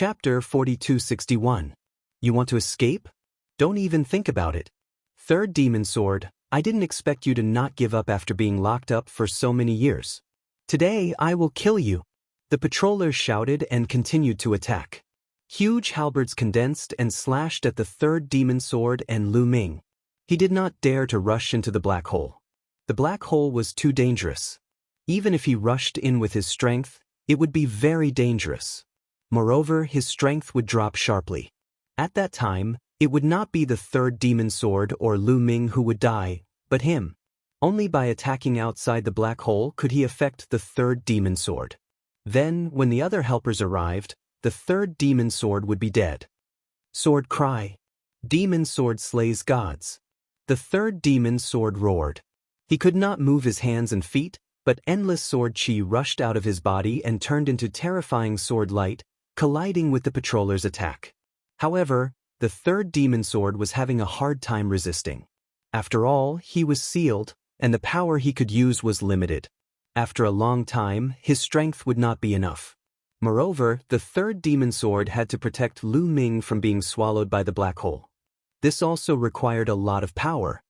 Chapter 4261. You want to escape? Don't even think about it. Third Demon Sword, I didn't expect you to not give up after being locked up for so many years. Today I will kill you. The patrollers shouted and continued to attack. Huge halberds condensed and slashed at the Third Demon Sword and Lu Ming. He did not dare to rush into the black hole. The black hole was too dangerous. Even if he rushed in with his strength, it would be very dangerous. Moreover, his strength would drop sharply. At that time, it would not be the Third Demon Sword or Lu Ming who would die, but him. Only by attacking outside the black hole could he affect the Third Demon Sword. Then, when the other helpers arrived, the Third Demon Sword would be dead. Sword cry. Demon Sword slays gods. The Third Demon Sword roared. He could not move his hands and feet, but endless sword chi rushed out of his body and turned into terrifying sword light, colliding with the patroller's attack. However, the Third Demon Sword was having a hard time resisting. After all, he was sealed, and the power he could use was limited. After a long time, his strength would not be enough. Moreover, the Third Demon Sword had to protect Lu Ming from being swallowed by the black hole. This also required a lot of power.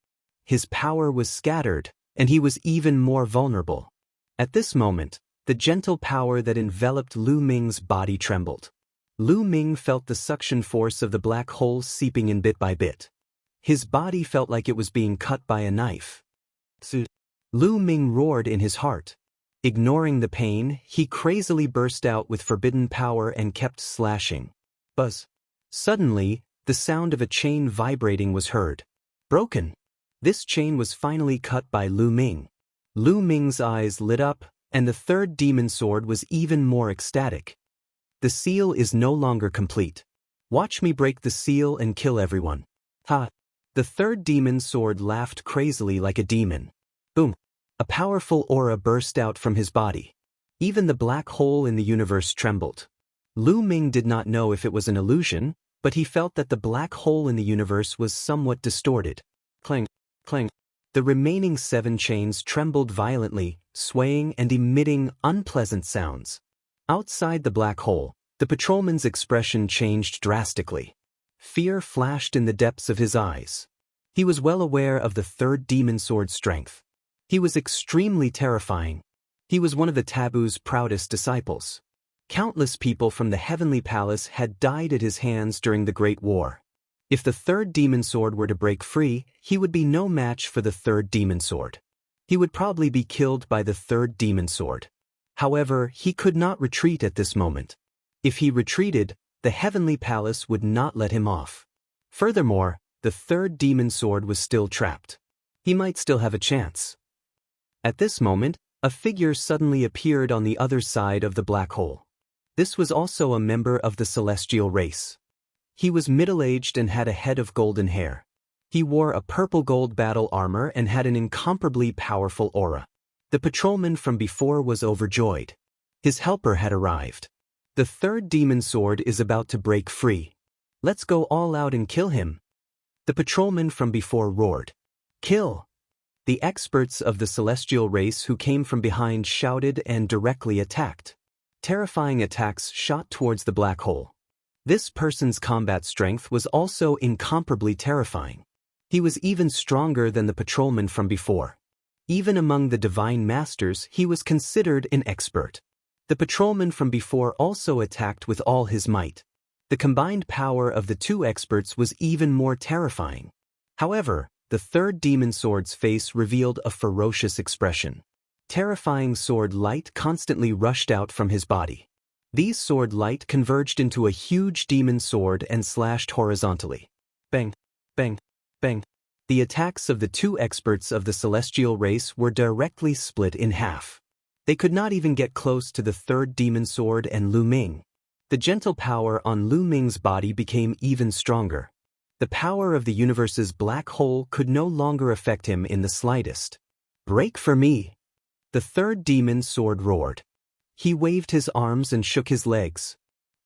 His power was scattered, and he was even more vulnerable. At this moment, the gentle power that enveloped Lu Ming's body trembled. Lu Ming felt the suction force of the black hole seeping in bit by bit. His body felt like it was being cut by a knife. Lu Ming roared in his heart. Ignoring the pain, he crazily burst out with forbidden power and kept slashing. Buzz. Suddenly, the sound of a chain vibrating was heard. Broken. This chain was finally cut by Lu Ming. Lu Ming's eyes lit up, and the Third Demon Sword was even more ecstatic. The seal is no longer complete. Watch me break the seal and kill everyone. Ha! The Third Demon Sword laughed crazily like a demon. Boom! A powerful aura burst out from his body. Even the black hole in the universe trembled. Lu Ming did not know if it was an illusion, but he felt that the black hole in the universe was somewhat distorted. Clang, clang. The remaining 7 chains trembled violently, swaying and emitting unpleasant sounds. Outside the black hole, the patrolman's expression changed drastically. Fear flashed in the depths of his eyes. He was well aware of the Third Demon Sword's strength. He was extremely terrifying. He was one of the taboo's proudest disciples. Countless people from the Heavenly Palace had died at his hands during the Great War. If the Third Demon Sword were to break free, he would be no match for the Third Demon Sword. He would probably be killed by the Third Demon Sword. However, he could not retreat at this moment. If he retreated, the Heavenly Palace would not let him off. Furthermore, the Third Demon Sword was still trapped. He might still have a chance. At this moment, a figure suddenly appeared on the other side of the black hole. This was also a member of the celestial race. He was middle-aged and had a head of golden hair. He wore a purple-gold battle armor and had an incomparably powerful aura. The patrolman from before was overjoyed. His helper had arrived. The Third Demon Sword is about to break free. Let's go all out and kill him. The patrolman from before roared. Kill! The experts of the celestial race who came from behind shouted and directly attacked. Terrifying attacks shot towards the black hole. This person's combat strength was also incomparably terrifying. He was even stronger than the patrolman from before. Even among the divine masters, he was considered an expert. The patrolman from before also attacked with all his might. The combined power of the 2 experts was even more terrifying. However, the Third Demon Sword's face revealed a ferocious expression. Terrifying sword light constantly rushed out from his body. These sword light converged into a huge demon sword and slashed horizontally. Bang, bang, bang. The attacks of the 2 experts of the celestial race were directly split in half. They could not even get close to the Third Demon Sword and Lu Ming. The gentle power on Lu Ming's body became even stronger. The power of the universe's black hole could no longer affect him in the slightest. Break for me! The Third Demon Sword roared. He waved his arms and shook his legs.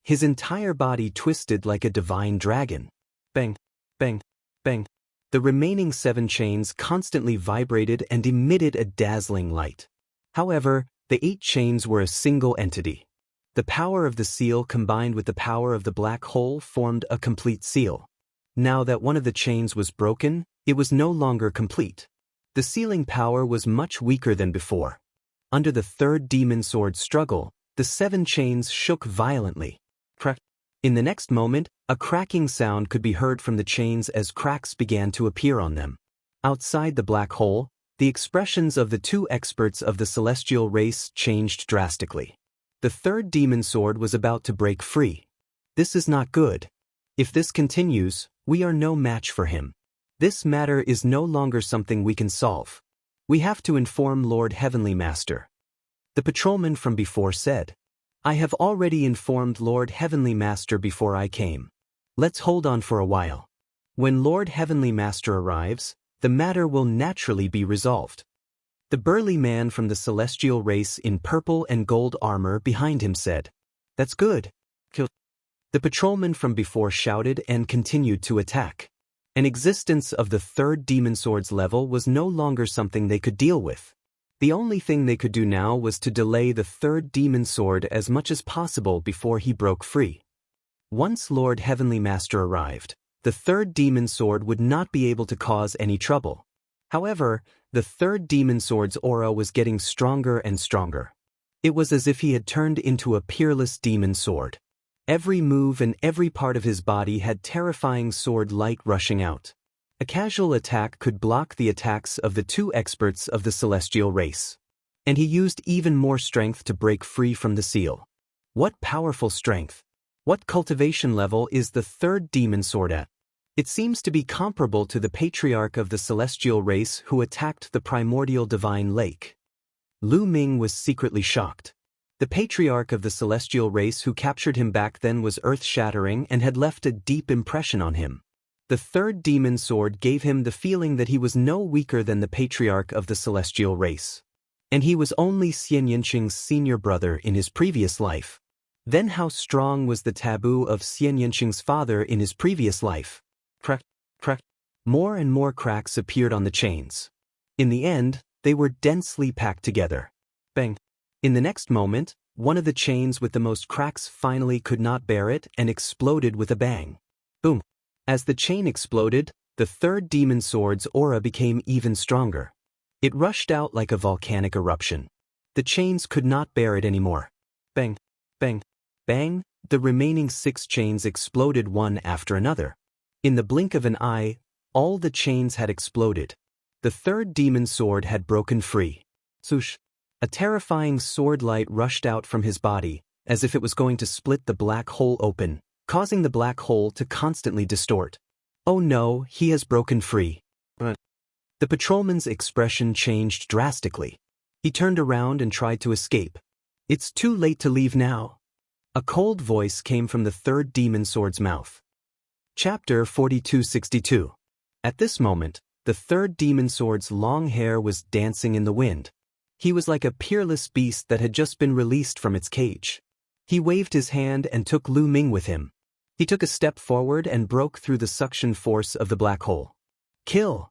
His entire body twisted like a divine dragon. Bang, bang, bang. The remaining 7 chains constantly vibrated and emitted a dazzling light. However, the 8 chains were a single entity. The power of the seal combined with the power of the black hole formed a complete seal. Now that one of the chains was broken, it was no longer complete. The sealing power was much weaker than before. Under the third demon sword's struggle, the 7 chains shook violently. Crack. In the next moment, a cracking sound could be heard from the chains as cracks began to appear on them. Outside the black hole, the expressions of the 2 experts of the celestial race changed drastically. The third demon sword was about to break free. This is not good. If this continues, we are no match for him. This matter is no longer something we can solve. We have to inform Lord Heavenly Master. The patrolman from before said, I have already informed Lord Heavenly Master before I came. Let's hold on for a while. When Lord Heavenly Master arrives, the matter will naturally be resolved. The burly man from the celestial race in purple and gold armor behind him said, That's good. Kill. The patrolman from before shouted and continued to attack. An existence of the third demon sword's level was no longer something they could deal with. The only thing they could do now was to delay the third demon sword as much as possible before he broke free. Once Lord Heavenly Master arrived, the third demon sword would not be able to cause any trouble. However, the third demon sword's aura was getting stronger and stronger. It was as if he had turned into a peerless demon sword. Every move and every part of his body had terrifying sword light rushing out. A casual attack could block the attacks of the 2 experts of the celestial race. And he used even more strength to break free from the seal. What powerful strength! What cultivation level is the third demon sword at? It seems to be comparable to the patriarch of the celestial race who attacked the primordial divine lake. Lu Ming was secretly shocked. The patriarch of the celestial race who captured him back then was earth-shattering and had left a deep impression on him. The third demon sword gave him the feeling that he was no weaker than the patriarch of the celestial race. And he was only Xian Yanqing's senior brother in his previous life. Then how strong was the taboo of Xian Yanqing's father in his previous life? Crack, crack. More and more cracks appeared on the chains. In the end, they were densely packed together. Bang. In the next moment, one of the chains with the most cracks finally could not bear it and exploded with a bang. Boom. As the chain exploded, the third demon sword's aura became even stronger. It rushed out like a volcanic eruption. The chains could not bear it anymore. Bang, bang, bang, the remaining 6 chains exploded one after another. In the blink of an eye, all the chains had exploded. The third demon sword had broken free. Swoosh. A terrifying sword light rushed out from his body, as if it was going to split the black hole open, causing the black hole to constantly distort. Oh no, he has broken free. But the patrolman's expression changed drastically. He turned around and tried to escape. It's too late to leave now. A cold voice came from the third demon sword's mouth. Chapter 4262. At this moment, the third demon sword's long hair was dancing in the wind. He was like a peerless beast that had just been released from its cage. He waved his hand and took Lu Ming with him. He took a step forward and broke through the suction force of the black hole. Kill!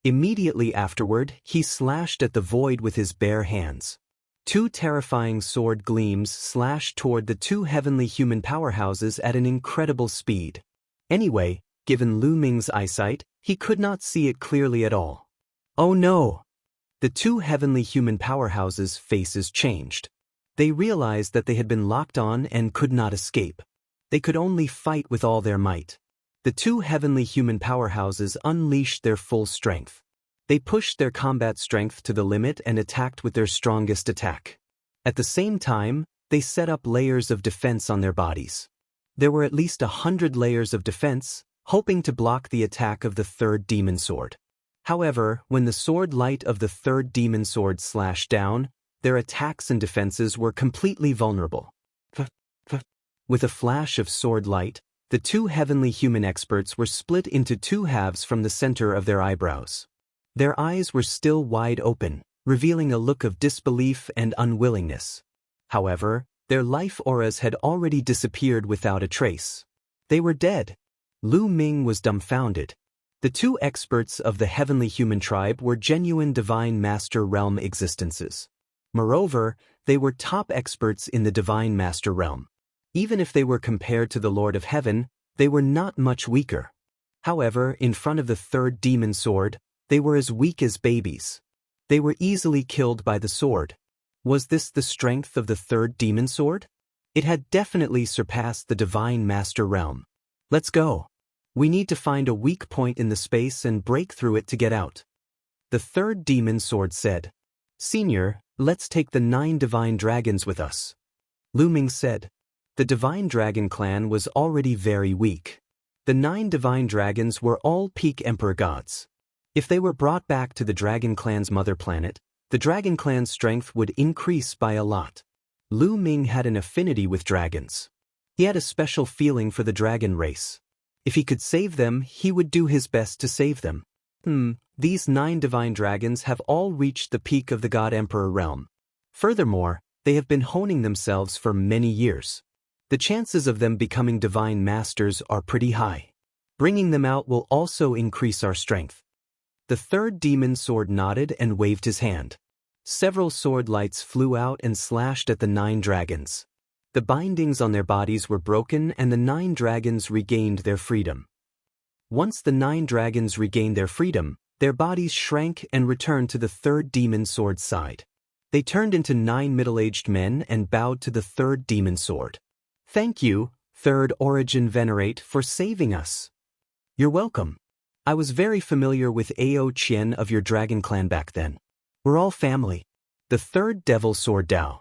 Immediately afterward, he slashed at the void with his bare hands. 2 terrifying sword gleams slashed toward the 2 heavenly human powerhouses at an incredible speed. Anyway, given Lu Ming's eyesight, he could not see it clearly at all. Oh no! The 2 heavenly human powerhouses' faces changed. They realized that they had been locked on and could not escape. They could only fight with all their might. The 2 heavenly human powerhouses unleashed their full strength. They pushed their combat strength to the limit and attacked with their strongest attack. At the same time, they set up layers of defense on their bodies. There were at least 100 layers of defense, hoping to block the attack of the third demon sword. However, when the sword light of the third demon sword slashed down, their attacks and defenses were completely vulnerable. With a flash of sword light, the 2 heavenly human experts were split into 2 halves from the center of their eyebrows. Their eyes were still wide open, revealing a look of disbelief and unwillingness. However, their life auras had already disappeared without a trace. They were dead. Lu Ming was dumbfounded. The 2 experts of the heavenly human tribe were genuine divine master realm existences. Moreover, They were top experts in the Divine Master realm. Even if they were compared to the Lord of Heaven, they were not much weaker. However, in front of the third demon sword, they were as weak as babies. They were easily killed by the sword. Was this the strength of the third demon sword? It had definitely surpassed the Divine Master realm. Let's go. We need to find a weak point in the space and break through it to get out. The third demon sword said. Senior, let's take the 9 divine dragons with us. Lu Ming said. The Divine Dragon clan was already very weak. The 9 divine dragons were all peak emperor gods. If they were brought back to the Dragon clan's mother planet, the Dragon clan's strength would increase by a lot. Lu Ming had an affinity with dragons. He had a special feeling for the dragon race. If he could save them, he would do his best to save them. These 9 divine dragons have all reached the peak of the God Emperor realm. Furthermore, they have been honing themselves for many years. The chances of them becoming divine masters are pretty high. Bringing them out will also increase our strength. The third demon sword nodded and waved his hand. Several sword lights flew out and slashed at the 9 dragons. The bindings on their bodies were broken and the 9 dragons regained their freedom. Once the 9 dragons regained their freedom, their bodies shrank and returned to the third demon sword's side. They turned into 9 middle-aged men and bowed to the third demon sword. Thank you, Third Origin Venerate, for saving us. You're welcome. I was very familiar with Ao Qian of your Dragon Clan back then. We're all family. The third devil sword Dao.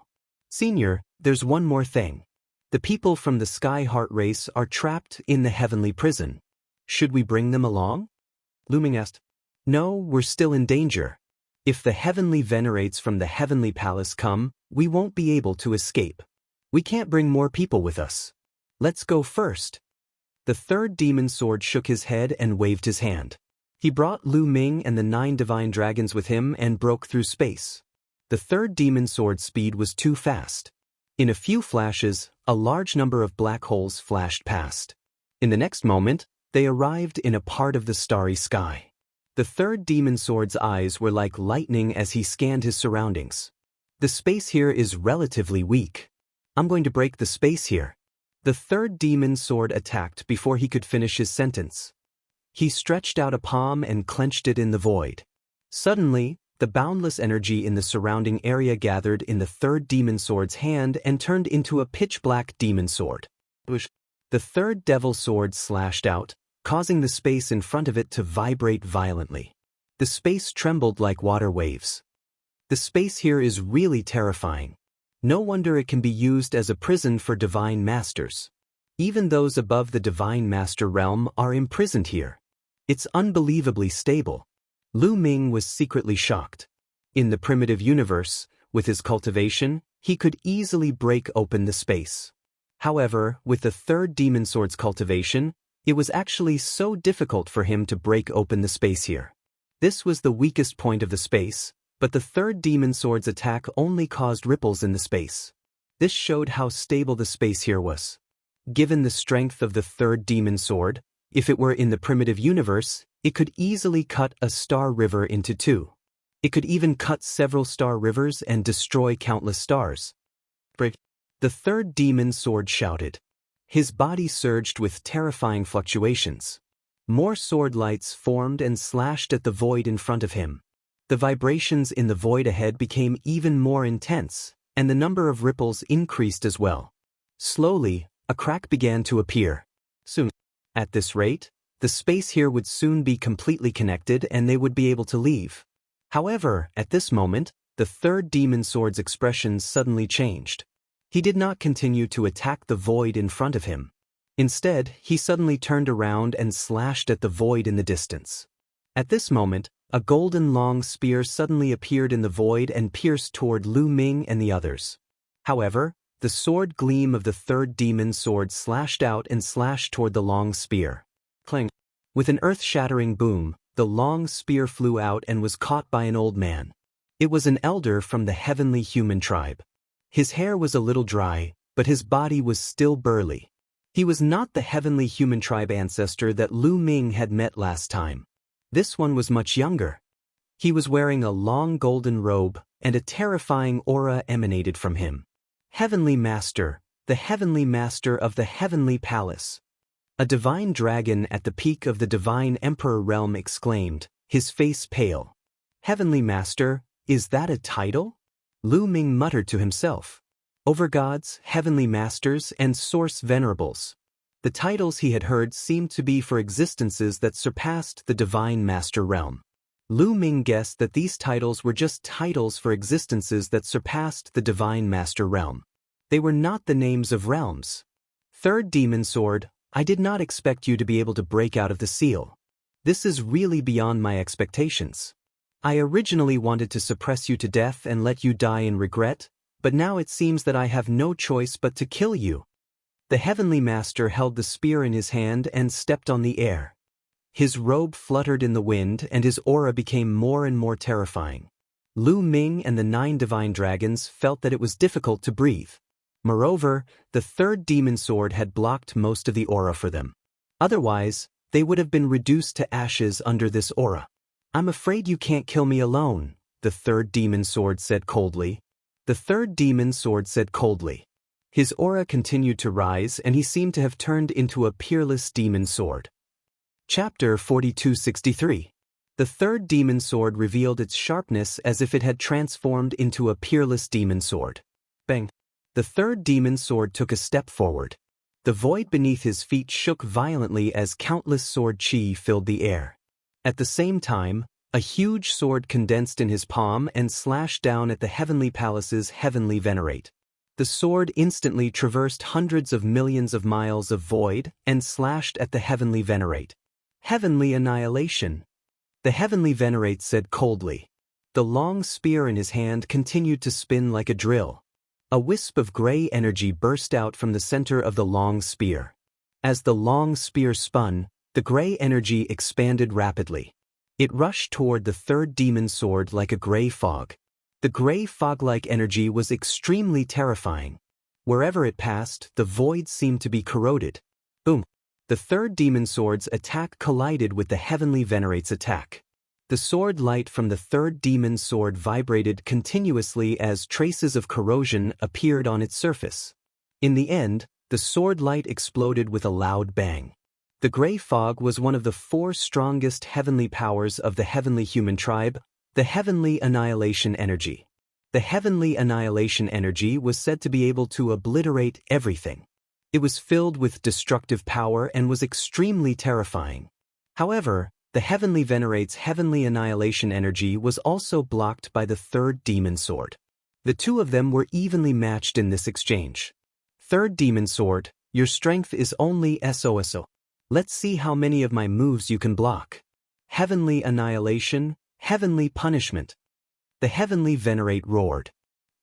Senior, there's one more thing. The people from the Sky Heart race are trapped in the heavenly prison. Should we bring them along? Lu Ming asked. No, we're still in danger. If the heavenly venerates from the heavenly palace come, we won't be able to escape. We can't bring more people with us. Let's go first. The third demon sword shook his head and waved his hand. He brought Lu Ming and the 9 divine dragons with him and broke through space. The third demon sword's speed was too fast. In a few flashes, a large number of black holes flashed past. In the next moment, they arrived in a part of the starry sky. The third demon sword's eyes were like lightning as he scanned his surroundings. The space here is relatively weak. I'm going to break the space here. The third demon sword attacked before he could finish his sentence. He stretched out a palm and clenched it in the void. Suddenly, the boundless energy in the surrounding area gathered in the third demon sword's hand and turned into a pitch-black demon sword. The third devil sword slashed out, causing the space in front of it to vibrate violently. The space trembled like water waves. The space here is really terrifying. No wonder it can be used as a prison for divine masters. Even those above the divine master realm are imprisoned here. It's unbelievably stable. Lu Ming was secretly shocked. In the primitive universe, with his cultivation, he could easily break open the space. However, with the third demon sword's cultivation, it was actually so difficult for him to break open the space here. This was the weakest point of the space, but the third demon sword's attack only caused ripples in the space. This showed how stable the space here was. Given the strength of the third demon sword, if it were in the primitive universe, it could easily cut a star river into 2. It could even cut several star rivers and destroy countless stars. The third demon sword shouted. His body surged with terrifying fluctuations. More sword lights formed and slashed at the void in front of him. The vibrations in the void ahead became even more intense, and the number of ripples increased as well. Slowly, a crack began to appear. Soon, at this rate, the space here would soon be completely connected and they would be able to leave. However, at this moment, the third demon sword's expression suddenly changed. He did not continue to attack the void in front of him. Instead, he suddenly turned around and slashed at the void in the distance. At this moment, a golden long spear suddenly appeared in the void and pierced toward Lu Ming and the others. However, the sword gleam of the third demon sword slashed out and slashed toward the long spear. Clang! With an earth-shattering boom, the long spear flew out and was caught by an old man. It was an elder from the heavenly human tribe. His hair was a little dry, but his body was still burly. He was not the heavenly human tribe ancestor that Lu Ming had met last time. This one was much younger. He was wearing a long golden robe, and a terrifying aura emanated from him. Heavenly Master, the Heavenly Master of the Heavenly Palace. A divine dragon at the peak of the divine emperor realm exclaimed, his face pale. Heavenly Master, is that a title? Lu Ming muttered to himself. Overgods, Heavenly Masters, and Source Venerables. The titles he had heard seemed to be for existences that surpassed the divine master realm. Lu Ming guessed that these titles were just titles for existences that surpassed the divine master realm. They were not the names of realms. Third Demon Sword, I did not expect you to be able to break out of the seal. This is really beyond my expectations. I originally wanted to suppress you to death and let you die in regret, but now it seems that I have no choice but to kill you. The Heavenly Master held the spear in his hand and stepped on the air. His robe fluttered in the wind and his aura became more and more terrifying. Lu Ming and the 9 divine dragons felt that it was difficult to breathe. Moreover, the third demon sword had blocked most of the aura for them. Otherwise, they would have been reduced to ashes under this aura. I'm afraid you can't kill me alone, the third demon sword said coldly. The third demon sword said coldly. His aura continued to rise and he seemed to have turned into a peerless demon sword. Chapter 4263. The third demon sword revealed its sharpness as if it had transformed into a peerless demon sword. Bang! The third demon sword took a step forward. The void beneath his feet shook violently as countless sword chi filled the air. At the same time, a huge sword condensed in his palm and slashed down at the Heavenly Palace's Heavenly Venerate. The sword instantly traversed hundreds of millions of miles of void and slashed at the Heavenly Venerate. Heavenly Annihilation. The Heavenly Venerate said coldly. The long spear in his hand continued to spin like a drill. A wisp of gray energy burst out from the center of the long spear. As the long spear spun, the gray energy expanded rapidly. It rushed toward the third demon sword like a gray fog. The gray fog-like energy was extremely terrifying. Wherever it passed, the void seemed to be corroded. Boom! The third demon sword's attack collided with the Heavenly Venerate's attack. The sword light from the third demon sword vibrated continuously as traces of corrosion appeared on its surface. In the end, the sword light exploded with a loud bang. The gray fog was one of the 4 strongest heavenly powers of the heavenly human tribe, the Heavenly Annihilation Energy. The Heavenly Annihilation Energy was said to be able to obliterate everything. It was filled with destructive power and was extremely terrifying. However, the Heavenly Venerate's Heavenly Annihilation Energy was also blocked by the third demon sword. The two of them were evenly matched in this exchange. Third demon sword, your strength is only SOSO. Let's see how many of my moves you can block. Heavenly Annihilation, Heavenly Punishment. The Heavenly Venerate roared.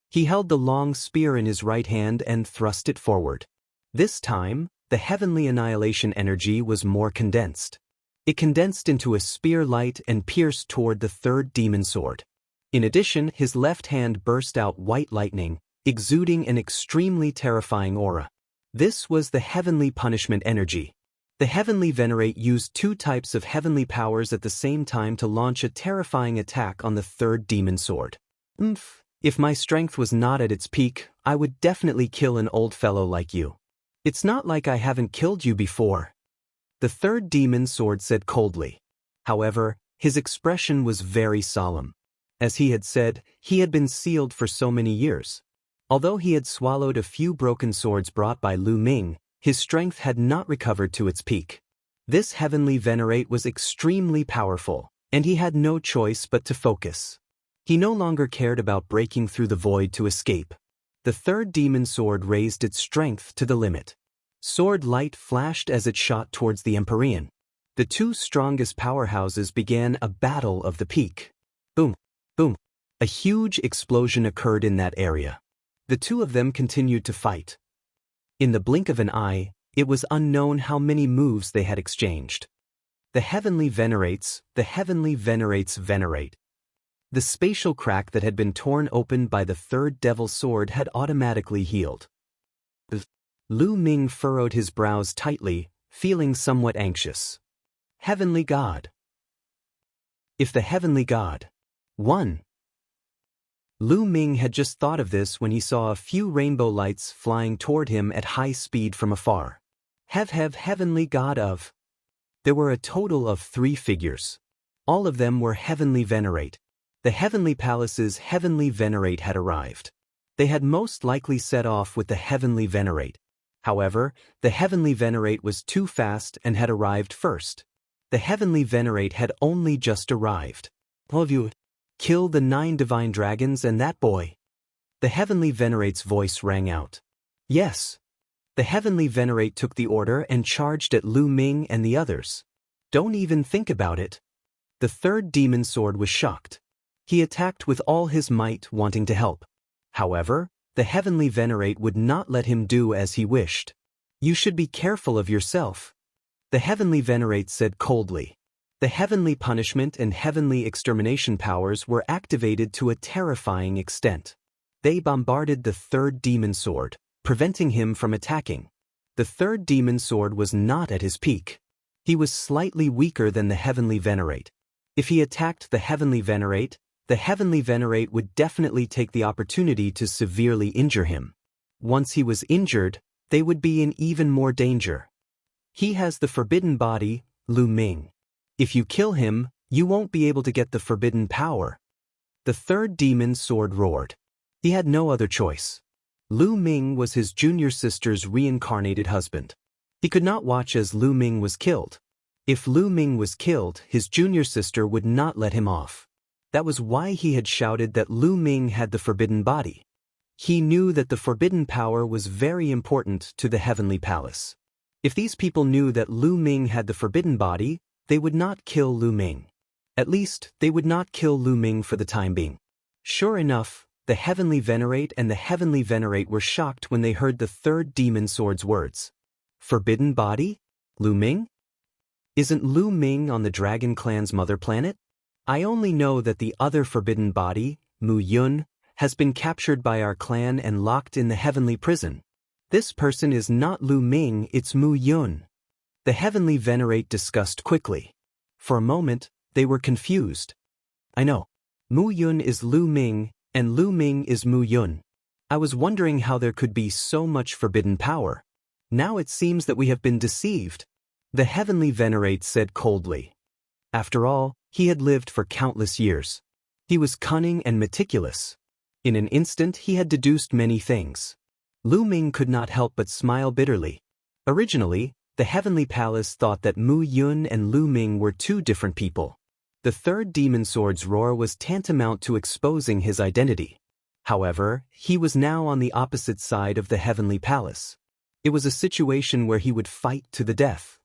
He held the long spear in his right hand and thrust it forward. This time, the Heavenly Annihilation energy was more condensed. It condensed into a spear light and pierced toward the third demon sword. In addition, his left hand burst out white lightning, exuding an extremely terrifying aura. This was the Heavenly Punishment energy. The Heavenly Venerate used 2 types of heavenly powers at the same time to launch a terrifying attack on the third demon sword. If my strength was not at its peak, I would definitely kill an old fellow like you. It's not like I haven't killed you before. The third demon sword said coldly. However, his expression was very solemn. As he had said, he had been sealed for so many years. Although he had swallowed a few broken swords brought by Lu Ming, his strength had not recovered to its peak. This Heavenly Venerate was extremely powerful, and he had no choice but to focus. He no longer cared about breaking through the void to escape. The third demon sword raised its strength to the limit. Sword light flashed as it shot towards the Empyrean. The 2 strongest powerhouses began a battle of the peak. Boom! Boom! A huge explosion occurred in that area. The 2 of them continued to fight. In the blink of an eye, it was unknown how many moves they had exchanged. The Heavenly Venerates venerate. The spatial crack that had been torn open by the third devil sword had automatically healed. Lu Ming furrowed his brows tightly, feeling somewhat anxious. Heavenly God. If the Heavenly God. 1. Lu Ming had just thought of this when he saw a few rainbow lights flying toward him at high speed from afar. Heavenly God of. There were a total of 3 figures. All of them were heavenly venerate. The heavenly palace's heavenly venerate had arrived. They had most likely set off with the heavenly venerate. However, the heavenly venerate was too fast and had arrived first. The heavenly venerate had only just arrived. All of you, kill the 9 divine dragons and that boy. The heavenly venerate's voice rang out. Yes. The heavenly venerate took the order and charged at Lu Ming and the others. Don't even think about it. The 3rd demon sword was shocked. He attacked with all his might, wanting to help. However, the heavenly venerate would not let him do as he wished. You should be careful of yourself. The heavenly venerate said coldly. The heavenly punishment and heavenly extermination powers were activated to a terrifying extent. They bombarded the 3rd demon sword, preventing him from attacking. The 3rd demon sword was not at his peak. He was slightly weaker than the heavenly venerate. If he attacked the heavenly venerate would definitely take the opportunity to severely injure him. Once he was injured, they would be in even more danger. He has the forbidden body, Lu Ming. If you kill him, you won't be able to get the forbidden power. The 3rd demon sword roared. He had no other choice. Lu Ming was his junior sister's reincarnated husband. He could not watch as Lu Ming was killed. If Lu Ming was killed, his junior sister would not let him off. That was why he had shouted that Lu Ming had the forbidden body. He knew that the forbidden power was very important to the heavenly palace. If these people knew that Lu Ming had the forbidden body, they would not kill Lu Ming. At least, they would not kill Lu Ming for the time being. Sure enough, the heavenly venerate and the heavenly venerate were shocked when they heard the 3rd demon sword's words. Forbidden body? Lu Ming? Isn't Lu Ming on the Dragon Clan's mother planet? I only know that the other forbidden body, Mu Yun, has been captured by our clan and locked in the heavenly prison. This person is not Lu Ming, it's Mu Yun. The heavenly venerate discussed quickly. For a moment, they were confused. I know. Mu Yun is Lu Ming, and Lu Ming is Mu Yun. I was wondering how there could be so much forbidden power. Now it seems that we have been deceived. The heavenly venerate said coldly. After all, he had lived for countless years. He was cunning and meticulous. In an instant he had deduced many things. Lu Ming could not help but smile bitterly. Originally, the heavenly palace thought that Mu Yun and Lu Ming were 2 different people. The 3rd demon sword's roar was tantamount to exposing his identity. However, he was now on the opposite side of the heavenly palace. It was a situation where he would fight to the death.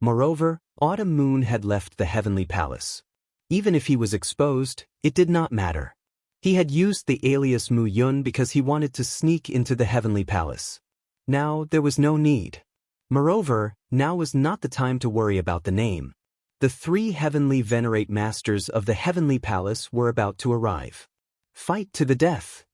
Moreover, Autumn Moon had left the heavenly palace. Even if he was exposed, it did not matter. He had used the alias Mu Yun because he wanted to sneak into the heavenly palace. Now there was no need. Moreover, now was not the time to worry about the name. The 3 heavenly venerate masters of the heavenly palace were about to arrive. Fight to the death.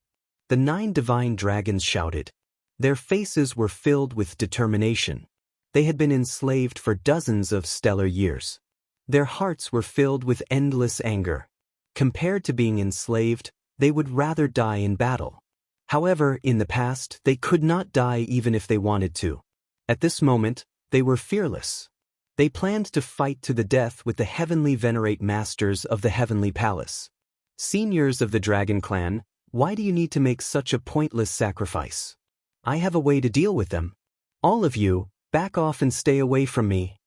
The 9 divine dragons shouted. Their faces were filled with determination. They had been enslaved for dozens of stellar years. Their hearts were filled with endless anger. Compared to being enslaved, they would rather die in battle. However, in the past, they could not die even if they wanted to. At this moment, they were fearless. They planned to fight to the death with the heavenly venerate masters of the heavenly palace. Seniors of the Dragon Clan, why do you need to make such a pointless sacrifice? I have a way to deal with them. All of you, back off and stay away from me.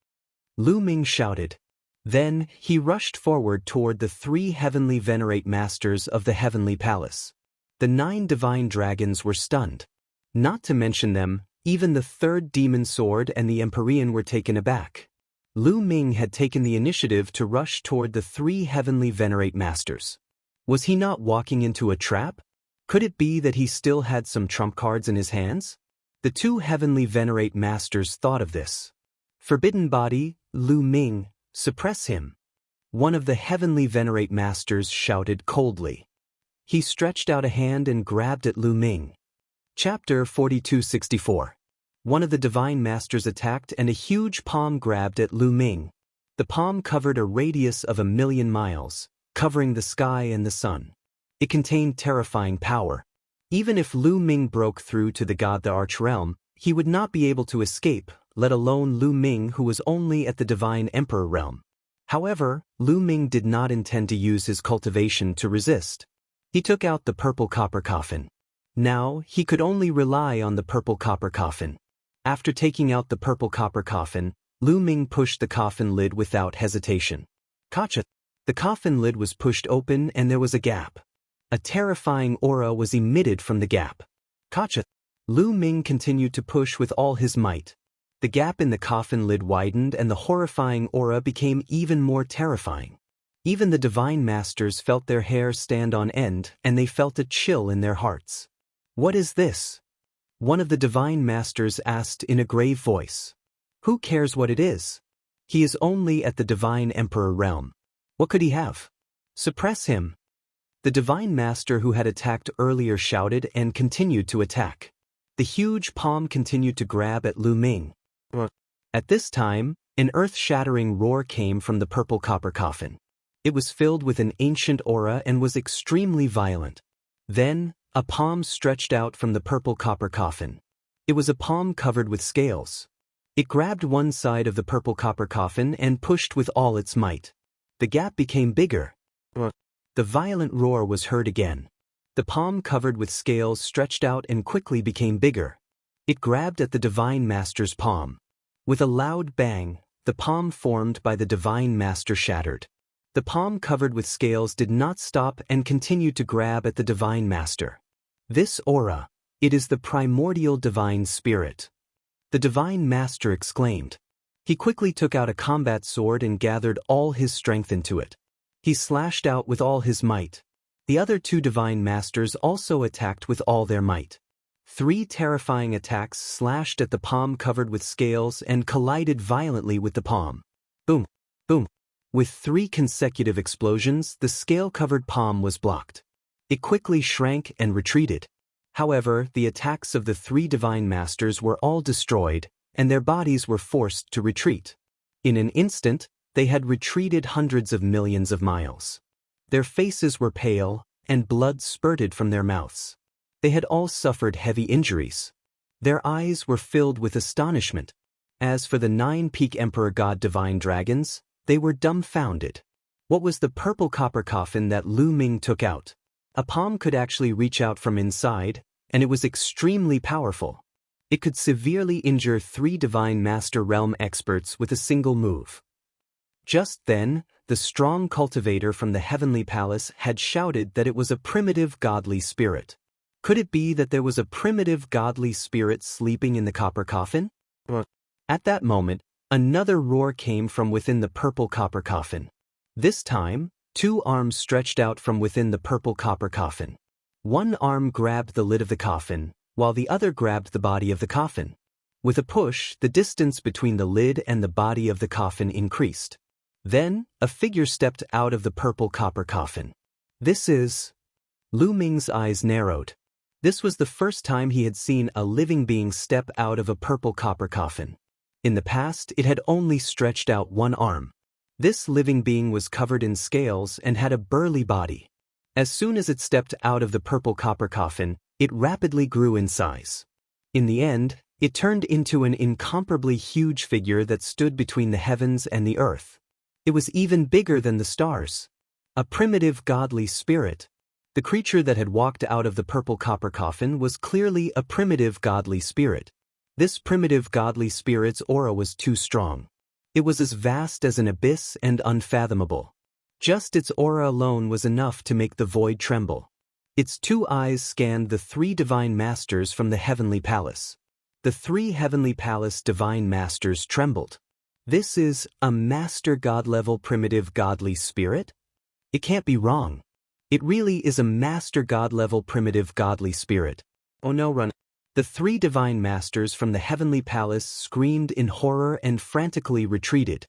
Lu Ming shouted. Then, he rushed forward toward the 3 heavenly venerate masters of the heavenly palace. The 9 divine dragons were stunned. Not to mention them, even the 3rd demon sword and the Empyrean were taken aback. Lu Ming had taken the initiative to rush toward the 3 heavenly venerate masters. Was he not walking into a trap? Could it be that he still had some trump cards in his hands? The 2 heavenly venerate masters thought of this. Forbidden body, Lu Ming, suppress him. One of the heavenly venerate masters shouted coldly. He stretched out a hand and grabbed at Lu Ming. Chapter 4264. One of the divine masters attacked and a huge palm grabbed at Lu Ming. The palm covered a radius of 1,000,000 miles, covering the sky and the sun. It contained terrifying power. Even if Lu Ming broke through to the Arch realm, he would not be able to escape, let alone Lu Ming, who was only at the Divine Emperor realm. However, Lu Ming did not intend to use his cultivation to resist. He took out the purple copper coffin. Now, he could only rely on the purple copper coffin. After taking out the purple copper coffin, Lu Ming pushed the coffin lid without hesitation. Gotcha! The coffin lid was pushed open and there was a gap. A terrifying aura was emitted from the gap. Gotcha! Lu Ming continued to push with all his might. The gap in the coffin lid widened and the horrifying aura became even more terrifying. Even the Divine Masters felt their hair stand on end and they felt a chill in their hearts. What is this? One of the Divine Masters asked in a grave voice. Who cares what it is? He is only at the Divine Emperor realm. What could he have? Suppress him. The Divine Master who had attacked earlier shouted and continued to attack. The huge palm continued to grab at Lu Ming. At this time, an earth-shattering roar came from the purple copper coffin. It was filled with an ancient aura and was extremely violent. Then, a palm stretched out from the purple copper coffin. It was a palm covered with scales. It grabbed one side of the purple copper coffin and pushed with all its might. The gap became bigger. The violent roar was heard again. The palm covered with scales stretched out and quickly became bigger. It grabbed at the Divine Master's palm. With a loud bang, the palm formed by the Divine Master shattered. The palm covered with scales did not stop and continued to grab at the Divine Master. This aura, it is the primordial Divine Spirit. The Divine Master exclaimed. He quickly took out a combat sword and gathered all his strength into it. He slashed out with all his might. The other two Divine Masters also attacked with all their might. 3 terrifying attacks slashed at the palm covered with scales and collided violently with the palm. Boom! Boom! With 3 consecutive explosions, the scale-covered palm was blocked. It quickly shrank and retreated. However, the attacks of the 3 Divine Masters were all destroyed, and their bodies were forced to retreat. In an instant, they had retreated hundreds of millions of miles. Their faces were pale, and blood spurted from their mouths. They had all suffered heavy injuries. Their eyes were filled with astonishment. As for the 9 peak Emperor God Divine Dragons, they were dumbfounded. What was the purple copper coffin that Lu Ming took out? A palm could actually reach out from inside, and it was extremely powerful. It could severely injure 3 Divine Master Realm experts with a single move. Just then, the strong cultivator from the Heavenly Palace had shouted that it was a primitive godly spirit. Could it be that there was a primitive godly spirit sleeping in the copper coffin? At that moment, another roar came from within the purple copper coffin. This time, 2 arms stretched out from within the purple copper coffin. One arm grabbed the lid of the coffin, while the other grabbed the body of the coffin. With a push, the distance between the lid and the body of the coffin increased. Then, a figure stepped out of the purple copper coffin. This is... Lu Ming's eyes narrowed. This was the first time he had seen a living being step out of a purple copper coffin. In the past, it had only stretched out one arm. This living being was covered in scales and had a burly body. As soon as it stepped out of the purple copper coffin, it rapidly grew in size. In the end, it turned into an incomparably huge figure that stood between the heavens and the earth. It was even bigger than the stars. A primitive godly spirit. The creature that had walked out of the purple copper coffin was clearly a primitive godly spirit. This primitive godly spirit's aura was too strong. It was as vast as an abyss and unfathomable. Just its aura alone was enough to make the void tremble. Its 2 eyes scanned the 3 Divine Masters from the Heavenly Palace. The 3 Heavenly Palace Divine Masters trembled. This is a Master God-level primitive godly spirit? It can't be wrong. It really is a Master God-level primitive godly spirit. Oh no, run. The 3 Divine Masters from the Heavenly Palace screamed in horror and frantically retreated.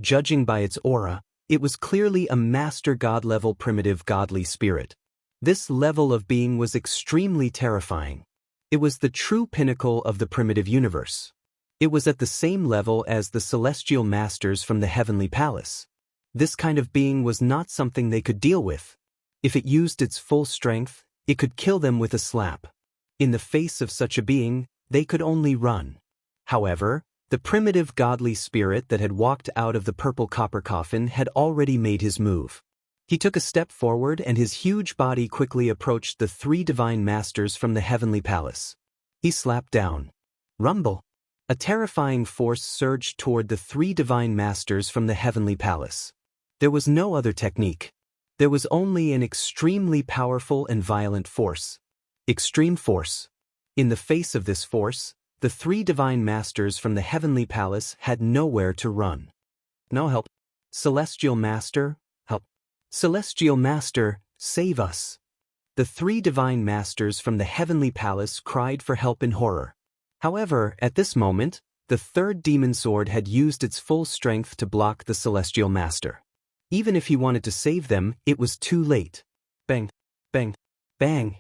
Judging by its aura, it was clearly a Master God-level primitive godly spirit. This level of being was extremely terrifying. It was the true pinnacle of the primitive universe. It was at the same level as the Celestial Masters from the Heavenly Palace. This kind of being was not something they could deal with. If it used its full strength, it could kill them with a slap. In the face of such a being, they could only run. However, the primitive godly spirit that had walked out of the purple copper coffin had already made his move. He took a step forward and his huge body quickly approached the three divine masters from the heavenly palace. He slapped down. Rumble! A terrifying force surged toward the three divine masters from the heavenly palace. There was no other technique. There was only an extremely powerful and violent force. Extreme force. In the face of this force, the three divine masters from the heavenly palace had nowhere to run. No help. Celestial Master, help. Celestial Master, save us. The three divine masters from the heavenly palace cried for help in horror. However, at this moment, the third demon sword had used its full strength to block the celestial master. Even if he wanted to save them, it was too late. Bang, bang, bang.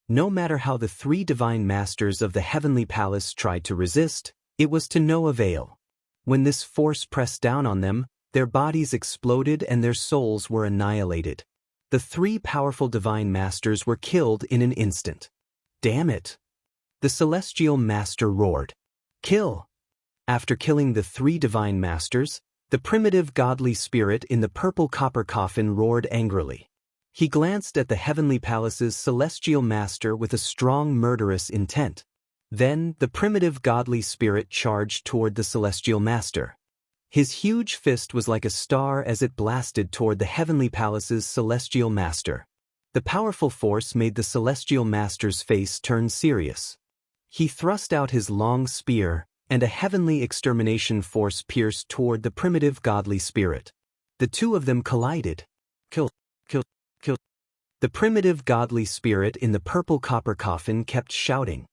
No matter how the three divine masters of the heavenly palace tried to resist, it was to no avail. When this force pressed down on them, their bodies exploded and their souls were annihilated. The three powerful divine masters were killed in an instant. Damn it! The celestial master roared. Kill! After killing the three divine masters, the primitive godly spirit in the purple copper coffin roared angrily. He glanced at the heavenly palace's celestial master with a strong murderous intent. Then, the primitive godly spirit charged toward the celestial master. His huge fist was like a star as it blasted toward the heavenly palace's celestial master. The powerful force made the celestial master's face turn serious. He thrust out his long spear, and a heavenly extermination force pierced toward the primitive godly spirit. The two of them collided. Kill, kill, kill. The primitive godly spirit in the purple copper coffin kept shouting.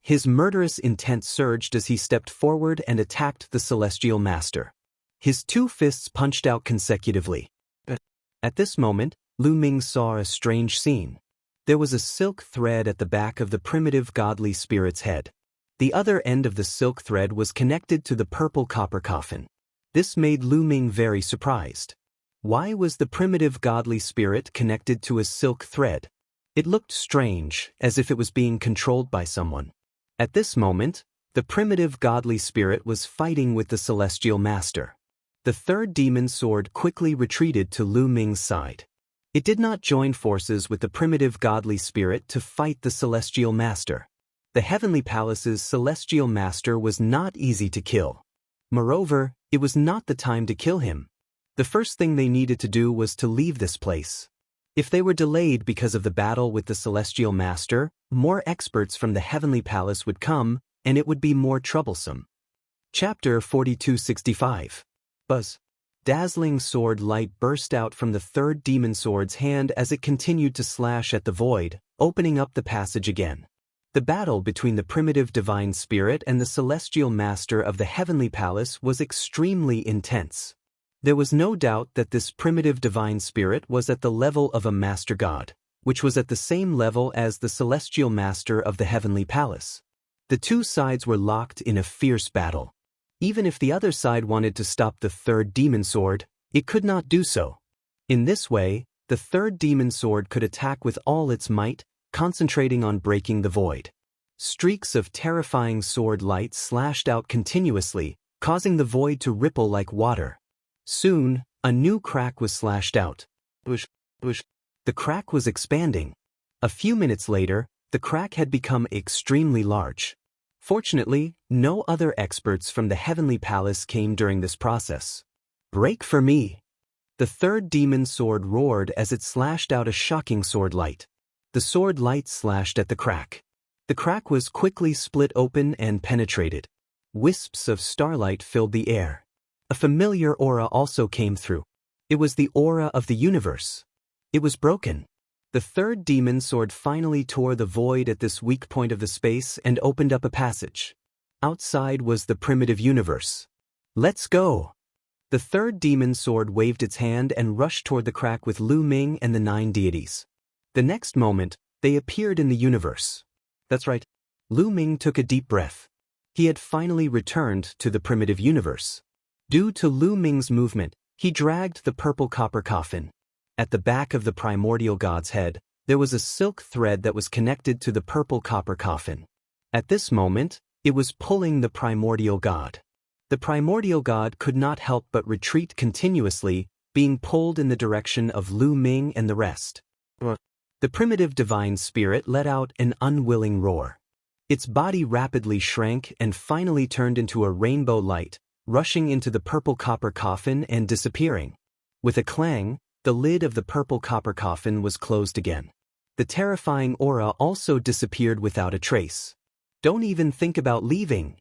His murderous intent surged as he stepped forward and attacked the celestial master. His two fists punched out consecutively. At this moment, Lu Ming saw a strange scene. There was a silk thread at the back of the primitive godly spirit's head. The other end of the silk thread was connected to the purple copper coffin. This made Lu Ming very surprised. Why was the primitive godly spirit connected to a silk thread? It looked strange, as if it was being controlled by someone. At this moment, the primitive godly spirit was fighting with the celestial master. The third demon sword quickly retreated to Lu Ming's side. It did not join forces with the primitive godly spirit to fight the celestial master. The heavenly palace's celestial master was not easy to kill. Moreover, it was not the time to kill him. The first thing they needed to do was to leave this place. If they were delayed because of the battle with the celestial master, more experts from the heavenly palace would come, and it would be more troublesome. Chapter 4265. Buzz. Dazzling sword light burst out from the third demon sword's hand as it continued to slash at the void, opening up the passage again. The battle between the primitive divine spirit and the celestial master of the heavenly palace was extremely intense. There was no doubt that this primitive divine spirit was at the level of a master god, which was at the same level as the celestial master of the heavenly palace. The two sides were locked in a fierce battle. Even if the other side wanted to stop the third demon sword, it could not do so. In this way, the third demon sword could attack with all its might, concentrating on breaking the void. Streaks of terrifying sword light slashed out continuously, causing the void to ripple like water. Soon, a new crack was slashed out. Bush, bush. The crack was expanding. A few minutes later, the crack had become extremely large. Fortunately, no other experts from the heavenly palace came during this process. Break for me! The third demon sword roared as it slashed out a shocking sword light. The sword light slashed at the crack. The crack was quickly split open and penetrated. Wisps of starlight filled the air. A familiar aura also came through. It was the aura of the universe. It was broken. The third demon sword finally tore the void at this weak point of the space and opened up a passage. Outside was the primitive universe. Let's go! The third demon sword waved its hand and rushed toward the crack with Lu Ming and the 9 deities. The next moment, they appeared in the universe. That's right. Lu Ming took a deep breath. He had finally returned to the primitive universe. Due to Lu Ming's movement, he dragged the purple copper coffin. At the back of the primordial god's head, there was a silk thread that was connected to the purple copper coffin. At this moment, it was pulling the primordial god. The primordial god could not help but retreat continuously, being pulled in the direction of Lu Ming and the rest. The primitive divine spirit let out an unwilling roar. Its body rapidly shrank and finally turned into a rainbow light, rushing into the purple copper coffin and disappearing. With a clang, the lid of the purple copper coffin was closed again. The terrifying aura also disappeared without a trace. Don't even think about leaving.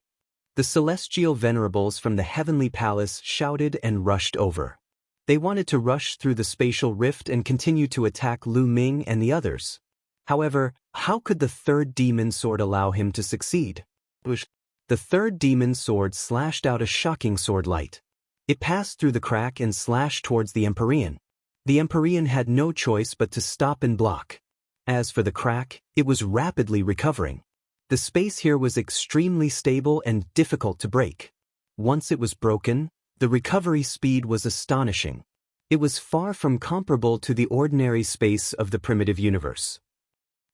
The celestial venerables from the heavenly palace shouted and rushed over. They wanted to rush through the spatial rift and continue to attack Lu Ming and the others. However, how could the third demon sword allow him to succeed? The third demon sword slashed out a shocking sword light. It passed through the crack and slashed towards the Empyrean. The Empyrean had no choice but to stop and block. As for the crack, it was rapidly recovering. The space here was extremely stable and difficult to break. Once it was broken, the recovery speed was astonishing. It was far from comparable to the ordinary space of the primitive universe.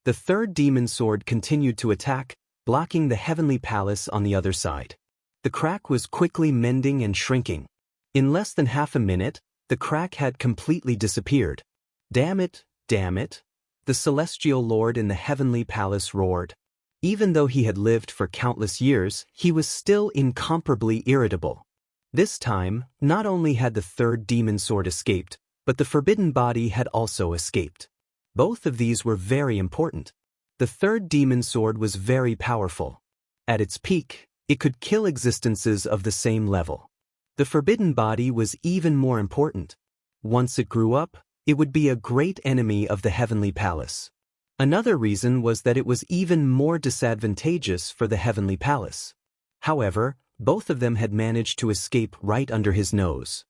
The third demon sword continued to attack, blocking the heavenly palace on the other side. The crack was quickly mending and shrinking. In less than half a minute, the crack had completely disappeared. Damn it, the celestial lord in the heavenly palace roared. Even though he had lived for countless years, he was still incomparably irritable. This time, not only had the third demon sword escaped, but the forbidden body had also escaped. Both of these were very important. The third demon sword was very powerful. At its peak, it could kill existences of the same level. The forbidden body was even more important. Once it grew up, it would be a great enemy of the heavenly palace. Another reason was that it was even more disadvantageous for the heavenly palace. However, both of them had managed to escape right under his nose.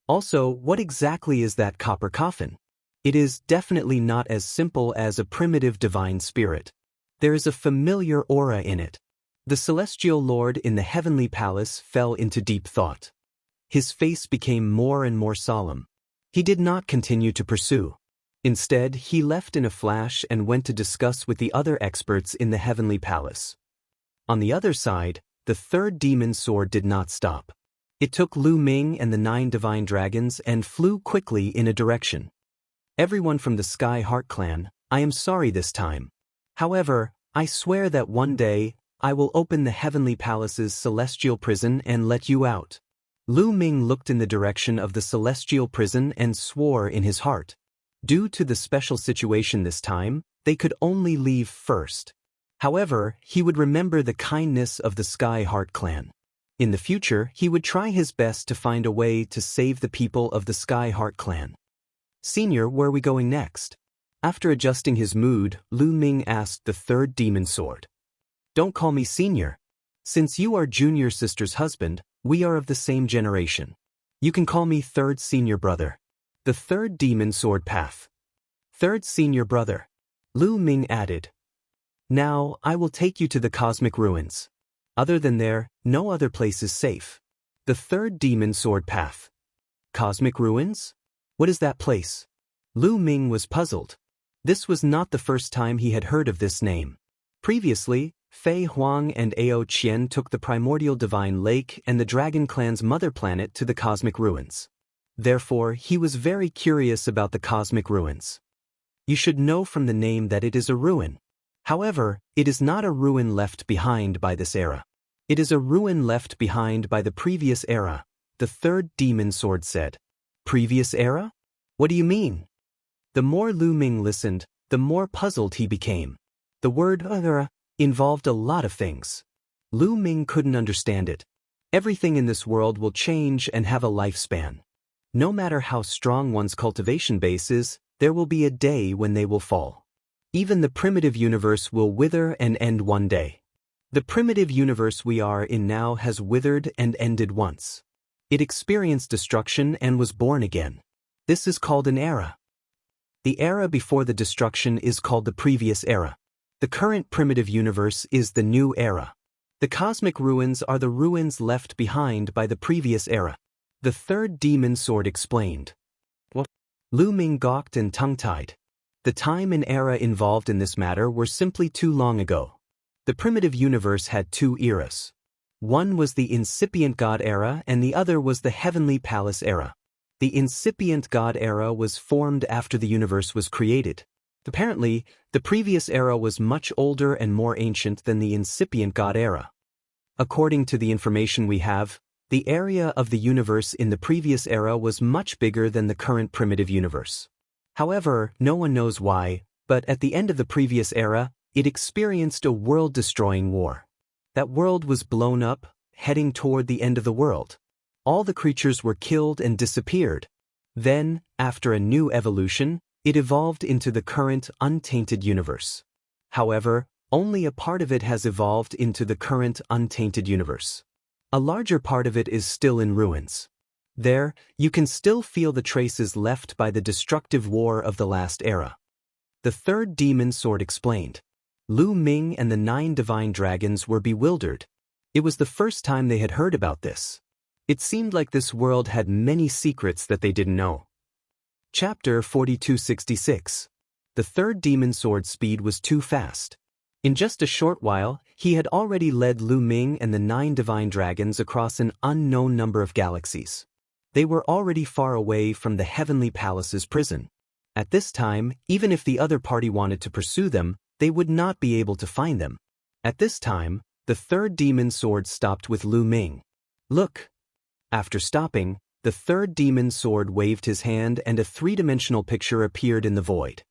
Also, what exactly is that copper coffin? It is definitely not as simple as a primitive divine spirit. There is a familiar aura in it. The celestial lord in the heavenly palace fell into deep thought. His face became more and more solemn. He did not continue to pursue. Instead, he left in a flash and went to discuss with the other experts in the heavenly palace. On the other side, the third demon sword did not stop. It took Lu Ming and the 9 divine dragons and flew quickly in a direction. Everyone from the Sky Heart clan, I am sorry this time. However, I swear that one day, I will open the heavenly palace's celestial prison and let you out. Lu Ming looked in the direction of the celestial prison and swore in his heart. Due to the special situation this time, they could only leave first. However, he would remember the kindness of the Sky Heart clan. In the future, he would try his best to find a way to save the people of the Sky Heart clan. Senior, where are we going next? After adjusting his mood, Lu Ming asked the third demon sword. Don't call me senior. Since you are junior sister's husband, we are of the same generation. You can call me third senior brother. The third demon sword path. Third senior brother. Lu Ming added. Now, I will take you to the cosmic ruins. Other than there, no other place is safe. The third demon sword path. Cosmic ruins? What is that place? Lu Ming was puzzled. This was not the first time he had heard of this name. Previously, Fei Huang and Ao Qian took the primordial divine lake and the dragon clan's mother planet to the cosmic ruins. Therefore, he was very curious about the cosmic ruins. You should know from the name that it is a ruin. However, it is not a ruin left behind by this era. It is a ruin left behind by the previous era, the third demon sword said. Previous era? What do you mean? The more Lu Ming listened, the more puzzled he became. The word era involved a lot of things. Lu Ming couldn't understand it. Everything in this world will change and have a lifespan. No matter how strong one's cultivation base is, there will be a day when they will fall. Even the primitive universe will wither and end one day. The primitive universe we are in now has withered and ended once. It experienced destruction and was born again. This is called an era. The era before the destruction is called the previous era. The current primitive universe is the new era. The cosmic ruins are the ruins left behind by the previous era. The third demon sword explained. What? Lu Ming gawked and tongue-tied. The time and era involved in this matter were simply too long ago. The primitive universe had two eras. One was the incipient God era and the other was the heavenly palace era. The incipient God era was formed after the universe was created. Apparently, the previous era was much older and more ancient than the incipient God era. According to the information we have, the area of the universe in the previous era was much bigger than the current primitive universe. However, no one knows why, but at the end of the previous era, it experienced a world-destroying war. That world was blown up, heading toward the end of the world. All the creatures were killed and disappeared. Then, after a new evolution, it evolved into the current untainted universe. However, only a part of it has evolved into the current untainted universe. A larger part of it is still in ruins. There, you can still feel the traces left by the destructive war of the last era. The third demon sword explained. Lu Ming and the 9 divine dragons were bewildered. It was the first time they had heard about this. It seemed like this world had many secrets that they didn't know. Chapter 4266. The third demon sword's speed was too fast. In just a short while, he had already led Lu Ming and the 9 divine dragons across an unknown number of galaxies. They were already far away from the heavenly palace's prison. At this time, even if the other party wanted to pursue them, they would not be able to find them. At this time, the third demon sword stopped with Lu Ming. Look! After stopping, the third demon sword waved his hand and a 3-dimensional picture appeared in the void.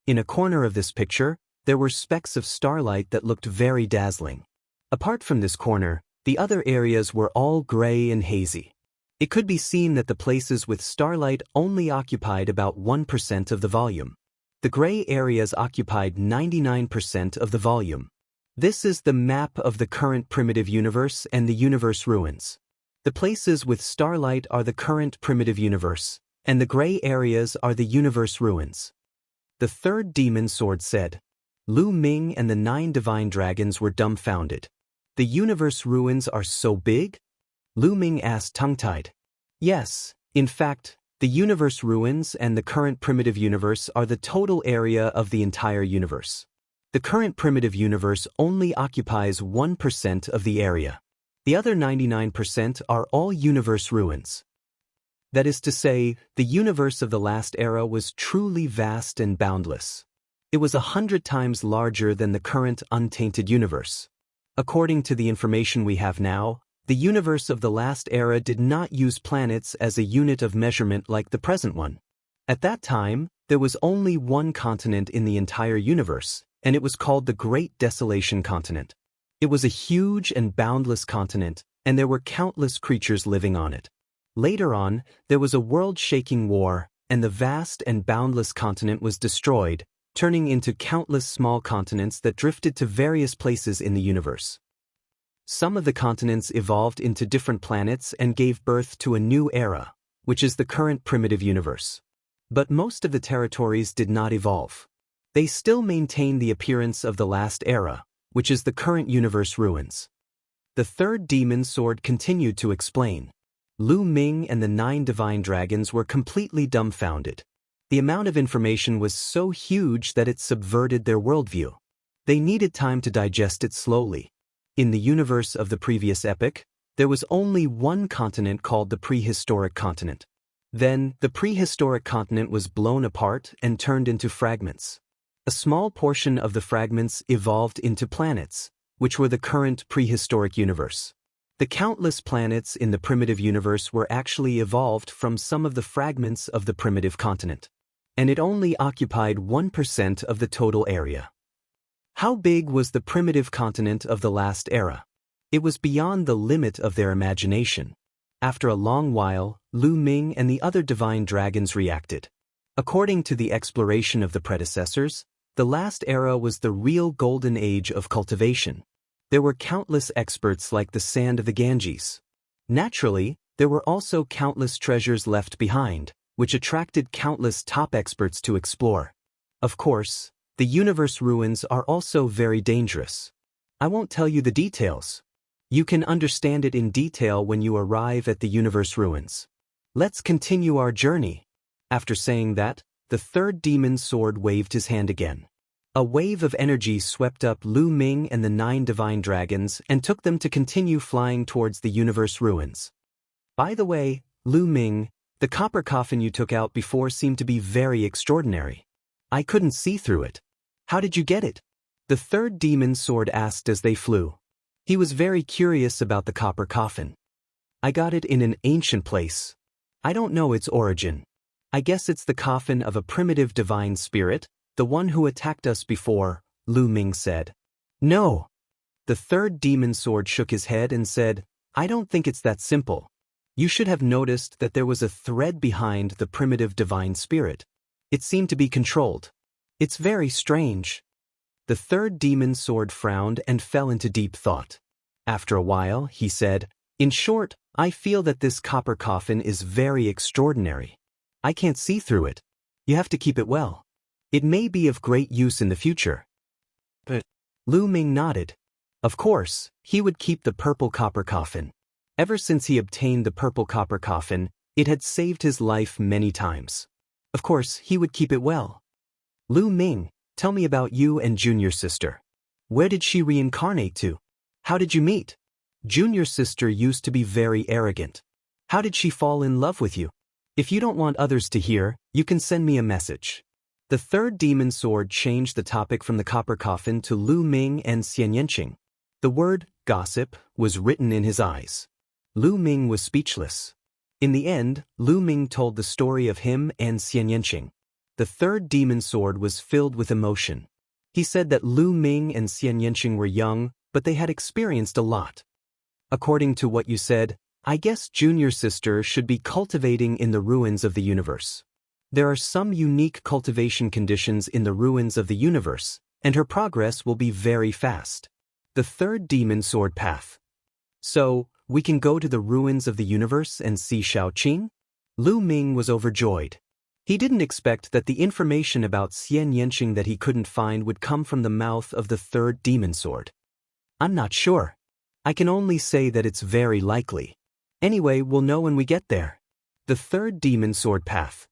In a corner of this picture, there were specks of starlight that looked very dazzling. Apart from this corner, the other areas were all gray and hazy. It could be seen that the places with starlight only occupied about 1% of the volume. The gray areas occupied 99% of the volume. This is the map of the current primitive universe and the universe ruins. The places with starlight are the current primitive universe, and the gray areas are the universe ruins. The third demon sword said. Lu Ming and the 9 divine dragons were dumbfounded. The universe ruins are so big? Lu Ming asked tongue-tied. Yes, in fact, the universe ruins and the current primitive universe are the total area of the entire universe. The current primitive universe only occupies 1% of the area. The other 99% are all universe ruins. That is to say, the universe of the last era was truly vast and boundless. It was 100 times larger than the current untainted universe. According to the information we have now, the universe of the last era did not use planets as a unit of measurement like the present one. At that time, there was only one continent in the entire universe, and it was called the Great Desolation Continent. It was a huge and boundless continent, and there were countless creatures living on it. Later on, there was a world-shaking war, and the vast and boundless continent was destroyed, turning into countless small continents that drifted to various places in the universe. Some of the continents evolved into different planets and gave birth to a new era, which is the current primitive universe. But most of the territories did not evolve. They still maintain the appearance of the last era, which is the current universe ruins. The third demon sword continued to explain. Lu Ming and the 9 divine dragons were completely dumbfounded. The amount of information was so huge that it subverted their worldview. They needed time to digest it slowly. In the universe of the previous epoch, there was only one continent called the prehistoric continent. Then, the prehistoric continent was blown apart and turned into fragments. A small portion of the fragments evolved into planets, which were the current prehistoric universe. The countless planets in the primitive universe were actually evolved from some of the fragments of the primitive continent. And it only occupied 1% of the total area. How big was the primitive continent of the last era? It was beyond the limit of their imagination. After a long while, Lu Ming and the other divine dragons reacted. According to the exploration of the predecessors, the last era was the real golden age of cultivation. There were countless experts like the sand of the Ganges. Naturally, there were also countless treasures left behind, which attracted countless top experts to explore. Of course, the universe ruins are also very dangerous. I won't tell you the details. You can understand it in detail when you arrive at the universe ruins. Let's continue our journey. After saying that, the third demon's sword waved his hand again. A wave of energy swept up Lu Ming and the 9 divine dragons and took them to continue flying towards the universe ruins. By the way, Lu Ming, the copper coffin you took out before seemed to be very extraordinary. I couldn't see through it. How did you get it? The third demon's sword asked as they flew. He was very curious about the copper coffin. I got it in an ancient place. I don't know its origin. I guess it's the coffin of a primitive divine spirit, the one who attacked us before, Lu Ming said. No. The third demon's sword shook his head and said, I don't think it's that simple. You should have noticed that there was a thread behind the primitive divine spirit. It seemed to be controlled. It's very strange. The third demon's sword frowned and fell into deep thought. After a while, he said, in short, I feel that this copper coffin is very extraordinary. I can't see through it. You have to keep it well. It may be of great use in the future. But Lu Ming nodded. Of course, he would keep the purple copper coffin. Ever since he obtained the purple copper coffin, it had saved his life many times. Of course, he would keep it well. Lu Ming, tell me about you and Junior Sister. Where did she reincarnate to? How did you meet? Junior Sister used to be very arrogant. How did she fall in love with you? If you don't want others to hear, you can send me a message. The third demon's sword changed the topic from the copper coffin to Lu Ming and Xian Yanqing. The word, gossip, was written in his eyes. Lu Ming was speechless. In the end, Lu Ming told the story of him and Xian Yanqing. The third demon's sword was filled with emotion. He said that Lu Ming and Xian Yanqing were young, but they had experienced a lot. According to what you said, I guess Junior Sister should be cultivating in the ruins of the universe. There are some unique cultivation conditions in the ruins of the universe, and her progress will be very fast. The third demon sword path. So, we can go to the ruins of the universe and see Shaoqing? Lu Ming was overjoyed. He didn't expect that the information about Xian Yanqing that he couldn't find would come from the mouth of the third demon sword. I'm not sure. I can only say that it's very likely. Anyway, we'll know when we get there. The third demon sword path.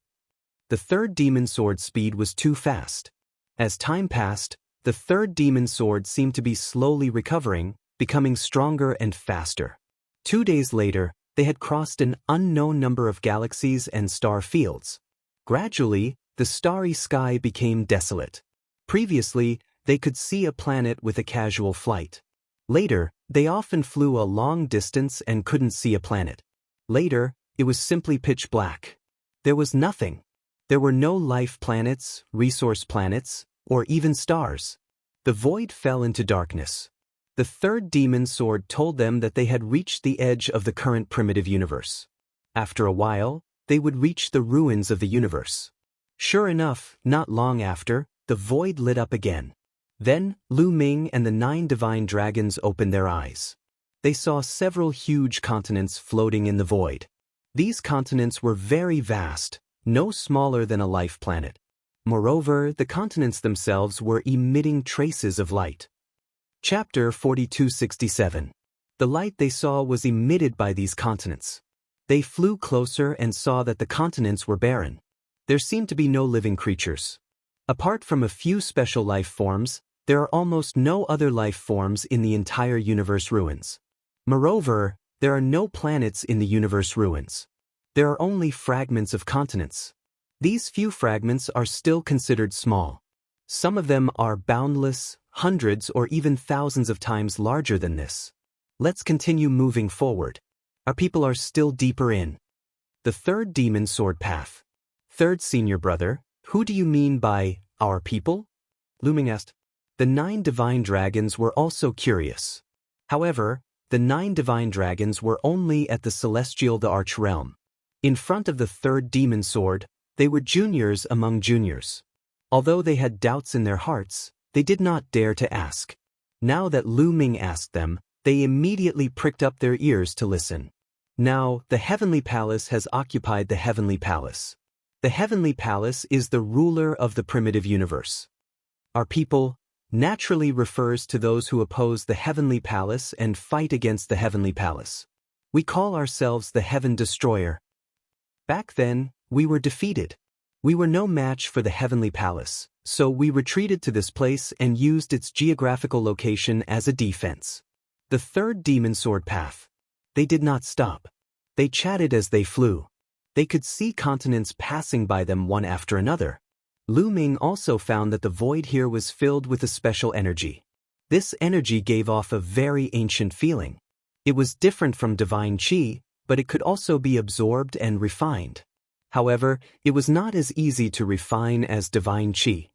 The third demon sword speed was too fast. As time passed, the third demon sword seemed to be slowly recovering, becoming stronger and faster. 2 days later, they had crossed an unknown number of galaxies and star fields. Gradually, the starry sky became desolate. Previously, they could see a planet with a casual flight. Later, they often flew a long distance and couldn't see a planet. Later, it was simply pitch black. There was nothing. There were no life planets, resource planets, or even stars. The void fell into darkness. The third demon's sword told them that they had reached the edge of the current primitive universe. After a while, they would reach the ruins of the universe. Sure enough, not long after, the void lit up again. Then, Lu Ming and the 9 divine dragons opened their eyes. They saw several huge continents floating in the void. These continents were very vast, no smaller than a life planet. Moreover, the continents themselves were emitting traces of light. Chapter 4267. The light they saw was emitted by these continents. They flew closer and saw that the continents were barren. There seemed to be no living creatures. Apart from a few special life forms, there are almost no other life forms in the entire universe ruins. Moreover, there are no planets in the universe ruins. There are only fragments of continents. These few fragments are still considered small. Some of them are boundless, hundreds or even thousands of times larger than this. Let's continue moving forward. Our people are still deeper in. The third demon sword path. Third senior brother, who do you mean by our people? Lu Ming asked. The 9 divine dragons were also curious. However, the 9 divine dragons were only at the celestial the arch realm. In front of the third demon sword, they were juniors among juniors. Although they had doubts in their hearts, they did not dare to ask. Now that Lu Ming asked them, they immediately pricked up their ears to listen. Now, the Heavenly Palace has occupied the Heavenly Palace. The Heavenly Palace is the ruler of the primitive universe. Our people naturally refers to those who oppose the Heavenly Palace and fight against the Heavenly Palace. We call ourselves the Heaven Destroyer. Back then, we were defeated. We were no match for the Heavenly Palace, so we retreated to this place and used its geographical location as a defense. The third demon sword path. They did not stop. They chatted as they flew. They could see continents passing by them one after another. Lu Ming also found that the void here was filled with a special energy. This energy gave off a very ancient feeling. It was different from divine qi, but it could also be absorbed and refined. However, it was not as easy to refine as divine qi.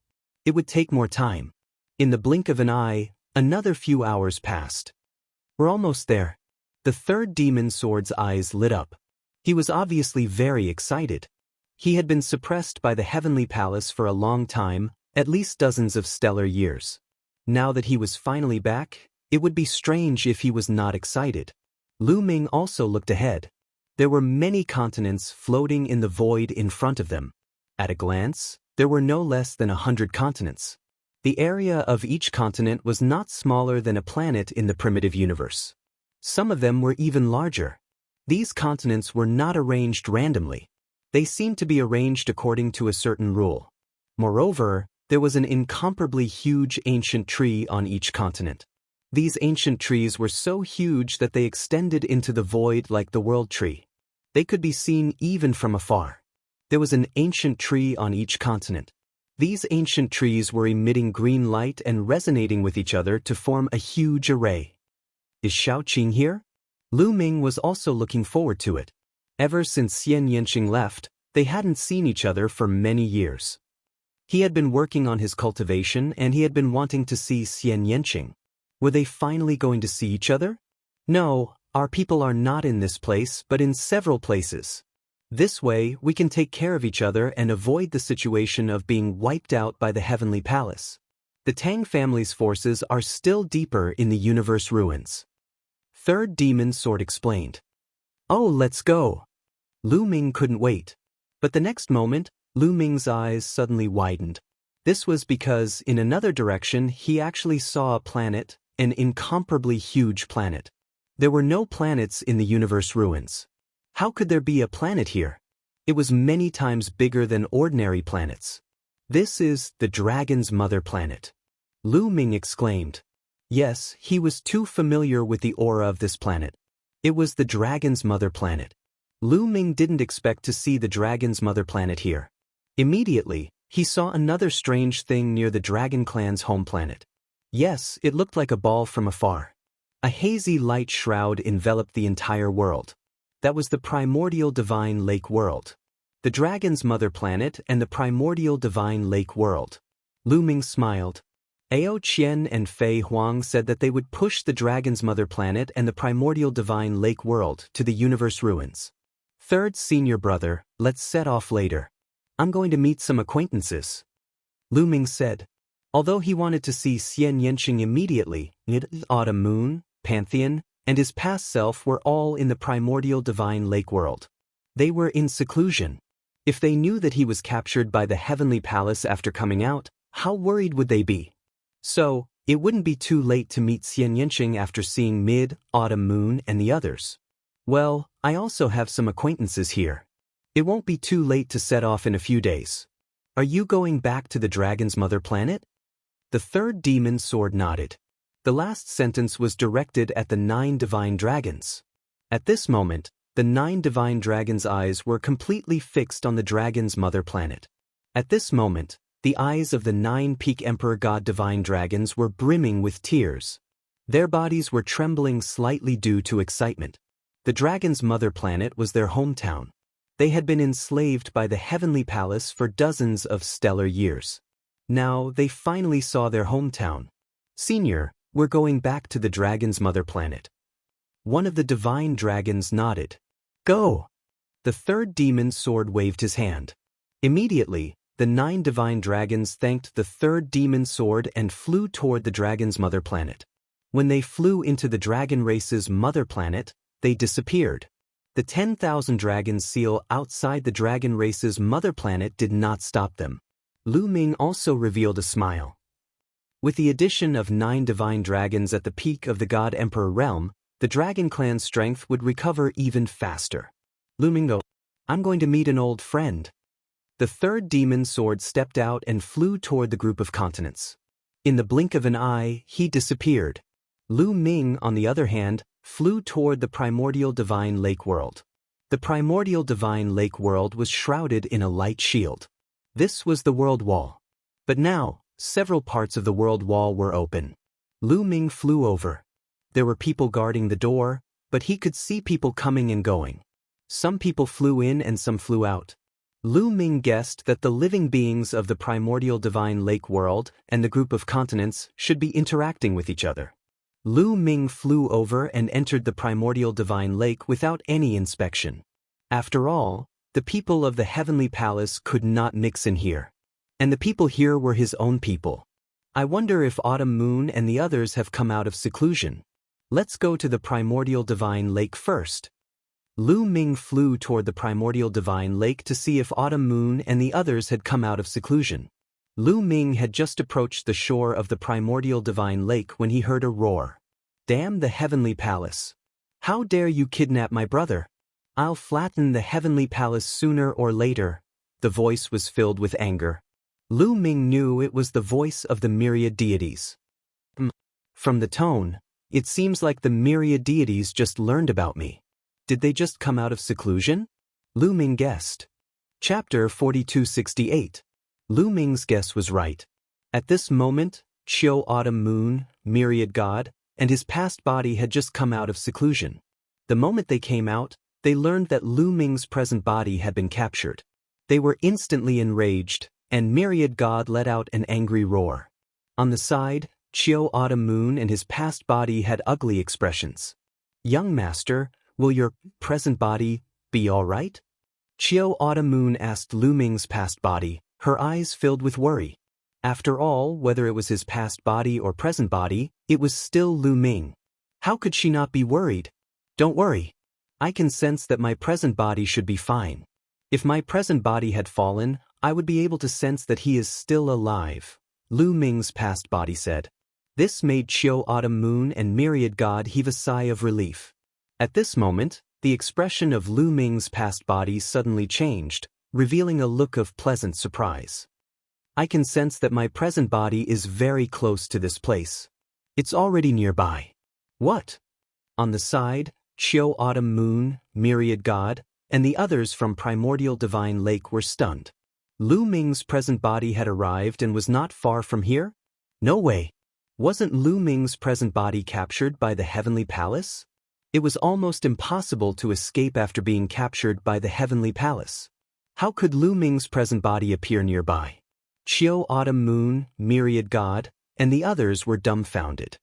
It would take more time. In the blink of an eye, another few hours passed. We're almost there. The third demon sword's eyes lit up. He was obviously very excited. He had been suppressed by the Heavenly Palace for a long time, at least dozens of stellar years. Now that he was finally back, it would be strange if he was not excited. Lu Ming also looked ahead. There were many continents floating in the void in front of them. At a glance, there were no less than 100 continents. The area of each continent was not smaller than a planet in the primitive universe. Some of them were even larger. These continents were not arranged randomly. They seemed to be arranged according to a certain rule. Moreover, there was an incomparably huge ancient tree on each continent. These ancient trees were so huge that they extended into the void like the world tree. They could be seen even from afar. There was an ancient tree on each continent. These ancient trees were emitting green light and resonating with each other to form a huge array. Is Xiaoqing here? Lu Ming was also looking forward to it. Ever since Xian Yanqing left, they hadn't seen each other for many years. He had been working on his cultivation and he had been wanting to see Xian Yanqing. Were they finally going to see each other? No, our people are not in this place but in several places. This way, we can take care of each other and avoid the situation of being wiped out by the Heavenly Palace. The Tang family's forces are still deeper in the universe ruins. Third demon sword explained. Oh, let's go. Lu Ming couldn't wait. But the next moment, Lu Ming's eyes suddenly widened. This was because, in another direction, he actually saw a planet, an incomparably huge planet. There were no planets in the universe ruins. How could there be a planet here? It was many times bigger than ordinary planets. This is the dragon's mother planet. Lu Ming exclaimed. Yes, he was too familiar with the aura of this planet. It was the dragon's mother planet. Lu Ming didn't expect to see the dragon's mother planet here. Immediately, he saw another strange thing near the dragon clan's home planet. Yes, it looked like a ball from afar. A hazy light shroud enveloped the entire world. That was the primordial divine lake world. The dragon's mother planet and the primordial divine lake world. Lu Ming smiled. Ao Qian and Fei Huang said that they would push the dragon's mother planet and the primordial divine lake world to the universe ruins. Third senior brother, let's set off later. I'm going to meet some acquaintances. Lu Ming said. Although he wanted to see Xian Yanqing immediately, Autumn Moon, Pantheon, and his past self were all in the primordial divine lake world. They were in seclusion. If they knew that he was captured by the Heavenly Palace after coming out, how worried would they be? So, it wouldn't be too late to meet Xian Yanqing after seeing Autumn Moon and the others. Well, I also have some acquaintances here. It won't be too late to set off in a few days. Are you going back to the dragon's mother planet? The third demon sword nodded. The last sentence was directed at the 9 divine dragons. At this moment, the 9 divine dragons' eyes were completely fixed on the dragon's mother planet. At this moment, the eyes of the 9 peak emperor god divine dragons were brimming with tears. Their bodies were trembling slightly due to excitement. The dragon's mother planet was their hometown. They had been enslaved by the Heavenly Palace for dozens of stellar years. Now they finally saw their hometown. Senior, we're going back to the dragon's mother planet. One of the divine dragons nodded. Go! The third demon sword waved his hand. Immediately, the 9 divine dragons thanked the third demon sword and flew toward the dragon's mother planet. When they flew into the dragon race's mother planet, they disappeared. The 10,000 dragons seal outside the dragon race's mother planet did not stop them. Lu Ming also revealed a smile. With the addition of 9 divine dragons at the peak of the God Emperor realm, the dragon clan's strength would recover even faster. Lu Ming, I'm going to meet an old friend. The third demon sword stepped out and flew toward the group of continents. In the blink of an eye, he disappeared. Lu Ming, on the other hand, flew toward the primordial divine lake world. The primordial divine lake world was shrouded in a light shield. This was the world wall. But now, several parts of the world wall were open. Lu Ming flew over. There were people guarding the door, but he could see people coming and going. Some people flew in and some flew out. Lu Ming guessed that the living beings of the primordial divine lake world and the group of continents should be interacting with each other. Lu Ming flew over and entered the primordial divine lake without any inspection. After all, the people of the heavenly palace could not mix in here. And the people here were his own people. I wonder if Autumn Moon and the others have come out of seclusion. Let's go to the primordial divine lake first. Lu Ming flew toward the primordial divine lake to see if Autumn Moon and the others had come out of seclusion. Lu Ming had just approached the shore of the primordial divine lake when he heard a roar. Damn the heavenly palace! How dare you kidnap my brother? I'll flatten the heavenly palace sooner or later. The voice was filled with anger. Lu Ming knew it was the voice of the myriad deities. From the tone, it seems like the myriad deities just learned about me. Did they just come out of seclusion? Lu Ming guessed. Chapter 4268. Lu Ming's guess was right. At this moment, Qiu Autumn Moon, myriad god, and his past body had just come out of seclusion. The moment they came out, they learned that Lu Ming's present body had been captured. They were instantly enraged, and myriad god let out an angry roar. On the side, Qiu Autumn Moon and his past body had ugly expressions. Young master, will your present body be all right? Qiu Autumn Moon asked Lu Ming's past body, her eyes filled with worry. After all, whether it was his past body or present body, it was still Lu Ming. How could she not be worried? Don't worry. I can sense that my present body should be fine. If my present body had fallen, I would be able to sense that he is still alive, Lu Ming's past body said. This made Qiu Autumn Moon and myriad god heave a sigh of relief. At this moment, the expression of Lu Ming's past body suddenly changed, revealing a look of pleasant surprise. I can sense that my present body is very close to this place. It's already nearby. What? On the side, Qiu Autumn Moon, myriad god, and the others from primordial divine lake were stunned. Lu Ming's present body had arrived and was not far from here? No way. Wasn't Lu Ming's present body captured by the heavenly palace? It was almost impossible to escape after being captured by the heavenly palace. How could Lu Ming's present body appear nearby? Qiu Autumn Moon, myriad god, and the others were dumbfounded.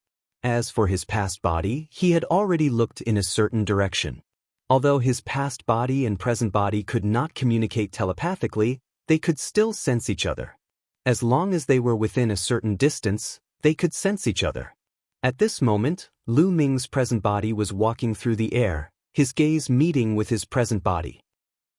As for his past body, he had already looked in a certain direction. Although his past body and present body could not communicate telepathically, they could still sense each other. As long as they were within a certain distance, they could sense each other. At this moment, Lu Ming's present body was walking through the air, his gaze meeting with his present body.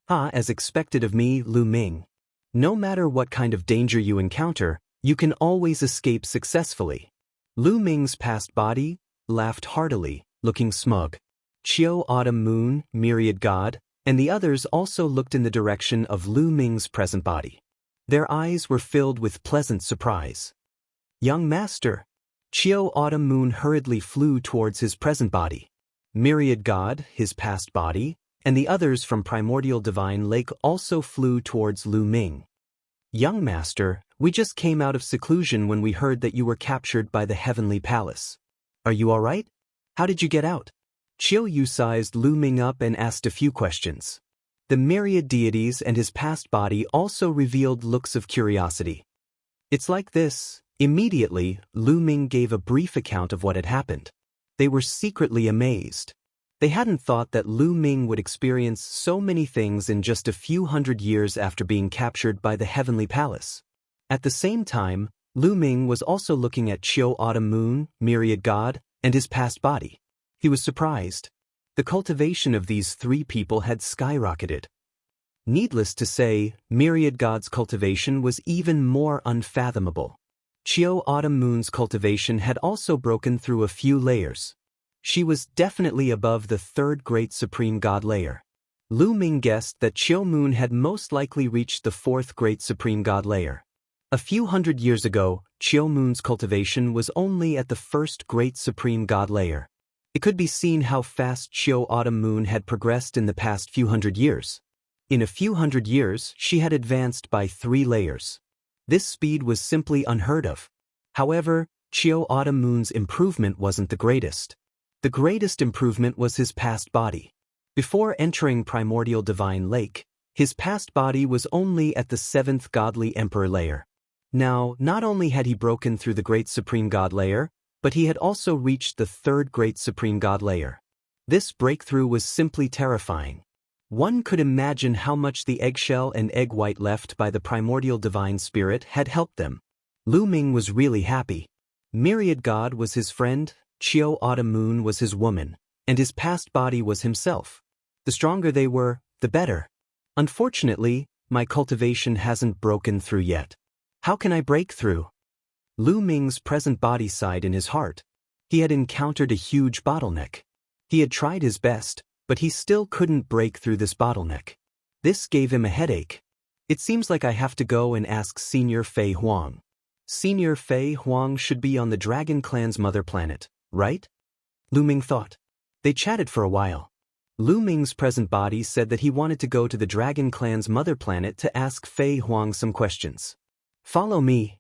As expected of me, Lu Ming. No matter what kind of danger you encounter, you can always escape successfully. Lu Ming's past body laughed heartily, looking smug. Qiu Autumn Moon, myriad god, and the others also looked in the direction of Lu Ming's present body. Their eyes were filled with pleasant surprise. Young master. Qiu Autumn Moon hurriedly flew towards his present body. Myriad god, his past body, and the others from primordial divine lake also flew towards Lu Ming. Young master, we just came out of seclusion when we heard that you were captured by the heavenly palace. Are you all right? How did you get out? Qiu Yu sized Lu Ming up and asked a few questions. The myriad deities and his past body also revealed looks of curiosity. It's like this. Immediately, Lu Ming gave a brief account of what had happened. They were secretly amazed. They hadn't thought that Lu Ming would experience so many things in just a few hundred years after being captured by the heavenly palace. At the same time, Lu Ming was also looking at Qiu Autumn Moon, myriad god, and his past body. He was surprised. The cultivation of these three people had skyrocketed. Needless to say, myriad god's cultivation was even more unfathomable. Qiu Autumn Moon's cultivation had also broken through a few layers. She was definitely above the third great supreme god layer. Lu Ming guessed that Chiu Moon had most likely reached the fourth great supreme god layer. A few hundred years ago, Chiu Moon's cultivation was only at the first great supreme god layer. It could be seen how fast Chiu Autumn Moon had progressed in the past few hundred years. In a few hundred years, she had advanced by 3 layers. This speed was simply unheard of. However, Chiu Autumn Moon's improvement wasn't the greatest. The greatest improvement was his past body. Before entering Primordial Divine Lake, his past body was only at the 7th Godly Emperor layer. Now, not only had he broken through the Great Supreme God layer, but he had also reached the 3rd Great Supreme God layer. This breakthrough was simply terrifying. One could imagine how much the eggshell and egg white left by the Primordial Divine Spirit had helped them. Lu Ming was really happy. Myriad God was his friend, Chiu Autumn Moon was his woman, and his past body was himself. The stronger they were, the better. Unfortunately, my cultivation hasn't broken through yet. How can I break through? Lu Ming's present body sighed in his heart. He had encountered a huge bottleneck. He had tried his best, but he still couldn't break through this bottleneck. This gave him a headache. It seems like I have to go and ask Senior Fei Huang. Senior Fei Huang should be on the Dragon Clan's mother planet, right? Lu Ming thought. They chatted for a while. Lu Ming's present body said that he wanted to go to the Dragon Clan's mother planet to ask Fei Huang some questions. Follow me,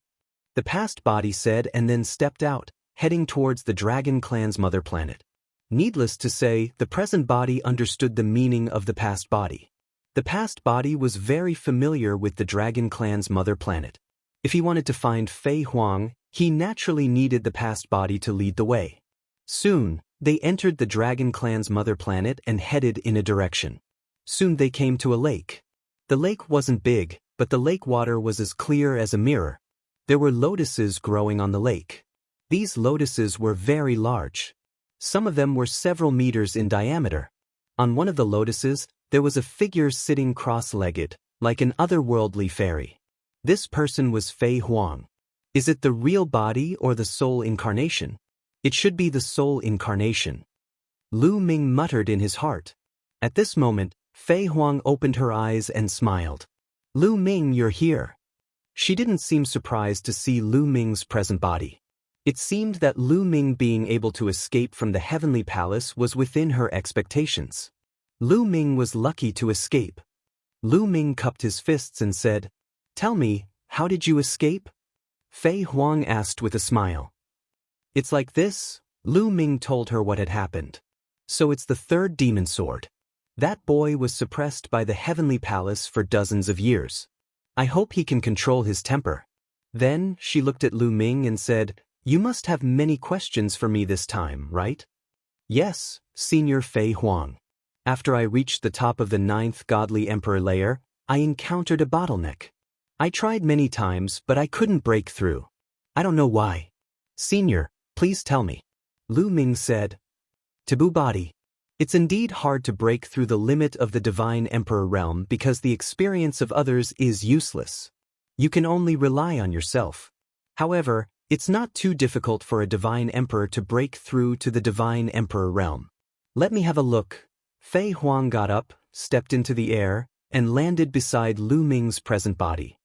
the past body said and then stepped out, heading towards the Dragon Clan's mother planet. Needless to say, the present body understood the meaning of the past body. The past body was very familiar with the Dragon Clan's mother planet. If he wanted to find Fei Huang, he naturally needed the past body to lead the way. Soon, they entered the Dragon Clan's mother planet and headed in a direction. Soon they came to a lake. The lake wasn't big, but the lake water was as clear as a mirror. There were lotuses growing on the lake. These lotuses were very large. Some of them were several meters in diameter. On one of the lotuses, there was a figure sitting cross-legged, like an otherworldly fairy. This person was Fei Huang. Is it the real body or the soul incarnation? It should be the soul incarnation. Lu Ming muttered in his heart. At this moment, Fei Huang opened her eyes and smiled. Lu Ming, you're here. She didn't seem surprised to see Lu Ming's present body. It seemed that Lu Ming being able to escape from the heavenly palace was within her expectations. Lu Ming was lucky to escape. Lu Ming cupped his fists and said, "Tell me, how did you escape?" Fei Huang asked with a smile. It's like this, Lu Ming told her what had happened. So it's the 3rd demon sword. That boy was suppressed by the heavenly palace for dozens of years. I hope he can control his temper. Then she looked at Lu Ming and said, "You must have many questions for me this time, right?" "Yes, Senior Fei Huang. After I reached the top of the 9th Godly Emperor layer, I encountered a bottleneck. I tried many times, but I couldn't break through. I don't know why. Senior, please tell me." Lu Ming said, "Taboo body. It's indeed hard to break through the limit of the Divine Emperor realm because the experience of others is useless. You can only rely on yourself. However, it's not too difficult for a Divine Emperor to break through to the Divine Emperor realm. Let me have a look." Fei Huang got up, stepped into the air, and landed beside Lu Ming's present body.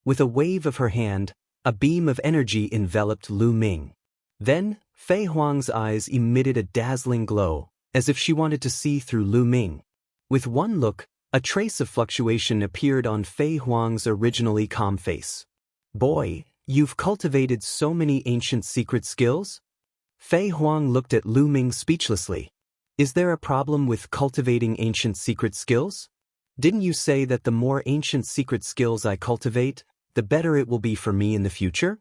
With a wave of her hand, a beam of energy enveloped Lu Ming. Then, Fei Huang's eyes emitted a dazzling glow, as if she wanted to see through Lu Ming. With one look, a trace of fluctuation appeared on Fei Huang's originally calm face. "Boy, you've cultivated so many ancient secret skills?" Fei Huang looked at Lu Ming speechlessly. "Is there a problem with cultivating ancient secret skills? Didn't you say that the more ancient secret skills I cultivate, the better it will be for me in the future?"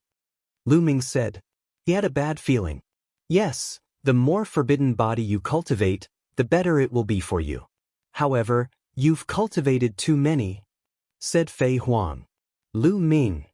Lu Ming said. He had a bad feeling. "Yes, the more forbidden body you cultivate, the better it will be for you. However, you've cultivated too many," said Fei Huang. Lu Ming.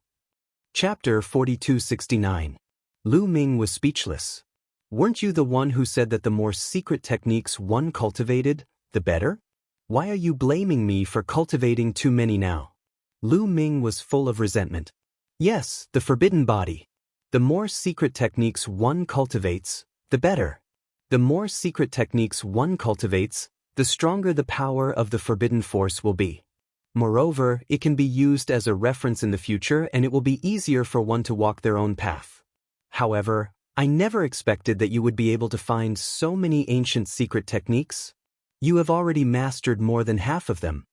Chapter 4269. Lu Ming was speechless. "Weren't you the one who said that the more secret techniques one cultivated, the better? Why are you blaming me for cultivating too many now?" Lu Ming was full of resentment. "Yes, the forbidden body. The more secret techniques one cultivates, the better. The more secret techniques one cultivates, the stronger the power of the forbidden force will be. Moreover, it can be used as a reference in the future and it will be easier for one to walk their own path. However, I never expected that you would be able to find so many ancient secret techniques. You have already mastered more than half of them.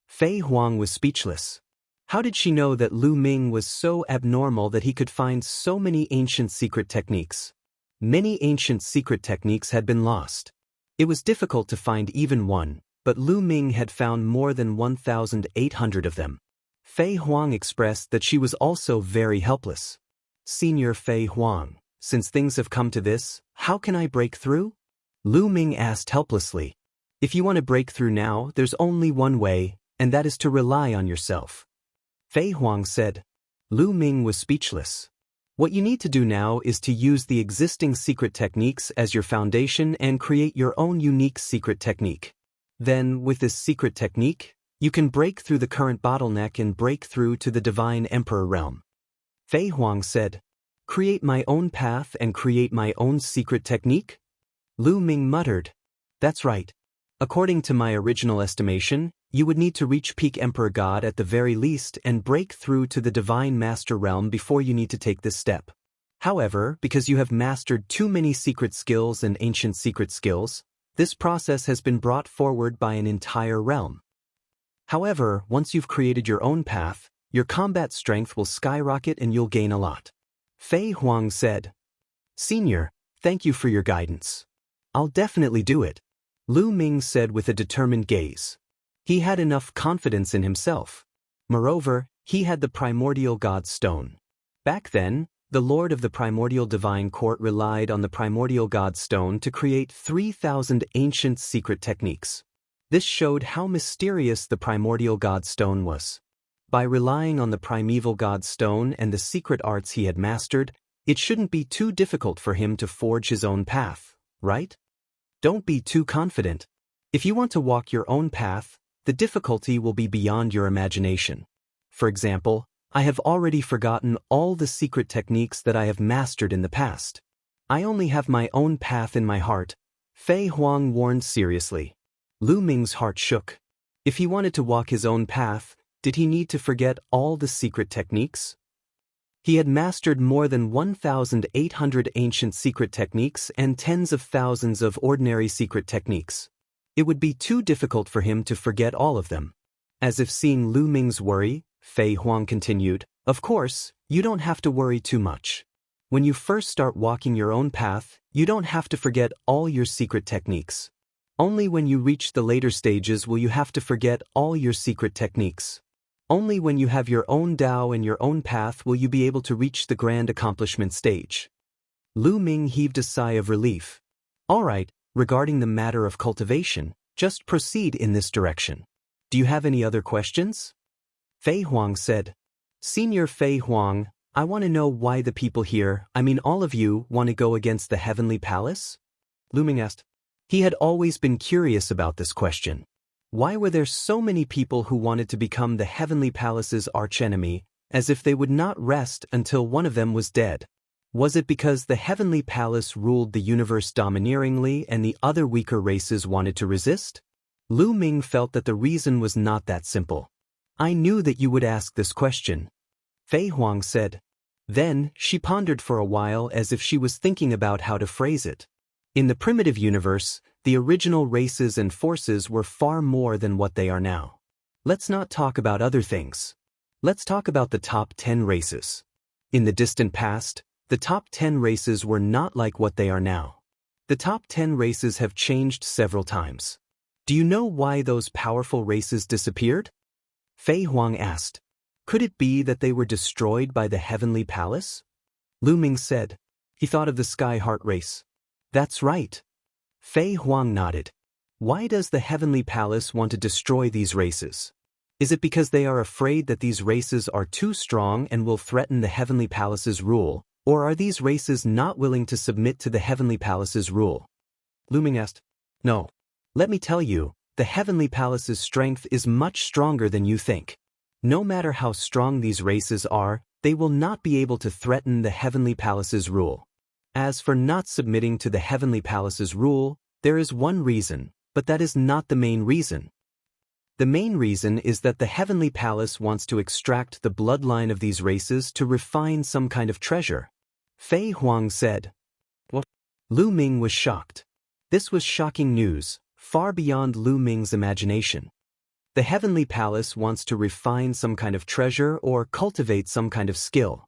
Fei Huang was speechless. How did she know that Lu Ming was so abnormal that he could find so many ancient secret techniques? Many ancient secret techniques had been lost. It was difficult to find even one, but Lu Ming had found more than 1,800 of them. Fei Huang expressed that she was also very helpless. Senior Fei Huang, since things have come to this, how can I break through? Lu Ming asked helplessly. If you want to break through now, there's only one way, and that is to rely on yourself. Fei Huang said. Lu Ming was speechless. What you need to do now is to use the existing secret techniques as your foundation and create your own unique secret technique. Then, with this secret technique, you can break through the current bottleneck and break through to the Divine Emperor realm. Fei Huang said, create my own path and create my own secret technique? Lu Ming muttered, that's right. According to my original estimation, you would need to reach peak Emperor God at the very least and break through to the Divine Master realm before you need to take this step. However, because you have mastered too many secret skills and ancient secret skills, this process has been brought forward by an entire realm. However, once you've created your own path, your combat strength will skyrocket and you'll gain a lot. Fei Huang said, Senior, thank you for your guidance. I'll definitely do it. Lu Ming said with a determined gaze. He had enough confidence in himself. Moreover, he had the primordial God stone. Back then, the Lord of the Primordial Divine Court relied on the primordial God stone to create 3,000 ancient secret techniques. This showed how mysterious the primordial God stone was. By relying on the primeval God stone and the secret arts he had mastered, it shouldn't be too difficult for him to forge his own path, right? Don't be too confident. If you want to walk your own path, the difficulty will be beyond your imagination. For example, I have already forgotten all the secret techniques that I have mastered in the past. I only have my own path in my heart, Fei Huang warned seriously. Lu Ming's heart shook. If he wanted to walk his own path, did he need to forget all the secret techniques? He had mastered more than 1,800 ancient secret techniques and tens of thousands of ordinary secret techniques. It would be too difficult for him to forget all of them. As if seeing Lu Ming's worry, Fei Huang continued, of course, you don't have to worry too much. When you first start walking your own path, you don't have to forget all your secret techniques. Only when you reach the later stages will you have to forget all your secret techniques. Only when you have your own Tao and your own path will you be able to reach the grand accomplishment stage. Lu Ming heaved a sigh of relief. All right, regarding the matter of cultivation, just proceed in this direction. Do you have any other questions? Fei Huang said. Senior Fei Huang, I want to know why the people here, all of you, want to go against the Heavenly Palace? Lu Ming asked. He had always been curious about this question. Why were there so many people who wanted to become the Heavenly Palace's archenemy, as if they would not rest until one of them was dead? Was it because the Heavenly Palace ruled the universe domineeringly and the other weaker races wanted to resist? Lu Ming felt that the reason was not that simple. I knew that you would ask this question. Fei Huang said. Then, she pondered for a while as if she was thinking about how to phrase it. In the primitive universe, the original races and forces were far more than what they are now. Let's not talk about other things. Let's talk about the top 10 races. In the distant past, the top 10 races were not like what they are now. The top 10 races have changed several times. Do you know why those powerful races disappeared? Fei Huang asked. Could it be that they were destroyed by the Heavenly Palace? Lu Ming said. He thought of the Sky Heart race. That's right. Fei Huang nodded. Why does the Heavenly Palace want to destroy these races? Is it because they are afraid that these races are too strong and will threaten the Heavenly Palace's rule, or are these races not willing to submit to the Heavenly Palace's rule? Lu Ming asked. No. Let me tell you, the Heavenly Palace's strength is much stronger than you think. No matter how strong these races are, they will not be able to threaten the Heavenly Palace's rule. As for not submitting to the Heavenly Palace's rule, there is one reason, But that is not the main reason. The main reason is that the Heavenly Palace wants to extract the bloodline of these races to refine some kind of treasure. Fei Huang said. What? Lu Ming was shocked. This was shocking news, far beyond Lu Ming's imagination. The Heavenly Palace wants to refine some kind of treasure or cultivate some kind of skill.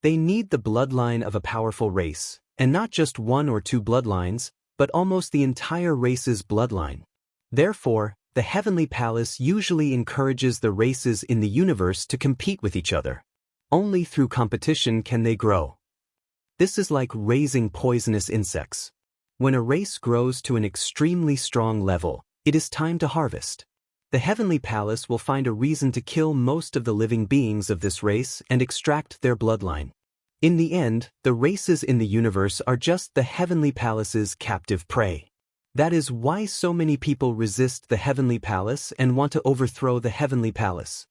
They need the bloodline of a powerful race, and not just one or two bloodlines, but almost the entire race's bloodline. Therefore, the Heavenly Palace usually encourages the races in the universe to compete with each other. Only through competition can they grow. This is like raising poisonous insects. When a race grows to an extremely strong level, it is time to harvest. The Heavenly Palace will find a reason to kill most of the living beings of this race and extract their bloodline. In the end, the races in the universe are just the Heavenly Palace's captive prey. That is why so many people resist the Heavenly Palace and want to overthrow the Heavenly Palace.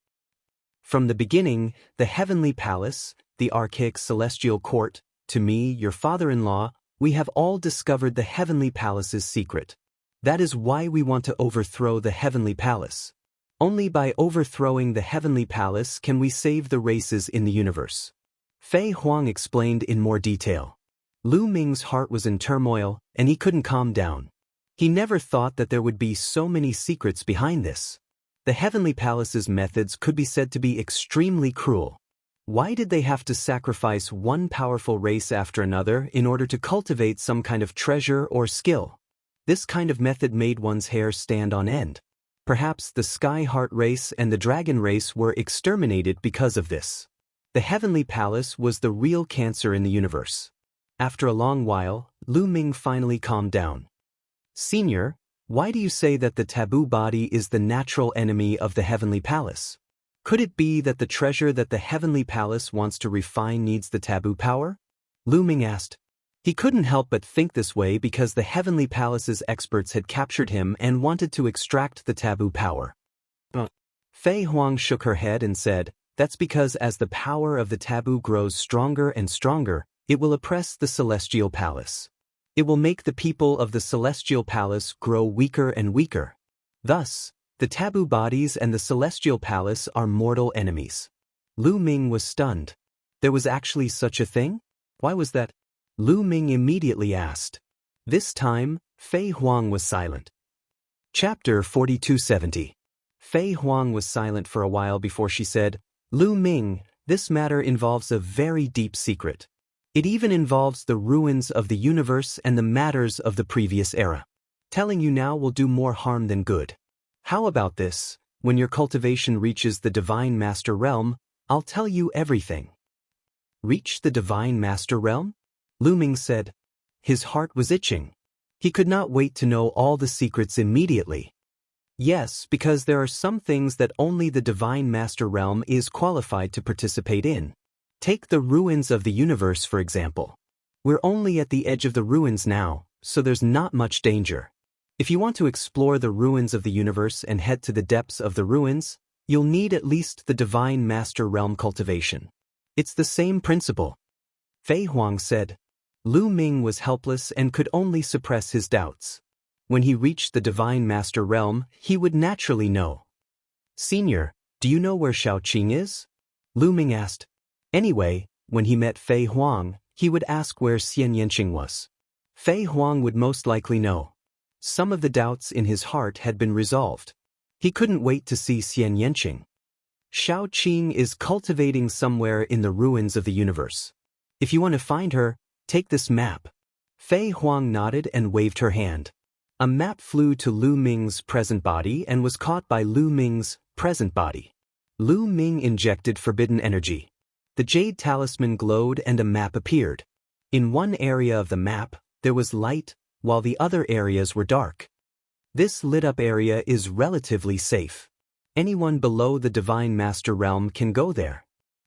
From the beginning, the Heavenly Palace, the archaic celestial court, to me, your father-in-law, we have all discovered the Heavenly Palace's secret. That is why we want to overthrow the Heavenly Palace. Only by overthrowing the Heavenly Palace can we save the races in the universe. Fei Huang explained in more detail. Lu Ming's heart was in turmoil, and he couldn't calm down. He never thought that there would be so many secrets behind this. The Heavenly Palace's methods could be said to be extremely cruel. Why did they have to sacrifice one powerful race after another in order to cultivate some kind of treasure or skill? This kind of method made one's hair stand on end. Perhaps the Sky Heart race and the Dragon race were exterminated because of this. The Heavenly Palace was the real cancer in the universe. After a long while, Lu Ming finally calmed down. Senior, why do you say that the taboo body is the natural enemy of the Heavenly Palace? Could it be that the treasure that the Heavenly Palace wants to refine needs the taboo power? Lu Ming asked. He couldn't help but think this way because the Heavenly Palace's experts had captured him and wanted to extract the taboo power. Fei Huang shook her head and said, that's because as the power of the taboo grows stronger and stronger, it will oppress the Celestial Palace. It will make the people of the Celestial Palace grow weaker and weaker. Thus, the taboo bodies and the Celestial Palace are mortal enemies. Lu Ming was stunned. There was actually such a thing? Why was that? Lu Ming immediately asked. This time, Fei Huang was silent. Chapter 4270. Fei Huang was silent for a while before she said, Lu Ming, this matter involves a very deep secret. It even involves the ruins of the universe and the matters of the previous era. Telling you now will do more harm than good. How about this? When your cultivation reaches the Divine Master Realm, I'll tell you everything. Reach the Divine Master Realm? Lu Ming said. His heart was itching. He could not wait to know all the secrets immediately. Yes, because there are some things that only the Divine Master Realm is qualified to participate in. Take the ruins of the universe, for example. We're only at the edge of the ruins now, so there's not much danger. If you want to explore the ruins of the universe and head to the depths of the ruins, you'll need at least the Divine Master Realm cultivation. It's the same principle. Fei Huang said. Lu Ming was helpless and could only suppress his doubts. When he reached the Divine Master Realm, he would naturally know. Senior, do you know where Shaoqing is? Lu Ming asked. Anyway, when he met Fei Huang, he would ask where Xian Yanqing was. Fei Huang would most likely know. Some of the doubts in his heart had been resolved. He couldn't wait to see Xian Yanqing. Shaoqing is cultivating somewhere in the ruins of the universe. If you want to find her, take this map. Fei Huang nodded and waved her hand. A map flew to Lu Ming's present body and was caught by Lu Ming's present body. Lu Ming injected forbidden energy. The jade talisman glowed and a map appeared. In one area of the map, there was light, while the other areas were dark. This lit-up area is relatively safe. Anyone below the Divine Master Realm can go there.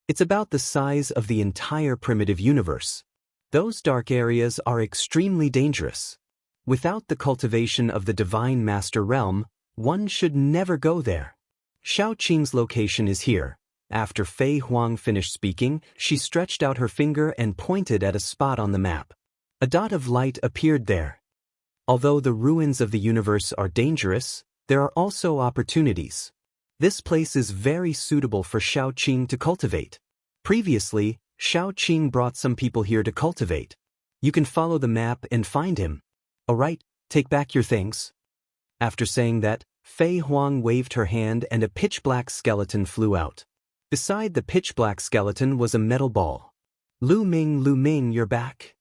It's about the size of the entire primitive universe. Those dark areas are extremely dangerous. Without the cultivation of the Divine Master Realm, one should never go there. Shaoqing's location is here. After Fei Huang finished speaking, she stretched out her finger and pointed at a spot on the map. A dot of light appeared there. Although the ruins of the universe are dangerous, there are also opportunities. This place is very suitable for Xiaoqing to cultivate. Previously, Xiaoqing brought some people here to cultivate. You can follow the map and find him. Alright, take back your things. After saying that, Fei Huang waved her hand and a pitch-black skeleton flew out. Beside the pitch-black skeleton was a metal ball. Lu Ming, you're back.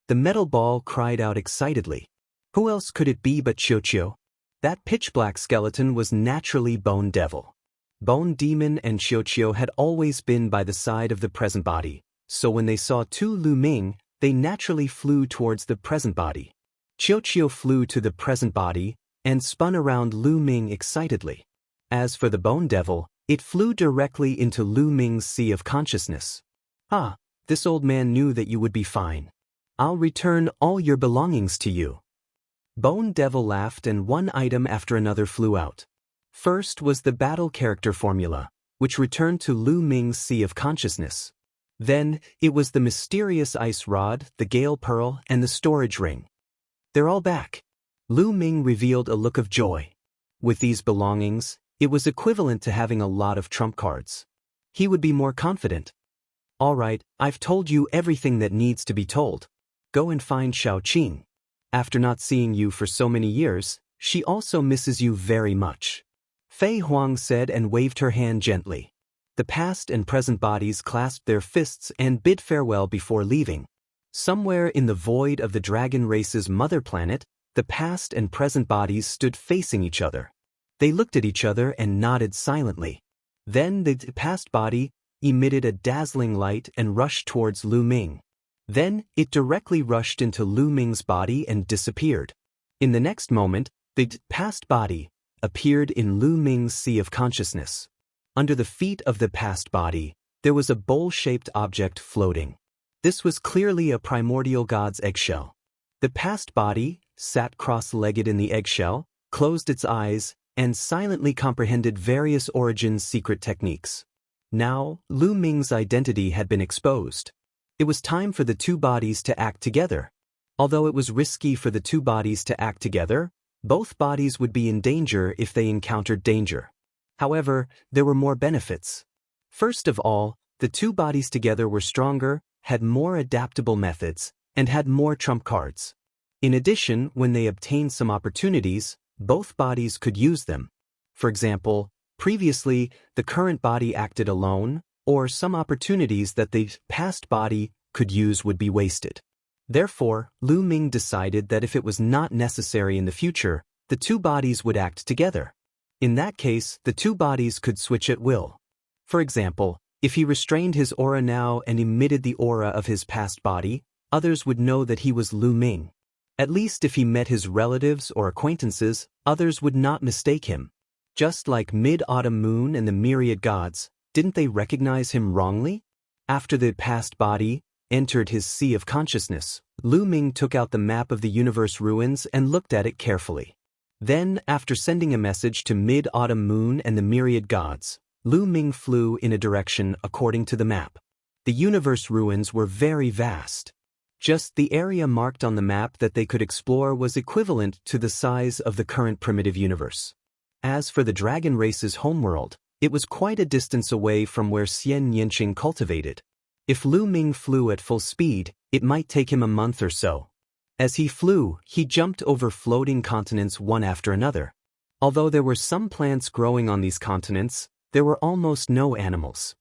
The metal ball cried out excitedly. Who else could it be but Qiuqiu? That pitch-black skeleton was naturally Bone Devil. Bone Demon and Qiuqiu had always been by the side of the present body, so when they saw two Lu Ming, they naturally flew towards the present body. Qiuqiu flew to the present body and spun around Lu Ming excitedly. As for the Bone Devil, it flew directly into Lu Ming's sea of consciousness. Ah, this old man knew that you would be fine. I'll return all your belongings to you. Bone Devil laughed and one item after another flew out. First was the battle character formula, which returned to Lu Ming's sea of consciousness. Then, it was the mysterious ice rod, the gale pearl, and the storage ring. They're all back. Lu Ming revealed a look of joy. With these belongings, it was equivalent to having a lot of trump cards. He would be more confident. Alright, I've told you everything that needs to be told. Go and find Xiaoqing. After not seeing you for so many years, she also misses you very much. Fei Huang said and waved her hand gently. The past and present bodies clasped their fists and bid farewell before leaving. Somewhere in the void of the dragon race's mother planet, the past and present bodies stood facing each other. They looked at each other and nodded silently. Then the past body emitted a dazzling light and rushed towards Lu Ming. Then it directly rushed into Lu Ming's body and disappeared. In the next moment, the past body appeared in Lu Ming's sea of consciousness. Under the feet of the past body, there was a bowl-shaped object floating. This was clearly a primordial god's eggshell. The past body sat cross-legged in the eggshell, closed its eyes, and silently comprehended various Origin's secret techniques. Now, Lu Ming's identity had been exposed. It was time for the two bodies to act together. Although it was risky for the two bodies to act together, both bodies would be in danger if they encountered danger. However, there were more benefits. First of all, the two bodies together were stronger, had more adaptable methods, and had more trump cards. In addition, when they obtained some opportunities, both bodies could use them. For example, previously, the current body acted alone, or some opportunities that the past body could use would be wasted. Therefore, Lu Ming decided that if it was not necessary in the future, the two bodies would act together. In that case, the two bodies could switch at will. For example, if he restrained his aura now and emitted the aura of his past body, others would know that he was Lu Ming. At least if he met his relatives or acquaintances, others would not mistake him. Just like Mid-Autumn Moon and the myriad gods, didn't they recognize him wrongly? After the past body entered his sea of consciousness, Lu Ming took out the map of the universe ruins and looked at it carefully. Then, after sending a message to Mid-Autumn Moon and the myriad gods, Lu Ming flew in a direction according to the map. The universe ruins were very vast. Just the area marked on the map that they could explore was equivalent to the size of the current primitive universe. As for the dragon race's homeworld, it was quite a distance away from where Xian Yanqing cultivated. If Lu Ming flew at full speed, it might take him a month or so. As he flew, he jumped over floating continents one after another. Although there were some plants growing on these continents, there were almost no animals.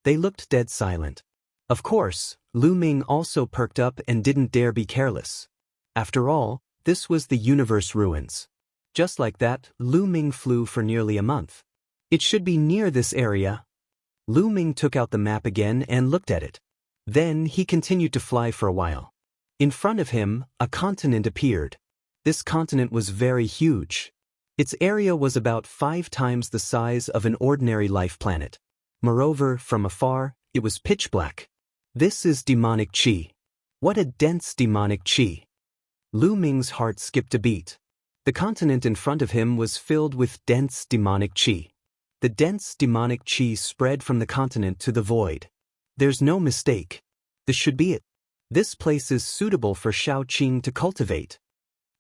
They looked dead silent. Of course, Lu Ming also perked up and didn't dare be careless. After all, this was the universe ruins. Just like that, Lu Ming flew for nearly a month. It should be near this area. Lu Ming took out the map again and looked at it. Then he continued to fly for a while. In front of him, a continent appeared. This continent was very huge. Its area was about 5 times the size of an ordinary life planet. Moreover, from afar, it was pitch black. This is demonic qi. What a dense demonic qi. Lu Ming's heart skipped a beat. The continent in front of him was filled with dense demonic qi. The dense demonic qi spread from the continent to the void. There's no mistake. This should be it. This place is suitable for Xiaoqing to cultivate.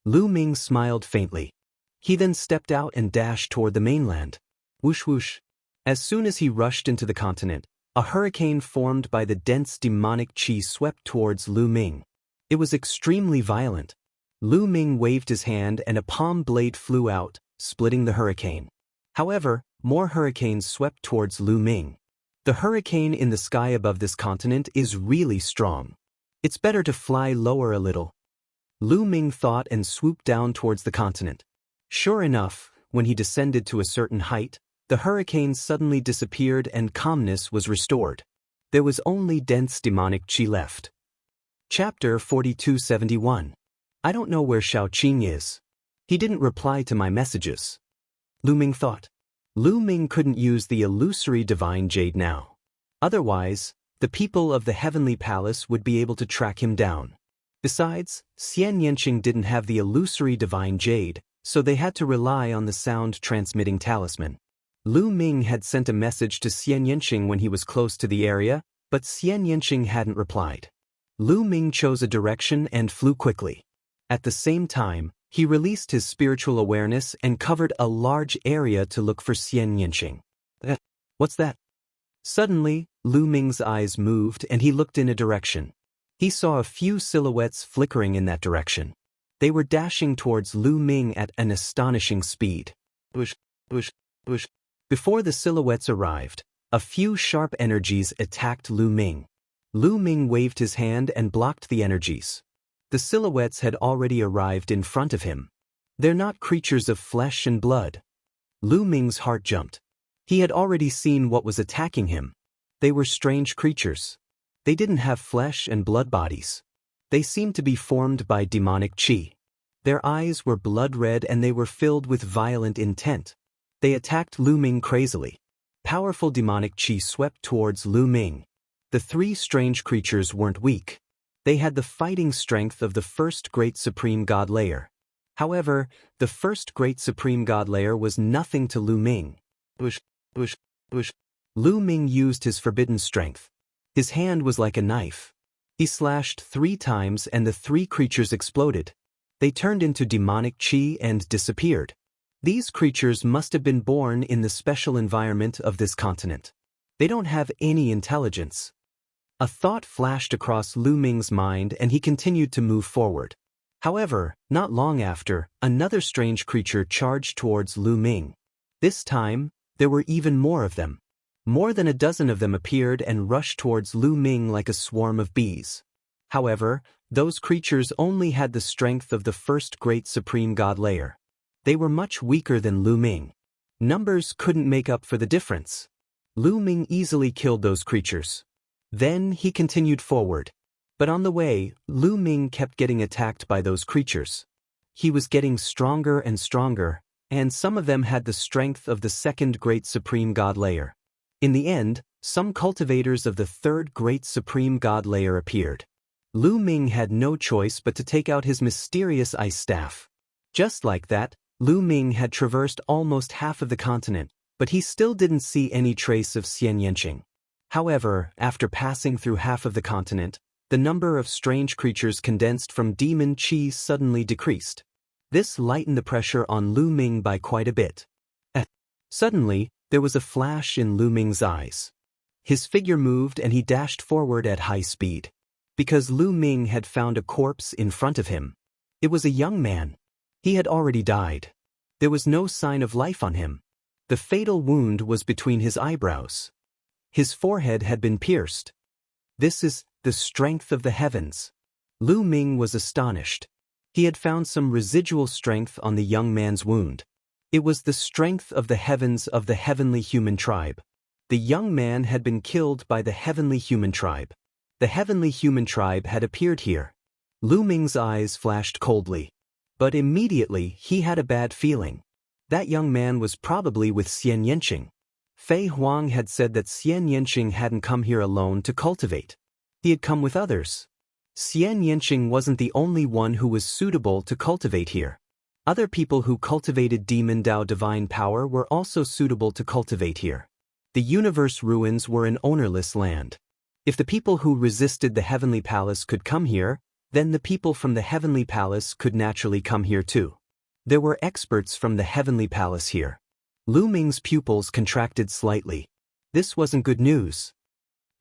Lu Ming smiled faintly. He then stepped out and dashed toward the mainland. Whoosh whoosh. As soon as he rushed into the continent, a hurricane formed by the dense demonic qi swept towards Lu Ming. It was extremely violent. Lu Ming waved his hand and a palm blade flew out, splitting the hurricane. However, more hurricanes swept towards Lu Ming. The hurricane in the sky above this continent is really strong. It's better to fly lower a little. Lu Ming thought and swooped down towards the continent. Sure enough, when he descended to a certain height, the hurricane suddenly disappeared and calmness was restored. There was only dense demonic qi left. Chapter 4271. I don't know where Shaoqing is. He didn't reply to my messages. Lu Ming thought. Lu Ming couldn't use the illusory divine jade now. Otherwise, the people of the heavenly palace would be able to track him down. Besides, Xian Yanqing didn't have the illusory divine jade, so they had to rely on the sound-transmitting talisman. Lu Ming had sent a message to Xian Yanqing when he was close to the area, but Xian Yanqing hadn't replied. Lu Ming chose a direction and flew quickly. At the same time, he released his spiritual awareness and covered a large area to look for Xian Yanqing. What's that? Suddenly, Lu Ming's eyes moved and he looked in a direction. He saw a few silhouettes flickering in that direction. They were dashing towards Lu Ming at an astonishing speed. Bush, bush, bush. Before the silhouettes arrived, a few sharp energies attacked Lu Ming. Lu Ming waved his hand and blocked the energies. The silhouettes had already arrived in front of him. They're not creatures of flesh and blood. Lu Ming's heart jumped. He had already seen what was attacking him. They were strange creatures. They didn't have flesh and blood bodies. They seemed to be formed by demonic qi. Their eyes were blood red and they were filled with violent intent. They attacked Lu Ming crazily. Powerful demonic qi swept towards Lu Ming. The three strange creatures weren't weak. They had the fighting strength of the first great supreme god layer. However, the first great supreme god layer was nothing to Lu Ming. Bush, bush, bush. Lu Ming used his forbidden strength. His hand was like a knife. He slashed 3 times and the 3 creatures exploded. They turned into demonic qi and disappeared. These creatures must have been born in the special environment of this continent. They don't have any intelligence. A thought flashed across Lu Ming's mind and he continued to move forward. However, not long after, another strange creature charged towards Lu Ming. This time, there were even more of them. More than a dozen of them appeared and rushed towards Lu Ming like a swarm of bees. However, those creatures only had the strength of the first great supreme god layer. They were much weaker than Lu Ming. Numbers couldn't make up for the difference. Lu Ming easily killed those creatures. Then he continued forward. But on the way, Lu Ming kept getting attacked by those creatures. He was getting stronger and stronger, and some of them had the strength of the second great supreme god layer. In the end, some cultivators of the third great supreme god layer appeared. Lu Ming had no choice but to take out his mysterious ice staff. Just like that, Lu Ming had traversed almost half of the continent, but he still didn't see any trace of Xian Yanqing. However, after passing through half of the continent, the number of strange creatures condensed from demon qi suddenly decreased. This lightened the pressure on Lu Ming by quite a bit. Suddenly, there was a flash in Lu Ming's eyes. His figure moved and he dashed forward at high speed. Because Lu Ming had found a corpse in front of him. It was a young man. He had already died. There was no sign of life on him. The fatal wound was between his eyebrows. His forehead had been pierced. This is the strength of the heavens. Lu Ming was astonished. He had found some residual strength on the young man's wound. It was the strength of the heavens of the heavenly human tribe. The young man had been killed by the heavenly human tribe. The heavenly human tribe had appeared here. Lu Ming's eyes flashed coldly. But immediately he had a bad feeling. That young man was probably with Xian Yanqing. Fei Huang had said that Xian Yanqing hadn't come here alone to cultivate. He had come with others. Xian Yanqing wasn't the only one who was suitable to cultivate here. Other people who cultivated Demon Dao divine power were also suitable to cultivate here. The universe ruins were an ownerless land. If the people who resisted the heavenly palace could come here, Then the people from the Heavenly Palace could naturally come here too. There were experts from the Heavenly Palace here. Lu Ming's pupils contracted slightly. This wasn't good news.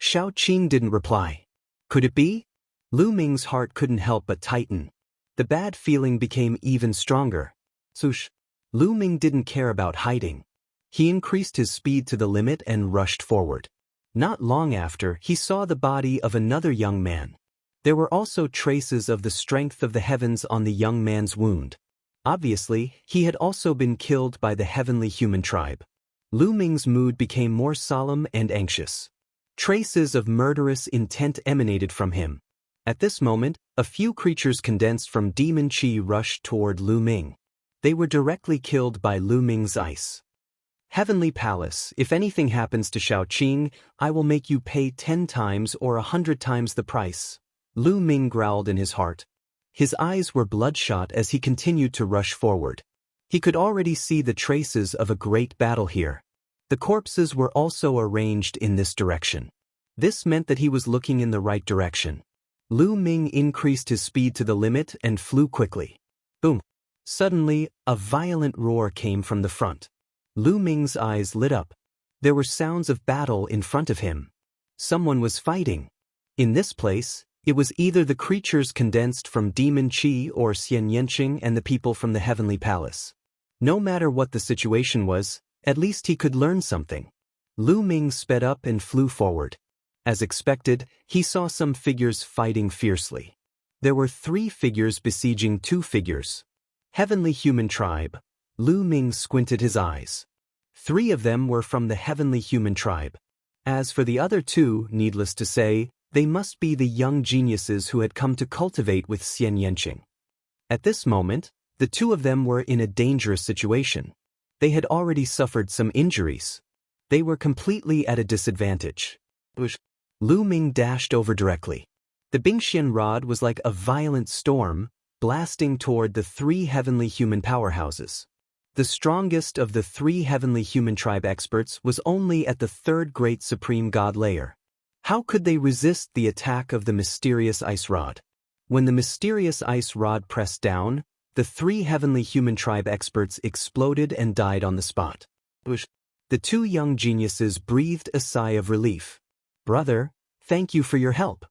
Xiao Qing didn't reply. Could it be? Lu Ming's heart couldn't help but tighten. The bad feeling became even stronger. Swoosh. Lu Ming didn't care about hiding. He increased his speed to the limit and rushed forward. Not long after, he saw the body of another young man. There were also traces of the strength of the heavens on the young man's wound. Obviously, he had also been killed by the heavenly human tribe. Lu Ming's mood became more solemn and anxious. Traces of murderous intent emanated from him. At this moment, a few creatures condensed from demon qi rushed toward Lu Ming. They were directly killed by Lu Ming's ice. Heavenly Palace, if anything happens to Xiao Qing, I will make you pay 10 times or 100 times the price. Lu Ming growled in his heart. His eyes were bloodshot as he continued to rush forward. He could already see the traces of a great battle here. The corpses were also arranged in this direction. This meant that he was looking in the right direction. Lu Ming increased his speed to the limit and flew quickly. Boom! Suddenly, a violent roar came from the front. Lu Ming's eyes lit up. There were sounds of battle in front of him. Someone was fighting. In this place, it was either the creatures condensed from Demon Qi or Xian Yanqing and the people from the Heavenly Palace. No matter what the situation was, at least he could learn something. Lu Ming sped up and flew forward. As expected, he saw some figures fighting fiercely. There were 3 figures besieging 2 figures. Heavenly Human Tribe. Lu Ming squinted his eyes. 3 of them were from the Heavenly Human Tribe. As for the other 2, needless to say, they must be the young geniuses who had come to cultivate with Xian Yanqing. At this moment, the 2 of them were in a dangerous situation. They had already suffered some injuries. They were completely at a disadvantage. Lu Ming dashed over directly. The Bingxian rod was like a violent storm, blasting toward the 3 heavenly human powerhouses. The strongest of the 3 heavenly human tribe experts was only at the 3rd great supreme god layer. How could they resist the attack of the mysterious ice rod? When the mysterious ice rod pressed down, the 3 heavenly human tribe experts exploded and died on the spot. The 2 young geniuses breathed a sigh of relief. Brother, thank you for your help.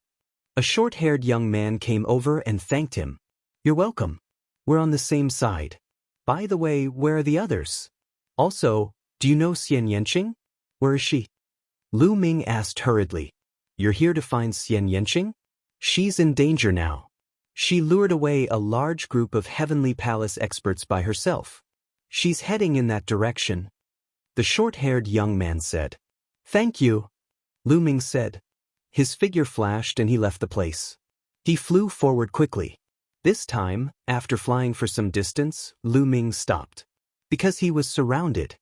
A short-haired young man came over and thanked him. You're welcome. We're on the same side. By the way, where are the others? Also, do you know Xian Yanqing? Where is she? Lu Ming asked hurriedly. You're here to find Xian Yanqing? She's in danger now. She lured away a large group of Heavenly Palace experts by herself. She's heading in that direction. The short-haired young man said. Thank you, Lu Ming said. His figure flashed and he left the place. He flew forward quickly. This time, after flying for some distance, Lu Ming stopped. Because he was surrounded.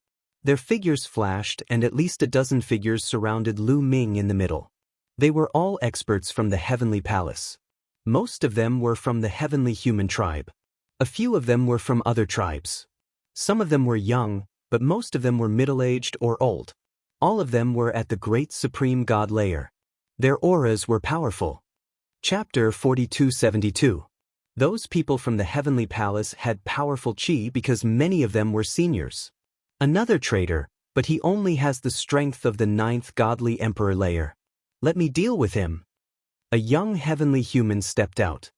Their figures flashed and at least a dozen figures surrounded Lu Ming in the middle. They were all experts from the Heavenly Palace. Most of them were from the Heavenly Human Tribe. A few of them were from other tribes. Some of them were young, but most of them were middle-aged or old. All of them were at the Great Supreme God layer. Their auras were powerful. Chapter 4272. Those people from the Heavenly Palace had powerful qi because many of them were seniors. Another traitor, but he only has the strength of the 9th godly emperor layer. Let me deal with him. A young heavenly human stepped out.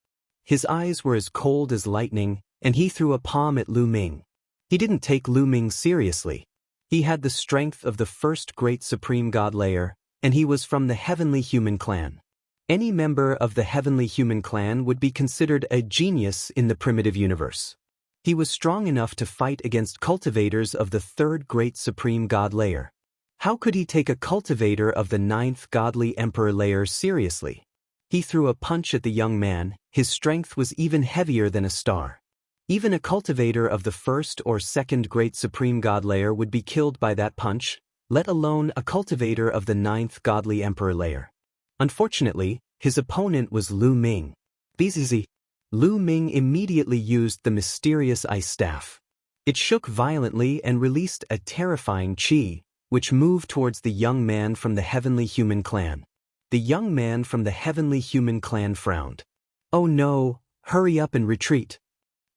His eyes were as cold as lightning, and he threw a palm at Lu Ming. He didn't take Lu Ming seriously. He had the strength of the 1st great supreme god layer, and he was from the heavenly human clan. Any member of the heavenly human clan would be considered a genius in the primitive universe. He was strong enough to fight against cultivators of the 3rd great supreme god layer. How could he take a cultivator of the 9th godly emperor layer seriously? He threw a punch at the young man. His strength was even heavier than a star. Even a cultivator of the 1st or 2nd great supreme god layer would be killed by that punch, let alone a cultivator of the 9th godly emperor layer. Unfortunately, his opponent was Lu Ming. Bzz. Lu Ming immediately used the mysterious ice staff. It shook violently and released a terrifying qi, which moved towards the young man from the heavenly human clan. The young man from the heavenly human clan frowned. "Oh no, hurry up and retreat,"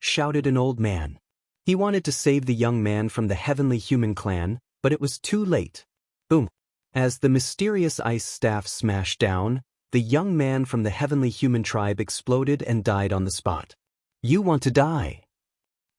shouted an old man. He wanted to save the young man from the heavenly human clan, but it was too late. Boom. As the mysterious ice staff smashed down, the young man from the heavenly human tribe exploded and died on the spot. "You want to die.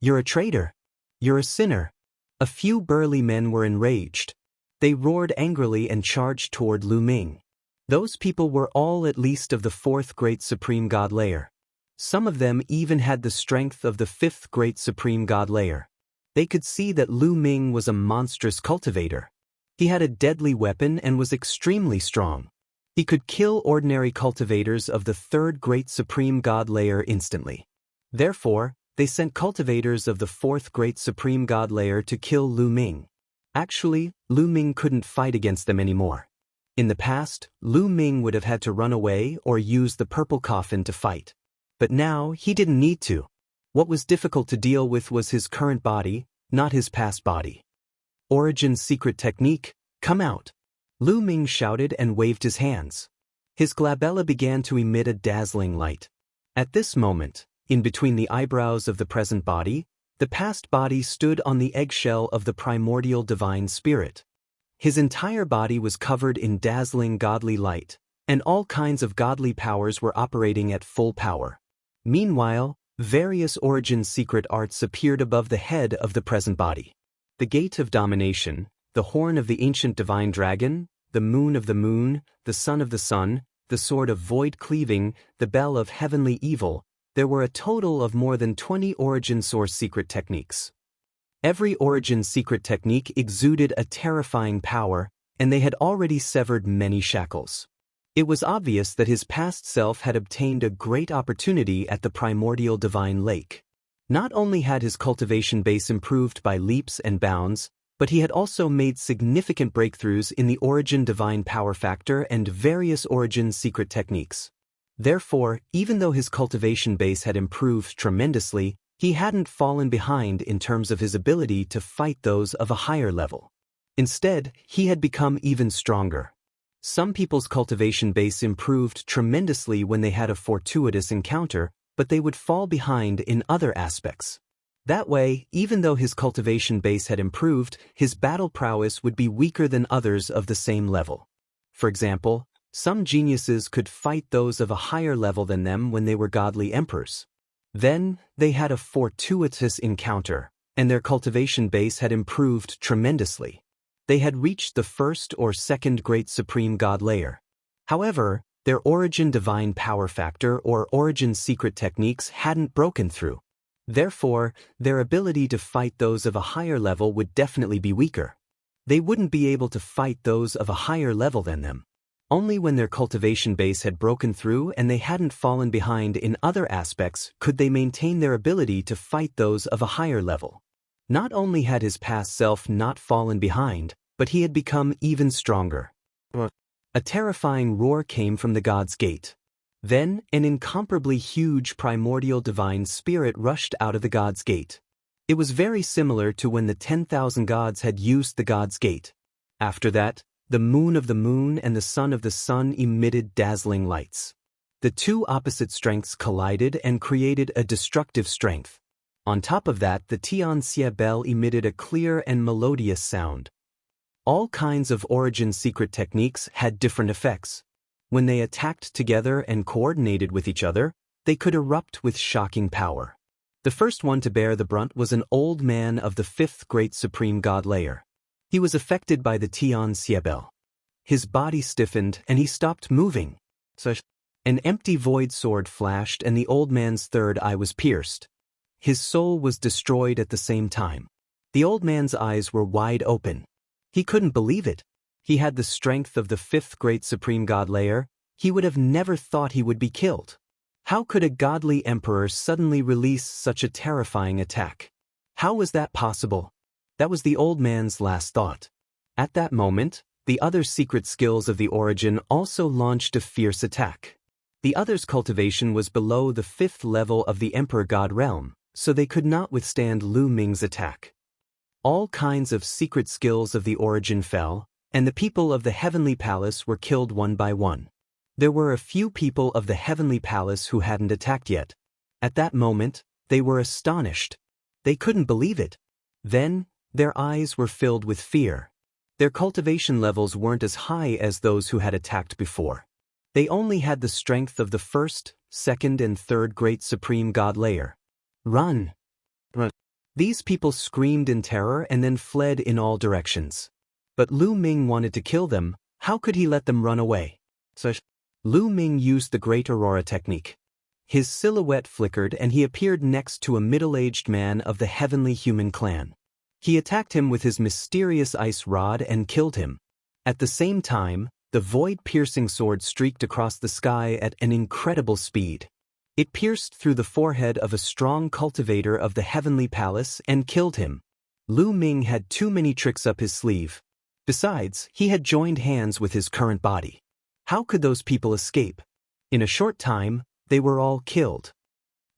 You're a traitor. You're a sinner." A few burly men were enraged. They roared angrily and charged toward Lu Ming. Those people were all at least of the fourth great supreme god layer. Some of them even had the strength of the fifth great supreme god layer. They could see that Lu Ming was a monstrous cultivator. He had a deadly weapon and was extremely strong. He could kill ordinary cultivators of the third great supreme god layer instantly. Therefore, they sent cultivators of the fourth great supreme god layer to kill Lu Ming. Actually, Lu Ming couldn't fight against them anymore. In the past, Lu Ming would have had to run away or use the purple coffin to fight. But now, he didn't need to. What was difficult to deal with was his current body, not his past body. "Origin's secret technique, come out!" Lu Ming shouted and waved his hands. His glabella began to emit a dazzling light. At this moment, in between the eyebrows of the present body, the past body stood on the eggshell of the primordial divine spirit. His entire body was covered in dazzling godly light, and all kinds of godly powers were operating at full power. Meanwhile, various Origin's secret arts appeared above the head of the present body. The Gate of Domination, the Horn of the Ancient Divine Dragon, the Moon of the Moon, the Sun of the Sun, the Sword of Void Cleaving, the Bell of Heavenly Evil. There were a total of more than 20 Origin Source secret techniques. Every Origin secret technique exuded a terrifying power, and they had already severed many shackles. It was obvious that his past self had obtained a great opportunity at the primordial divine lake. Not only had his cultivation base improved by leaps and bounds, but he had also made significant breakthroughs in the Origin divine power factor and various Origin secret techniques. Therefore, even though his cultivation base had improved tremendously, he hadn't fallen behind in terms of his ability to fight those of a higher level. Instead, he had become even stronger. Some people's cultivation base improved tremendously when they had a fortuitous encounter, but they would fall behind in other aspects. That way, even though his cultivation base had improved, his battle prowess would be weaker than others of the same level. For example, some geniuses could fight those of a higher level than them when they were godly emperors. Then, they had a fortuitous encounter, and their cultivation base had improved tremendously. They had reached the first or second great supreme god layer. However, their Origin divine power factor or Origin secret techniques hadn't broken through. Therefore, their ability to fight those of a higher level would definitely be weaker. They wouldn't be able to fight those of a higher level than them. Only when their cultivation base had broken through and they hadn't fallen behind in other aspects could they maintain their ability to fight those of a higher level. Not only had his past self not fallen behind, but he had become even stronger. A terrifying roar came from the God's Gate. Then, an incomparably huge primordial divine spirit rushed out of the God's Gate. It was very similar to when the 10,000 gods had used the God's Gate. After that, the Moon of the Moon and the Sun of the Sun emitted dazzling lights. The two opposite strengths collided and created a destructive strength. On top of that, the Tianxia bell emitted a clear and melodious sound. All kinds of Origin secret techniques had different effects. When they attacked together and coordinated with each other, they could erupt with shocking power. The first one to bear the brunt was an old man of the fifth great supreme god layer. He was affected by the Tianxia bell. His body stiffened and he stopped moving. An empty void sword flashed and the old man's third eye was pierced. His soul was destroyed at the same time. The old man's eyes were wide open. He couldn't believe it. He had the strength of the fifth great supreme god layer. He would have never thought he would be killed. How could a godly emperor suddenly release such a terrifying attack? How was that possible? That was the old man's last thought. At that moment, the other secret skills of the Origin also launched a fierce attack. The other's cultivation was below the fifth level of the Emperor God realm, so they could not withstand Lu Ming's attack. All kinds of secret skills of the Origin fell, and the people of the Heavenly Palace were killed one by one. There were a few people of the heavenly palace who hadn't attacked yet. At that moment, they were astonished. They couldn't believe it. Then, their eyes were filled with fear. Their cultivation levels weren't as high as those who had attacked before. They only had the strength of the first, second and third great supreme god layer. Run! Run! These people screamed in terror and then fled in all directions. But Lu Ming wanted to kill them. How could he let them run away? So Lu Ming used the Great Aurora technique. His silhouette flickered and he appeared next to a middle-aged man of the heavenly human clan. He attacked him with his mysterious ice rod and killed him. At the same time, the void-piercing sword streaked across the sky at an incredible speed. It pierced through the forehead of a strong cultivator of the heavenly palace and killed him. Lu Ming had too many tricks up his sleeve. Besides, he had joined hands with his current body. How could those people escape? In a short time, they were all killed.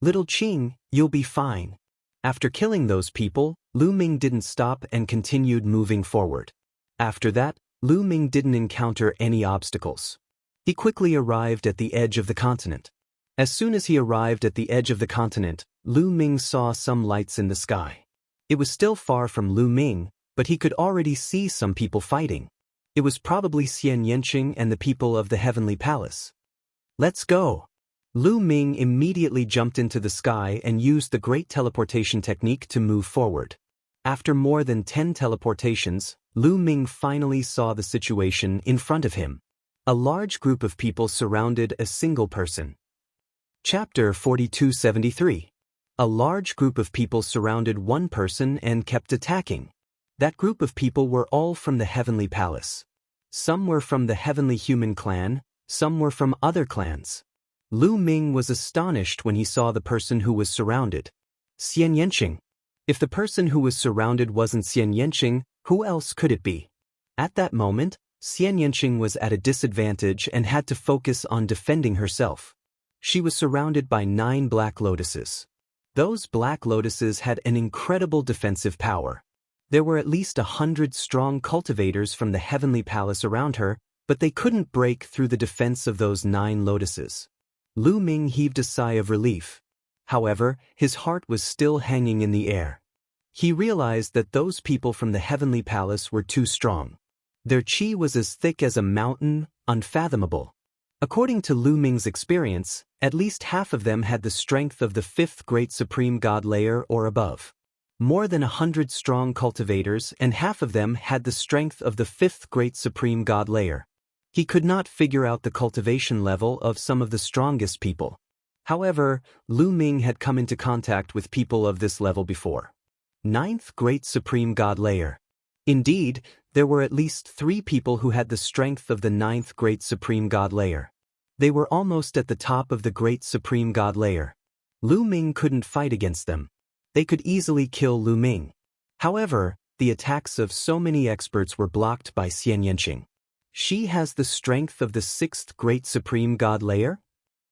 Little Qing, you'll be fine. After killing those people, Lu Ming didn't stop and continued moving forward. After that, Lu Ming didn't encounter any obstacles. He quickly arrived at the edge of the continent. As soon as he arrived at the edge of the continent, Lu Ming saw some lights in the sky. It was still far from Lu Ming, but he could already see some people fighting. It was probably Xian Yanqing and the people of the heavenly palace. Let's go! Lu Ming immediately jumped into the sky and used the great teleportation technique to move forward. After more than 10 teleportations, Lu Ming finally saw the situation in front of him. A large group of people surrounded a single person. Chapter 4273. A large group of people surrounded one person and kept attacking. That group of people were all from the heavenly palace. Some were from the heavenly human clan, some were from other clans. Lu Ming was astonished when he saw the person who was surrounded. Xian Yanqing. If the person who was surrounded wasn't Xian Yanqing, who else could it be? At that moment, Xian Yanqing was at a disadvantage and had to focus on defending herself. She was surrounded by 9 black lotuses. Those black lotuses had an incredible defensive power. There were at least 100 strong cultivators from the heavenly palace around her, but they couldn't break through the defense of those 9 lotuses. Lu Ming heaved a sigh of relief. However, his heart was still hanging in the air. He realized that those people from the heavenly palace were too strong. Their qi was as thick as a mountain, unfathomable. According to Lu Ming's experience, at least half of them had the strength of the 5th great supreme god layer or above. More than 100 strong cultivators and half of them had the strength of the 5th great supreme god layer. He could not figure out the cultivation level of some of the strongest people. However, Lu Ming had come into contact with people of this level before. 9th great supreme god layer. Indeed, there were at least 3 people who had the strength of the 9th great supreme god layer. They were almost at the top of the great supreme god layer. Lu Ming couldn't fight against them. They could easily kill Lu Ming. However, the attacks of so many experts were blocked by Xian Yanqing. She has the strength of the 6th great supreme god layer?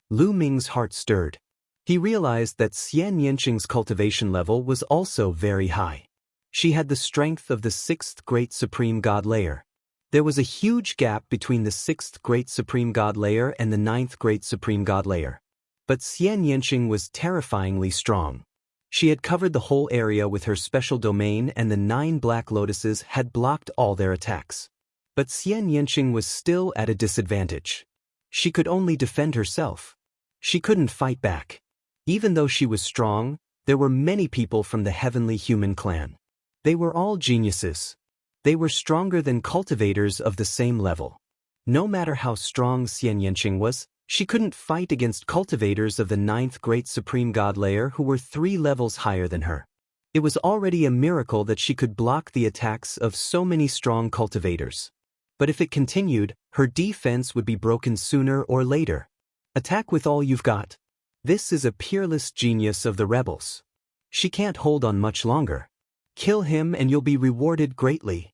Lu Ming's heart stirred. He realized that Xian Yanqing's cultivation level was also very high. She had the strength of the 6th great supreme god layer. There was a huge gap between the 6th great supreme god layer and the 9th great supreme god layer. But Xian Yanqing was terrifyingly strong. She had covered the whole area with her special domain and the 9 black lotuses had blocked all their attacks. But Xian Yanqing was still at a disadvantage. She could only defend herself. She couldn't fight back. Even though she was strong, there were many people from the heavenly human clan. They were all geniuses. They were stronger than cultivators of the same level. No matter how strong Xian Yanqing was, she couldn't fight against cultivators of the 9th great supreme god layer who were 3 levels higher than her. It was already a miracle that she could block the attacks of so many strong cultivators. But if it continued, her defense would be broken sooner or later. Attack with all you've got. This is a peerless genius of the rebels. She can't hold on much longer. Kill him and you'll be rewarded greatly,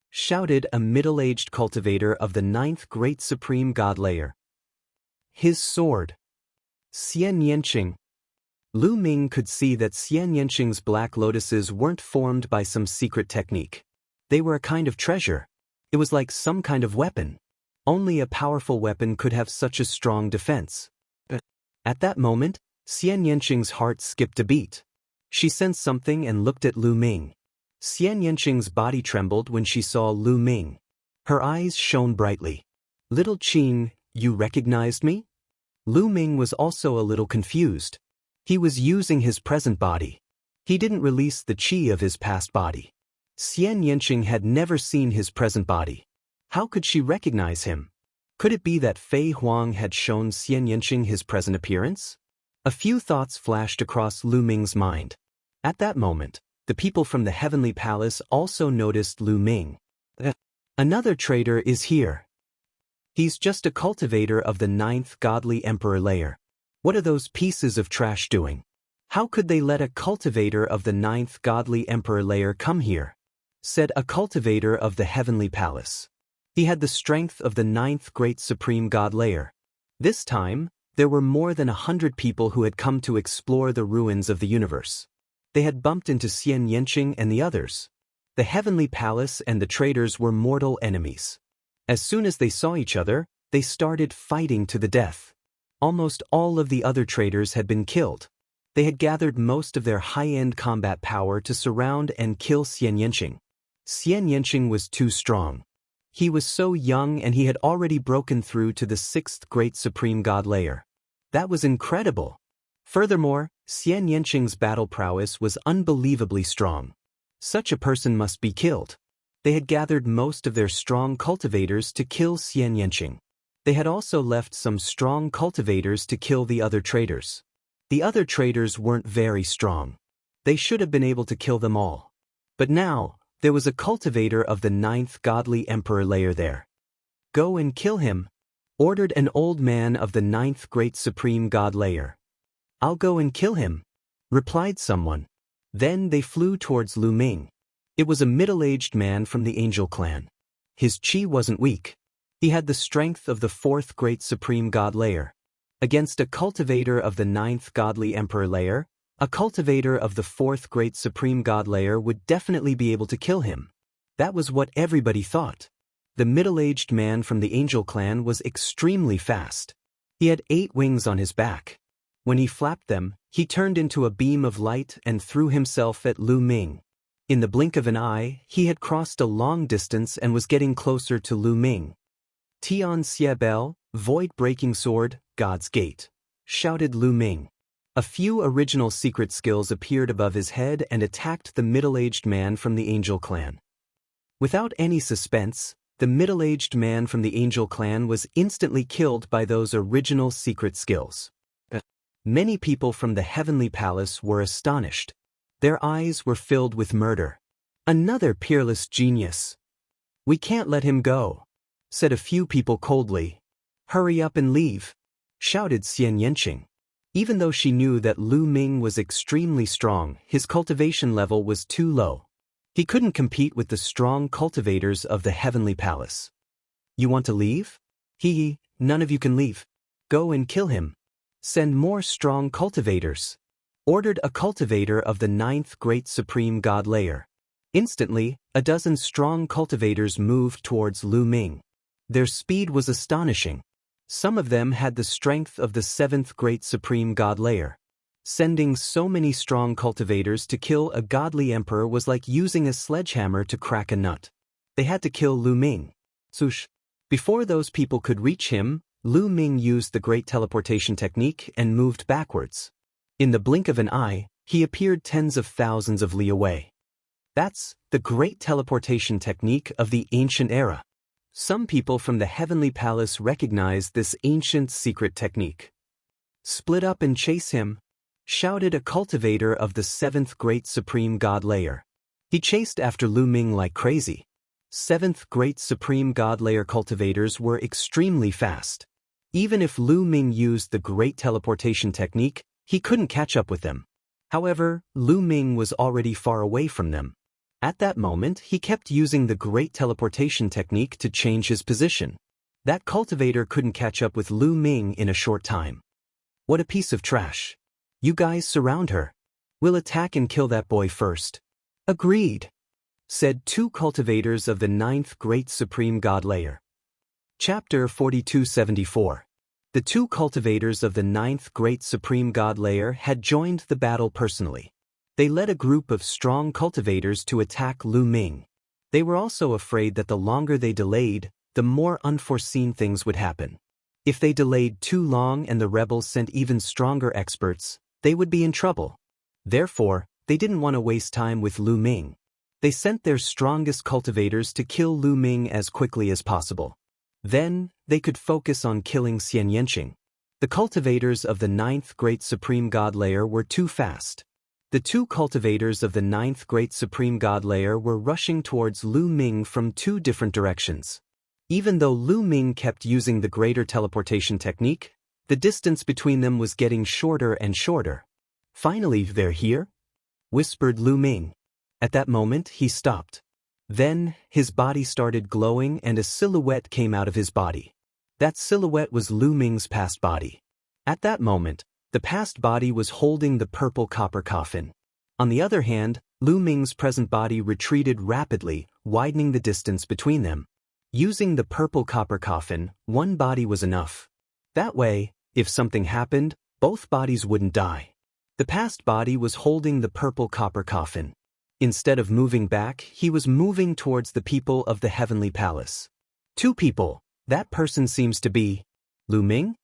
shouted a middle-aged cultivator of the 9th great supreme god layer. His sword. Xian Yanqing. Lu Ming could see that Xian Yanqing's black lotuses weren't formed by some secret technique. They were a kind of treasure. It was like some kind of weapon. Only a powerful weapon could have such a strong defense. At that moment, Xian Yanqing's heart skipped a beat. She sensed something and looked at Lu Ming. Xian Yanqing's body trembled when she saw Lu Ming. Her eyes shone brightly. "Little Qing, you recognized me?" Lu Ming was also a little confused. He was using his present body. He didn't release the qi of his past body. Xian Yanqing had never seen his present body. How could she recognize him? Could it be that Fei Huang had shown Xian Yanqing his present appearance? A few thoughts flashed across Lu Ming's mind. At that moment, the people from the Heavenly Palace also noticed Lu Ming. Another traitor is here. He's just a cultivator of the 9th godly emperor layer. What are those pieces of trash doing? How could they let a cultivator of the 9th godly emperor layer come here? Said a cultivator of the Heavenly Palace. He had the strength of the 9th great supreme god layer. This time, there were more than 100 people who had come to explore the ruins of the universe. They had bumped into Xian Yanqing and the others. The Heavenly Palace and the traders were mortal enemies. As soon as they saw each other, they started fighting to the death. Almost all of the other traders had been killed. They had gathered most of their high-end combat power to surround and kill Xian Yanqing. Xian Yanqing was too strong. He was so young and he had already broken through to the 6th great supreme god layer. That was incredible. Furthermore, Xian Yanqing's battle prowess was unbelievably strong. Such a person must be killed. They had gathered most of their strong cultivators to kill Xian Yanqing. They had also left some strong cultivators to kill the other traders. The other traders weren't very strong. They should have been able to kill them all. But now, there was a cultivator of the 9th godly emperor layer there. "Go and kill him," ordered an old man of the 9th great supreme god layer. "I'll go and kill him," replied someone. Then they flew towards Lu Ming. It was a middle-aged man from the Angel clan. His qi wasn't weak. He had the strength of the 4th great supreme god layer. Against a cultivator of the 9th godly emperor layer, a cultivator of the 4th great supreme god layer would definitely be able to kill him. That was what everybody thought. The middle-aged man from the Angel clan was extremely fast. He had 8 wings on his back. When he flapped them, he turned into a beam of light and threw himself at Lu Ming. In the blink of an eye, he had crossed a long distance and was getting closer to Lu Ming. "Tian Xie Bel, void-breaking sword, God's gate," shouted Lu Ming. A few original secret skills appeared above his head and attacked the middle-aged man from the Angel clan. Without any suspense, the middle-aged man from the Angel clan was instantly killed by those original secret skills. Many people from the Heavenly Palace were astonished. Their eyes were filled with murder. "Another peerless genius. We can't let him go," said a few people coldly. "Hurry up and leave," shouted Xian Yanqing. Even though she knew that Lu Ming was extremely strong, his cultivation level was too low. He couldn't compete with the strong cultivators of the Heavenly Palace. "You want to leave? None of you can leave. Go and kill him. Send more strong cultivators," ordered a cultivator of the 9th great supreme god layer. Instantly, a dozen strong cultivators moved towards Lu Ming. Their speed was astonishing. Some of them had the strength of the 7th great supreme god layer. Sending so many strong cultivators to kill a godly emperor was like using a sledgehammer to crack a nut. They had to kill Lu Ming. Swoosh. Before those people could reach him, Lu Ming used the great teleportation technique and moved backwards. In the blink of an eye, he appeared tens of thousands of li away. That's the great teleportation technique of the ancient era. Some people from the Heavenly Palace recognized this ancient secret technique. "Split up and chase him," shouted a cultivator of the 7th great supreme god layer. He chased after Lu Ming like crazy. 7th great supreme god layer cultivators were extremely fast. Even if Lu Ming used the great teleportation technique, he couldn't catch up with them. However, Lu Ming was already far away from them. At that moment, he kept using the great teleportation technique to change his position. That cultivator couldn't catch up with Lu Ming in a short time. "What a piece of trash. You guys surround her. We'll attack and kill that boy first." "Agreed," said 2 cultivators of the 9th great supreme god layer. Chapter 4274. The two cultivators of the ninth great supreme god layer had joined the battle personally. They led a group of strong cultivators to attack Lu Ming. They were also afraid that the longer they delayed, the more unforeseen things would happen. If they delayed too long and the rebels sent even stronger experts, they would be in trouble. Therefore, they didn't want to waste time with Lu Ming. They sent their strongest cultivators to kill Lu Ming as quickly as possible. Then, they could focus on killing Xian Yanqing. The cultivators of the ninth great supreme god layer were too fast. The two cultivators of the ninth great supreme god layer were rushing towards Lu Ming from two different directions. Even though Lu Ming kept using the greater teleportation technique, the distance between them was getting shorter and shorter. "Finally, they're here?" whispered Lu Ming. At that moment, he stopped. Then, his body started glowing and a silhouette came out of his body. That silhouette was Lu Ming's past body. At that moment, the past body was holding the purple copper coffin. On the other hand, Lu Ming's present body retreated rapidly, widening the distance between them. Using the purple copper coffin, one body was enough. That way, if something happened, both bodies wouldn't die. The past body was holding the purple copper coffin. Instead of moving back, he was moving towards the people of the heavenly palace. Two people. That person seems to be Lu Ming?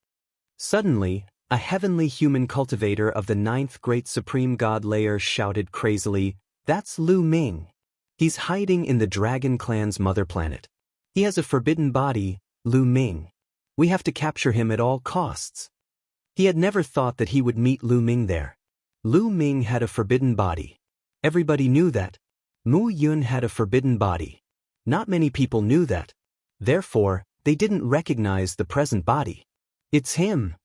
Suddenly, a heavenly human cultivator of the ninth great supreme god layer shouted crazily, "That's Lu Ming. He's hiding in the Dragon Clan's mother planet. He has a forbidden body, Lu Ming. We have to capture him at all costs." He had never thought that he would meet Lu Ming there. Lu Ming had a forbidden body. Everybody knew that. Mu Yun had a forbidden body. Not many people knew that. Therefore, they didn't recognize the present body. "It's him.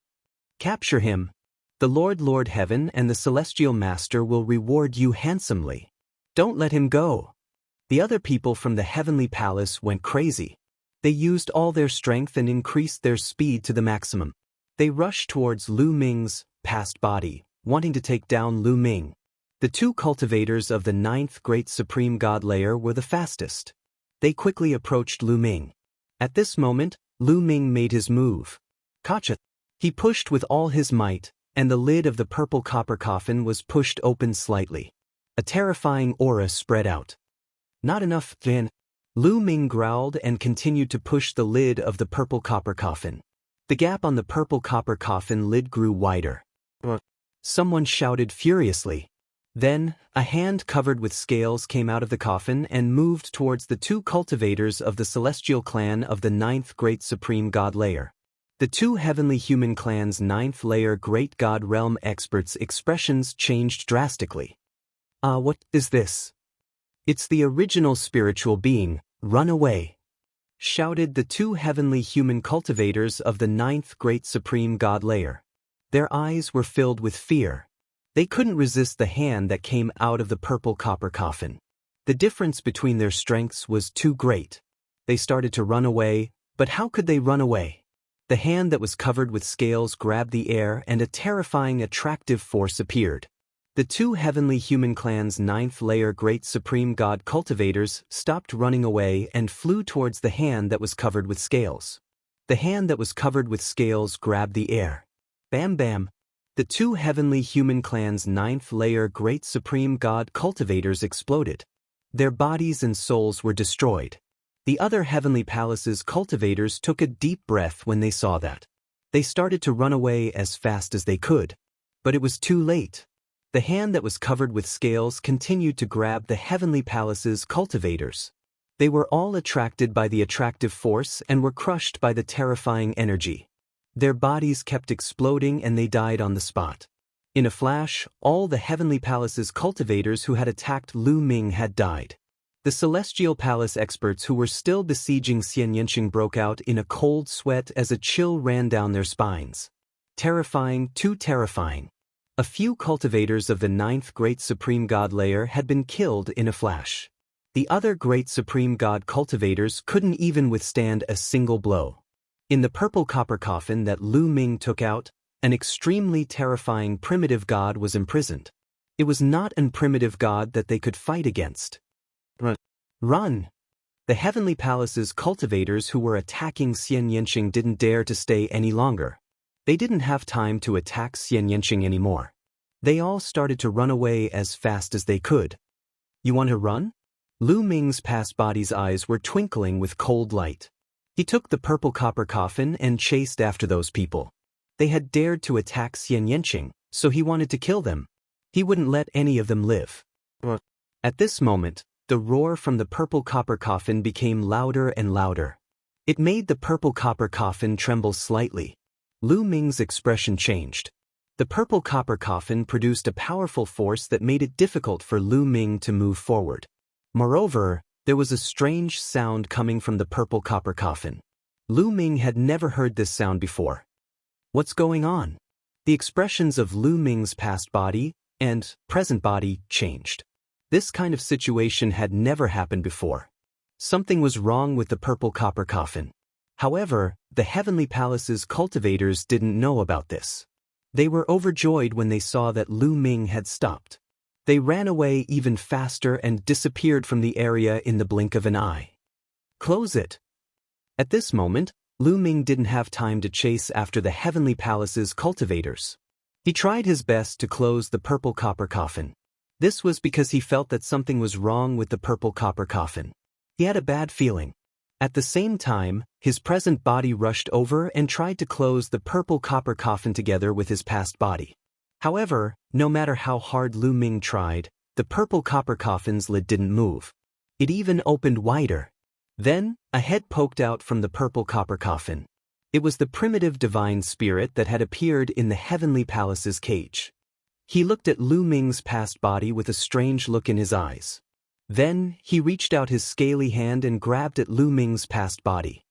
Capture him. The Lord Heaven and the Celestial Master will reward you handsomely. Don't let him go." The other people from the heavenly palace went crazy. They used all their strength and increased their speed to the maximum. They rushed towards Lu Ming's past body, wanting to take down Lu Ming. The two cultivators of the ninth great supreme god layer were the fastest. They quickly approached Lu Ming. At this moment, Lu Ming made his move. Gotcha! He pushed with all his might, and the lid of the purple copper coffin was pushed open slightly. A terrifying aura spread out. "Not enough, then." Lu Ming growled and continued to push the lid of the purple copper coffin. The gap on the purple copper coffin lid grew wider. Someone shouted furiously. Then, a hand covered with scales came out of the coffin and moved towards the two cultivators of the celestial clan of the ninth great supreme god layer. The two heavenly human clan's ninth layer great god realm experts' expressions changed drastically. What is this?" "It's the original spiritual being, run away," shouted the two heavenly human cultivators of the ninth great supreme god layer. Their eyes were filled with fear. They couldn't resist the hand that came out of the purple copper coffin. The difference between their strengths was too great. They started to run away, but how could they run away? The hand that was covered with scales grabbed the air and a terrifying attractive force appeared. The two heavenly human clan's ninth layer great supreme god cultivators stopped running away and flew towards the hand that was covered with scales. The hand that was covered with scales grabbed the air. Bam bam! The two heavenly human clan's ninth layer great supreme god cultivators exploded. Their bodies and souls were destroyed. The other heavenly palace's cultivators took a deep breath when they saw that. They started to run away as fast as they could. But it was too late. The hand that was covered with scales continued to grab the heavenly palace's cultivators. They were all attracted by the attractive force and were crushed by the terrifying energy. Their bodies kept exploding and they died on the spot. In a flash, all the heavenly palace's cultivators who had attacked Lu Ming had died. The celestial palace experts who were still besieging Xian Yanqing broke out in a cold sweat as a chill ran down their spines. Terrifying, too terrifying. A few cultivators of the ninth great supreme god layer had been killed in a flash. The other great supreme god cultivators couldn't even withstand a single blow. In the purple copper coffin that Lu Ming took out, an extremely terrifying primitive god was imprisoned. It was not an primitive god that they could fight against. Run! The Heavenly Palace's cultivators who were attacking Xian Yanqing didn't dare to stay any longer. They didn't have time to attack Xian Yanqing anymore. They all started to run away as fast as they could. You want to run? Lu Ming's past body's eyes were twinkling with cold light. He took the purple copper coffin and chased after those people. They had dared to attack Xian Yanqing, so he wanted to kill them. He wouldn't let any of them live. At this moment, the roar from the purple copper coffin became louder and louder. It made the purple copper coffin tremble slightly. Lu Ming's expression changed. The purple copper coffin produced a powerful force that made it difficult for Lu Ming to move forward. Moreover, there was a strange sound coming from the purple copper coffin. Lu Ming had never heard this sound before. What's going on? The expressions of Lu Ming's past body and present body changed. This kind of situation had never happened before. Something was wrong with the purple copper coffin. However, the Heavenly Palace's cultivators didn't know about this. They were overjoyed when they saw that Lu Ming had stopped. They ran away even faster and disappeared from the area in the blink of an eye. Close it. At this moment, Lu Ming didn't have time to chase after the Heavenly Palace's cultivators. He tried his best to close the purple copper coffin. This was because he felt that something was wrong with the purple copper coffin. He had a bad feeling. At the same time, his present body rushed over and tried to close the purple copper coffin together with his past body. However, no matter how hard Lu Ming tried, the purple copper coffin's lid didn't move. It even opened wider. Then, a head poked out from the purple copper coffin. It was the primitive divine spirit that had appeared in the Heavenly Palace's cage. He looked at Lu Ming's past body with a strange look in his eyes. Then, he reached out his scaly hand and grabbed at Lu Ming's past body.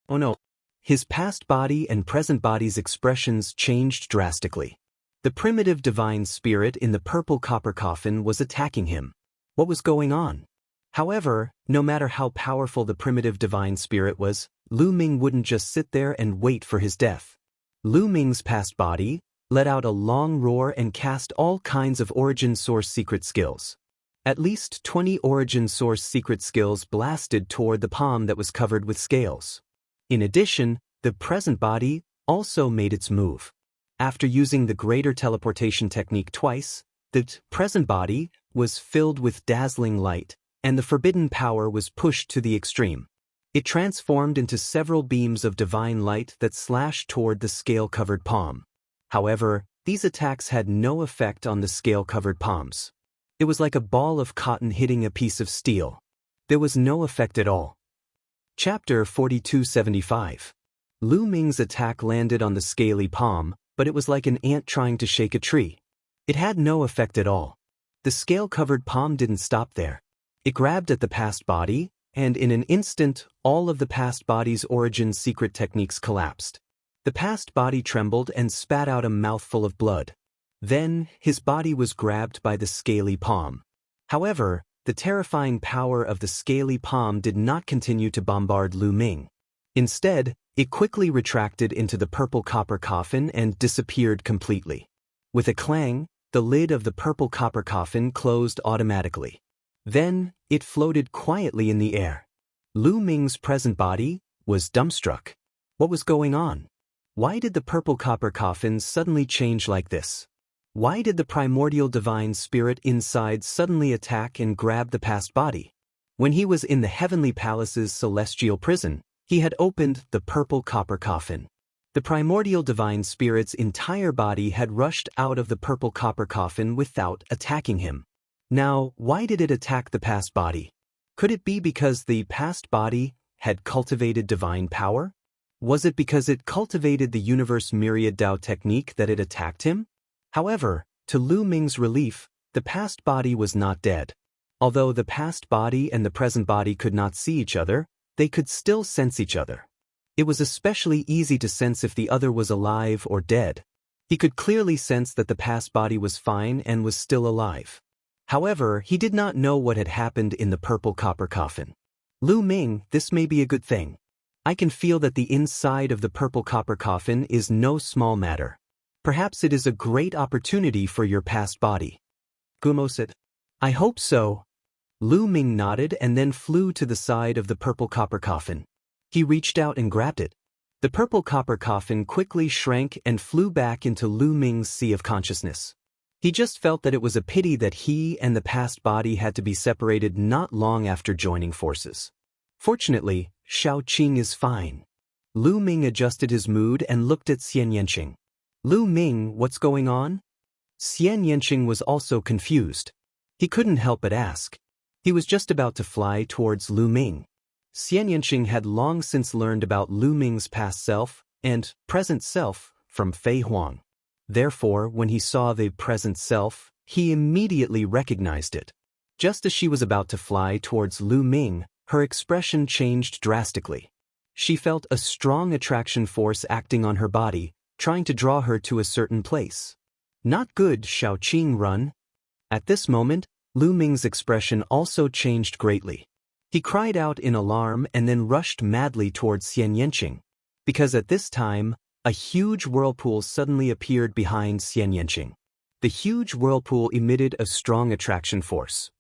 Oh no! His past body and present body's expressions changed drastically. The primitive divine spirit in the purple copper coffin was attacking him. What was going on? However, no matter how powerful the primitive divine spirit was, Lu Ming wouldn't just sit there and wait for his death. Lu Ming's past body let out a long roar and cast all kinds of origin source secret skills. At least 20 origin source secret skills blasted toward the palm that was covered with scales. In addition, the present body also made its move. After using the greater teleportation technique twice, the present body was filled with dazzling light, and the forbidden power was pushed to the extreme. It transformed into several beams of divine light that slashed toward the scale-covered palm. However, these attacks had no effect on the scale-covered palms. It was like a ball of cotton hitting a piece of steel. There was no effect at all. Chapter 4275. Lu Ming's attack landed on the scaly palm, but it was like an ant trying to shake a tree. It had no effect at all. The scale-covered palm didn't stop there. It grabbed at the past body, and in an instant, all of the past body's origin secret techniques collapsed. The past body trembled and spat out a mouthful of blood. Then, his body was grabbed by the scaly palm. However, the terrifying power of the scaly palm did not continue to bombard Lu Ming. Instead, it quickly retracted into the purple copper coffin and disappeared completely. With a clang, the lid of the purple copper coffin closed automatically. Then, it floated quietly in the air. Lu Ming's present body was dumbstruck. What was going on? Why did the purple copper coffin suddenly change like this? Why did the primordial divine spirit inside suddenly attack and grab the past body? When he was in the Heavenly Palace's celestial prison, he had opened the purple copper coffin. The primordial divine spirit's entire body had rushed out of the purple copper coffin without attacking him. Now, why did it attack the past body? Could it be because the past body had cultivated divine power? Was it because it cultivated the universe myriad Dao technique that it attacked him? However, to Lu Ming's relief, the past body was not dead. Although the past body and the present body could not see each other, they could still sense each other. It was especially easy to sense if the other was alive or dead. He could clearly sense that the past body was fine and was still alive. However, he did not know what had happened in the purple copper coffin. Lu Ming, this may be a good thing. I can feel that the inside of the purple copper coffin is no small matter. Perhaps it is a great opportunity for your past body. Gumo said, I hope so. Lu Ming nodded and then flew to the side of the purple copper coffin. He reached out and grabbed it. The purple copper coffin quickly shrank and flew back into Lu Ming's sea of consciousness. He just felt that it was a pity that he and the past body had to be separated not long after joining forces. Fortunately, Xiaoqing is fine. Lu Ming adjusted his mood and looked at Xian Yanqing. Lu Ming, what's going on? Xian Yanqing was also confused. He couldn't help but ask. He was just about to fly towards Lu Ming. Xian Yanqing had long since learned about Lu Ming's past self and present self from Fei Huang. Therefore, when he saw the present self, he immediately recognized it. Just as she was about to fly towards Lu Ming, her expression changed drastically. She felt a strong attraction force acting on her body, trying to draw her to a certain place. Not good, Xiaoqing, run. At this moment, Lu Ming's expression also changed greatly. He cried out in alarm and then rushed madly towards Xian Yanqing. Because at this time, a huge whirlpool suddenly appeared behind Xian Yanqing. The huge whirlpool emitted a strong attraction force.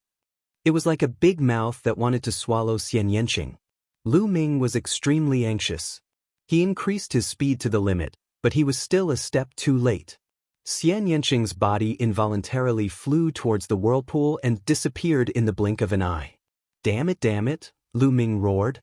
It was like a big mouth that wanted to swallow Xian Yanqing. Lu Ming was extremely anxious. He increased his speed to the limit, but he was still a step too late. Xian Yanqing's body involuntarily flew towards the whirlpool and disappeared in the blink of an eye. Damn it, Lu Ming roared.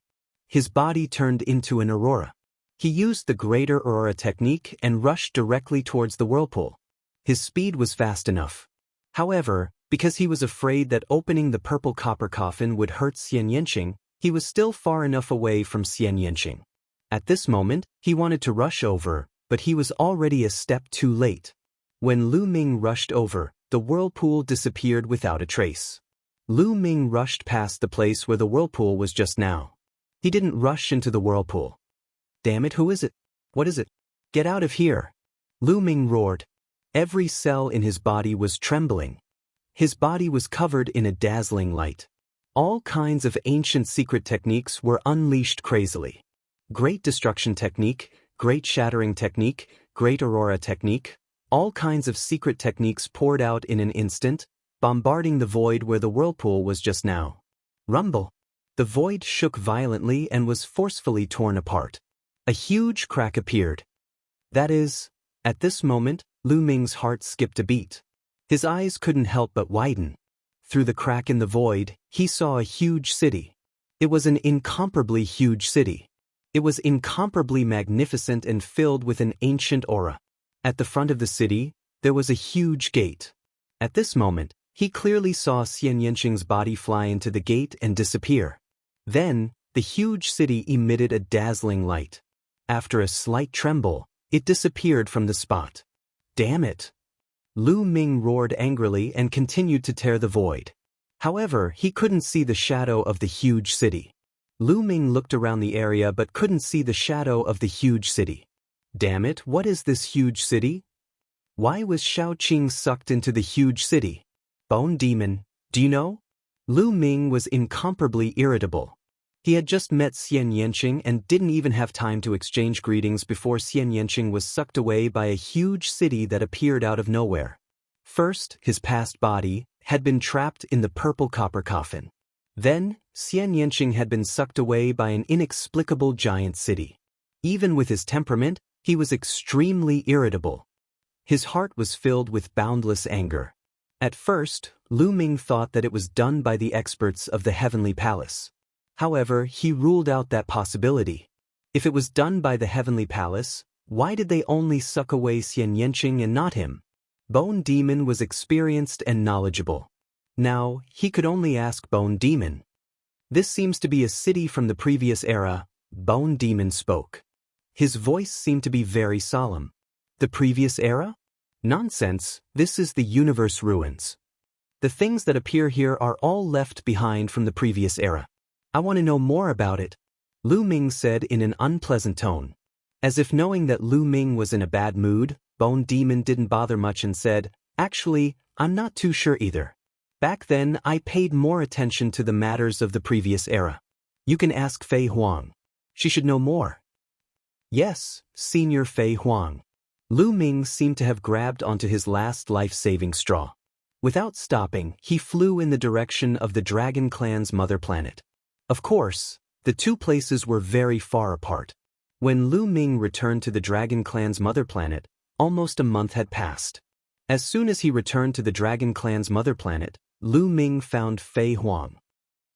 His body turned into an aurora. He used the greater aurora technique and rushed directly towards the whirlpool. His speed was fast enough. However, because he was afraid that opening the purple copper coffin would hurt Xian Yanqing, he was still far enough away from Xian Yanqing. At this moment, he wanted to rush over, but he was already a step too late. When Lu Ming rushed over, the whirlpool disappeared without a trace. Lu Ming rushed past the place where the whirlpool was just now. He didn't rush into the whirlpool. Damn it, who is it? What is it? Get out of here! Lu Ming roared. Every cell in his body was trembling. His body was covered in a dazzling light. All kinds of ancient secret techniques were unleashed crazily. Great destruction technique, great shattering technique, great aurora technique. All kinds of secret techniques poured out in an instant, bombarding the void where the whirlpool was just now. Rumble! The void shook violently and was forcefully torn apart. A huge crack appeared. That is, at this moment, Lu Ming's heart skipped a beat. His eyes couldn't help but widen. Through the crack in the void, he saw a huge city. It was an incomparably huge city. It was incomparably magnificent and filled with an ancient aura. At the front of the city, there was a huge gate. At this moment, he clearly saw Xian Yanqing's body fly into the gate and disappear. Then, the huge city emitted a dazzling light. After a slight tremble, it disappeared from the spot. Damn it! Lu Ming roared angrily and continued to tear the void. However, he couldn't see the shadow of the huge city. Lu Ming looked around the area but couldn't see the shadow of the huge city. Damn it, what is this huge city? Why was Xiaoqing sucked into the huge city? Bone Demon, do you know? Lu Ming was incomparably irritable. He had just met Xian Yanqing and didn't even have time to exchange greetings before Xian Yanqing was sucked away by a huge city that appeared out of nowhere. First, his past body had been trapped in the purple copper coffin. Then, Xian Yanqing had been sucked away by an inexplicable giant city. Even with his temperament, he was extremely irritable. His heart was filled with boundless anger. At first, Lu Ming thought that it was done by the experts of the Heavenly Palace. However, he ruled out that possibility. If it was done by the Heavenly Palace, why did they only suck away Xian Yanqing and not him? Bone Demon was experienced and knowledgeable. Now, he could only ask Bone Demon. This seems to be a city from the previous era, Bone Demon spoke. His voice seemed to be very solemn. The previous era? Nonsense, this is the universe ruins. The things that appear here are all left behind from the previous era. I want to know more about it, Lu Ming said in an unpleasant tone. As if knowing that Lu Ming was in a bad mood, Bone Demon didn't bother much and said, Actually, I'm not too sure either. Back then, I paid more attention to the matters of the previous era. You can ask Fei Huang. She should know more. Yes, Senior Fei Huang. Lu Ming seemed to have grabbed onto his last life-saving straw. Without stopping, he flew in the direction of the Dragon Clan's mother planet. Of course, the two places were very far apart. When Lu Ming returned to the Dragon Clan's mother planet, almost a month had passed. As soon as he returned to the Dragon Clan's mother planet, Lu Ming found Fei Huang.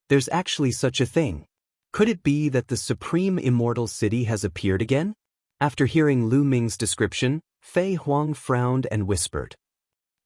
There's actually such a thing. Could it be that the Supreme Immortal City has appeared again? After hearing Lu Ming's description, Fei Huang frowned and whispered.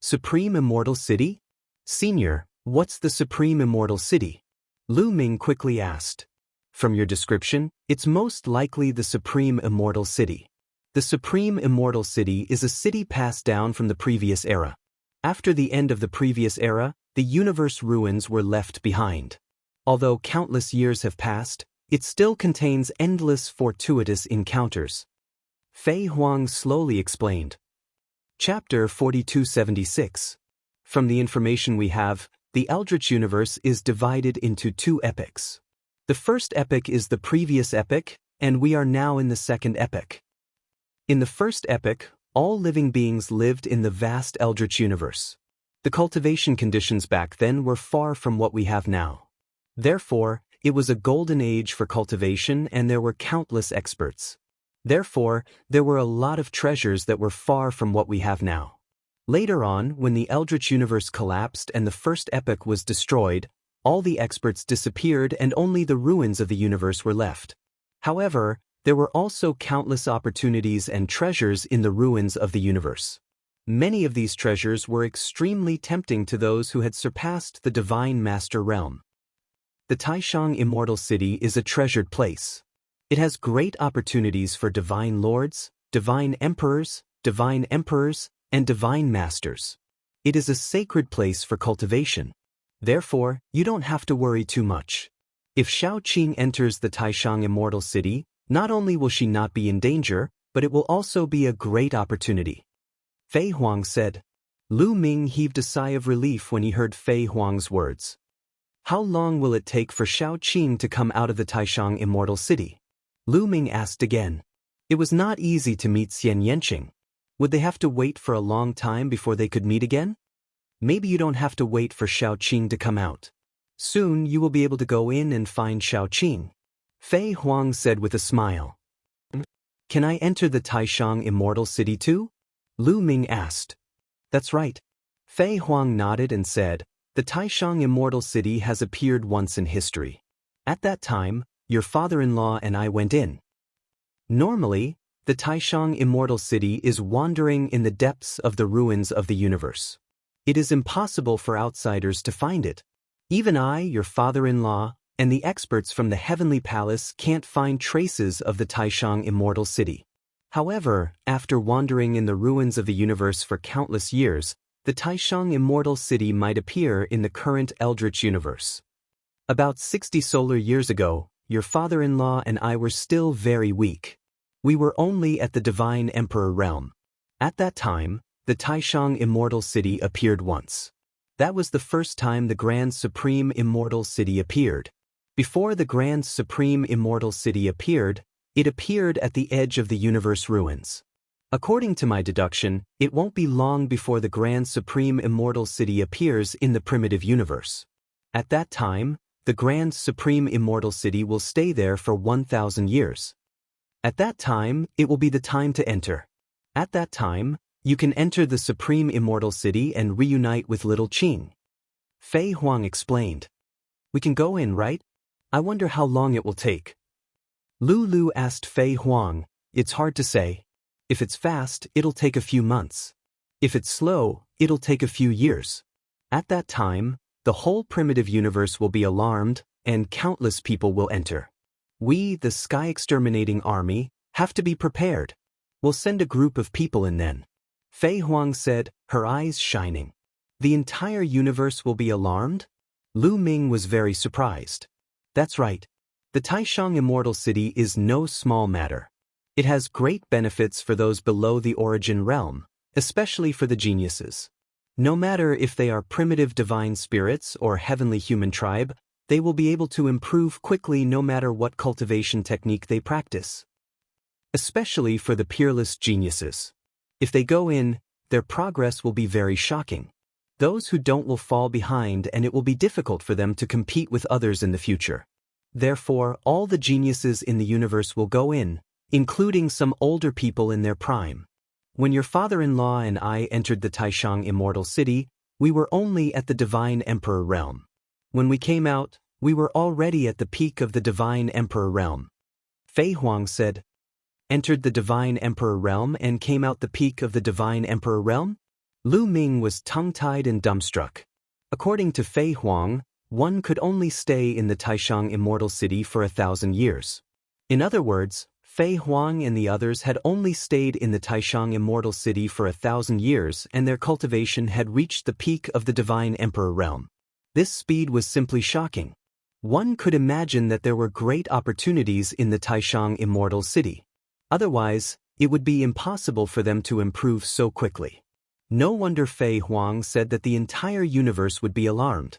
Supreme Immortal City? Senior, what's the Supreme Immortal City? Lu Ming quickly asked. From your description, it's most likely the Supreme Immortal City. The Supreme Immortal City is a city passed down from the previous era. After the end of the previous era, the universe ruins were left behind. Although countless years have passed, it still contains endless fortuitous encounters. Fei Huang slowly explained. Chapter 4276. From the information we have, the Eldritch universe is divided into two epochs. The first epoch is the previous epoch, and we are now in the second epoch. In the first epoch, all living beings lived in the vast Eldritch universe. The cultivation conditions back then were far from what we have now. Therefore, it was a golden age for cultivation and there were countless experts. Therefore, there were a lot of treasures that were far from what we have now. Later on, when the Eldritch universe collapsed and the first epoch was destroyed, all the experts disappeared and only the ruins of the universe were left. However, there were also countless opportunities and treasures in the ruins of the universe. Many of these treasures were extremely tempting to those who had surpassed the Divine Master realm. The Taishang Immortal City is a treasured place. It has great opportunities for divine lords, divine emperors, and divine masters. It is a sacred place for cultivation. Therefore, you don't have to worry too much. If Shaoqing enters the Taishang Immortal City, not only will she not be in danger, but it will also be a great opportunity. Fei Huang said. Lu Ming heaved a sigh of relief when he heard Fei Huang's words. How long will it take for Shaoqing to come out of the Taishang Immortal City? Lu Ming asked again. It was not easy to meet Xian Yanqing. Would they have to wait for a long time before they could meet again? Maybe you don't have to wait for Shaoqing to come out. Soon you will be able to go in and find Shaoqing. Fei Huang said with a smile. Can I enter the Taishang Immortal City too? Lu Ming asked. That's right. Fei Huang nodded and said, the Taishang Immortal City has appeared once in history. At that time, your father-in-law and I went in. Normally, the Taishang Immortal City is wandering in the depths of the ruins of the universe. It is impossible for outsiders to find it. Even I, your father-in-law, and the experts from the Heavenly Palace can't find traces of the Taishang Immortal City. However, after wandering in the ruins of the universe for countless years, the Taishang Immortal City might appear in the current Eldritch universe. About 60 solar years ago, your father-in-law and I were still very weak. We were only at the Divine Emperor realm. At that time, the Taishang Immortal City appeared once. That was the first time the Grand Supreme Immortal City appeared. Before the Grand Supreme Immortal City appeared, it appeared at the edge of the universe ruins. According to my deduction, it won't be long before the Grand Supreme Immortal City appears in the primitive universe. At that time, the Grand Supreme Immortal City will stay there for 1,000 years. At that time, it will be the time to enter. At that time, you can enter the Supreme Immortal City and reunite with Little Qing. Fei Huang explained. We can go in, right? I wonder how long it will take. Lu asked Fei Huang. It's hard to say. If it's fast, it'll take a few months. If it's slow, it'll take a few years. At that time, the whole primitive universe will be alarmed, and countless people will enter. We, the Sky Exterminating Army, have to be prepared. We'll send a group of people in then. Fei Huang said, her eyes shining. The entire universe will be alarmed? Lu Ming was very surprised. That's right. The Taishang Immortal City is no small matter. It has great benefits for those below the origin realm, especially for the geniuses. No matter if they are primitive divine spirits or heavenly human tribe, they will be able to improve quickly no matter what cultivation technique they practice. Especially for the peerless geniuses. If they go in, their progress will be very shocking. Those who don't will fall behind, and it will be difficult for them to compete with others in the future. Therefore, all the geniuses in the universe will go in, including some older people in their prime. When your father-in-law and I entered the Taishang Immortal City, we were only at the Divine Emperor realm. When we came out, we were already at the peak of the Divine Emperor realm. Fei Huang said, "Entered the Divine Emperor realm and came out the peak of the Divine Emperor realm?" Lu Ming was tongue-tied and dumbstruck. According to Fei Huang, one could only stay in the Taishang Immortal City for 1,000 years. In other words, Fei Huang and the others had only stayed in the Taishang Immortal City for 1,000 years, and their cultivation had reached the peak of the Divine Emperor realm. This speed was simply shocking. One could imagine that there were great opportunities in the Taishang Immortal City. Otherwise, it would be impossible for them to improve so quickly. No wonder Fei Huang said that the entire universe would be alarmed.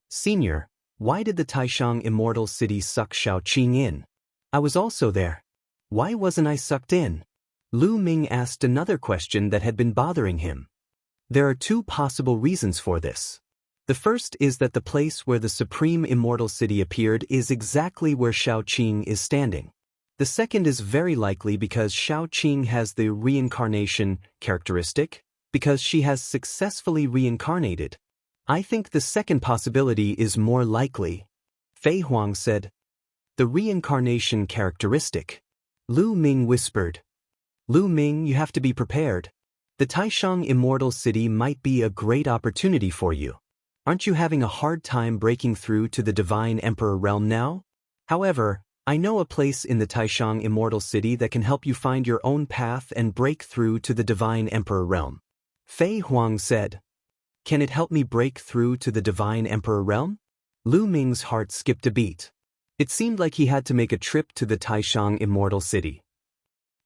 "Senior, why did the Taishang Immortal City suck Shaoqing in? I was also there. Why wasn't I sucked in?" Lu Ming asked another question that had been bothering him. There are two possible reasons for this. The first is that the place where the Supreme Immortal City appeared is exactly where Shaoqing is standing. The second is very likely because Shaoqing has the reincarnation characteristic, because she has successfully reincarnated. I think the second possibility is more likely. Fei Huang said. "The reincarnation characteristic." Lu Ming whispered. "Lu Ming, you have to be prepared. The Taishang Immortal City might be a great opportunity for you. Aren't you having a hard time breaking through to the Divine Emperor realm now? However, I know a place in the Taishang Immortal City that can help you find your own path and break through to the Divine Emperor realm." Fei Huang said. "Can it help me break through to the Divine Emperor realm?" Lu Ming's heart skipped a beat. It seemed like he had to make a trip to the Taishang Immortal City.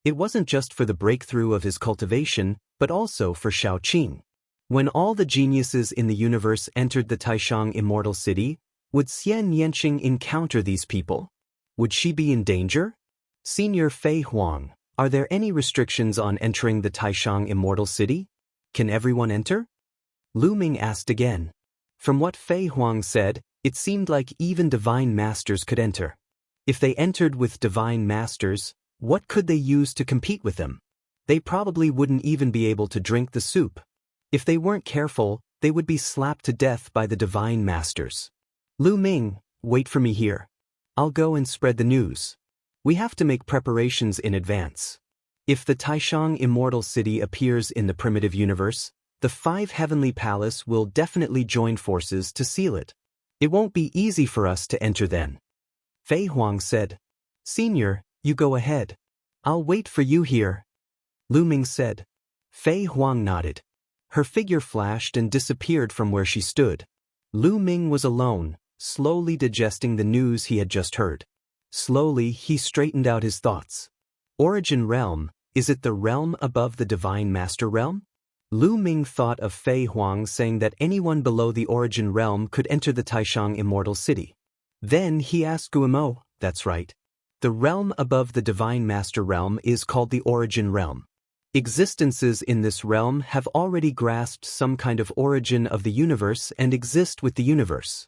It wasn't just for the breakthrough of his cultivation, but also for Shaoqing. When all the geniuses in the universe entered the Taishang Immortal City, would Xian Yanqing encounter these people? Would she be in danger? "Senior Fei Huang, are there any restrictions on entering the Taishang Immortal City? Can everyone enter?" Lu Ming asked again. From what Fei Huang said, it seemed like even divine masters could enter. If they entered with divine masters, what could they use to compete with them? They probably wouldn't even be able to drink the soup. If they weren't careful, they would be slapped to death by the divine masters. "Lu Ming, wait for me here. I'll go and spread the news. We have to make preparations in advance. If the Taishang Immortal City appears in the primitive universe, the 5 heavenly palace will definitely join forces to seal it. It won't be easy for us to enter then." Fei Huang said. "Senior, you go ahead. I'll wait for you here." Lu Ming said. Fei Huang nodded. Her figure flashed and disappeared from where she stood. Lu Ming was alone, slowly digesting the news he had just heard. Slowly, he straightened out his thoughts. Origin realm, is it the realm above the Divine Master realm? Lu Ming thought of Fei Huang saying that anyone below the Origin realm could enter the Taishang Immortal City. Then he asked Guimo, "That's right. The realm above the Divine Master realm is called the Origin realm. Existences in this realm have already grasped some kind of origin of the universe and exist with the universe.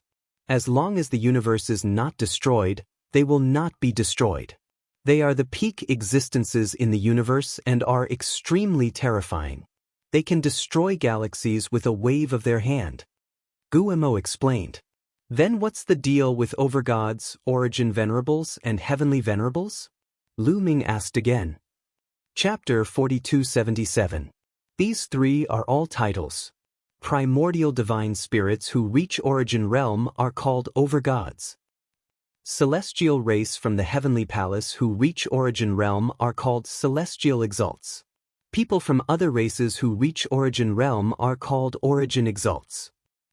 As long as the universe is not destroyed, they will not be destroyed. They are the peak existences in the universe and are extremely terrifying. They can destroy galaxies with a wave of their hand." Guimo explained. "Then what's the deal with overgods, origin venerables, and heavenly venerables?" Lu Ming asked again. Chapter 4277. These 3 are all titles. Primordial divine spirits who reach origin realm are called overgods. Celestial race from the heavenly palace who reach origin realm are called celestial exalts. People from other races who reach origin realm are called origin exalts.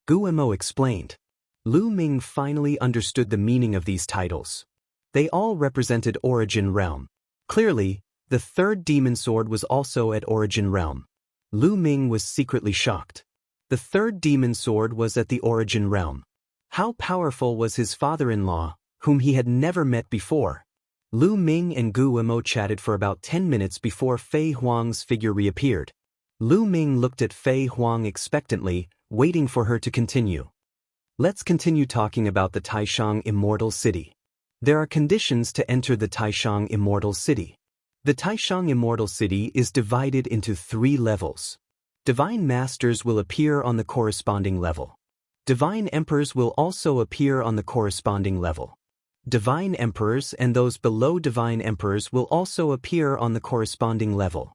Guimo explained. Lu Ming finally understood the meaning of these titles. They all represented origin realm. Clearly, the 3rd demon sword was also at origin realm. Lu Ming was secretly shocked. The 3rd demon sword was at the origin realm. How powerful was his father-in-law, whom he had never met before? Lu Ming and Guimo chatted for about 10 minutes before Fei Huang's figure reappeared. Lu Ming looked at Fei Huang expectantly, waiting for her to continue. Let's continue talking about the Taishang Immortal City. There are conditions to enter the Taishang Immortal City. The Taishang Immortal City is divided into 3 levels. Divine Masters will appear on the corresponding level. Divine Emperors will also appear on the corresponding level. Divine Emperors and those below Divine Emperors will also appear on the corresponding level.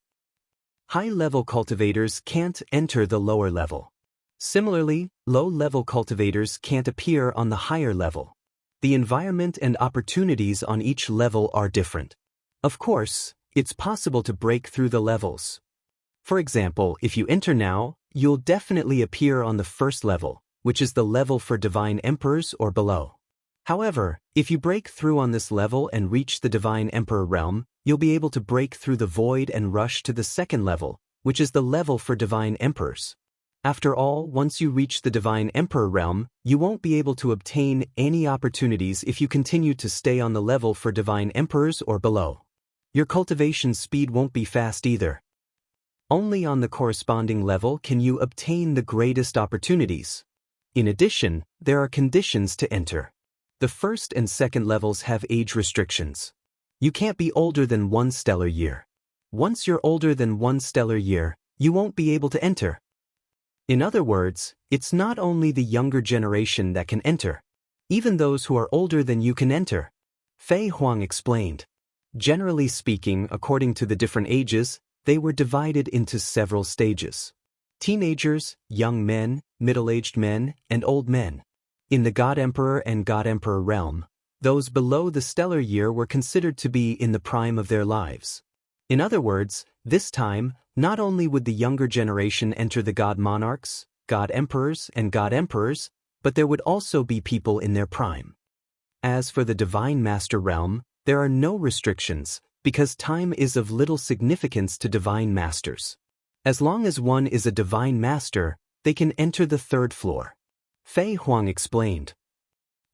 High-level cultivators can't enter the lower level. Similarly, low-level cultivators can't appear on the higher level. The environment and opportunities on each level are different. Of course, it's possible to break through the levels. For example, if you enter now, you'll definitely appear on the first level, which is the level for Divine Emperors or below. However, if you break through on this level and reach the Divine Emperor realm, you'll be able to break through the void and rush to the second level, which is the level for Divine Emperors. After all, once you reach the Divine Emperor realm, you won't be able to obtain any opportunities if you continue to stay on the level for Divine Emperors or below. Your cultivation speed won't be fast either. Only on the corresponding level can you obtain the greatest opportunities. In addition, there are conditions to enter. The first and second levels have age restrictions. You can't be older than 1 stellar year. Once you're older than 1 stellar year, you won't be able to enter. In other words, it's not only the younger generation that can enter. Even those who are older than you can enter. Fei Huang explained. Generally speaking, according to the different ages, they were divided into several stages. Teenagers, young men, middle-aged men, and old men. In the God Emperor and God Emperor realm, those below the stellar year were considered to be in the prime of their lives. In other words, this time, not only would the younger generation enter the God Monarchs, God Emperors, and God Emperors, but there would also be people in their prime. As for the Divine Master realm, there are no restrictions, because time is of little significance to Divine Masters. As long as one is a Divine Master, they can enter the 3rd floor. Fei Huang explained.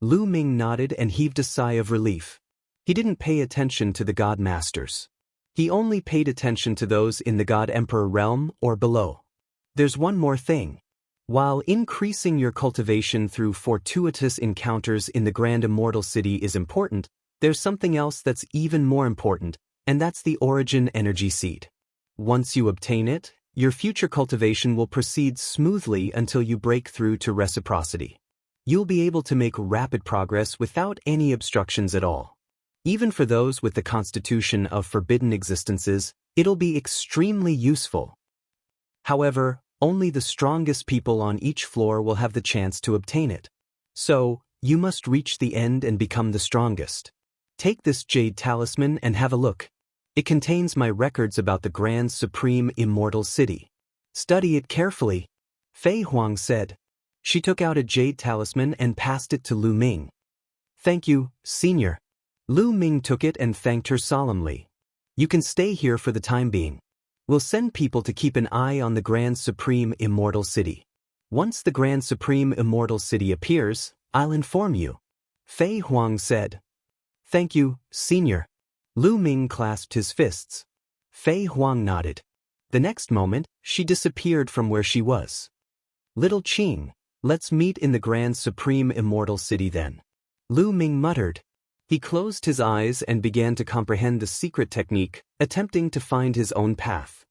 Lu Ming nodded and heaved a sigh of relief. He didn't pay attention to the God Masters. He only paid attention to those in the God Emperor realm or below. There's one more thing. While increasing your cultivation through fortuitous encounters in the Grand Immortal City is important, there's something else that's even more important, and that's the Origin Energy Seed. Once you obtain it, your future cultivation will proceed smoothly until you break through to reciprocity. You'll be able to make rapid progress without any obstructions at all. Even for those with the constitution of forbidden existences, it'll be extremely useful. However, only the strongest people on each floor will have the chance to obtain it. So, you must reach the end and become the strongest. Take this jade talisman and have a look. It contains my records about the Grand Supreme Immortal City. Study it carefully, Fei Huang said. She took out a jade talisman and passed it to Lu Ming. Thank you, Senior. Lu Ming took it and thanked her solemnly. You can stay here for the time being. We'll send people to keep an eye on the Grand Supreme Immortal City. Once the Grand Supreme Immortal City appears, I'll inform you, Fei Huang said. Thank you, Senior. Lu Ming clasped his fists. Fei Huang nodded. The next moment, she disappeared from where she was. Little Qing, let's meet in the Grand Supreme Immortal City then. Lu Ming muttered. He closed his eyes and began to comprehend the secret technique, attempting to find his own path.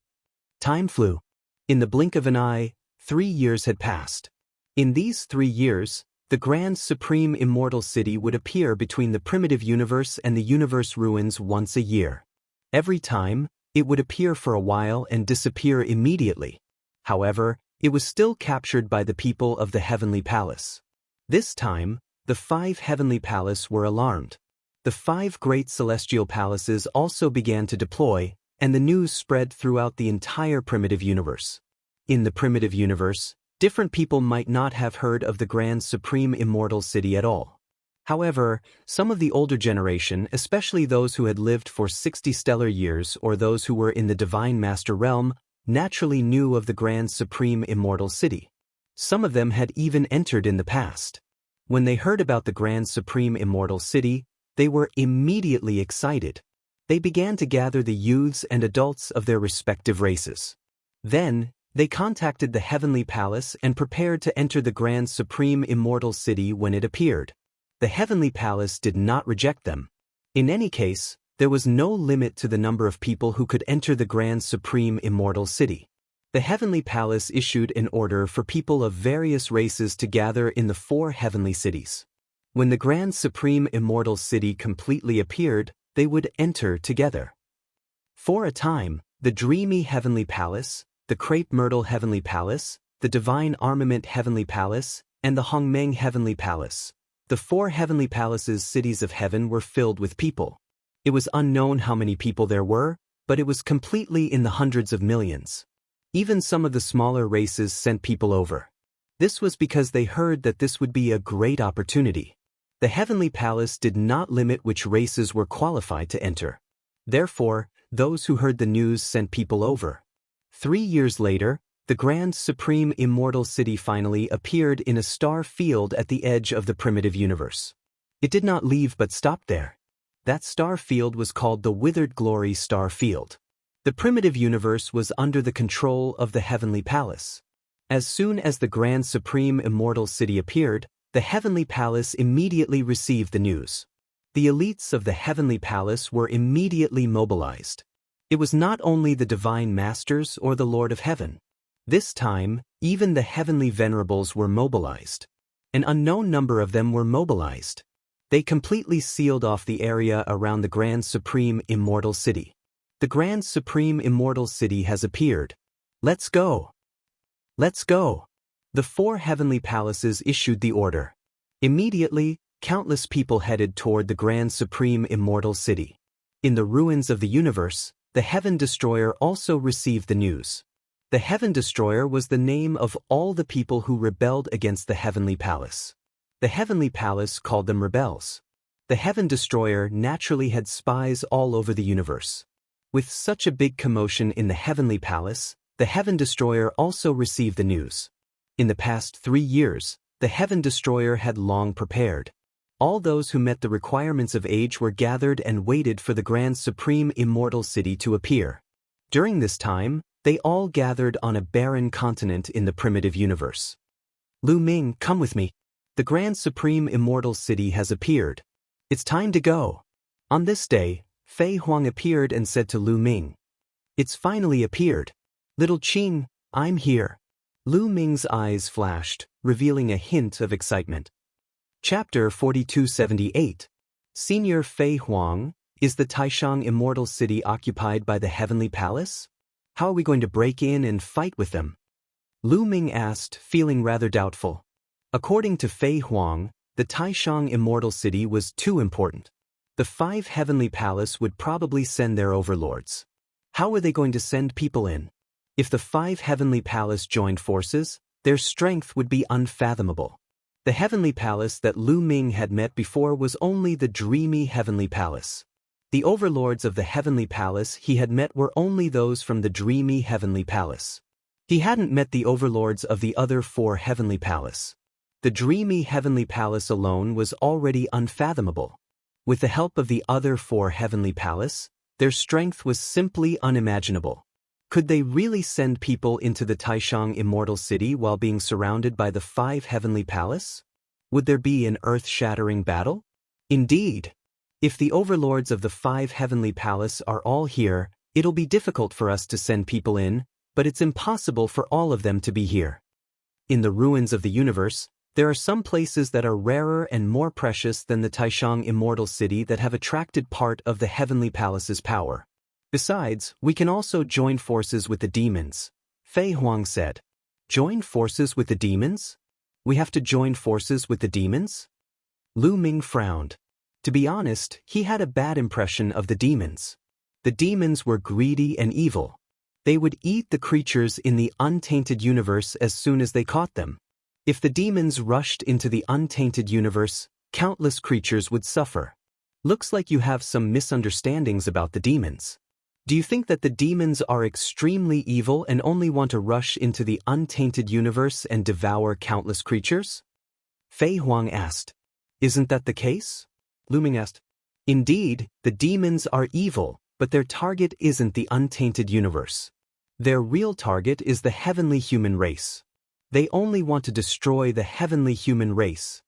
Time flew. In the blink of an eye, 3 years had passed. In these 3 years, the Grand Supreme Immortal City would appear between the primitive universe and the universe ruins once a year. Every time, it would appear for a while and disappear immediately. However, it was still captured by the people of the Heavenly Palace. This time, the 5 Heavenly Palace were alarmed. The 5 great celestial palaces also began to deploy, and the news spread throughout the entire primitive universe. In the primitive universe, different people might not have heard of the Grand Supreme Immortal City at all. However, some of the older generation, especially those who had lived for 60 stellar years or those who were in the Divine Master realm, naturally knew of the Grand Supreme Immortal City. Some of them had even entered in the past. When they heard about the Grand Supreme Immortal City, they were immediately excited. They began to gather the youths and adults of their respective races. Then, They contacted the heavenly palace and prepared to enter the grand supreme immortal city when it appeared. The heavenly palace did not reject them. In any case, there was no limit to the number of people who could enter the grand supreme immortal city. The heavenly palace issued an order for people of various races to gather in the 4 heavenly cities. When the grand supreme immortal city completely appeared, they would enter together. For a time, the dreamy heavenly palace, the crepe myrtle heavenly palace, the divine armament heavenly palace, and the Hongmeng heavenly palace, the 4 heavenly palaces' cities of heaven were filled with people. It was unknown how many people there were, but it was completely in the hundreds of millions. Even some of the smaller races sent people over. This was because they heard that this would be a great opportunity. The heavenly palace did not limit which races were qualified to enter. Therefore, those who heard the news sent people over. 3 years later, the grand supreme immortal city finally appeared in a star field at the edge of the primitive universe. It did not leave but stopped there. That star field was called the Withered Glory Star Field. The primitive universe was under the control of the heavenly palace. As soon as the grand supreme immortal city appeared, the heavenly palace immediately received the news. The elites of the heavenly palace were immediately mobilized. It was not only the divine masters or the Lord of Heaven. This time, even the heavenly venerables were mobilized. An unknown number of them were mobilized. They completely sealed off the area around the Grand Supreme Immortal City. The Grand Supreme Immortal City has appeared. Let's go! Let's go! The 4 heavenly palaces issued the order. Immediately, countless people headed toward the Grand Supreme Immortal City. In the ruins of the universe, the Heaven Destroyer also received the news. The Heaven Destroyer was the name of all the people who rebelled against the Heavenly Palace. The Heavenly Palace called them rebels. The Heaven Destroyer naturally had spies all over the universe. With such a big commotion in the Heavenly Palace, the Heaven Destroyer also received the news. In the past 3 years, the Heaven Destroyer had long prepared. All those who met the requirements of age were gathered and waited for the Grand Supreme Immortal City to appear. During this time, they all gathered on a barren continent in the primitive universe. Lu Ming, come with me. The Grand Supreme Immortal City has appeared. It's time to go. On this day, Fei Huang appeared and said to Lu Ming, "It's finally appeared. Little Qing, I'm here." Lu Ming's eyes flashed, revealing a hint of excitement. Chapter 4278. Senior Fei Huang, is the Taishang Immortal City occupied by the Heavenly Palace? How are we going to break in and fight with them? Lu Ming asked, feeling rather doubtful. According to Fei Huang, the Taishang Immortal City was too important. The 5 Heavenly Palace would probably send their overlords. How were they going to send people in? If the 5 Heavenly Palace joined forces, their strength would be unfathomable. The Heavenly Palace that Lu Ming had met before was only the dreamy Heavenly Palace. The overlords of the Heavenly Palace he had met were only those from the dreamy Heavenly Palace. He hadn't met the overlords of the other 4 Heavenly Palace. The dreamy Heavenly Palace alone was already unfathomable. With the help of the other 4 Heavenly Palace, their strength was simply unimaginable. Could they really send people into the Taishang Immortal City while being surrounded by the 5 Heavenly Palace? Would there be an earth-shattering battle? Indeed. If the overlords of the 5 Heavenly Palace are all here, it'll be difficult for us to send people in, but it's impossible for all of them to be here. In the ruins of the universe, there are some places that are rarer and more precious than the Taishang Immortal City that have attracted part of the Heavenly Palace's power. Besides, we can also join forces with the demons, Fei Huang said. Join forces with the demons? We have to join forces with the demons? Lu Ming frowned. To be honest, he had a bad impression of the demons. The demons were greedy and evil. They would eat the creatures in the untainted universe as soon as they caught them. If the demons rushed into the untainted universe, countless creatures would suffer. Looks like you have some misunderstandings about the demons. Do you think that the demons are extremely evil and only want to rush into the untainted universe and devour countless creatures? Fei Huang asked. Isn't that the case? Lu Ming asked. Indeed, the demons are evil, but their target isn't the untainted universe. Their real target is the heavenly human race. They only want to destroy the heavenly human race.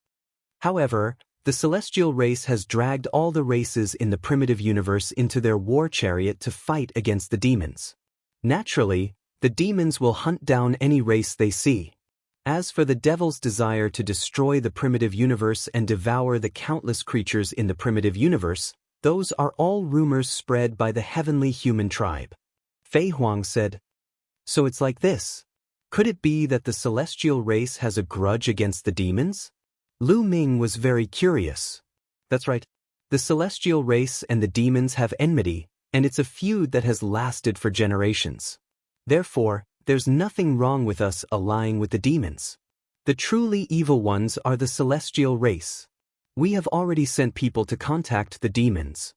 However, the celestial race has dragged all the races in the primitive universe into their war chariot to fight against the demons. Naturally, the demons will hunt down any race they see. As for the devil's desire to destroy the primitive universe and devour the countless creatures in the primitive universe, those are all rumors spread by the heavenly human tribe. Fei Huang said, "So it's like this. Could it be that the celestial race has a grudge against the demons?" Lu Ming was very curious. That's right. The celestial race and the demons have enmity, and it's a feud that has lasted for generations. Therefore, there's nothing wrong with us allying with the demons. The truly evil ones are the celestial race. We have already sent people to contact the demons.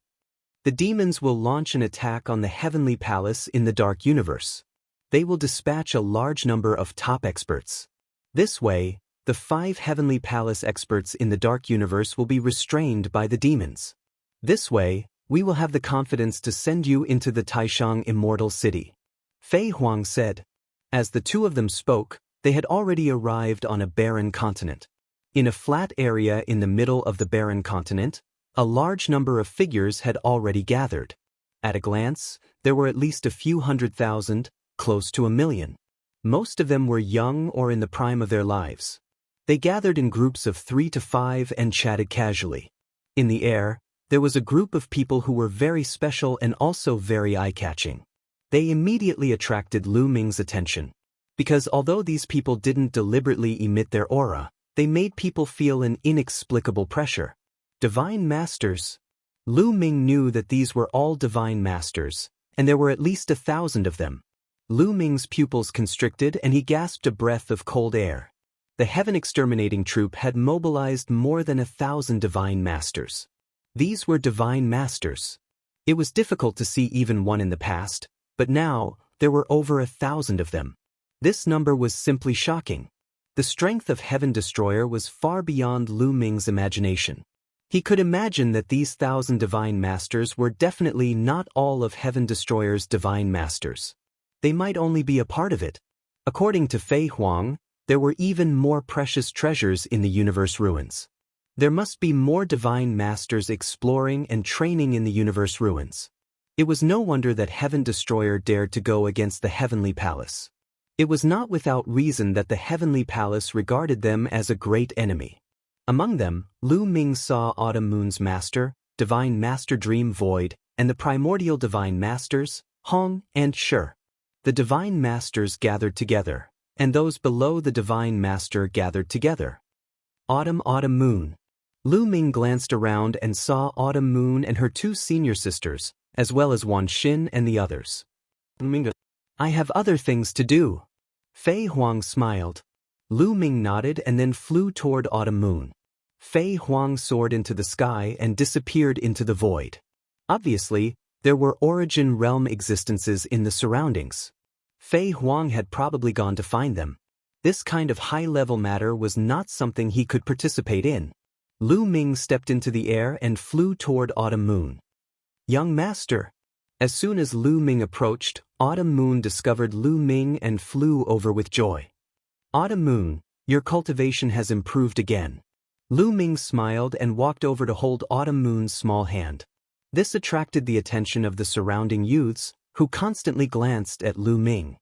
The demons will launch an attack on the heavenly palace in the dark universe. They will dispatch a large number of top experts. This way, the 5 heavenly palace experts in the dark universe will be restrained by the demons. This way, we will have the confidence to send you into the Taishang Immortal City. Fei Huang said. As the two of them spoke, they had already arrived on a barren continent. In a flat area in the middle of the barren continent, a large number of figures had already gathered. At a glance, there were at least a few 100,000, close to 1,000,000. Most of them were young or in the prime of their lives. They gathered in groups of 3 to 5 and chatted casually. In the air, there was a group of people who were very special and also very eye-catching. They immediately attracted Lu Ming's attention. Because although these people didn't deliberately emit their aura, they made people feel an inexplicable pressure. Divine Masters. Lu Ming knew that these were all Divine Masters, and there were at least 1,000 of them. Lu Ming's pupils constricted and he gasped a breath of cold air. The Heaven Exterminating Troop had mobilized more than 1,000 Divine Masters. These were Divine Masters. It was difficult to see even one in the past, but now, there were over 1,000 of them. This number was simply shocking. The strength of Heaven Destroyer was far beyond Lu Ming's imagination. He could imagine that these 1,000 Divine Masters were definitely not all of Heaven Destroyer's Divine Masters. They might only be a part of it. According to Fei Huang, there were even more precious treasures in the universe ruins. There must be more Divine Masters exploring and training in the universe ruins. It was no wonder that Heaven Destroyer dared to go against the Heavenly Palace. It was not without reason that the Heavenly Palace regarded them as a great enemy. Among them, Lu Ming saw Autumn Moon's Master, Divine Master Dream Void, and the primordial Divine Masters, Hong and Shi. The Divine Masters gathered together, and those below the Divine Master gathered together. Autumn Moon. Lu Ming glanced around and saw Autumn Moon and her 2 senior sisters, as well as Wan Xin and the others. I have other things to do. Fei Huang smiled. Lu Ming nodded and then flew toward Autumn Moon. Fei Huang soared into the sky and disappeared into the void. Obviously, there were origin realm existences in the surroundings. Fei Huang had probably gone to find them. This kind of high-level matter was not something he could participate in. Lu Ming stepped into the air and flew toward Autumn Moon. Young Master. As soon as Lu Ming approached, Autumn Moon discovered Lu Ming and flew over with joy. Autumn Moon, your cultivation has improved again. Lu Ming smiled and walked over to hold Autumn Moon's small hand. This attracted the attention of the surrounding youths, who constantly glanced at Lu Ming.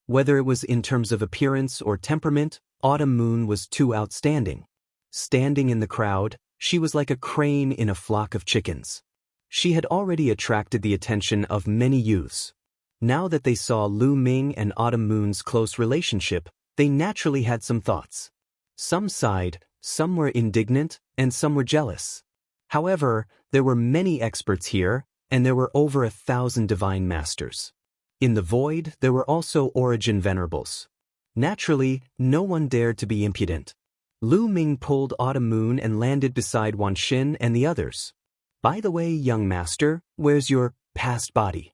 Whether it was in terms of appearance or temperament, Autumn Moon was too outstanding. Standing in the crowd, she was like a crane in a flock of chickens. She had already attracted the attention of many youths. Now that they saw Lu Ming and Autumn Moon's close relationship, they naturally had some thoughts. Some sighed, some were indignant, and some were jealous. However, there were many experts here, and there were over 1,000 Divine Masters. In the void, there were also Origin Venerables. Naturally, no one dared to be impudent. Lu Ming pulled Autumn Moon and landed beside Wan Xin and the others. By the way, young master, where's your past body?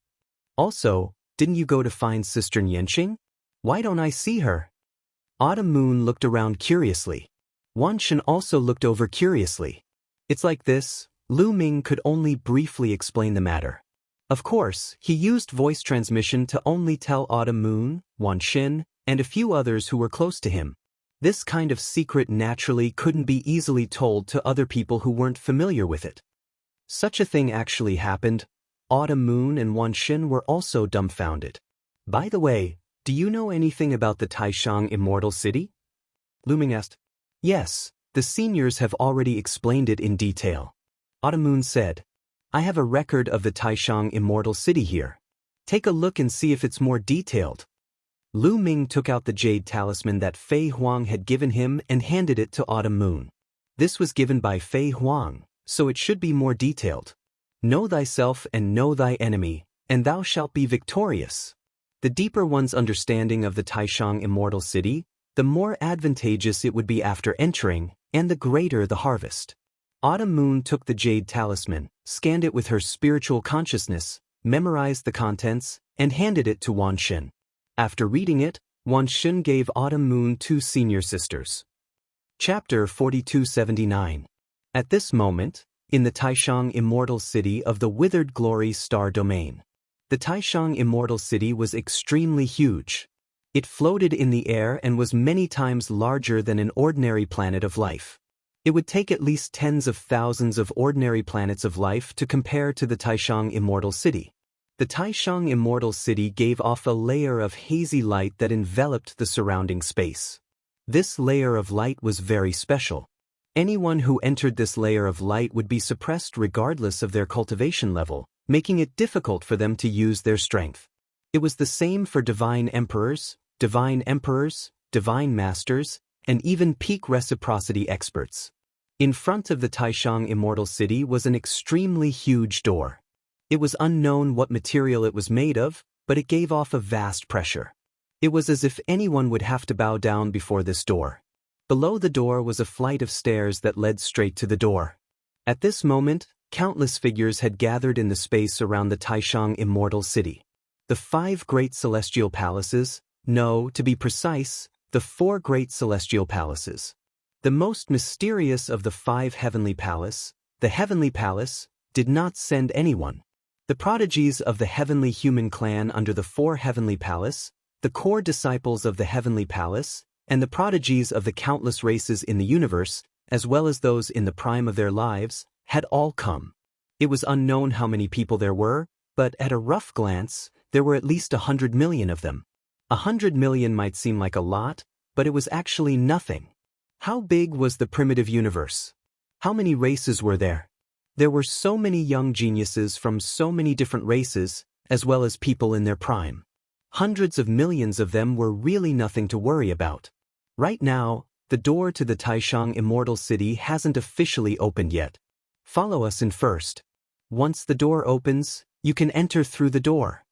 Also, didn't you go to find Sister Nianqing? Why don't I see her? Autumn Moon looked around curiously. Wan Xin also looked over curiously. It's like this, Lu Ming could only briefly explain the matter. Of course, he used voice transmission to only tell Autumn Moon, Wan Xin, and a few others who were close to him. This kind of secret naturally couldn't be easily told to other people who weren't familiar with it. Such a thing actually happened. Autumn Moon and Wan Xin were also dumbfounded. By the way, do you know anything about the Taishang Immortal City? Lu Ming asked. Yes, the seniors have already explained it in detail. Autumn Moon said. I have a record of the Taishang Immortal City here. Take a look and see if it's more detailed. Lu Ming took out the jade talisman that Fei Huang had given him and handed it to Autumn Moon. This was given by Fei Huang, so it should be more detailed. Know thyself and know thy enemy, and thou shalt be victorious. The deeper one's understanding of the Taishang Immortal City, the more advantageous it would be after entering, and the greater the harvest. Autumn Moon took the jade talisman, scanned it with her spiritual consciousness, memorized the contents, and handed it to Wan Xin. After reading it, Wan Xin gave Autumn Moon 2 senior sisters. Chapter 4279. At this moment, in the Taishang Immortal City of the Withered Glory Star Domain. The Taishang Immortal City was extremely huge. It floated in the air and was many times larger than an ordinary planet of life. It would take at least tens of thousands of ordinary planets of life to compare to the Taishang Immortal City. The Taishang Immortal City gave off a layer of hazy light that enveloped the surrounding space. This layer of light was very special. Anyone who entered this layer of light would be suppressed regardless of their cultivation level, making it difficult for them to use their strength. It was the same for divine emperors, divine masters, and even peak reciprocity experts. In front of the Taishang Immortal City was an extremely huge door. It was unknown what material it was made of, but it gave off a vast pressure. It was as if anyone would have to bow down before this door. Below the door was a flight of stairs that led straight to the door. At this moment, countless figures had gathered in the space around the Taishang Immortal City. The 5 great celestial palaces, no, to be precise, the 4 great celestial palaces. The most mysterious of the 5 heavenly palace, the heavenly palace, did not send anyone. The prodigies of the heavenly human clan under the 4 heavenly palace, the core disciples of the heavenly palace, and the prodigies of the countless races in the universe, as well as those in the prime of their lives, had all come. It was unknown how many people there were, but at a rough glance, there were at least 100 million of them. 100 million might seem like a lot, but it was actually nothing. How big was the primitive universe? How many races were there? There were so many young geniuses from so many different races, as well as people in their prime. Hundreds of millions of them were really nothing to worry about. Right now, the door to the Taishang Immortal City hasn't officially opened yet. Follow us in first. Once the door opens, you can enter through the door.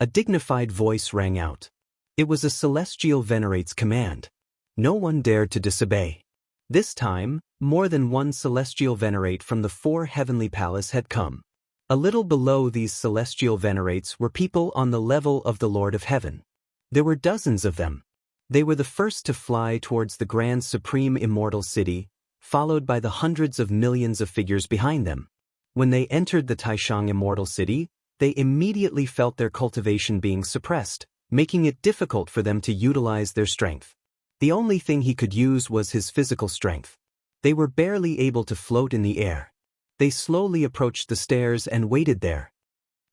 A dignified voice rang out. It was a celestial venerate's command. No one dared to disobey. This time, more than one celestial venerate from the 4 heavenly palace had come. A little below these celestial venerates were people on the level of the Lord of Heaven. There were dozens of them. They were the first to fly towards the grand supreme immortal city, followed by the hundreds of millions of figures behind them. When they entered the Taishang Immortal City, they immediately felt their cultivation being suppressed, making it difficult for them to utilize their strength. The only thing he could use was his physical strength. They were barely able to float in the air. They slowly approached the stairs and waited there.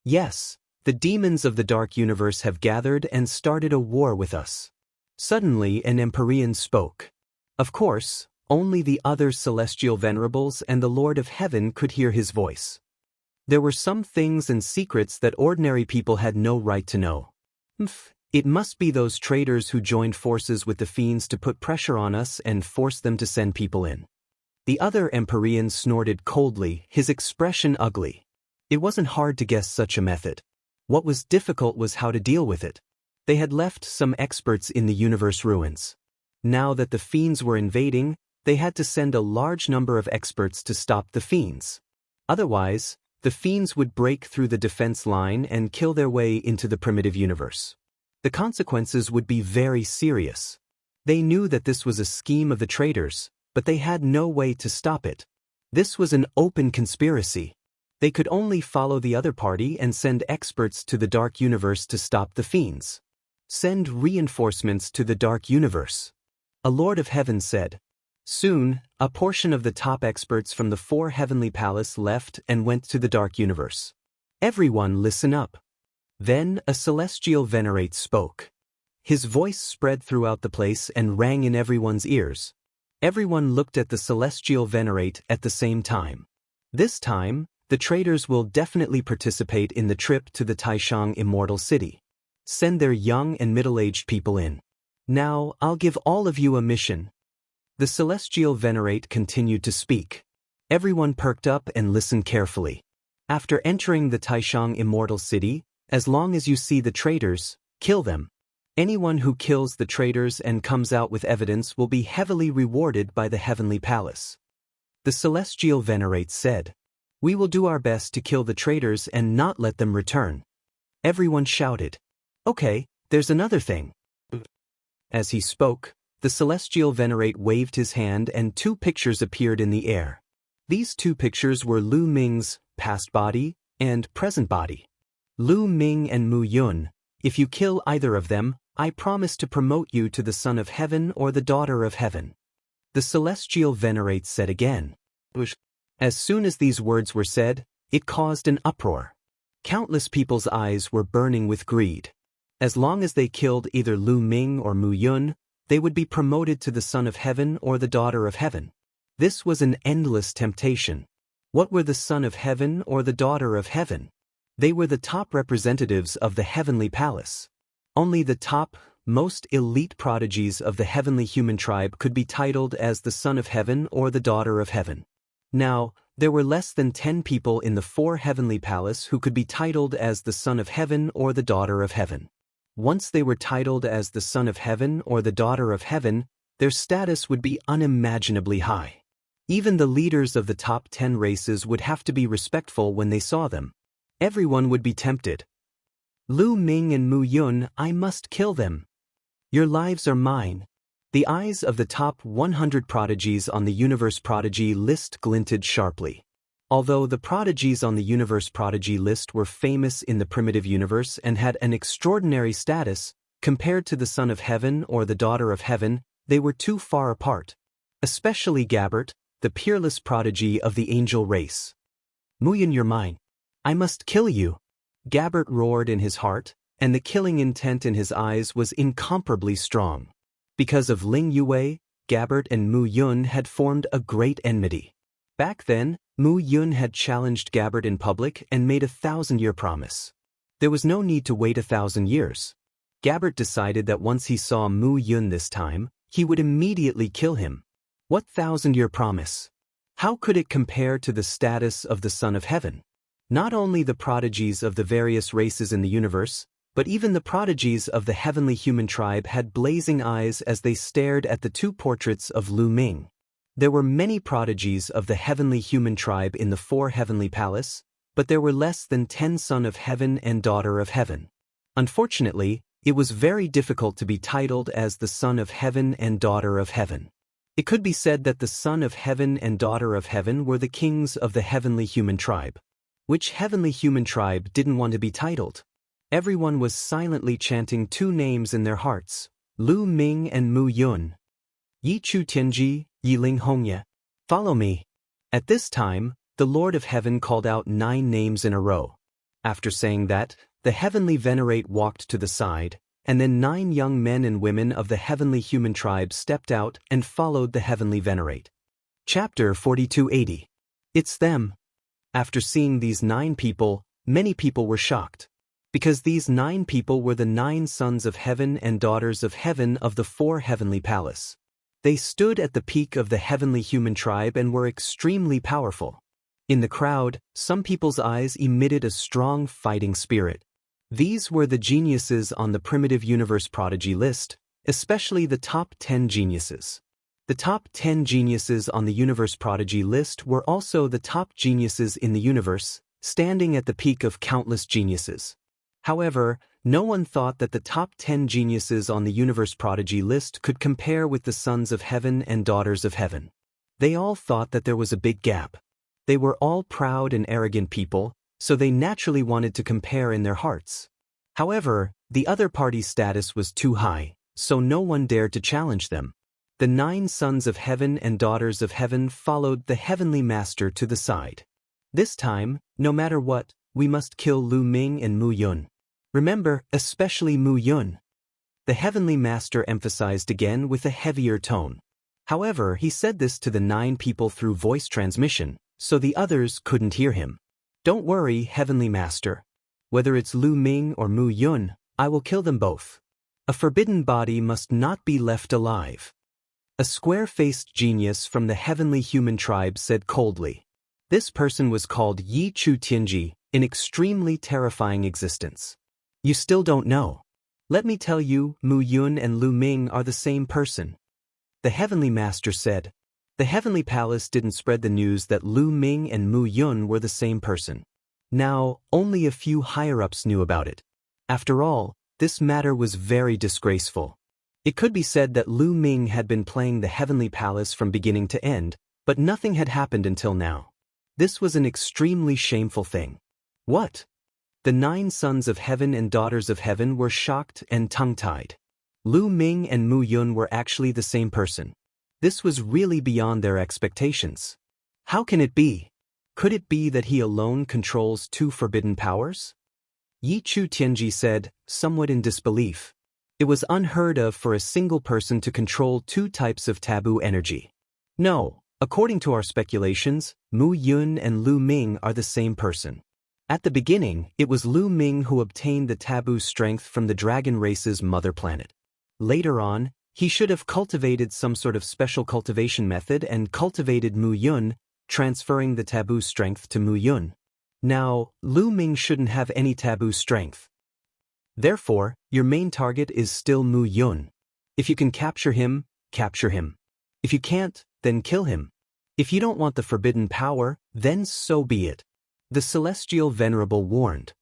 Yes, the demons of the dark universe have gathered and started a war with us. Suddenly an Empyrean spoke. Of course, only the other celestial venerables and the Lord of Heaven could hear his voice. There were some things and secrets that ordinary people had no right to know. It must be those traitors who joined forces with the fiends to put pressure on us and force them to send people in. The other Empyrean snorted coldly, his expression ugly. It wasn't hard to guess such a method. What was difficult was how to deal with it. They had left some experts in the universe ruins. Now that the fiends were invading, they had to send a large number of experts to stop the fiends. Otherwise, the fiends would break through the defense line and kill their way into the primitive universe. The consequences would be very serious. They knew that this was a scheme of the traitors, but they had no way to stop it. This was an open conspiracy. They could only follow the other party and send experts to the Dark Universe to stop the fiends. Send reinforcements to the Dark Universe. A Lord of Heaven said. Soon, a portion of the top experts from the 4 Heavenly Palace left and went to the Dark Universe. Everyone listen up. Then a celestial venerate spoke. His voice spread throughout the place and rang in everyone's ears. Everyone looked at the celestial venerate at the same time. This time, the traders will definitely participate in the trip to the Taishang Immortal City. Send their young and middle-aged people in. Now, I'll give all of you a mission. The celestial venerate continued to speak. Everyone perked up and listened carefully. After entering the Taishang Immortal City, as long as you see the traitors, kill them. Anyone who kills the traitors and comes out with evidence will be heavily rewarded by the Heavenly Palace. The celestial venerate said, We will do our best to kill the traitors and not let them return. Everyone shouted. Okay, there's another thing. As he spoke, the celestial venerate waved his hand and 2 pictures appeared in the air. These 2 pictures were Lu Ming's past body and present body. Lu Ming and Mu Yun, if you kill either of them, I promise to promote you to the Son of Heaven or the Daughter of Heaven. The celestial venerate said again. As soon as these words were said, it caused an uproar. Countless people's eyes were burning with greed. As long as they killed either Lu Ming or Mu Yun, they would be promoted to the Son of Heaven or the Daughter of Heaven. This was an endless temptation. What were the Son of Heaven or the Daughter of Heaven? They were the top representatives of the Heavenly Palace. Only the top, most elite prodigies of the heavenly human tribe could be titled as the Son of Heaven or the Daughter of Heaven. Now, there were less than 10 people in the 4 Heavenly Palace who could be titled as the Son of Heaven or the Daughter of Heaven. Once they were titled as the Son of Heaven or the Daughter of Heaven, their status would be unimaginably high. Even the leaders of the top 10 races would have to be respectful when they saw them. Everyone would be tempted. Lu Ming and Mu Yun, I must kill them. Your lives are mine. The eyes of the top 100 prodigies on the Universe Prodigy list glinted sharply. Although the prodigies on the Universe Prodigy list were famous in the primitive universe and had an extraordinary status, compared to the Son of Heaven or the Daughter of Heaven, they were too far apart. Especially Gabbert, the peerless prodigy of the angel race. Mu Yun, you're mine. I must kill you. Gabbert roared in his heart, and the killing intent in his eyes was incomparably strong. Because of Ling Yue, Gabbert and Mu Yun had formed a great enmity. Back then, Mu Yun had challenged Gabbert in public and made a 1,000-year promise. There was no need to wait 1,000 years. Gabbert decided that once he saw Mu Yun this time, he would immediately kill him. What 1,000-year promise? How could it compare to the status of the Son of Heaven? Not only the prodigies of the various races in the universe, but even the prodigies of the heavenly human tribe had blazing eyes as they stared at the 2 portraits of Lu Ming. There were many prodigies of the heavenly human tribe in the 4 Heavenly Palace, but there were less than 10 Son of Heaven and Daughter of Heaven. Unfortunately, it was very difficult to be titled as the Son of Heaven and Daughter of Heaven. It could be said that the Son of Heaven and Daughter of Heaven were the kings of the heavenly human tribe. Which heavenly human tribe didn't want to be titled? Everyone was silently chanting 2 names in their hearts, Lu Ming and Mu Yun. Yi Chu Tianji, Yi Ling Hongye. Follow me. At this time, the Lord of Heaven called out 9 names in a row. After saying that, the heavenly venerate walked to the side, and then 9 young men and women of the heavenly human tribe stepped out and followed the heavenly venerate. Chapter 4280. It's them. After seeing these 9 people, many people were shocked. Because these 9 people were the 9 sons of heaven and daughters of heaven of the 4 Heavenly Palace. They stood at the peak of the heavenly human tribe and were extremely powerful. In the crowd, some people's eyes emitted a strong fighting spirit. These were the geniuses on the primitive universe prodigy list, especially the top 10 geniuses. The top 10 geniuses on the universe prodigy list were also the top geniuses in the universe, standing at the peak of countless geniuses. However, no one thought that the top 10 geniuses on the universe prodigy list could compare with the sons of heaven and daughters of heaven. They all thought that there was a big gap. They were all proud and arrogant people, so they naturally wanted to compare in their hearts. However, the other party's status was too high, so no one dared to challenge them. The 9 sons of heaven and daughters of heaven followed the heavenly master to the side. This time, no matter what, we must kill Lu Ming and Mu Yun. Remember, especially Mu Yun. The heavenly master emphasized again with a heavier tone. However, he said this to the 9 people through voice transmission, so the others couldn't hear him. Don't worry, heavenly master. Whether it's Lu Ming or Mu Yun, I will kill them both. A forbidden body must not be left alive. A square-faced genius from the heavenly human tribe said coldly. This person was called Yi Chu Tianji, an extremely terrifying existence. You still don't know. Let me tell you, Mu Yun and Lu Ming are the same person. The heavenly master said. The heavenly palace didn't spread the news that Lu Ming and Mu Yun were the same person. Now, only a few higher-ups knew about it. After all, this matter was very disgraceful. It could be said that Lu Ming had been playing the heavenly palace from beginning to end, but nothing had happened until now. This was an extremely shameful thing. What? The 9 sons of heaven and daughters of heaven were shocked and tongue-tied. Lu Ming and Mu Yun were actually the same person. This was really beyond their expectations. How can it be? Could it be that he alone controls 2 forbidden powers? Yi Chu Tianji said, somewhat in disbelief. It was unheard of for a single person to control 2 types of taboo energy. No, according to our speculations, Mu Yun and Lu Ming are the same person. At the beginning, it was Lu Ming who obtained the taboo strength from the dragon race's mother planet. Later on, he should have cultivated some sort of special cultivation method and cultivated Mu Yun, transferring the taboo strength to Mu Yun. Now, Lu Ming shouldn't have any taboo strength. Therefore, your main target is still Mu Yun. If you can capture him, capture him. If you can't, then kill him. If you don't want the forbidden power, then so be it. The Celestial Venerable warned.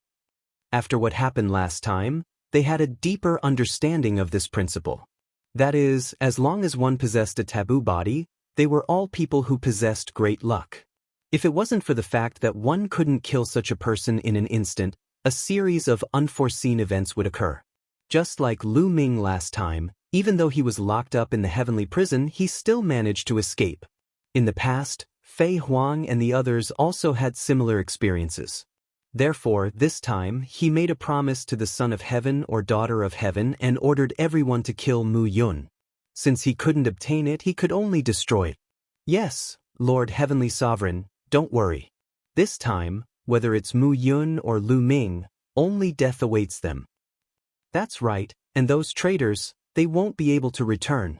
After what happened last time, they had a deeper understanding of this principle. That is, as long as one possessed a taboo body, they were all people who possessed great luck. If it wasn't for the fact that one couldn't kill such a person in an instant, a series of unforeseen events would occur. Just like Lu Ming last time, even though he was locked up in the heavenly prison, he still managed to escape. In the past, Fei Huang and the others also had similar experiences. Therefore, this time, he made a promise to the son of heaven or daughter of heaven and ordered everyone to kill Mu Yun. Since he couldn't obtain it, he could only destroy it. Yes, Lord Heavenly Sovereign, don't worry. This time, whether it's Mu Yun or Lu Ming, only death awaits them. That's right, and those traitors, they won't be able to return.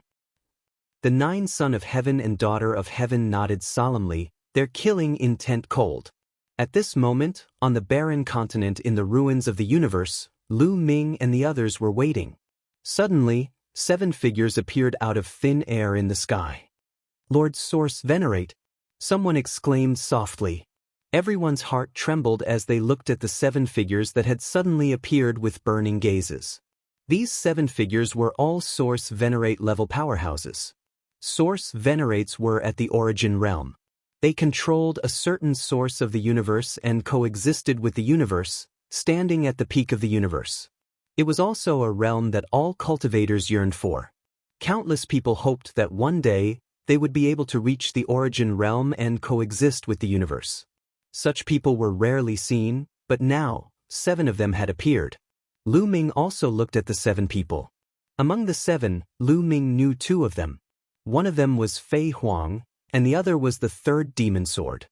The 9 son of heaven and daughter of heaven nodded solemnly, their killing intent cold. At this moment, on the barren continent in the ruins of the universe, Lu Ming and the others were waiting. Suddenly, 7 figures appeared out of thin air in the sky. Lord Source Venerate, someone exclaimed softly. Everyone's heart trembled as they looked at the 7 figures that had suddenly appeared with burning gazes. These 7 figures were all Source Venerate level powerhouses. Source Venerates were at the origin realm. They controlled a certain source of the universe and coexisted with the universe, standing at the peak of the universe. It was also a realm that all cultivators yearned for. Countless people hoped that one day they would be able to reach the origin realm and coexist with the universe. Such people were rarely seen, but now, 7 of them had appeared. Lu Ming also looked at the 7 people. Among the 7, Lu Ming knew 2 of them. One of them was Fei Huang, and the other was the 3rd demon sword.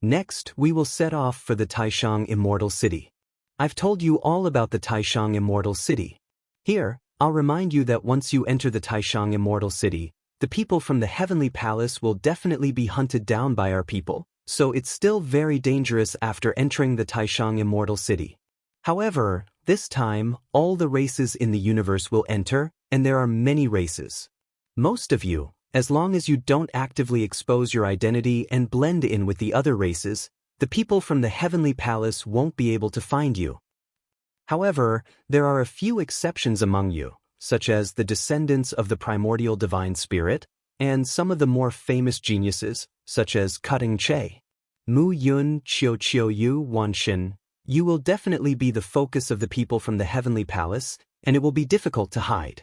Next, we will set off for the Taishang Immortal City. I've told you all about the Taishang Immortal City. Here, I'll remind you that once you enter the Taishang Immortal City, the people from the Heavenly Palace will definitely be hunted down by our people, so it's still very dangerous after entering the Taishang Immortal City. However, this time, all the races in the universe will enter, and there are many races. Most of you, as long as you don't actively expose your identity and blend in with the other races, the people from the Heavenly Palace won't be able to find you. However, there are a few exceptions among you, such as the descendants of the primordial divine spirit, and some of the more famous geniuses, such as Cutting Che. Mu Yun Qiu Qiu Yu Wanshin, you will definitely be the focus of the people from the heavenly palace, and it will be difficult to hide.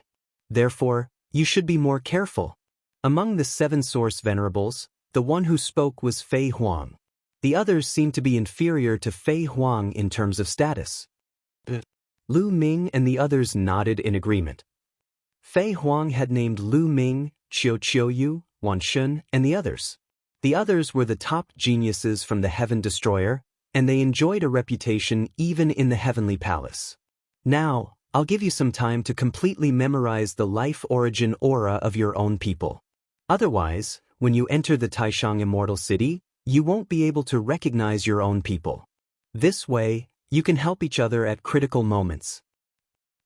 Therefore, you should be more careful. Among the 7 source venerables, the one who spoke was Fei Huang. The others seemed to be inferior to Fei Huang in terms of status. Lu Ming and the others nodded in agreement. Fei Huang had named Lu Ming, Qiu Qiuyu, Wan Shun, and the others. The others were the top geniuses from the Heaven Destroyer, and they enjoyed a reputation even in the Heavenly Palace. Now, I'll give you some time to completely memorize the life origin aura of your own people. Otherwise, when you enter the Taishang Immortal City, you won't be able to recognize your own people. This way, you can help each other at critical moments.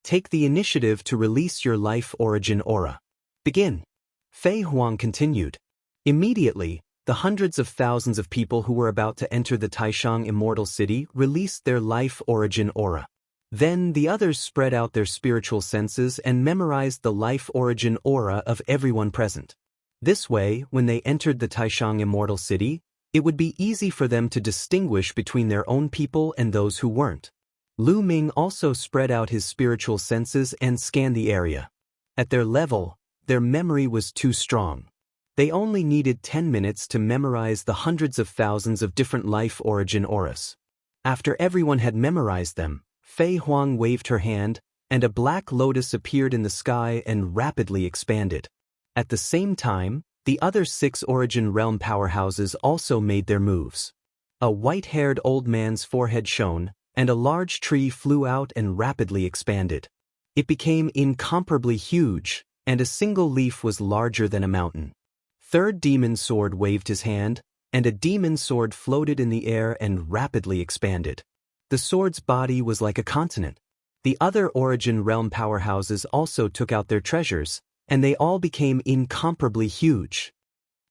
Take the initiative to release your life origin aura. Begin. Fei Huang continued. Immediately, the hundreds of thousands of people who were about to enter the Taishang Immortal City released their life origin aura. Then the others spread out their spiritual senses and memorized the life origin aura of everyone present. This way, when they entered the Taishang Immortal City, it would be easy for them to distinguish between their own people and those who weren't. Lu Ming also spread out his spiritual senses and scanned the area. At their level, their memory was too strong. They only needed 10 minutes to memorize the hundreds of thousands of different life origin auras. After everyone had memorized them, Fei Huang waved her hand, and a black lotus appeared in the sky and rapidly expanded. At the same time, the other 6 origin realm powerhouses also made their moves. A white-haired old man's forehead shone, and a large tree flew out and rapidly expanded. It became incomparably huge, and a single leaf was larger than a mountain. Third demon sword waved his hand, and a demon sword floated in the air and rapidly expanded. The sword's body was like a continent. The other origin realm powerhouses also took out their treasures, and they all became incomparably huge.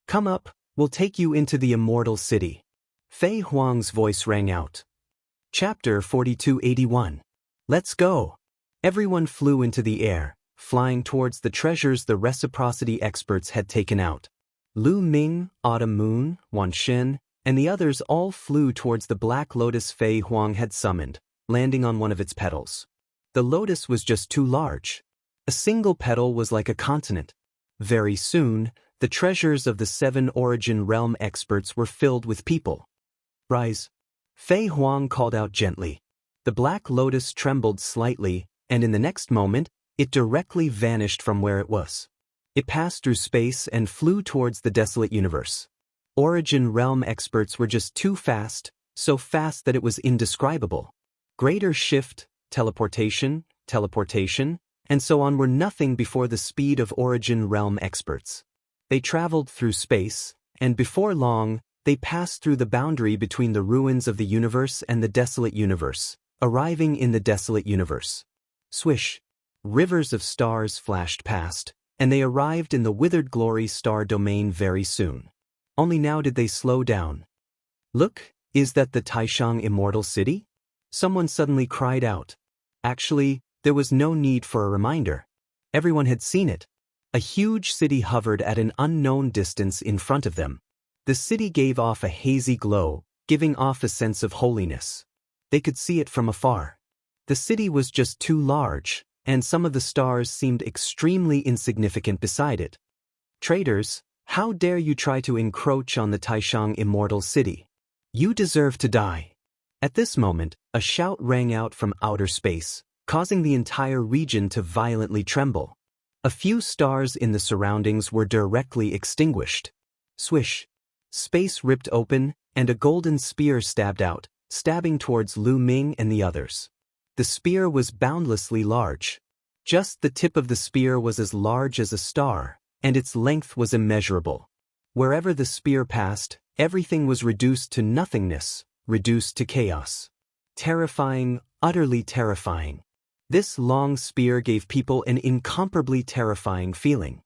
Come up, we'll take you into the Immortal City. Fei Huang's voice rang out. Chapter 4281. Let's go. Everyone flew into the air, flying towards the treasures the reciprocity experts had taken out. Lu Ming, Autumn Moon, Wan Shen, and the others all flew towards the black lotus Fei Huang had summoned, landing on one of its petals. The lotus was just too large. A single petal was like a continent. Very soon, the treasures of the 7 origin realm experts were filled with people. Rise. Fei Huang called out gently. The black lotus trembled slightly, and in the next moment, it directly vanished from where it was. It passed through space and flew towards the desolate universe. Origin realm experts were just too fast, so fast that it was indescribable. Greater shift, teleportation, and so on were nothing before the speed of origin realm experts. They traveled through space, and before long, they passed through the boundary between the ruins of the universe and the desolate universe, arriving in the desolate universe. Swish! Rivers of stars flashed past, and they arrived in the withered glory star domain very soon. Only now did they slow down. Look, is that the Taishang Immortal City? Someone suddenly cried out. Actually, there was no need for a reminder. Everyone had seen it. A huge city hovered at an unknown distance in front of them. The city gave off a hazy glow, giving off a sense of holiness. They could see it from afar. The city was just too large, and some of the stars seemed extremely insignificant beside it. Traitors, how dare you try to encroach on the Taishang Immortal City? You deserve to die. At this moment, a shout rang out from outer space, causing the entire region to violently tremble. A few stars in the surroundings were directly extinguished. Swish! Space ripped open, and a golden spear stabbed out, stabbing towards Lu Ming and the others. The spear was boundlessly large. Just the tip of the spear was as large as a star, and its length was immeasurable. Wherever the spear passed, everything was reduced to nothingness, reduced to chaos. Terrifying, utterly terrifying. This long spear gave people an incomparably terrifying feeling.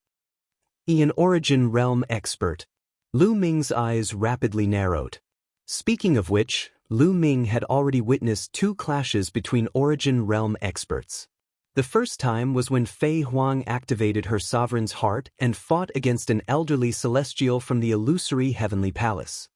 An origin realm expert. Lu Ming's eyes rapidly narrowed. Speaking of which, Lu Ming had already witnessed 2 clashes between origin realm experts. The first time was when Fei Huang activated her sovereign's heart and fought against an elderly celestial from the illusory heavenly palace.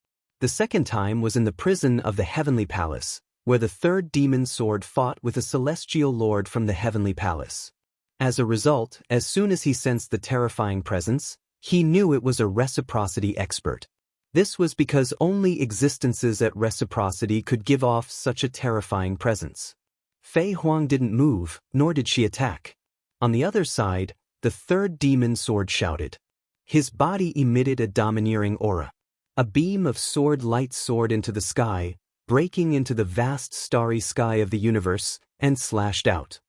The second time was in the prison of the Heavenly Palace, where the third demon sword fought with a celestial lord from the Heavenly Palace. As a result, as soon as he sensed the terrifying presence, he knew it was a reciprocity expert. This was because only existences at reciprocity could give off such a terrifying presence. Fei Huang didn't move, nor did she attack. On the other side, the third demon sword shouted. His body emitted a domineering aura. A beam of sword light soared into the sky, breaking into the vast starry sky of the universe, and slashed out.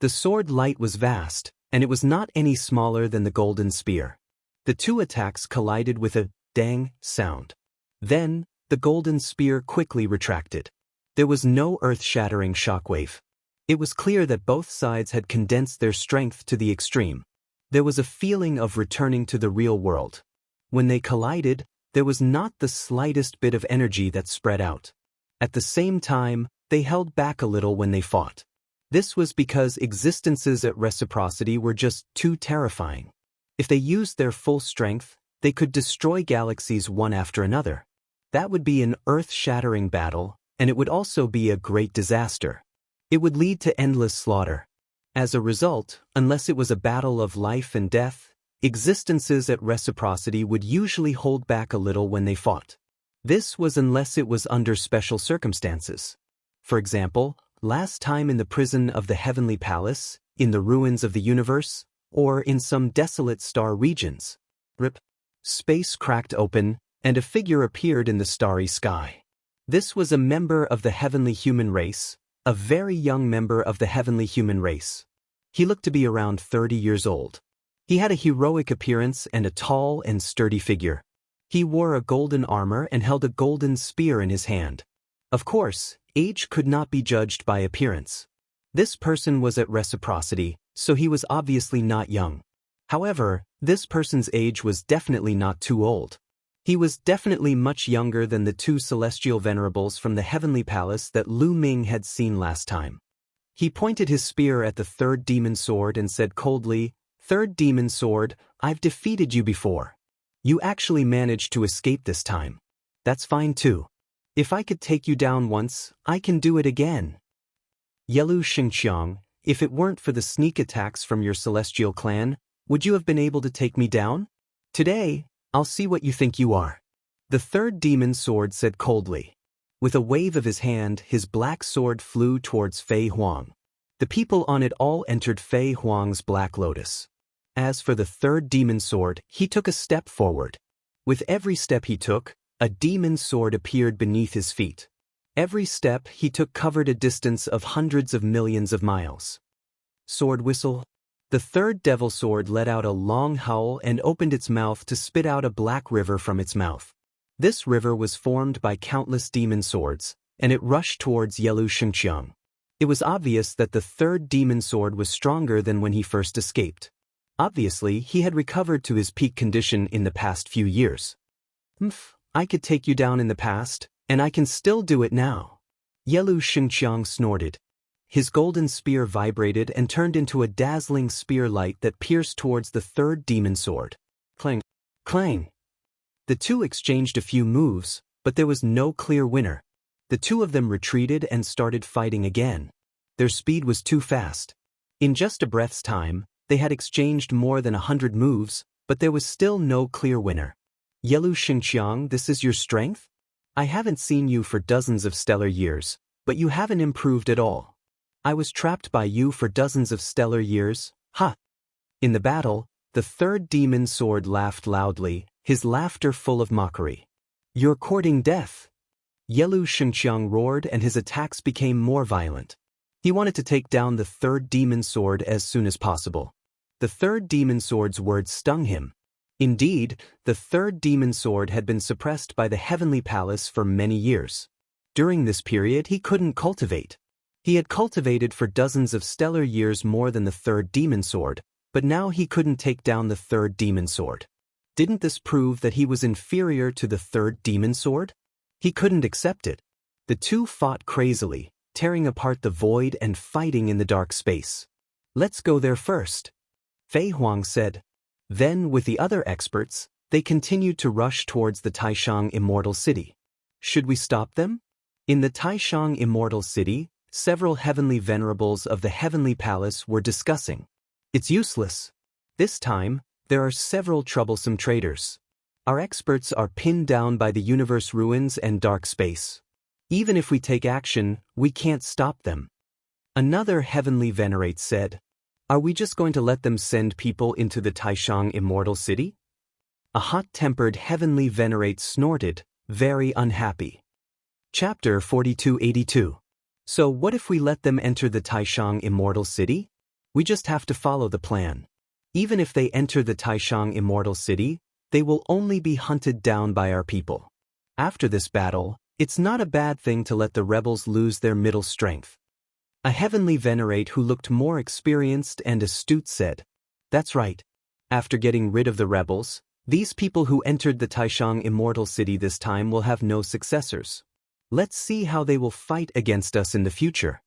The sword light was vast, and it was not any smaller than the golden spear. The two attacks collided with a dang sound. Then, the golden spear quickly retracted. There was no earth-shattering shockwave. It was clear that both sides had condensed their strength to the extreme. There was a feeling of returning to the real world. When they collided, there was not the slightest bit of energy that spread out. At the same time, they held back a little when they fought. This was because existences at reciprocity were just too terrifying. If they used their full strength, they could destroy galaxies one after another. That would be an earth-shattering battle, and it would also be a great disaster. It would lead to endless slaughter. As a result, unless it was a battle of life and death, existences at reciprocity would usually hold back a little when they fought. This was unless it was under special circumstances. For example, last time in the prison of the Heavenly Palace, in the ruins of the universe, or in some desolate star regions. Rip. Space cracked open, and a figure appeared in the starry sky. This was a member of the heavenly human race, a very young member of the heavenly human race. He looked to be around 30 years old. He had a heroic appearance and a tall and sturdy figure. He wore a golden armor and held a golden spear in his hand. Of course, age could not be judged by appearance. This person was at reciprocity, so he was obviously not young. However, this person's age was definitely not too old. He was definitely much younger than the two celestial venerables from the Heavenly Palace that Lu Ming had seen last time. He pointed his spear at the third demon sword and said coldly, "Third demon sword, I've defeated you before. You actually managed to escape this time. That's fine too. If I could take you down once, I can do it again. Yelu Xingqiang, if it weren't for the sneak attacks from your celestial clan, would you have been able to take me down? Today, I'll see what you think you are." The third demon sword said coldly. With a wave of his hand, his black sword flew towards Fei Huang. The people on it all entered Fei Huang's Black Lotus. As for the third demon sword, he took a step forward. With every step he took, a demon sword appeared beneath his feet. Every step he took covered a distance of hundreds of millions of miles. Sword whistle. The third devil sword let out a long howl and opened its mouth to spit out a black river from its mouth. This river was formed by countless demon swords, and it rushed towards Yelu Xingqiang. It was obvious that the third demon sword was stronger than when he first escaped. Obviously, he had recovered to his peak condition in the past few years. I could take you down in the past, and I can still do it now. Yelu Xingqiang snorted. His golden spear vibrated and turned into a dazzling spear light that pierced towards the third demon sword. Clang! Clang! The two exchanged a few moves, but there was no clear winner. The two of them retreated and started fighting again. Their speed was too fast. In just a breath's time, they had exchanged more than 100 moves, but there was still no clear winner. Yelu Xingqiang, this is your strength? I haven't seen you for dozens of stellar years, but you haven't improved at all. I was trapped by you for dozens of stellar years, ha! In the battle, the third demon sword laughed loudly, his laughter full of mockery. You're courting death. Yelu Xingqiang roared and his attacks became more violent. He wanted to take down the third demon sword as soon as possible. The third demon sword's words stung him. Indeed, the third demon sword had been suppressed by the Heavenly Palace for many years. During this period he couldn't cultivate. He had cultivated for dozens of stellar years more than the third demon sword, but now he couldn't take down the third demon sword. Didn't this prove that he was inferior to the third demon sword? He couldn't accept it. The two fought crazily, tearing apart the void and fighting in the dark space. Let's go there first, Fei Huang said. Then, with the other experts, They continued to rush towards the Taishang Immortal City. Should we stop them? In the Taishang Immortal City, several heavenly venerables of the Heavenly Palace were discussing. It's useless. This time, there are several troublesome traitors. Our experts are pinned down by the universe ruins and dark space. Even if we take action, we can't stop them. Another heavenly venerate said, "Are we just going to let them send people into the Taishang Immortal City?" A hot-tempered heavenly venerate snorted, very unhappy. Chapter 4282. So what if we let them enter the Taishang Immortal City? We just have to follow the plan. Even if they enter the Taishang Immortal City, they will only be hunted down by our people. After this battle, it's not a bad thing to let the rebels lose their middle strength. A heavenly venerate who looked more experienced and astute said, "That's right. After getting rid of the rebels, these people who entered the Taishang Immortal City this time will have no successors. Let's see how they will fight against us in the future."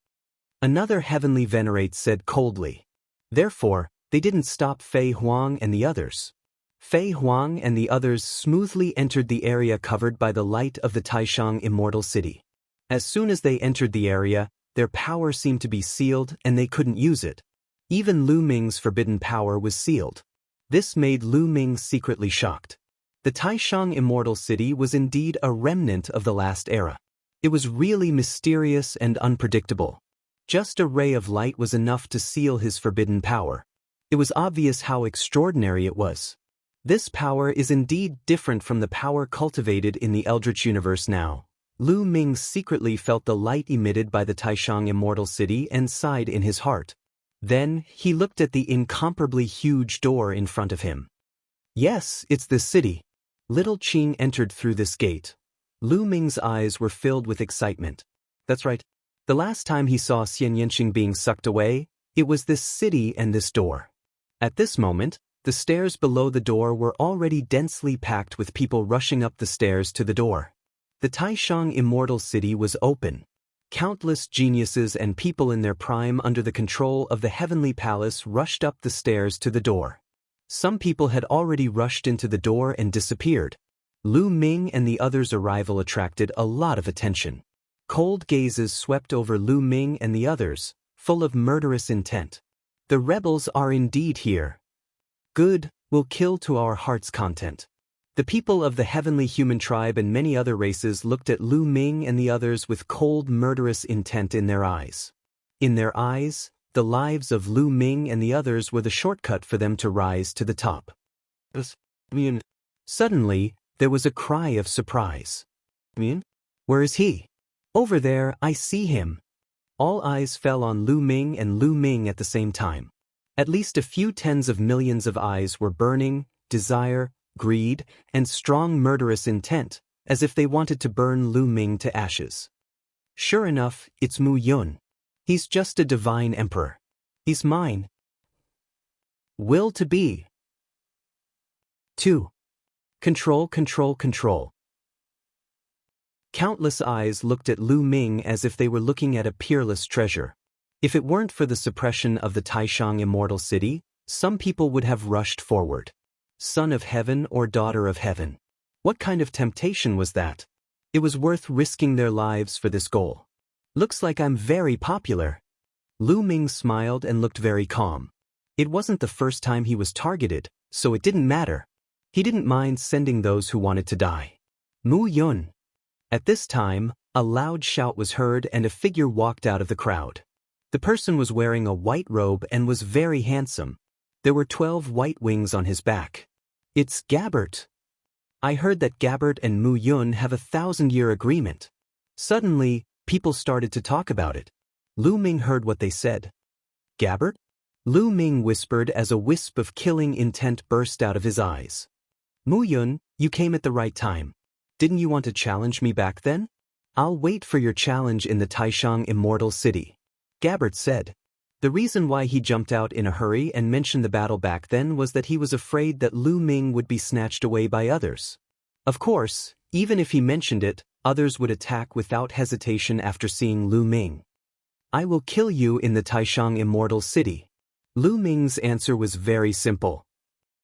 Another heavenly venerate said coldly. Therefore, they didn't stop Fei Huang and the others. Fei Huang and the others smoothly entered the area covered by the light of the Taishang Immortal City. As soon as they entered the area, their power seemed to be sealed and they couldn't use it. Even Lu Ming's forbidden power was sealed. This made Lu Ming secretly shocked. The Taishang Immortal City was indeed a remnant of the last era. It was really mysterious and unpredictable. Just a ray of light was enough to seal his forbidden power. It was obvious how extraordinary it was. This power is indeed different from the power cultivated in the Eldritch universe now. Lu Ming secretly felt the light emitted by the Taishang Immortal City and sighed in his heart. Then, he looked at the incomparably huge door in front of him. Yes, it's this city. Little Qing entered through this gate. Lu Ming's eyes were filled with excitement. That's right. The last time he saw Xian Yanqing being sucked away, it was this city and this door. At this moment, the stairs below the door were already densely packed with people rushing up the stairs to the door. The Taishang Immortal City was open. Countless geniuses and people in their prime under the control of the Heavenly Palace rushed up the stairs to the door. Some people had already rushed into the door and disappeared. Lu Ming and the others' arrival attracted a lot of attention. Cold gazes swept over Lu Ming and the others, full of murderous intent. The rebels are indeed here. Good, we'll kill to our heart's content. The people of the heavenly human tribe and many other races looked at Lu Ming and the others with cold, murderous intent in their eyes. In their eyes, the lives of Lu Ming and the others were the shortcut for them to rise to the top. Suddenly, there was a cry of surprise. Where is he? Over there, I see him. All eyes fell on Lu Ming and Lu Ming at the same time. At least a few tens of millions of eyes were burning, desire, greed, and strong murderous intent, as if they wanted to burn Lu Ming to ashes. Sure enough, it's Mu Yun. He's just a divine emperor. He's mine. Will to be. 2. Control, control, control. Countless eyes looked at Lu Ming as if they were looking at a peerless treasure. If it weren't for the suppression of the Taishang Immortal City, some people would have rushed forward. Son of heaven or daughter of heaven. What kind of temptation was that? It was worth risking their lives for this goal. Looks like I'm very popular. Lu Ming smiled and looked very calm. It wasn't the first time he was targeted, so it didn't matter. He didn't mind sending those who wanted to die. Mu Yun. At this time, a loud shout was heard and a figure walked out of the crowd. The person was wearing a white robe and was very handsome. There were 12 white wings on his back. It's Gabbert. I heard that Gabbert and Mu Yun have a 1,000-year agreement. Suddenly, people started to talk about it. Lu Ming heard what they said. Gabbert? Lu Ming whispered as a wisp of killing intent burst out of his eyes. Mu Yun, you came at the right time. Didn't you want to challenge me back then? I'll wait for your challenge in the Taishang Immortal City. Gabbert said. The reason why he jumped out in a hurry and mentioned the battle back then was that he was afraid that Lu Ming would be snatched away by others. Of course, even if he mentioned it, others would attack without hesitation after seeing Lu Ming. I will kill you in the Taishang Immortal City. Lu Ming's answer was very simple.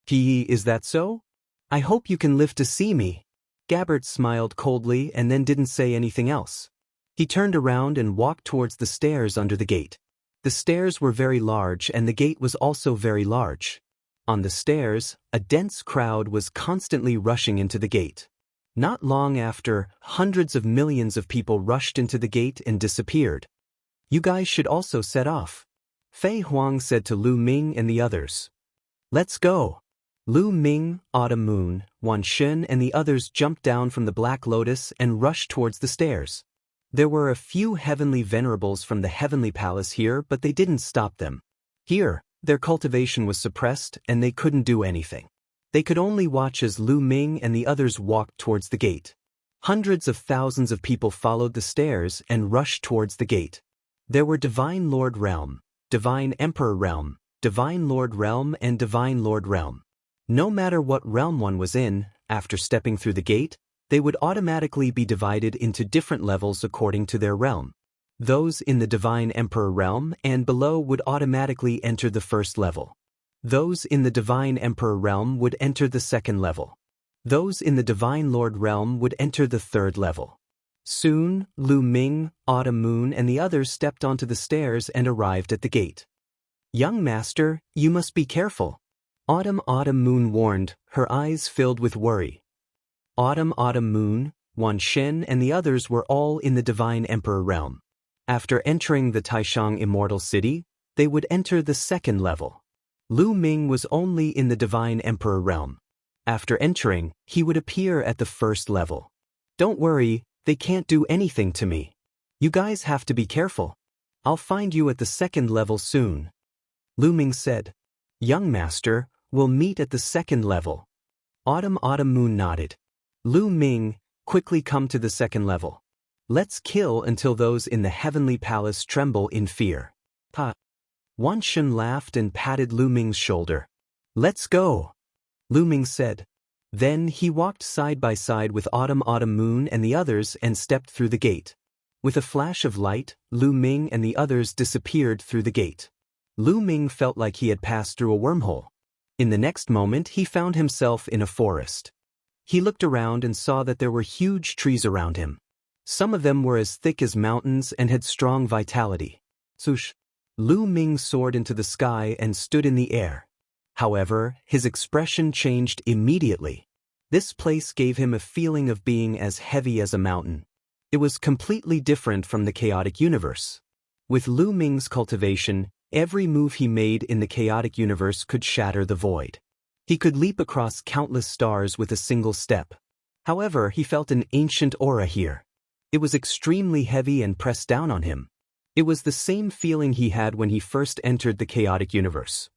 Is that so? I hope you can live to see me. Gabbert smiled coldly and then didn't say anything else. He turned around and walked towards the stairs under the gate. The stairs were very large and the gate was also very large. On the stairs, a dense crowd was constantly rushing into the gate. Not long after, hundreds of millions of people rushed into the gate and disappeared. You guys should also set off. Fei Huang said to Lu Ming and the others. Let's go. Lu Ming, Autumn Moon, Wan Shen and the others jumped down from the Black Lotus and rushed towards the stairs. There were a few heavenly venerables from the heavenly palace here, but they didn't stop them. Here, their cultivation was suppressed and they couldn't do anything. They could only watch as Lu Ming and the others walked towards the gate. Hundreds of thousands of people followed the stairs and rushed towards the gate. There were Divine Lord Realm, Divine Emperor Realm, Divine Lord Realm and Divine Lord Realm. No matter what realm one was in, after stepping through the gate, they would automatically be divided into different levels according to their realm. Those in the Divine Emperor Realm and below would automatically enter the first level. Those in the Divine Emperor Realm would enter the second level. Those in the Divine Lord Realm would enter the third level. Soon, Lu Ming, Autumn Moon and the others stepped onto the stairs and arrived at the gate. Young master, you must be careful. Autumn Moon warned, her eyes filled with worry. Autumn Moon, Wan Shen and the others were all in the Divine Emperor Realm. After entering the Taishang Immortal City, they would enter the second level. Lu Ming was only in the Divine Emperor Realm. After entering, he would appear at the first level. Don't worry, they can't do anything to me. You guys have to be careful. I'll find you at the second level soon. Lu Ming said. Young master, we'll meet at the second level. Autumn Moon nodded. Lu Ming, quickly come to the second level. Let's kill until those in the heavenly palace tremble in fear. Ha! Wan Shen laughed and patted Lu Ming's shoulder. Let's go, Lu Ming said. Then he walked side by side with Autumn Moon and the others and stepped through the gate. With a flash of light, Lu Ming and the others disappeared through the gate. Lu Ming felt like he had passed through a wormhole. In the next moment he found himself in a forest. He looked around and saw that there were huge trees around him. Some of them were as thick as mountains and had strong vitality. Swoosh! Lu Ming soared into the sky and stood in the air. However, his expression changed immediately. This place gave him a feeling of being as heavy as a mountain. It was completely different from the chaotic universe. With Lu Ming's cultivation, every move he made in the chaotic universe could shatter the void. He could leap across countless stars with a single step. However, he felt an ancient aura here. It was extremely heavy and pressed down on him. It was the same feeling he had when he first entered the chaotic universe.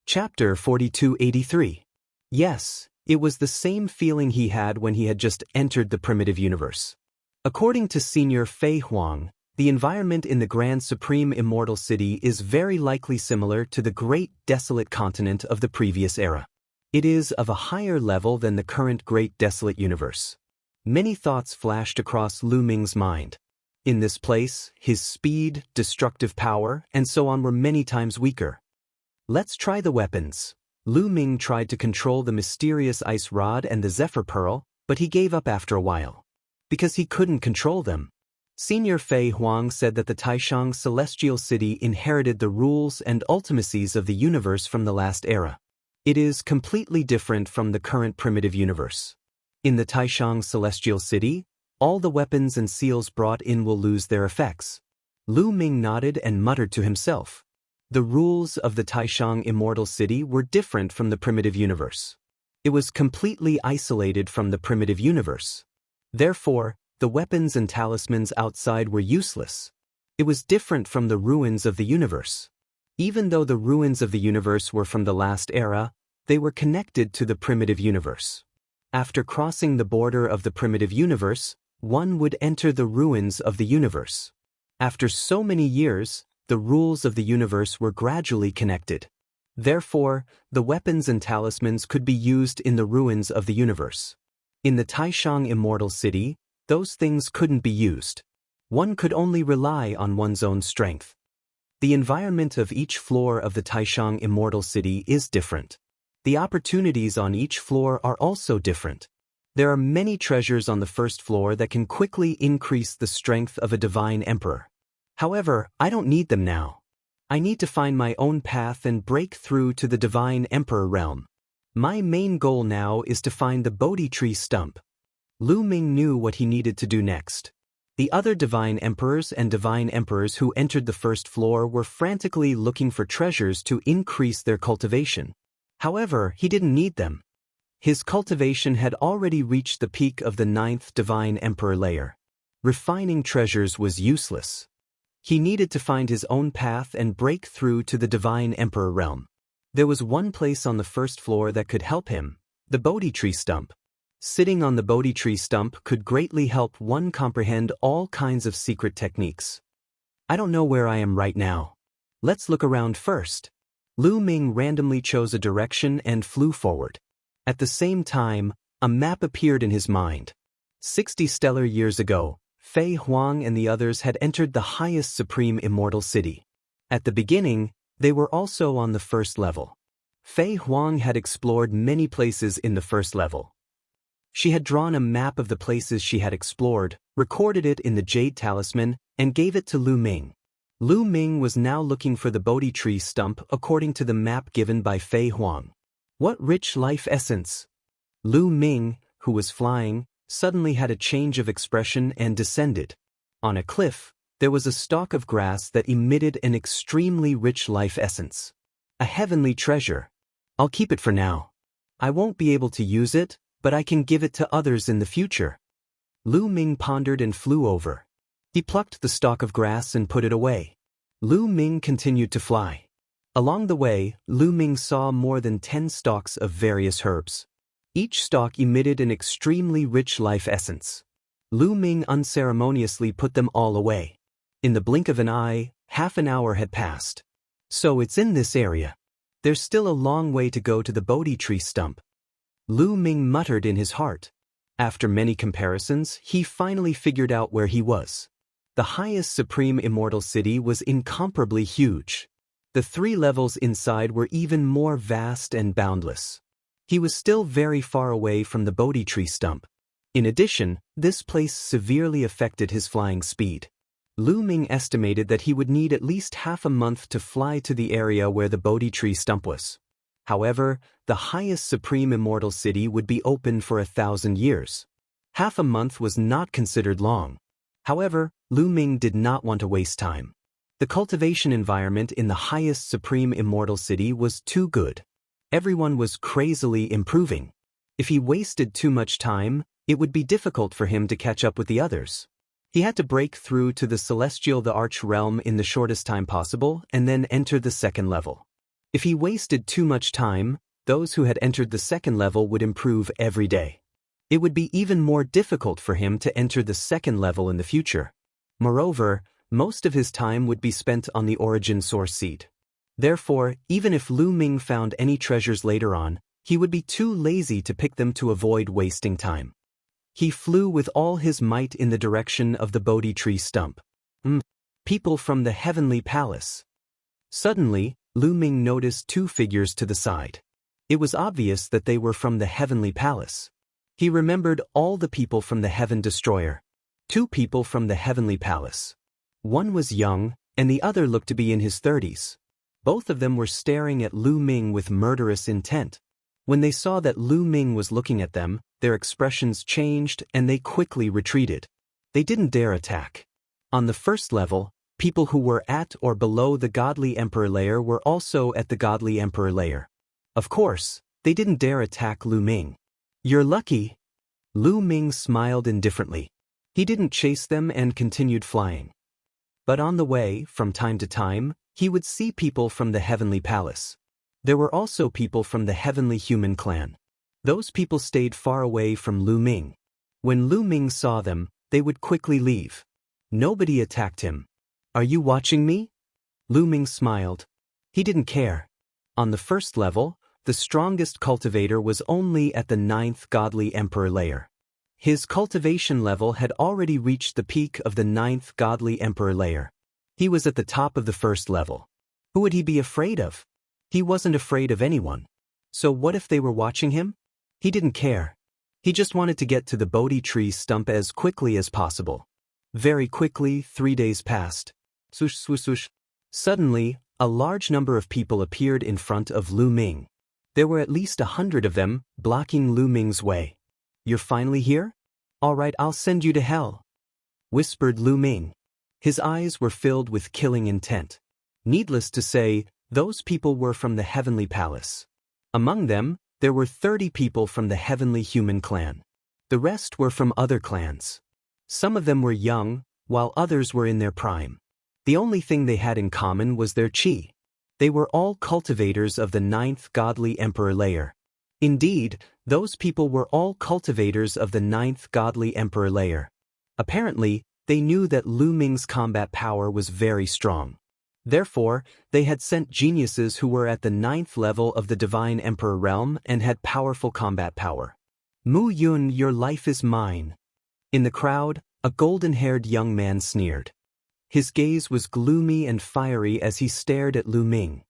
Chapter 4283. Yes, it was the same feeling he had when he had just entered the primitive universe. According to Senior Fei Huang, the environment in the Grand Supreme Immortal City is very likely similar to the Great Desolate Continent of the previous era. It is of a higher level than the current Great Desolate Universe. Many thoughts flashed across Lu Ming's mind. In this place, his speed, destructive power, and so on were many times weaker. Let's try the weapons. Lu Ming tried to control the mysterious ice rod and the Zephyr Pearl, but he gave up after a while. Because he couldn't control them. Senior Fei Huang said that the Taishang Celestial City inherited the rules and ultimacies of the universe from the last era. It is completely different from the current primitive universe. In the Taishang Celestial City, all the weapons and seals brought in will lose their effects. Lu Ming nodded and muttered to himself. The rules of the Taishang Immortal City were different from the primitive universe. It was completely isolated from the primitive universe. Therefore, the weapons and talismans outside were useless. It was different from the ruins of the universe. Even though the ruins of the universe were from the last era, they were connected to the primitive universe. After crossing the border of the primitive universe, one would enter the ruins of the universe. After so many years, the rules of the universe were gradually connected. Therefore, the weapons and talismans could be used in the ruins of the universe. In the Taishang Immortal City, those things couldn't be used. One could only rely on one's own strength. The environment of each floor of the Taishang Immortal City is different. The opportunities on each floor are also different. There are many treasures on the first floor that can quickly increase the strength of a divine emperor. However, I don't need them now. I need to find my own path and break through to the divine emperor realm. My main goal now is to find the Bodhi tree stump. Lu Ming knew what he needed to do next. The other divine emperors and divine emperors who entered the first floor were frantically looking for treasures to increase their cultivation. However, he didn't need them. His cultivation had already reached the peak of the 9th divine emperor layer. Refining treasures was useless. He needed to find his own path and break through to the divine emperor realm. There was one place on the first floor that could help him, the Bodhi tree stump. Sitting on the Bodhi tree stump could greatly help one comprehend all kinds of secret techniques. I don't know where I am right now. Let's look around first. Lu Ming randomly chose a direction and flew forward. At the same time, a map appeared in his mind. 60 stellar years ago, Fei Huang and the others had entered the highest supreme immortal city. At the beginning, they were also on the first level. Fei Huang had explored many places in the first level. She had drawn a map of the places she had explored, recorded it in the Jade Talisman, and gave it to Lu Ming. Lu Ming was now looking for the Bodhi tree stump according to the map given by Fei Huang. What rich life essence! Lu Ming, who was flying, suddenly had a change of expression and descended. On a cliff, there was a stalk of grass that emitted an extremely rich life essence. A heavenly treasure. I'll keep it for now. I won't be able to use it, but I can give it to others in the future. Lu Ming pondered and flew over. He plucked the stalk of grass and put it away. Lu Ming continued to fly. Along the way, Lu Ming saw more than 10 stalks of various herbs. Each stalk emitted an extremely rich life essence. Lu Ming unceremoniously put them all away. In the blink of an eye, half an hour had passed. So it's in this area. There's still a long way to go to the Bodhi tree stump. Lu Ming muttered in his heart. After many comparisons, he finally figured out where he was. The highest supreme immortal city was incomparably huge. The 3 levels inside were even more vast and boundless. He was still very far away from the Bodhi tree stump. In addition, this place severely affected his flying speed. Lu Ming estimated that he would need at least half a month to fly to the area where the Bodhi tree stump was. However, the highest supreme immortal city would be open for 1,000 years. Half a month was not considered long. However, Lu Ming did not want to waste time. The cultivation environment in the highest supreme immortal city was too good. Everyone was crazily improving. If he wasted too much time, it would be difficult for him to catch up with the others. He had to break through to the celestial the arch realm in the shortest time possible and then enter the second level. If he wasted too much time, those who had entered the second level would improve every day. It would be even more difficult for him to enter the second level in the future. Moreover, most of his time would be spent on the origin source seed. Therefore, even if Lu Ming found any treasures later on, he would be too lazy to pick them to avoid wasting time. He flew with all his might in the direction of the Bodhi tree stump. People from the heavenly palace. Suddenly, Lu Ming noticed 2 figures to the side. It was obvious that they were from the heavenly palace. He remembered all the people from the Heaven Destroyer. 2 people from the heavenly palace. One was young, and the other looked to be in his 30s. Both of them were staring at Lu Ming with murderous intent. When they saw that Lu Ming was looking at them, their expressions changed and they quickly retreated. They didn't dare attack. On the first level, people who were at or below the Godly Emperor layer were also at the Godly Emperor layer. Of course, they didn't dare attack Lu Ming. You're lucky. Lu Ming smiled indifferently. He didn't chase them and continued flying. But on the way, from time to time, he would see people from the heavenly palace. There were also people from the heavenly human clan. Those people stayed far away from Lu Ming. When Lu Ming saw them, they would quickly leave. Nobody attacked him. Are you watching me? Lu Ming smiled. He didn't care. On the first level, the strongest cultivator was only at the 9th Godly Emperor layer. His cultivation level had already reached the peak of the 9th Godly Emperor layer. He was at the top of the first level. Who would he be afraid of? He wasn't afraid of anyone. So what if they were watching him? He didn't care. He just wanted to get to the Bodhi tree stump as quickly as possible. Very quickly, 3 days passed. Swoosh, swoosh, swoosh. Suddenly, a large number of people appeared in front of Lu Ming. There were at least 100 of them, blocking Lu Ming's way. You're finally here? All right, I'll send you to hell, whispered Lu Ming. His eyes were filled with killing intent. Needless to say, those people were from the Heavenly Palace. Among them, there were 30 people from the Heavenly Human clan. The rest were from other clans. Some of them were young, while others were in their prime. The only thing they had in common was their chi. They were all cultivators of the 9th godly emperor layer. Indeed, those people were all cultivators of the 9th godly emperor layer. Apparently, they knew that Lu Ming's combat power was very strong. Therefore, they had sent geniuses who were at the 9th level of the divine emperor realm and had powerful combat power. Mu Yun, your life is mine. In the crowd, a golden-haired young man sneered. His gaze was gloomy and fiery as he stared at Lu Ming.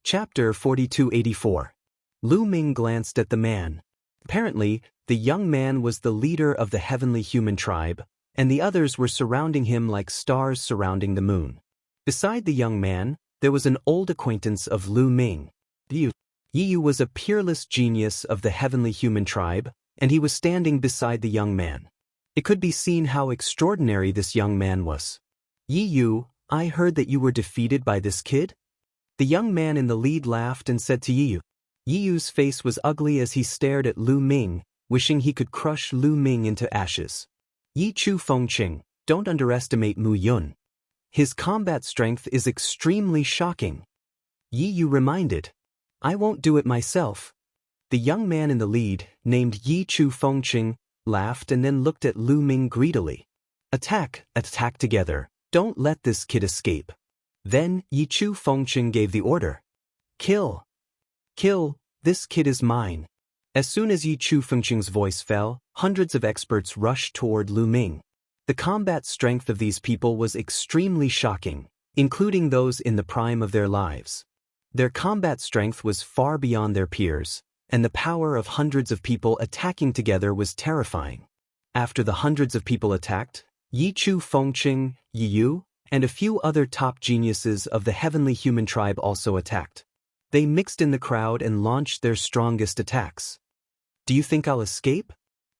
Chapter 4284. Lu Ming glanced at the man. Apparently, the young man was the leader of the Heavenly Human tribe, and the others were surrounding him like stars surrounding the moon. Beside the young man, there was an old acquaintance of Lu Ming. Yiyu was a peerless genius of the Heavenly Human tribe, and he was standing beside the young man. It could be seen how extraordinary this young man was. Yiyu, I heard that you were defeated by this kid? The young man in the lead laughed and said to Yiyu. Yiyu's face was ugly as he stared at Lu Ming, wishing he could crush Lu Ming into ashes. Yi Chu Fengqing, don't underestimate Mu Yun. His combat strength is extremely shocking. Yiyu reminded. I won't do it myself. The young man in the lead, named Yi Chu Fengqing, laughed and then looked at Lu Ming greedily. Attack together. Don't let this kid escape. Then Yi Chu Fengqing gave the order. Kill. Kill, this kid is mine. As soon as Yi Chu Fengqing's voice fell, hundreds of experts rushed toward Lu Ming. The combat strength of these people was extremely shocking, including those in the prime of their lives. Their combat strength was far beyond their peers, and the power of hundreds of people attacking together was terrifying. After the hundreds of people attacked, Yi Chu Fengqing, Yiyu, and a few other top geniuses of the Heavenly Human tribe also attacked. They mixed in the crowd and launched their strongest attacks. Do you think I'll escape?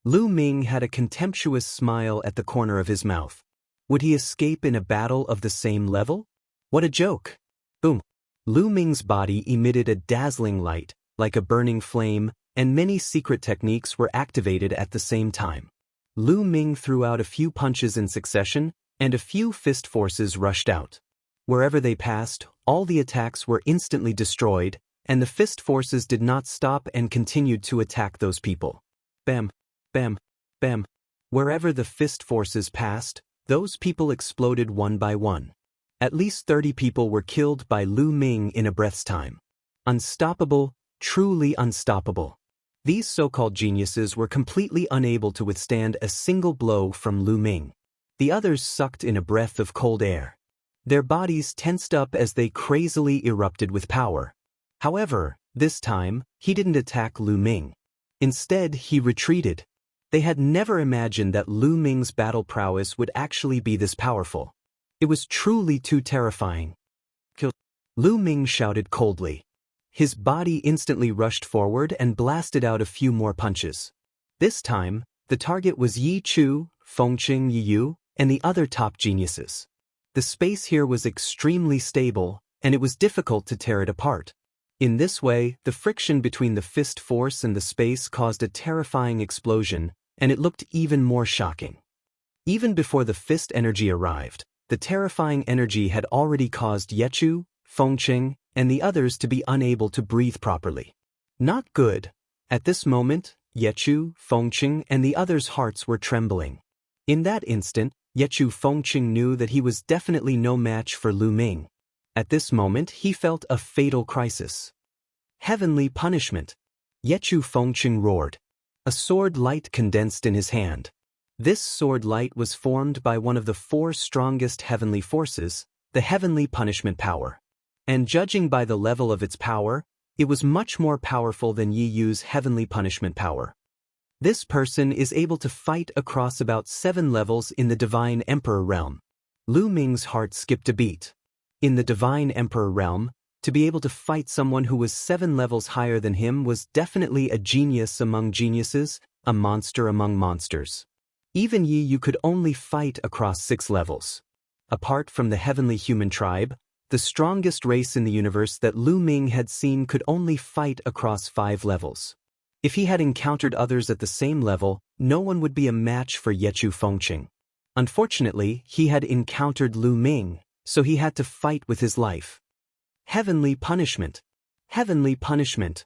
Lu Ming had a contemptuous smile at the corner of his mouth. Would he escape in a battle of the same level? What a joke! Boom! Lu Ming's body emitted a dazzling light, like a burning flame, and many secret techniques were activated at the same time. Lu Ming threw out a few punches in succession, and a few fist forces rushed out. Wherever they passed, all the attacks were instantly destroyed, and the fist forces did not stop and continued to attack those people. Bam, bam, bam. Wherever the fist forces passed, those people exploded one by one. At least 30 people were killed by Lu Ming in a breath's time. Unstoppable, truly unstoppable. These so-called geniuses were completely unable to withstand a single blow from Lu Ming. The others sucked in a breath of cold air. Their bodies tensed up as they crazily erupted with power. However, this time, he didn't attack Lu Ming. Instead, he retreated. They had never imagined that Lu Ming's battle prowess would actually be this powerful. It was truly too terrifying. Kill! Lu Ming shouted coldly. His body instantly rushed forward and blasted out a few more punches. This time, the target was Yi Chu, Fengqing Yiyu, and the other top geniuses. The space here was extremely stable, and it was difficult to tear it apart. In this way, the friction between the fist force and the space caused a terrifying explosion, and it looked even more shocking. Even before the fist energy arrived, the terrifying energy had already caused Yechu, Fengqing, and the others to be unable to breathe properly. Not good. At this moment, Yechu, Fengqing, and the others' hearts were trembling. In that instant, Yechu Fengqing knew that he was definitely no match for Lu Ming. At this moment, he felt a fatal crisis. Heavenly punishment! Yechu Fengqing roared. A sword light condensed in his hand. This sword light was formed by one of the 4 strongest heavenly forces, the heavenly punishment power. And judging by the level of its power, It was much more powerful than Yi Yu's heavenly punishment power. This person is able to fight across about 7 levels in the Divine Emperor realm. Lu Ming's heart skipped a beat. In the Divine Emperor realm, to be able to fight someone who was 7 levels higher than him was definitely a genius among geniuses, a monster among monsters. Even Yi Yu could only fight across 6 levels. Apart from the heavenly human tribe, the strongest race in the universe that Lu Ming had seen could only fight across 5 levels. If he had encountered others at the same level, no one would be a match for Yechu Fengqing. Unfortunately, he had encountered Lu Ming, so he had to fight with his life. Heavenly punishment. Heavenly punishment.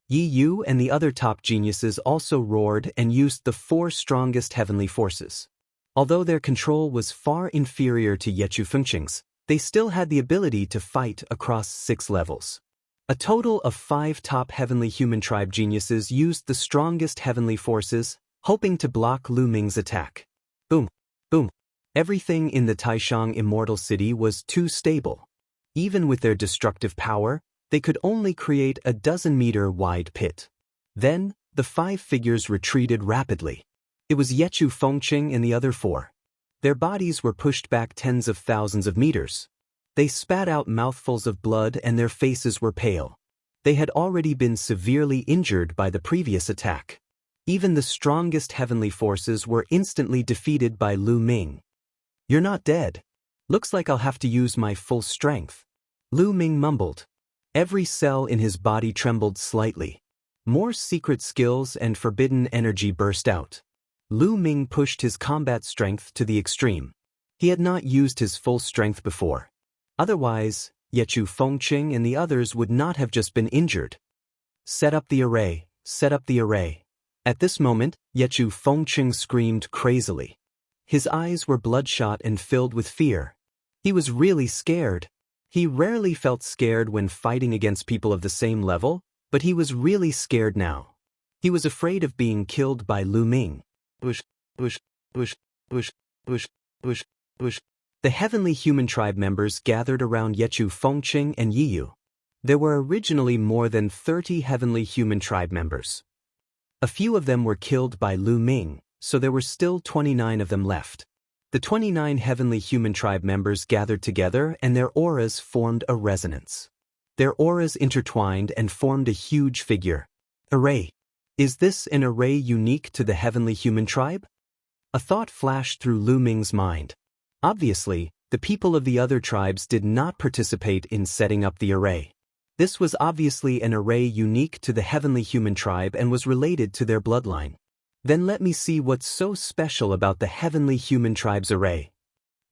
Yi Yu and the other top geniuses also roared and used the 4 strongest heavenly forces. Although their control was far inferior to Yechu Fengqing's, they still had the ability to fight across 6 levels. A total of 5 top heavenly human tribe geniuses used the strongest heavenly forces, hoping to block Lu Ming's attack. Boom, boom. Everything in the Taishang Immortal City was too stable. Even with their destructive power, they could only create a 12-meter-wide pit. Then, the 5 figures retreated rapidly. It was Yechu Fengqing and the other 4. Their bodies were pushed back tens of thousands of meters. They spat out mouthfuls of blood and their faces were pale. They had already been severely injured by the previous attack. Even the strongest heavenly forces were instantly defeated by Lu Ming. "You're not dead. Looks like I'll have to use my full strength," Lu Ming mumbled. Every cell in his body trembled slightly. More secret skills and forbidden energy burst out. Lu Ming pushed his combat strength to the extreme. He had not used his full strength before. Otherwise, Yechu Fengqing and the others would not have just been injured. "Set up the array, set up the array." At this moment, Yechu Fengqing screamed crazily. His eyes were bloodshot and filled with fear. He was really scared. He rarely felt scared when fighting against people of the same level, but he was really scared now. He was afraid of being killed by Lu Ming. Bush, bush, bush, bush, bush, bush, bush. The heavenly human tribe members gathered around Yechu Fengqing and Yi Yu. There were originally more than 30 heavenly human tribe members. A few of them were killed by Lu Ming, so there were still 29 of them left. The 29 heavenly human tribe members gathered together and their auras formed a resonance. Their auras intertwined and formed a huge figure. Array. Is this an array unique to the heavenly human tribe? A thought flashed through Lu Ming's mind. Obviously, the people of the other tribes did not participate in setting up the array. This was obviously an array unique to the heavenly human tribe and was related to their bloodline. Then let me see what's so special about the heavenly human tribe's array.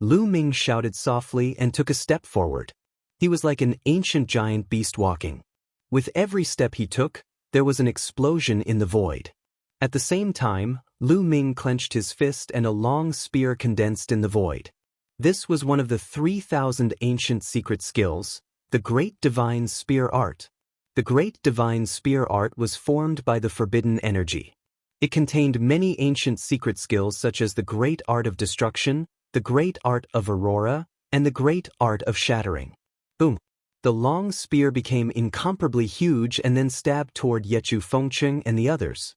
Lu Ming shouted softly and took a step forward. He was like an ancient giant beast walking. With every step he took, there was an explosion in the void. At the same time, Lu Ming clenched his fist and a long spear condensed in the void. This was one of the 3,000 ancient secret skills, the Great Divine Spear Art. The Great Divine Spear Art was formed by the forbidden energy. It contained many ancient secret skills such as the Great Art of Destruction, the Great Art of Aurora, and the Great Art of Shattering. Boom! The long spear became incomparably huge and then stabbed toward Yechu Fengqing and the others.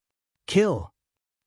"Kill!"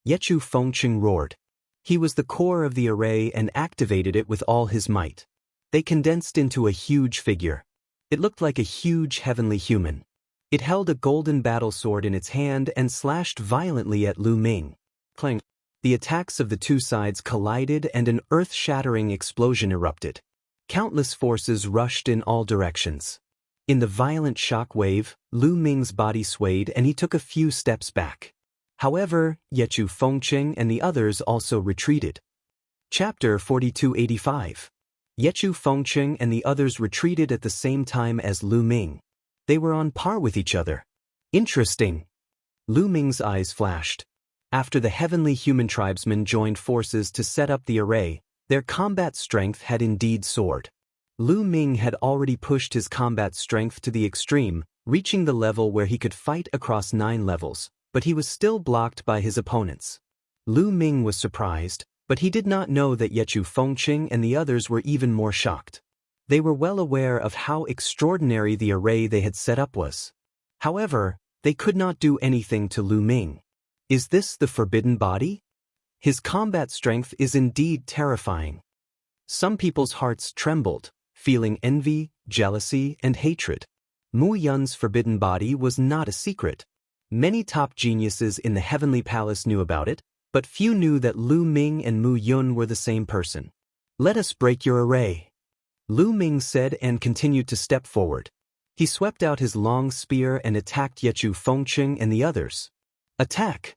Yechu Fengqing roared. He was the core of the array and activated it with all his might. They condensed into a huge figure. It looked like a huge heavenly human. It held a golden battle sword in its hand and slashed violently at Lu Ming. Clang! The attacks of the two sides collided and an earth-shattering explosion erupted. Countless forces rushed in all directions. In the violent shock wave, Lu Ming's body swayed and he took a few steps back. However, Yechu Fengqing and the others also retreated. Chapter 4285. Yechu Fengqing and the others retreated at the same time as Lu Ming. They were on par with each other. Interesting. Lu Ming's eyes flashed. After the heavenly human tribesmen joined forces to set up the array, their combat strength had indeed soared. Lu Ming had already pushed his combat strength to the extreme, reaching the level where he could fight across 9 levels, but he was still blocked by his opponents. Lu Ming was surprised, but he did not know that Yechu Fengqing and the others were even more shocked. They were well aware of how extraordinary the array they had set up was. However, they could not do anything to Lu Ming. Is this the forbidden body? His combat strength is indeed terrifying. Some people's hearts trembled, feeling envy, jealousy, and hatred. Mu Yun's forbidden body was not a secret. Many top geniuses in the Heavenly Palace knew about it, but few knew that Lu Ming and Mu Yun were the same person. Let us break your array, Lu Ming said and continued to step forward. He swept out his long spear and attacked Yechu Fengqing and the others. Attack!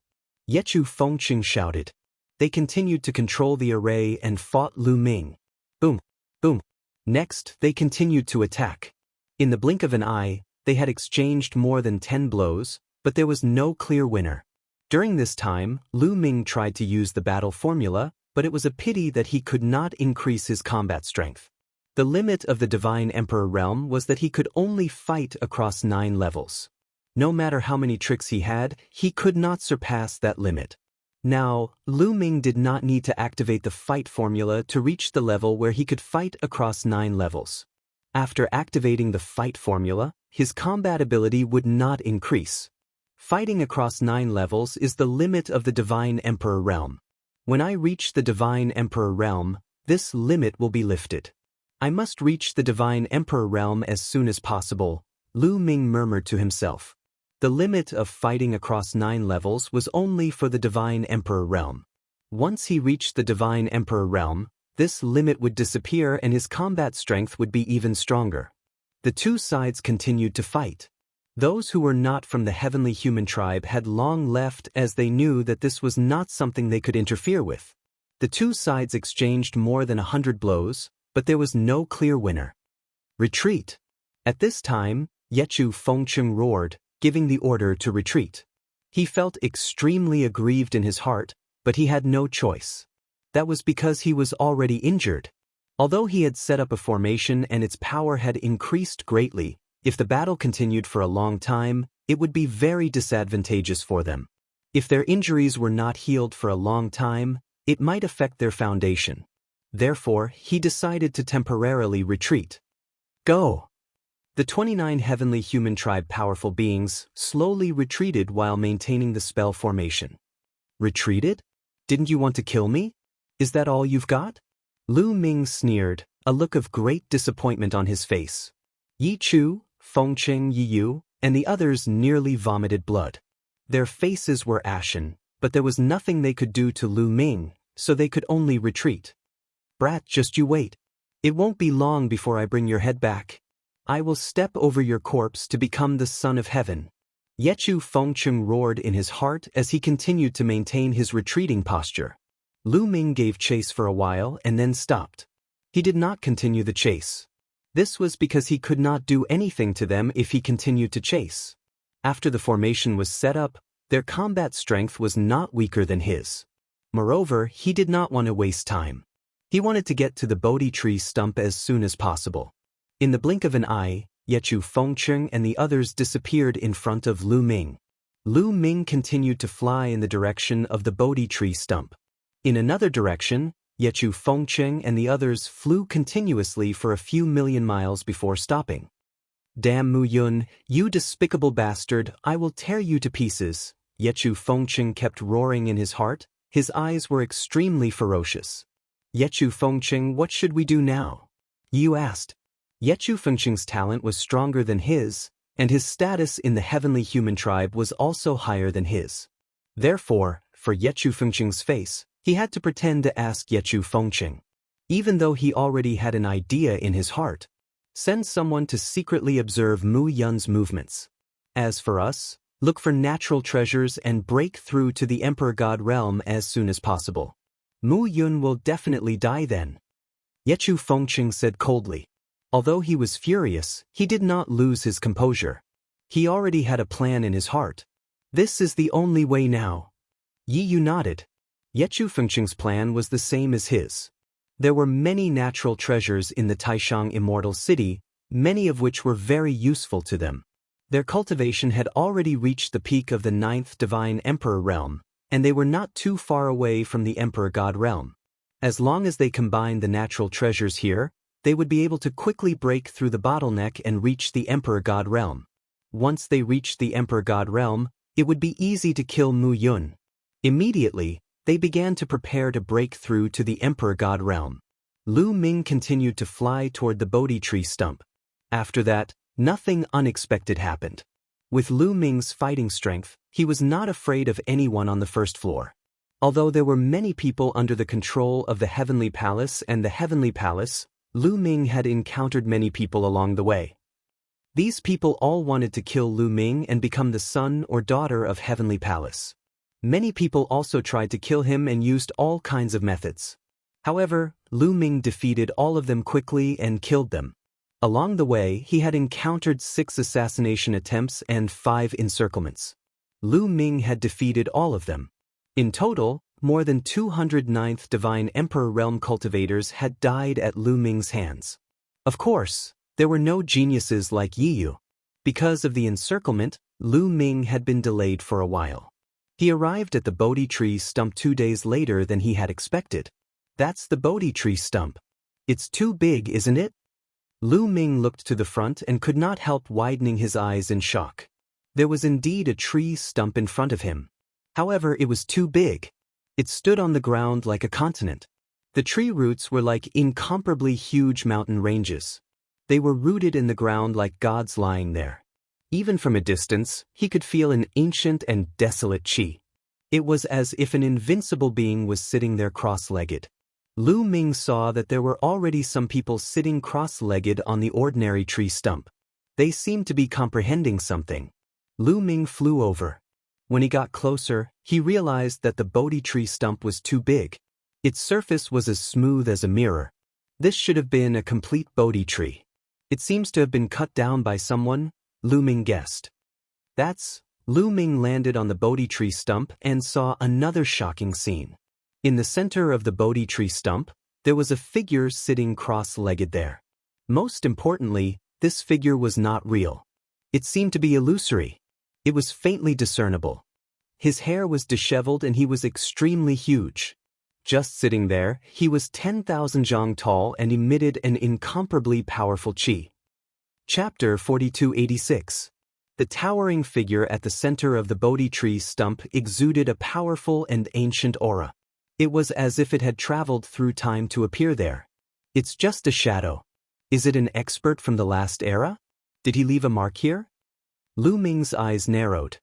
Yechu Fengqing shouted. They continued to control the array and fought Lu Ming. Boom! Boom! Next, they continued to attack. In the blink of an eye, they had exchanged more than 10 blows, but there was no clear winner. During this time, Lu Ming tried to use the battle formula, but it was a pity that he could not increase his combat strength. The limit of the Divine Emperor realm was that he could only fight across 9 levels. No matter how many tricks he had, he could not surpass that limit. Now, Lu Ming did not need to activate the fight formula to reach the level where he could fight across 9 levels. After activating the fight formula, his combat ability would not increase. Fighting across 9 levels is the limit of the Divine Emperor realm. When I reach the Divine Emperor realm, this limit will be lifted. I must reach the Divine Emperor realm as soon as possible, Lu Ming murmured to himself. The limit of fighting across 9 levels was only for the Divine Emperor realm. Once he reached the Divine Emperor realm, this limit would disappear and his combat strength would be even stronger. The two sides continued to fight. Those who were not from the heavenly human tribe had long left as they knew that this was not something they could interfere with. The two sides exchanged more than 100 blows, but there was no clear winner. Retreat! At this time, Yechu Fengqing roared, giving the order to retreat. He felt extremely aggrieved in his heart, but he had no choice. That was because he was already injured. Although he had set up a formation and its power had increased greatly, if the battle continued for a long time, it would be very disadvantageous for them. If their injuries were not healed for a long time, it might affect their foundation. Therefore, he decided to temporarily retreat. Go! The 29 heavenly human tribe powerful beings slowly retreated while maintaining the spell formation. Retreated? Didn't you want to kill me? Is that all you've got? Lu Ming sneered, a look of great disappointment on his face. Yi Chu, Fengqing Yiyu, and the others nearly vomited blood. Their faces were ashen, but there was nothing they could do to Lu Ming, so they could only retreat. Brat, just you wait. It won't be long before I bring your head back. I will step over your corpse to become the son of heaven. Yechu Fengqing roared in his heart as he continued to maintain his retreating posture. Lu Ming gave chase for a while and then stopped. He did not continue the chase. This was because he could not do anything to them if he continued to chase. After the formation was set up, their combat strength was not weaker than his. Moreover, he did not want to waste time. He wanted to get to the Bodhi tree stump as soon as possible. In the blink of an eye, Yechu Fengqing and the others disappeared in front of Lu Ming. Lu Ming continued to fly in the direction of the Bodhi tree stump. In another direction, Yechu Fengqing and the others flew continuously for a few million miles before stopping. Damn Mu Yun, you despicable bastard, I will tear you to pieces, Yechu Fengqing kept roaring in his heart. His eyes were extremely ferocious. Yechu Fengqing, what should we do now? You asked. Yechu Fengqing's talent was stronger than his, and his status in the heavenly human tribe was also higher than his. Therefore, for Yechu Fengqing's face, he had to pretend to ask Yechu Fengqing. Even though he already had an idea in his heart. Send someone to secretly observe Mu Yun's movements. As for us, look for natural treasures and break through to the Emperor God realm as soon as possible. Mu Yun will definitely die then. Yechu Fengqing said coldly. Although he was furious, he did not lose his composure. He already had a plan in his heart. This is the only way now. Yi Yu nodded. Yechu Fengqing's plan was the same as his. There were many natural treasures in the Taishang Immortal City, many of which were very useful to them. Their cultivation had already reached the peak of the 9th Divine Emperor realm, and they were not too far away from the Emperor God realm. As long as they combined the natural treasures here, they would be able to quickly break through the bottleneck and reach the Emperor God realm. Once they reached the Emperor God realm, it would be easy to kill Mu Yun. Immediately, they began to prepare to break through to the Emperor God realm. Lu Ming continued to fly toward the Bodhi tree stump. After that, nothing unexpected happened. With Lu Ming's fighting strength, he was not afraid of anyone on the first floor. Although there were many people under the control of the Heavenly Palace and the Heavenly Palace, Lu Ming had encountered many people along the way. These people all wanted to kill Lu Ming and become the son or daughter of Heavenly Palace. Many people also tried to kill him and used all kinds of methods. However, Lu Ming defeated all of them quickly and killed them. Along the way, he had encountered 6 assassination attempts and 5 encirclements. Lu Ming had defeated all of them. In total, more than 209th Divine Emperor Realm cultivators had died at Lu Ming's hands. Of course, there were no geniuses like Yi Yu. Because of the encirclement, Lu Ming had been delayed for a while. He arrived at the Bodhi tree stump 2 days later than he had expected. That's the Bodhi tree stump. It's too big, isn't it? Lu Ming looked to the front and could not help widening his eyes in shock. There was indeed a tree stump in front of him. However, it was too big. It stood on the ground like a continent. The tree roots were like incomparably huge mountain ranges. They were rooted in the ground like gods lying there. Even from a distance, he could feel an ancient and desolate qi. It was as if an invincible being was sitting there cross-legged. Lu Ming saw that there were already some people sitting cross-legged on the ordinary tree stump. They seemed to be comprehending something. Lu Ming flew over. When he got closer, he realized that the Bodhi tree stump was too big. Its surface was as smooth as a mirror. This should have been a complete Bodhi tree. It seems to have been cut down by someone, Lu Ming guessed. Lu Ming landed on the Bodhi tree stump and saw another shocking scene. In the center of the Bodhi tree stump, there was a figure sitting cross-legged there. Most importantly, this figure was not real. It seemed to be illusory. It was faintly discernible. His hair was disheveled and he was extremely huge. Just sitting there, he was 10,000 zhang tall and emitted an incomparably powerful qi. Chapter 4286. The towering figure at the center of the Bodhi tree stump exuded a powerful and ancient aura. It was as if it had traveled through time to appear there. It's just a shadow. Is it an expert from the last era? Did he leave a mark here? Lu Ming's eyes narrowed.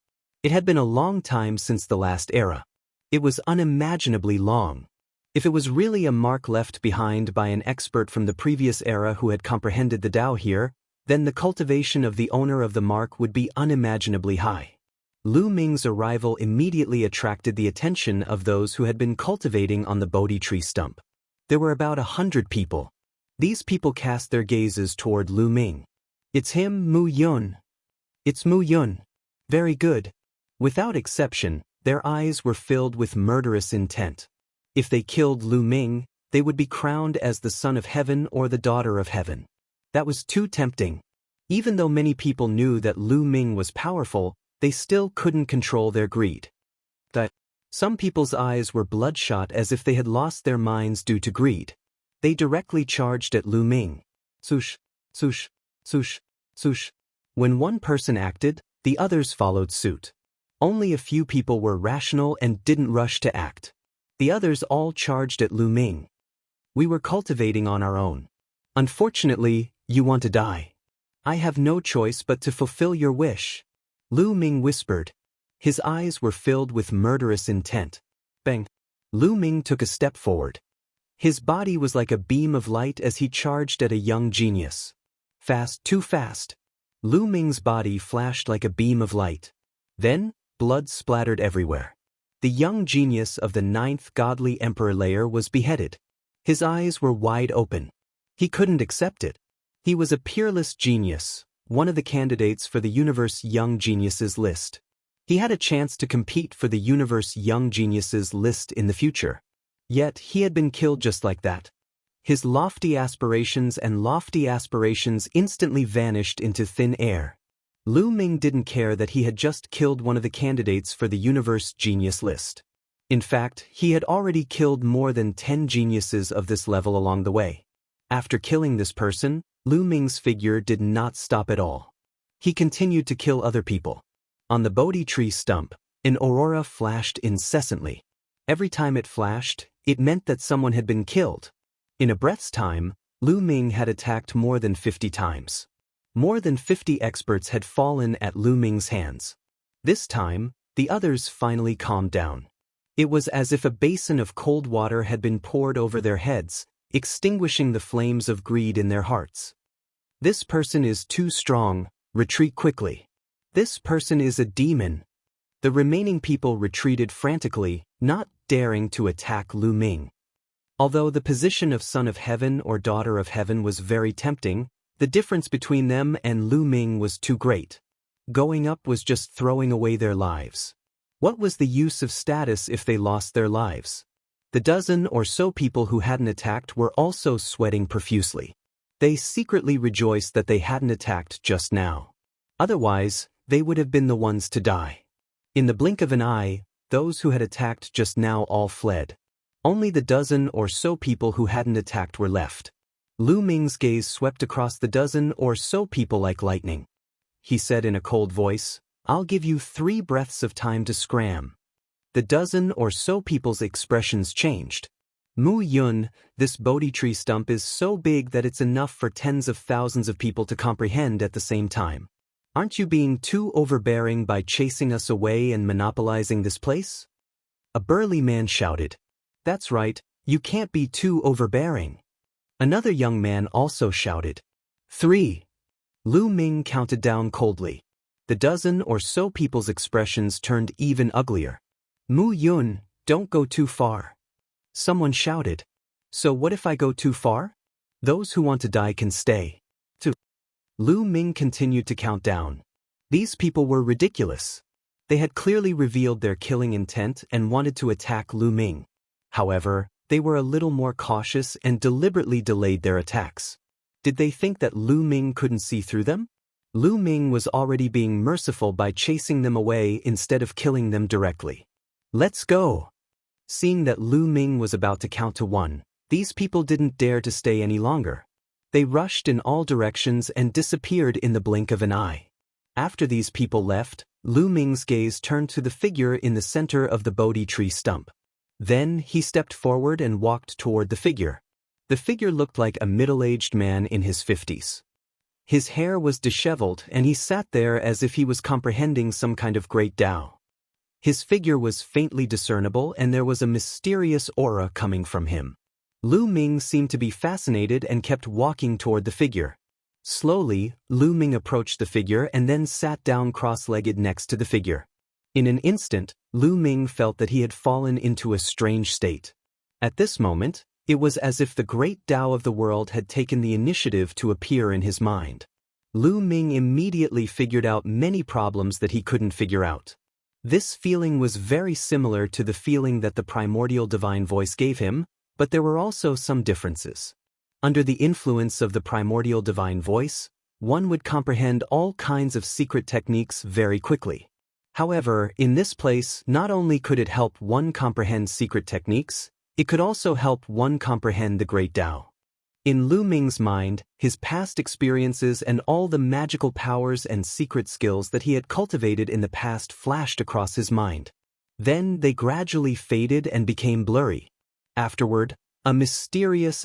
It had been a long time since the last era. It was unimaginably long. If it was really a mark left behind by an expert from the previous era who had comprehended the Tao here, then the cultivation of the owner of the mark would be unimaginably high. Lu Ming's arrival immediately attracted the attention of those who had been cultivating on the Bodhi tree stump. There were about 100 people. These people cast their gazes toward Lu Ming. It's him, Mu Yun. It's Mu Yun. Very good. Without exception, their eyes were filled with murderous intent. If they killed Lu Ming, they would be crowned as the son of heaven or the daughter of heaven. That was too tempting. Even though many people knew that Lu Ming was powerful, they still couldn't control their greed. Some people's eyes were bloodshot as if they had lost their minds due to greed. They directly charged at Lu Ming. Swoosh, swoosh, swoosh, swoosh. When one person acted, the others followed suit. Only a few people were rational and didn't rush to act. The others all charged at Lu Ming. We were cultivating on our own. Unfortunately, you want to die. I have no choice but to fulfill your wish. Lu Ming whispered. His eyes were filled with murderous intent. Bang! Lu Ming took a step forward. His body was like a beam of light as he charged at a young genius. Fast, too fast. Lu Ming's body flashed like a beam of light. Then, blood splattered everywhere. The young genius of the 9th godly emperor layer was beheaded. His eyes were wide open. He couldn't accept it. He was a peerless genius, one of the candidates for the Universe Young Geniuses list. He had a chance to compete for the Universe Young Geniuses list in the future. Yet he had been killed just like that. His lofty aspirations instantly vanished into thin air. Lu Ming didn't care that he had just killed one of the candidates for the Universe Genius list. In fact, he had already killed more than 10 geniuses of this level along the way. After killing this person, Lu Ming's figure did not stop at all. He continued to kill other people. On the Bodhi tree stump, an aurora flashed incessantly. Every time it flashed, it meant that someone had been killed. In a breath's time, Lu Ming had attacked more than 50 times. More than 50 experts had fallen at Lu Ming's hands. This time, the others finally calmed down. It was as if a basin of cold water had been poured over their heads, extinguishing the flames of greed in their hearts. This person is too strong, retreat quickly. This person is a demon. The remaining people retreated frantically, not daring to attack Lu Ming. Although the position of son of heaven or daughter of heaven was very tempting, the difference between them and Lu Ming was too great. Going up was just throwing away their lives. What was the use of status if they lost their lives? The dozen or so people who hadn't attacked were also sweating profusely. They secretly rejoiced that they hadn't attacked just now. Otherwise, they would have been the ones to die. In the blink of an eye, those who had attacked just now all fled. Only the dozen or so people who hadn't attacked were left. Lu Ming's gaze swept across the dozen or so people like lightning. He said in a cold voice, "I'll give you 3 breaths of time to scram." The dozen or so people's expressions changed. Mu Yun, this Bodhi tree stump is so big that it's enough for tens of thousands of people to comprehend at the same time. Aren't you being too overbearing by chasing us away and monopolizing this place? A burly man shouted. That's right, you can't be too overbearing. Another young man also shouted. 3. Lu Ming counted down coldly. The dozen or so people's expressions turned even uglier. Mu Yun, don't go too far. Someone shouted. So what if I go too far? Those who want to die can stay. 2. Lu Ming continued to count down. These people were ridiculous. They had clearly revealed their killing intent and wanted to attack Lu Ming. However, they were a little more cautious and deliberately delayed their attacks. Did they think that Lu Ming couldn't see through them? Lu Ming was already being merciful by chasing them away instead of killing them directly. Let's go! Seeing that Lu Ming was about to count to 1, these people didn't dare to stay any longer. They rushed in all directions and disappeared in the blink of an eye. After these people left, Lu Ming's gaze turned to the figure in the center of the Bodhi tree stump. Then he stepped forward and walked toward the figure. The figure looked like a middle-aged man in his 50s. His hair was disheveled and he sat there as if he was comprehending some kind of great Tao. His figure was faintly discernible and there was a mysterious aura coming from him. Lu Ming seemed to be fascinated and kept walking toward the figure. Slowly, Lu Ming approached the figure and then sat down cross-legged next to the figure. In an instant, Lu Ming felt that he had fallen into a strange state. At this moment, it was as if the great Tao of the world had taken the initiative to appear in his mind. Lu Ming immediately figured out many problems that he couldn't figure out. This feeling was very similar to the feeling that the primordial divine voice gave him, but there were also some differences. Under the influence of the primordial divine voice, one would comprehend all kinds of secret techniques very quickly. However, in this place, not only could it help one comprehend secret techniques, it could also help one comprehend the great Tao. In Lu Ming's mind, his past experiences and all the magical powers and secret skills that he had cultivated in the past flashed across his mind. Then they gradually faded and became blurry. Afterward, a mysterious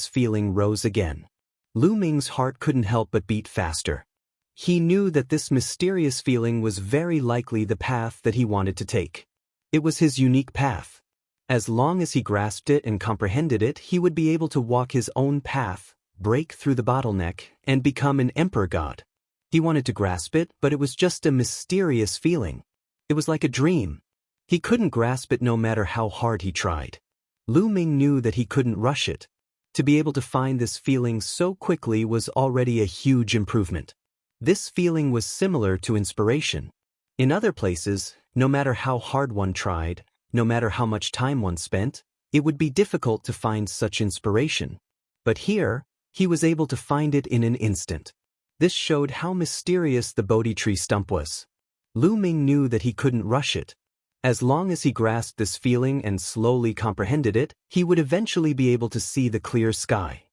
feeling rose again. Lu Ming's heart couldn't help but beat faster. He knew that this mysterious feeling was very likely the path that he wanted to take. It was his unique path. As long as he grasped it and comprehended it, he would be able to walk his own path, break through the bottleneck, and become an emperor god. He wanted to grasp it, but it was just a mysterious feeling. It was like a dream. He couldn't grasp it no matter how hard he tried. Lu Ming knew that he couldn't rush it. To be able to find this feeling so quickly was already a huge improvement. This feeling was similar to inspiration. In other places, no matter how hard one tried, no matter how much time one spent, it would be difficult to find such inspiration. But here, he was able to find it in an instant. This showed how mysterious the Bodhi tree stump was. Lu Ming knew that he couldn't rush it. As long as he grasped this feeling and slowly comprehended it, he would eventually be able to see the clear sky.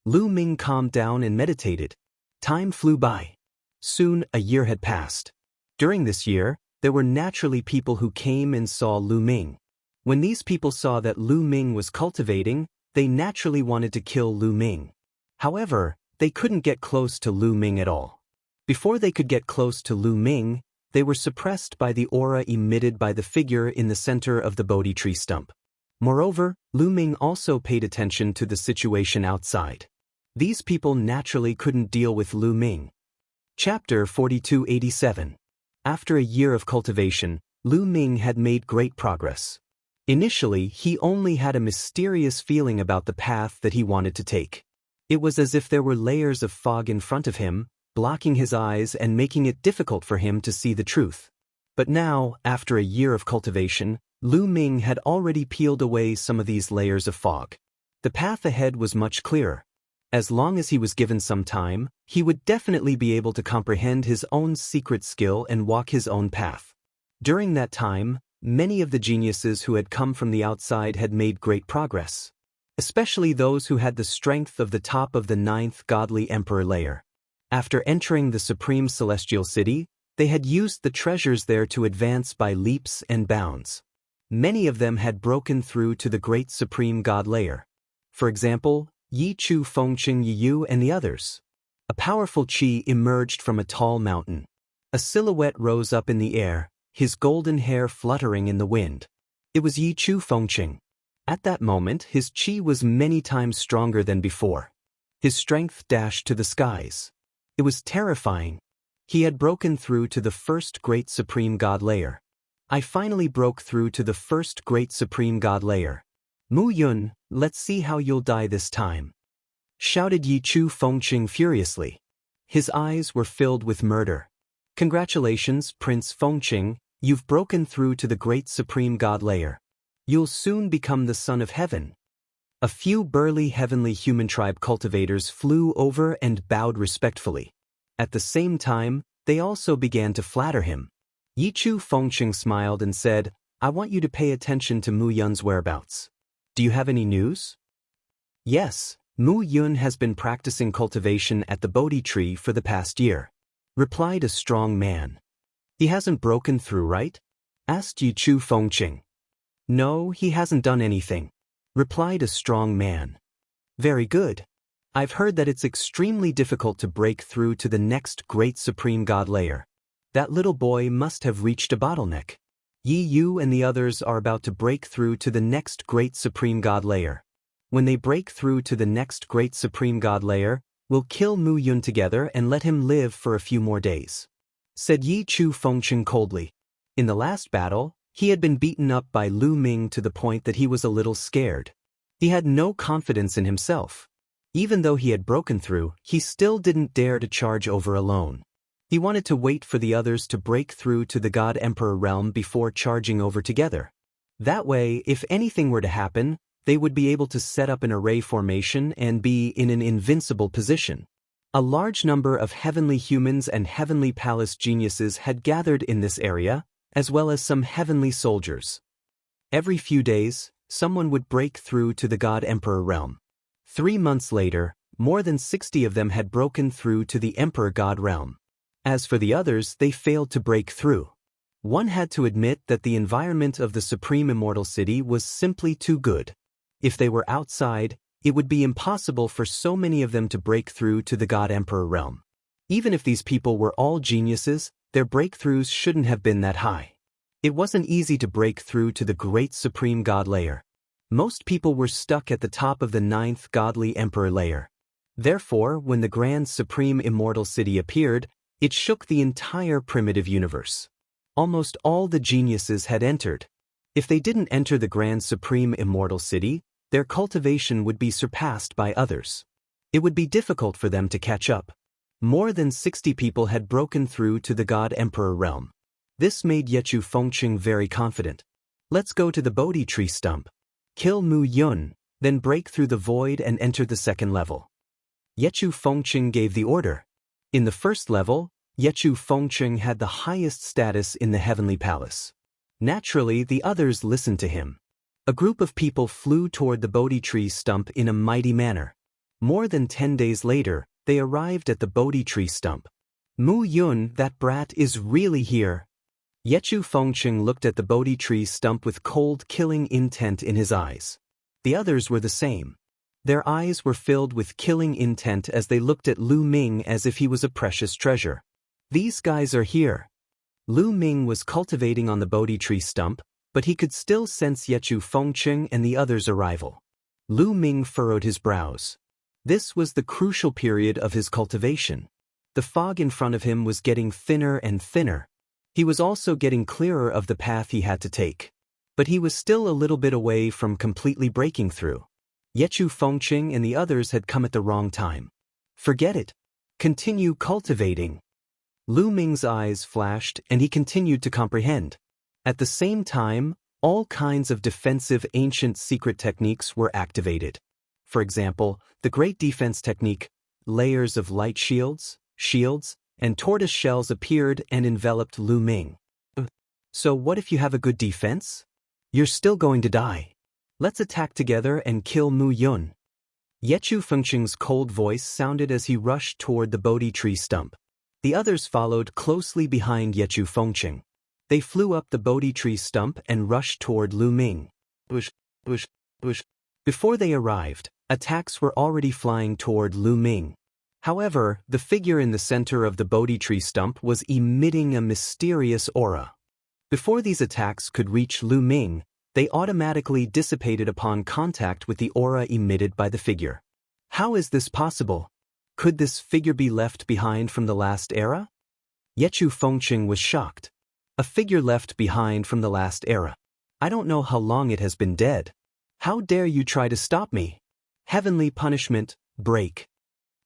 Lu Ming calmed down and meditated. Time flew by. Soon, a year had passed. During this year, there were naturally people who came and saw Lu Ming. When these people saw that Lu Ming was cultivating, they naturally wanted to kill Lu Ming. However, they couldn't get close to Lu Ming at all. Before they could get close to Lu Ming, they were suppressed by the aura emitted by the figure in the center of the Bodhi tree stump. Moreover, Lu Ming also paid attention to the situation outside. These people naturally couldn't deal with Lu Ming. Chapter 4287. After a year of cultivation, Lu Ming had made great progress. Initially, he only had a mysterious feeling about the path that he wanted to take. It was as if there were layers of fog in front of him, blocking his eyes and making it difficult for him to see the truth. But now, after a year of cultivation, Lu Ming had already peeled away some of these layers of fog. The path ahead was much clearer. As long as he was given some time, he would definitely be able to comprehend his own secret skill and walk his own path. During that time, many of the geniuses who had come from the outside had made great progress, especially those who had the strength of the top of the 9th godly emperor layer. After entering the supreme celestial city, they had used the treasures there to advance by leaps and bounds. Many of them had broken through to the great supreme god layer. For example, Yi Chu Fengqing Yiyu and the others. A powerful qi emerged from a tall mountain. A silhouette rose up in the air, his golden hair fluttering in the wind. It was Yi Chu Fengqing. At that moment, his qi was many times stronger than before. His strength dashed to the skies. It was terrifying. He had broken through to the first great supreme god layer. I finally broke through to the first great supreme god layer. Mu Yun, let's see how you'll die this time, shouted Yi Chu Fengqing furiously. His eyes were filled with murder. Congratulations, Prince Fengqing, you've broken through to the great supreme god layer. You'll soon become the son of heaven. A few burly heavenly human tribe cultivators flew over and bowed respectfully. At the same time, they also began to flatter him. Yi Chu Fengqing smiled and said, I want you to pay attention to Mu Yun's whereabouts. Do you have any news? Yes, Mu Yun has been practicing cultivation at the Bodhi tree for the past year, replied a strong man. He hasn't broken through, right? Asked Yi Chu Fengqing. No, he hasn't done anything, replied a strong man. Very good. I've heard that it's extremely difficult to break through to the next great supreme god layer. That little boy must have reached a bottleneck. Yi Yu and the others are about to break through to the next great supreme god layer. When they break through to the next great supreme god layer, we'll kill Mu Yun together and let him live for a few more days, said Yi Chu Fengqing coldly. In the last battle, he had been beaten up by Lu Ming to the point that he was a little scared. He had no confidence in himself. Even though he had broken through, he still didn't dare to charge over alone. He wanted to wait for the others to break through to the God Emperor realm before charging over together. That way, if anything were to happen, they would be able to set up an array formation and be in an invincible position. A large number of heavenly humans and heavenly palace geniuses had gathered in this area, as well as some heavenly soldiers. Every few days, someone would break through to the God Emperor realm. 3 months later, more than 60 of them had broken through to the Emperor God realm. As for the others, they failed to break through. One had to admit that the environment of the Supreme Immortal City was simply too good. If they were outside, it would be impossible for so many of them to break through to the God Emperor realm. Even if these people were all geniuses, their breakthroughs shouldn't have been that high. It wasn't easy to break through to the great Supreme God layer. Most people were stuck at the top of the 9th godly emperor layer. Therefore, when the Grand Supreme Immortal City appeared, it shook the entire primitive universe. Almost all the geniuses had entered. If they didn't enter the Grand Supreme Immortal City, their cultivation would be surpassed by others. It would be difficult for them to catch up. More than 60 people had broken through to the God Emperor realm. This made Yi Chu Fengqing very confident. Let's go to the Bodhi tree stump. Kill Mu Yun, then break through the void and enter the second level. Yi Chu Fengqing gave the order. In the first level, Yi Chu Fengqing had the highest status in the heavenly palace. Naturally, the others listened to him. A group of people flew toward the Bodhi tree stump in a mighty manner. More than 10 days later, they arrived at the Bodhi tree stump. Mu Yun, that brat is really here. Yechu Fengqing looked at the Bodhi tree stump with cold, killing intent in his eyes. The others were the same. Their eyes were filled with killing intent as they looked at Lu Ming as if he was a precious treasure. These guys are here. Lu Ming was cultivating on the Bodhi tree stump, but he could still sense Yechu Fengqing and the others' arrival. Lu Ming furrowed his brows. This was the crucial period of his cultivation. The fog in front of him was getting thinner and thinner. He was also getting clearer of the path he had to take. But he was still a little bit away from completely breaking through. Yechu Fengqing and the others had come at the wrong time. Forget it. Continue cultivating. Lu Ming's eyes flashed and he continued to comprehend. At the same time, all kinds of defensive ancient secret techniques were activated. For example, the Great Defense Technique, layers of light shields, and tortoise shells appeared and enveloped Lu Ming. So what if you have a good defense? You're still going to die. Let's attack together and kill Mu Yun. Yechu Fengqing's cold voice sounded as he rushed toward the Bodhi tree stump. The others followed closely behind Yechu Fengqing. They flew up the Bodhi tree stump and rushed toward Lu Ming. Before they arrived, attacks were already flying toward Lu Ming. However, the figure in the center of the Bodhi tree stump was emitting a mysterious aura. Before these attacks could reach Lu Ming, they automatically dissipated upon contact with the aura emitted by the figure. How is this possible? Could this figure be left behind from the last era? Yechu Fengqing was shocked. A figure left behind from the last era. I don't know how long it has been dead. How dare you try to stop me? Heavenly punishment, break.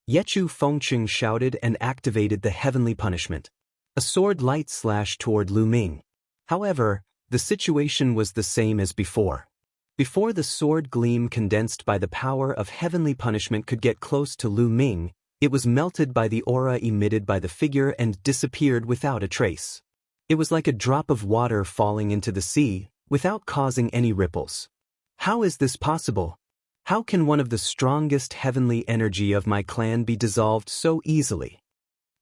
Yechu Fengqing shouted and activated the heavenly punishment. A sword light slashed toward Lu Ming. However, the situation was the same as before. Before the sword gleam condensed by the power of heavenly punishment could get close to Lu Ming, it was melted by the aura emitted by the figure and disappeared without a trace. It was like a drop of water falling into the sea, without causing any ripples. How is this possible? How can one of the strongest heavenly energy of my clan be dissolved so easily?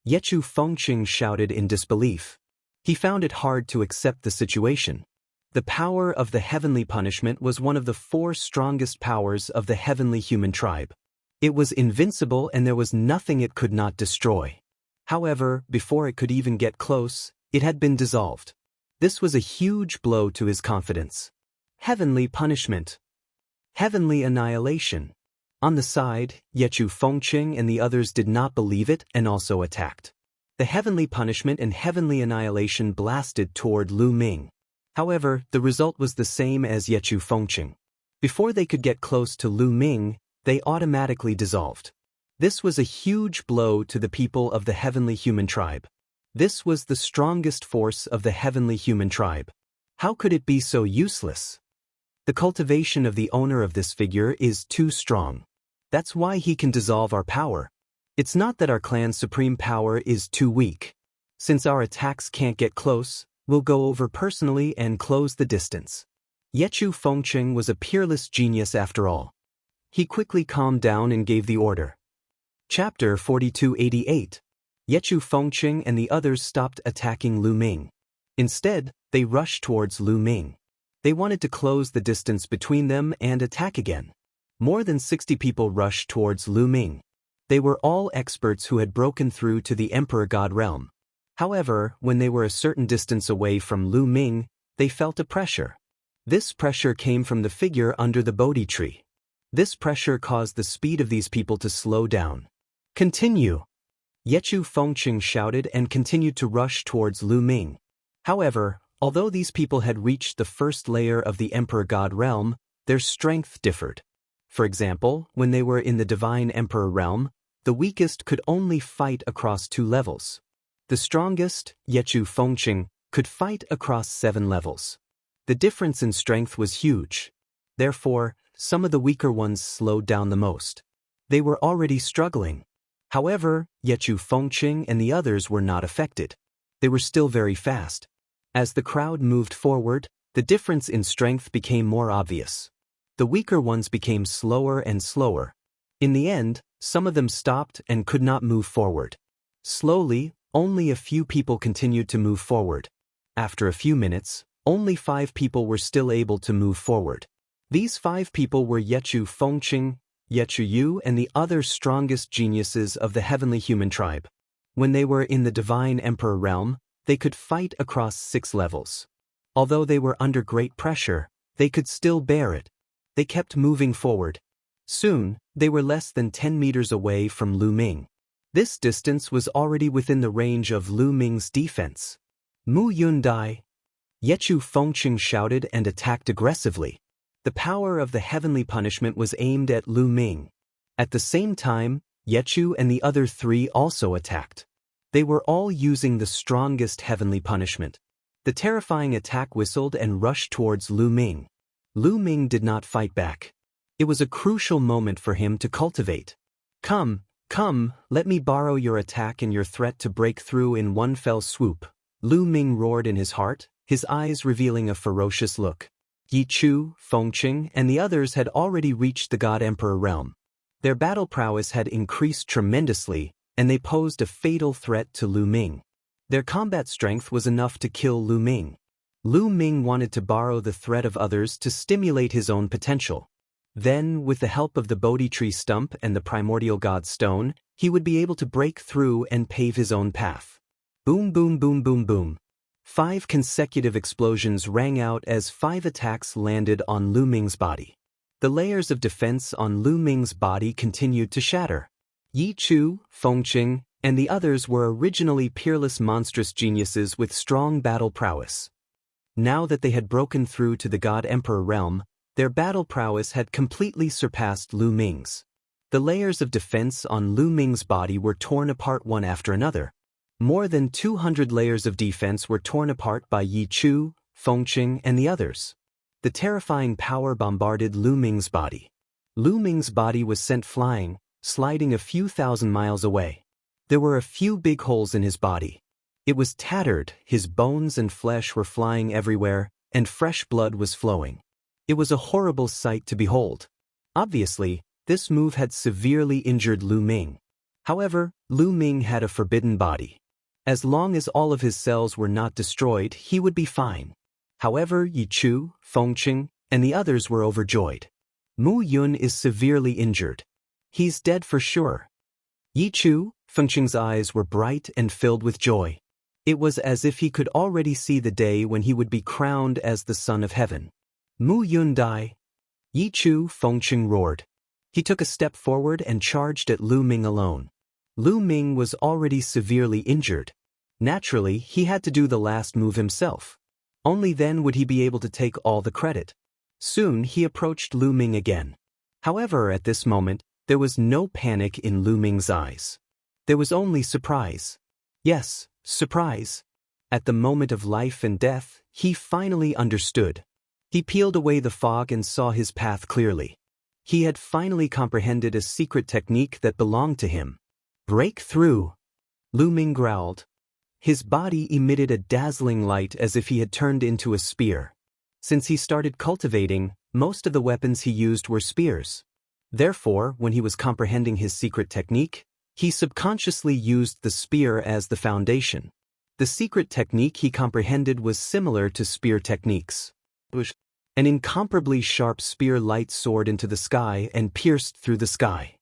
Yechu Fengqing shouted in disbelief. He found it hard to accept the situation. The power of the heavenly punishment was one of the 4 strongest powers of the heavenly human tribe. It was invincible and there was nothing it could not destroy. However, before it could even get close, it had been dissolved. This was a huge blow to his confidence. Heavenly punishment. Heavenly annihilation. On the side, Yechu Fengqing and the others did not believe it and also attacked. The heavenly punishment and heavenly annihilation blasted toward Lu Ming. However, the result was the same as Yechu Fengqing. Before they could get close to Lu Ming, they automatically dissolved. This was a huge blow to the people of the heavenly human tribe. This was the strongest force of the heavenly human tribe. How could it be so useless? The cultivation of the owner of this figure is too strong. That's why he can dissolve our power. It's not that our clan's supreme power is too weak. Since our attacks can't get close, we'll go over personally and close the distance. Yechu Fengqing was a peerless genius after all. He quickly calmed down and gave the order. Chapter 4288. Yechu Fengqing and the others stopped attacking Lu Ming. Instead, they rushed towards Lu Ming. They wanted to close the distance between them and attack again. More than 60 people rushed towards Lu Ming. They were all experts who had broken through to the Emperor God realm. However, when they were a certain distance away from Lu Ming, they felt a pressure. This pressure came from the figure under the Bodhi tree. This pressure caused the speed of these people to slow down. Continue! Yechu Fengqing shouted and continued to rush towards Lu Ming. However, although these people had reached the first layer of the Emperor God realm, their strength differed. For example, when they were in the Divine Emperor realm, the weakest could only fight across 2 levels. The strongest, Yechu Fengqing, could fight across 7 levels. The difference in strength was huge. Therefore, some of the weaker ones slowed down the most. They were already struggling. However, Yechu Fengqing and the others were not affected. They were still very fast. As the crowd moved forward, the difference in strength became more obvious. The weaker ones became slower and slower. In the end, some of them stopped and could not move forward. Slowly, only a few people continued to move forward. After a few minutes, only 5 people were still able to move forward. These 5 people were Yechu Fengqing, Yechu Yu, and the other strongest geniuses of the heavenly human tribe. When they were in the Divine Emperor realm, they could fight across 6 levels. Although they were under great pressure, they could still bear it. They kept moving forward. Soon, they were less than 10 meters away from Lu Ming. This distance was already within the range of Lu Ming's defense. Mu Yun Dai. Yechu Fengqing shouted and attacked aggressively. The power of the heavenly punishment was aimed at Lu Ming. At the same time, Yechu and the other 3 also attacked. They were all using the strongest heavenly punishment. The terrifying attack whistled and rushed towards Lu Ming. Lu Ming did not fight back. It was a crucial moment for him to cultivate. Come, let me borrow your attack and your threat to break through in one fell swoop. Lu Ming roared in his heart, his eyes revealing a ferocious look. Yi Chu, Fengqing, and the others had already reached the God Emperor realm. Their battle prowess had increased tremendously, and they posed a fatal threat to Lu Ming. Their combat strength was enough to kill Lu Ming. Lu Ming wanted to borrow the threat of others to stimulate his own potential. Then, with the help of the Bodhi tree stump and the primordial god stone, he would be able to break through and pave his own path. Boom, boom, boom, boom, boom. 5 consecutive explosions rang out as 5 attacks landed on Lu Ming's body. The layers of defense on Lu Ming's body continued to shatter. Yi Chu, Fengqing, and the others were originally peerless monstrous geniuses with strong battle prowess. Now that they had broken through to the God Emperor realm, their battle prowess had completely surpassed Lu Ming's. The layers of defense on Lu Ming's body were torn apart one after another. More than 200 layers of defense were torn apart by Yi Chu, Fengqing, and the others. The terrifying power bombarded Lu Ming's body. Lu Ming's body was sent flying, sliding a few thousand miles away. There were a few big holes in his body. It was tattered, his bones and flesh were flying everywhere, and fresh blood was flowing. It was a horrible sight to behold. Obviously, this move had severely injured Lu Ming. However, Lu Ming had a forbidden body. As long as all of his cells were not destroyed, he would be fine. However, Yi Chu, Fengqing, and the others were overjoyed. Mu Yun is severely injured. He's dead for sure. Yi Chu, Fengqing's eyes were bright and filled with joy. It was as if he could already see the day when he would be crowned as the Son of Heaven. Mu Yun Dai. Yi Chu, Fengqing roared. He took a step forward and charged at Lu Ming alone. Lu Ming was already severely injured. Naturally, he had to do the last move himself. Only then would he be able to take all the credit. Soon he approached Lu Ming again. However, at this moment, there was no panic in Lu Ming's eyes. There was only surprise. Yes, surprise. At the moment of life and death, he finally understood. He peeled away the fog and saw his path clearly. He had finally comprehended a secret technique that belonged to him. Break through. Lu Ming growled. His body emitted a dazzling light as if he had turned into a spear. Since he started cultivating, most of the weapons he used were spears. Therefore, when he was comprehending his secret technique, he subconsciously used the spear as the foundation. The secret technique he comprehended was similar to spear techniques. An incomparably sharp spear light soared into the sky and pierced through the sky.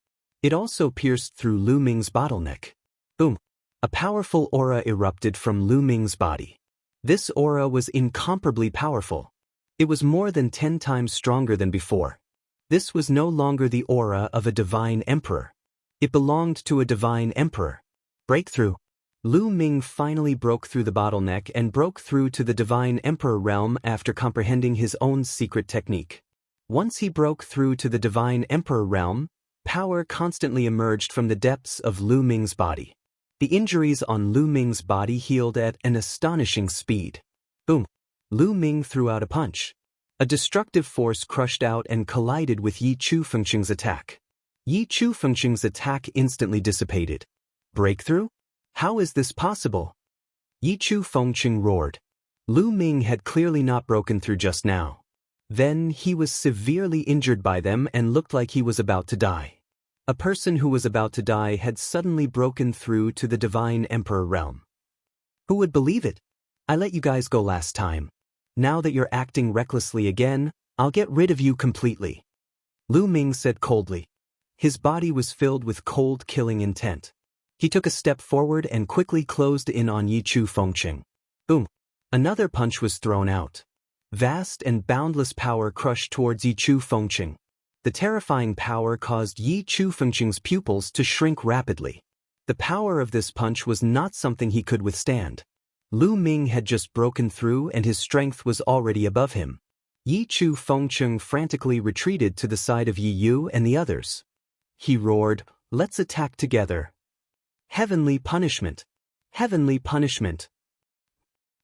It also pierced through Lu Ming's bottleneck. Boom! A powerful aura erupted from Lu Ming's body. This aura was incomparably powerful. It was more than 10 times stronger than before. This was no longer the aura of a divine emperor. It belonged to a divine emperor. Breakthrough. Lu Ming finally broke through the bottleneck and broke through to the divine emperor realm after comprehending his own secret technique. Once he broke through to the divine emperor realm, power constantly emerged from the depths of Lu Ming's body. The injuries on Lu Ming's body healed at an astonishing speed. Boom! Lu Ming threw out a punch. A destructive force crushed out and collided with Yi Chu Fengqing's attack. Yi Chu Fengqing's attack instantly dissipated. Breakthrough? How is this possible? Yi Chu Fengqing roared. Lu Ming had clearly not broken through just now. Then he was severely injured by them and looked like he was about to die. A person who was about to die had suddenly broken through to the divine emperor realm. Who would believe it? I let you guys go last time. Now that you're acting recklessly again, I'll get rid of you completely. Lu Ming said coldly. His body was filled with cold killing intent. He took a step forward and quickly closed in on Yi Chu Fengqing. Boom. Another punch was thrown out. Vast and boundless power crushed towards Yi Chu Fengqing. The terrifying power caused Yi Chu Fengqing's pupils to shrink rapidly. The power of this punch was not something he could withstand. Lu Ming had just broken through and his strength was already above him. Yi Chu Fengqing frantically retreated to the side of Yi Yu and the others. He roared, "Let's attack together. Heavenly punishment! Heavenly punishment!"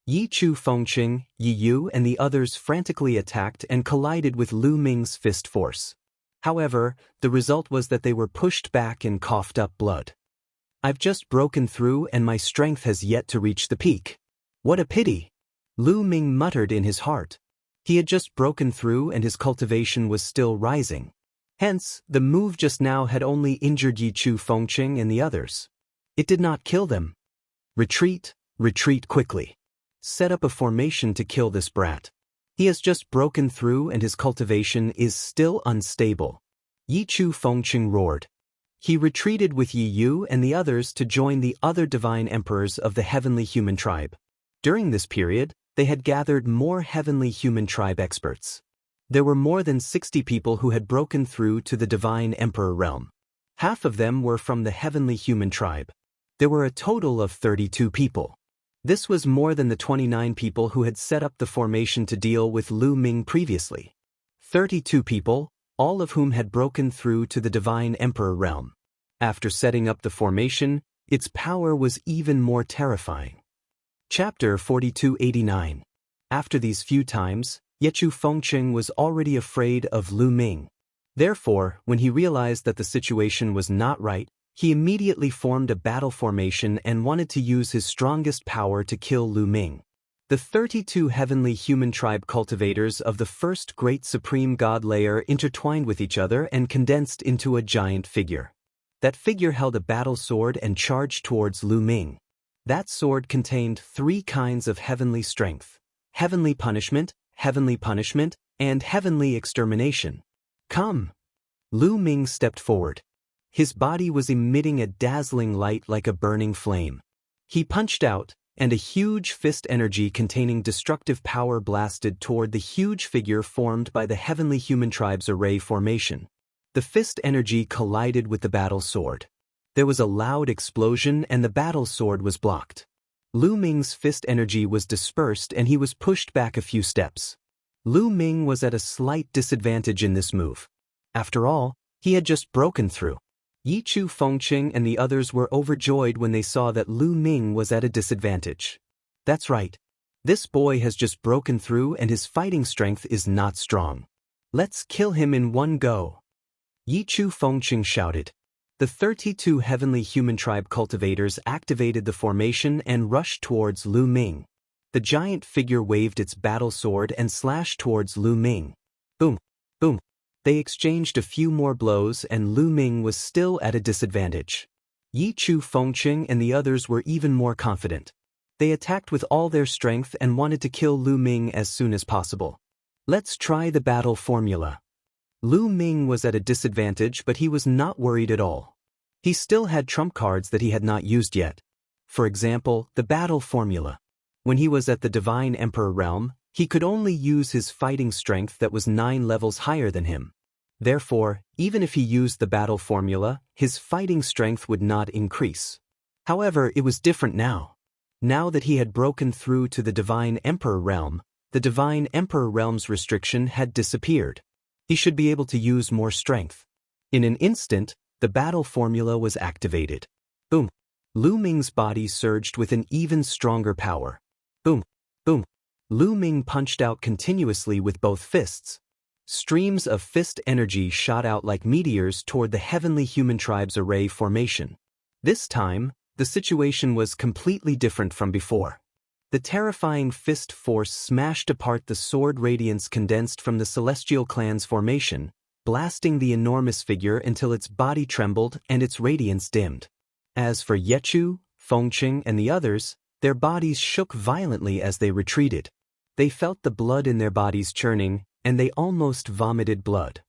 Yi Chu Fengqing, Yi Yu and the others frantically attacked and collided with Lu Ming's fist force. However, the result was that they were pushed back and coughed up blood. I've just broken through and my strength has yet to reach the peak. What a pity! Lu Ming muttered in his heart. He had just broken through and his cultivation was still rising. Hence, the move just now had only injured Yi Chu Fengqing and the others. It did not kill them. Retreat, retreat quickly. Set up a formation to kill this brat. He has just broken through and his cultivation is still unstable. Yi Chu Fengqing roared. He retreated with Yi Yu and the others to join the other divine emperors of the heavenly human tribe. During this period, they had gathered more heavenly human tribe experts. There were more than 60 people who had broken through to the divine emperor realm. Half of them were from the heavenly human tribe. There were a total of 32 people. This was more than the 29 people who had set up the formation to deal with Lu Ming previously. 32 people, all of whom had broken through to the divine emperor realm. After setting up the formation, its power was even more terrifying. Chapter 4289. After these few times, Yi Chu Fengqing was already afraid of Lu Ming. Therefore, when he realized that the situation was not right, he immediately formed a battle formation and wanted to use his strongest power to kill Lu Ming. The 32 heavenly human tribe cultivators of the first great supreme god layer intertwined with each other and condensed into a giant figure. That figure held a battle sword and charged towards Lu Ming. That sword contained 3 kinds of heavenly strength: heavenly punishment, and heavenly extermination. Come! Lu Ming stepped forward. His body was emitting a dazzling light like a burning flame. He punched out, and a huge fist energy containing destructive power blasted toward the huge figure formed by the heavenly human tribe's array formation. The fist energy collided with the battle sword. There was a loud explosion and the battle sword was blocked. Lu Ming's fist energy was dispersed and he was pushed back a few steps. Lu Ming was at a slight disadvantage in this move. After all, he had just broken through. Yi Chu Fengqing and the others were overjoyed when they saw that Lu Ming was at a disadvantage. That's right. This boy has just broken through and his fighting strength is not strong. Let's kill him in one go. Yi Chu Fengqing shouted. The 32 heavenly human tribe cultivators activated the formation and rushed towards Lu Ming. The giant figure waved its battle sword and slashed towards Lu Ming. Boom, boom. They exchanged a few more blows and Lu Ming was still at a disadvantage. Yi Chu Fengqing and the others were even more confident. They attacked with all their strength and wanted to kill Lu Ming as soon as possible. Let's try the battle formula. Lu Ming was at a disadvantage, but he was not worried at all. He still had trump cards that he had not used yet. For example, the battle formula. When he was at the Divine Emperor realm, he could only use his fighting strength that was 9 levels higher than him. Therefore, even if he used the battle formula, his fighting strength would not increase. However, it was different now. Now that he had broken through to the Divine Emperor realm, the Divine Emperor realm's restriction had disappeared. He should be able to use more strength. In an instant, the battle formula was activated. Boom! Lu Ming's body surged with an even stronger power. Boom! Boom! Lu Ming punched out continuously with both fists. Streams of fist energy shot out like meteors toward the heavenly human tribe's array formation. This time, the situation was completely different from before. The terrifying fist force smashed apart the sword radiance condensed from the celestial clan's formation, blasting the enormous figure until its body trembled and its radiance dimmed. As for Yi Chu, Fengqing, and the others, Their bodies shook violently as they retreated. They felt the blood in their bodies churning, and they almost vomited blood.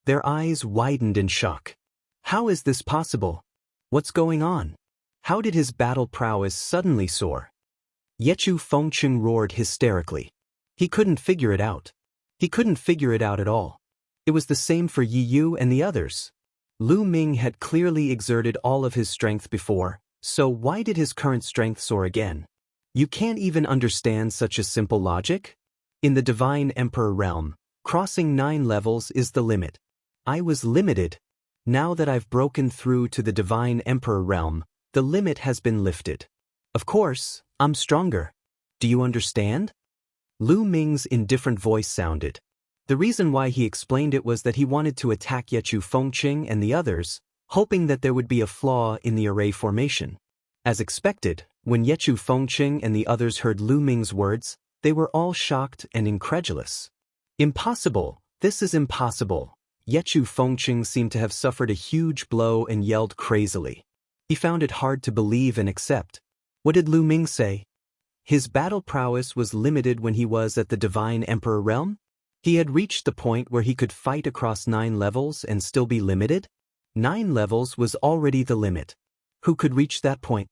Their eyes widened in shock. How is this possible? What's going on? How did his battle prowess suddenly soar? Yechu Fengcheng roared hysterically. He couldn't figure it out. He couldn't figure it out at all. It was the same for Yi Yu and the others. Lu Ming had clearly exerted all of his strength before, so why did his current strength soar again? You can't even understand such a simple logic? In the Divine Emperor realm, crossing 9 levels is the limit. I was limited. Now that I've broken through to the Divine Emperor realm, the limit has been lifted. Of course, I'm stronger. Do you understand? Lu Ming's indifferent voice sounded. The reason why he explained it was that he wanted to attack Yechu Fengcheng and the others, hoping that there would be a flaw in the array formation. As expected, when Yechu Fengcheng and the others heard Lu Ming's words, they were all shocked and incredulous. Impossible! This is impossible! Yechu Fengcheng seemed to have suffered a huge blow and yelled crazily. He found it hard to believe and accept. What did Lu Ming say? His battle prowess was limited when he was at the Divine Emperor realm? He had reached the point where he could fight across 9 levels and still be limited? 9 levels was already the limit. Who could reach that point?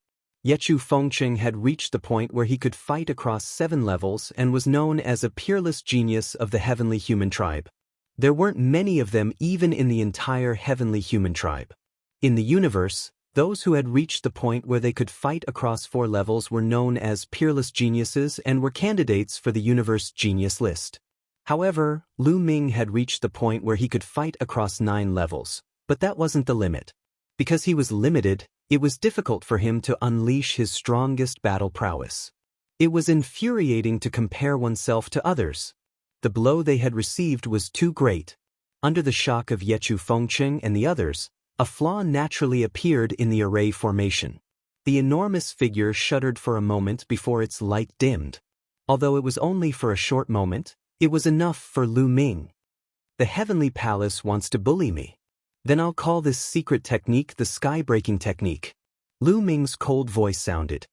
Yechu Fengcheng had reached the point where he could fight across 7 levels and was known as a peerless genius of the heavenly human tribe. There weren't many of them even in the entire heavenly human tribe. In the universe, those who had reached the point where they could fight across 4 levels were known as peerless geniuses and were candidates for the universe genius list. However, Lu Ming had reached the point where he could fight across 9 levels, but that wasn't the limit. Because he was limited, it was difficult for him to unleash his strongest battle prowess. It was infuriating to compare oneself to others. The blow they had received was too great. Under the shock of Yechu Fengcheng and the others, a flaw naturally appeared in the array formation. The enormous figure shuddered for a moment before its light dimmed. Although it was only for a short moment, it was enough for Lu Ming. The heavenly palace wants to bully me. Then I'll call this secret technique the sky-breaking technique. Lu Ming's cold voice sounded.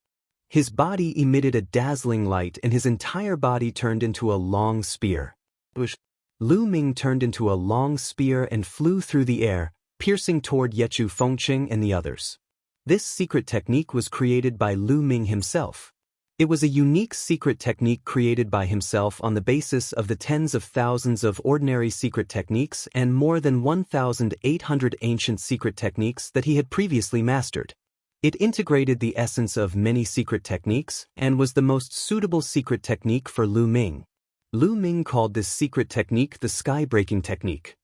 His body emitted a dazzling light and his entire body turned into a long spear. Lu Ming turned into a long spear and flew through the air, piercing toward Yechu Fengcheng and the others. This secret technique was created by Lu Ming himself. It was a unique secret technique created by himself on the basis of the tens of thousands of ordinary secret techniques and more than 1,800 ancient secret techniques that he had previously mastered. It integrated the essence of many secret techniques and was the most suitable secret technique for Lu Ming. Lu Ming called this secret technique the sky-breaking technique.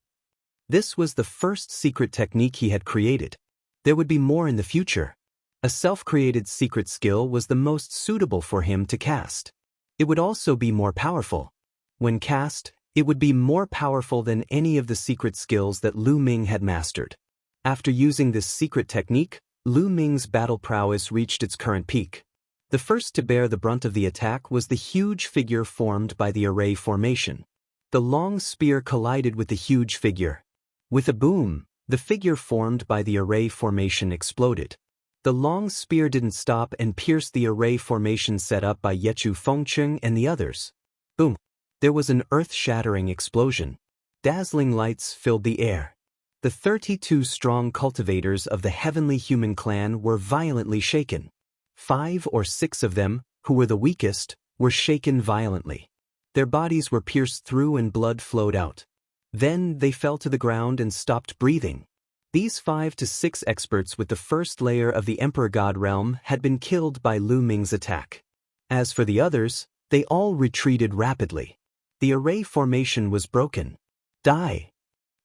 This was the first secret technique he had created. There would be more in the future. A self-created secret skill was the most suitable for him to cast. It would also be more powerful. When cast, it would be more powerful than any of the secret skills that Lu Ming had mastered. After using this secret technique, Lu Ming's battle prowess reached its current peak. The first to bear the brunt of the attack was the huge figure formed by the array formation. The long spear collided with the huge figure. With a boom, the figure formed by the array formation exploded. The long spear didn't stop and pierced the array formation set up by Yechu Fengcheng and the others. Boom! There was an earth-shattering explosion. Dazzling lights filled the air. The 32 strong cultivators of the heavenly human clan were violently shaken. 5 or 6 of them, who were the weakest, were shaken violently. Their bodies were pierced through and blood flowed out. Then they fell to the ground and stopped breathing. These 5 to 6 experts with the first layer of the Emperor God realm had been killed by Lu Ming's attack. As for the others, they all retreated rapidly. The array formation was broken. Die,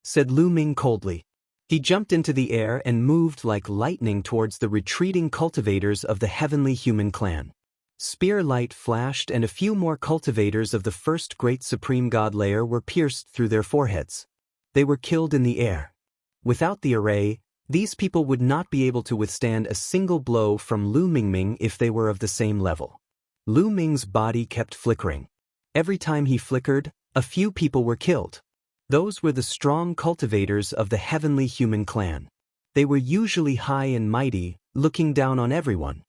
said Lu Ming coldly. He jumped into the air and moved like lightning towards the retreating cultivators of the heavenly human clan. Spear light flashed and a few more cultivators of the first great supreme god layer were pierced through their foreheads. They were killed in the air. Without the array, these people would not be able to withstand a single blow from Lu Ming if they were of the same level. Lu Ming's body kept flickering. Every time he flickered, a few people were killed. Those were the strong cultivators of the heavenly human clan. They were usually high and mighty, looking down on everyone.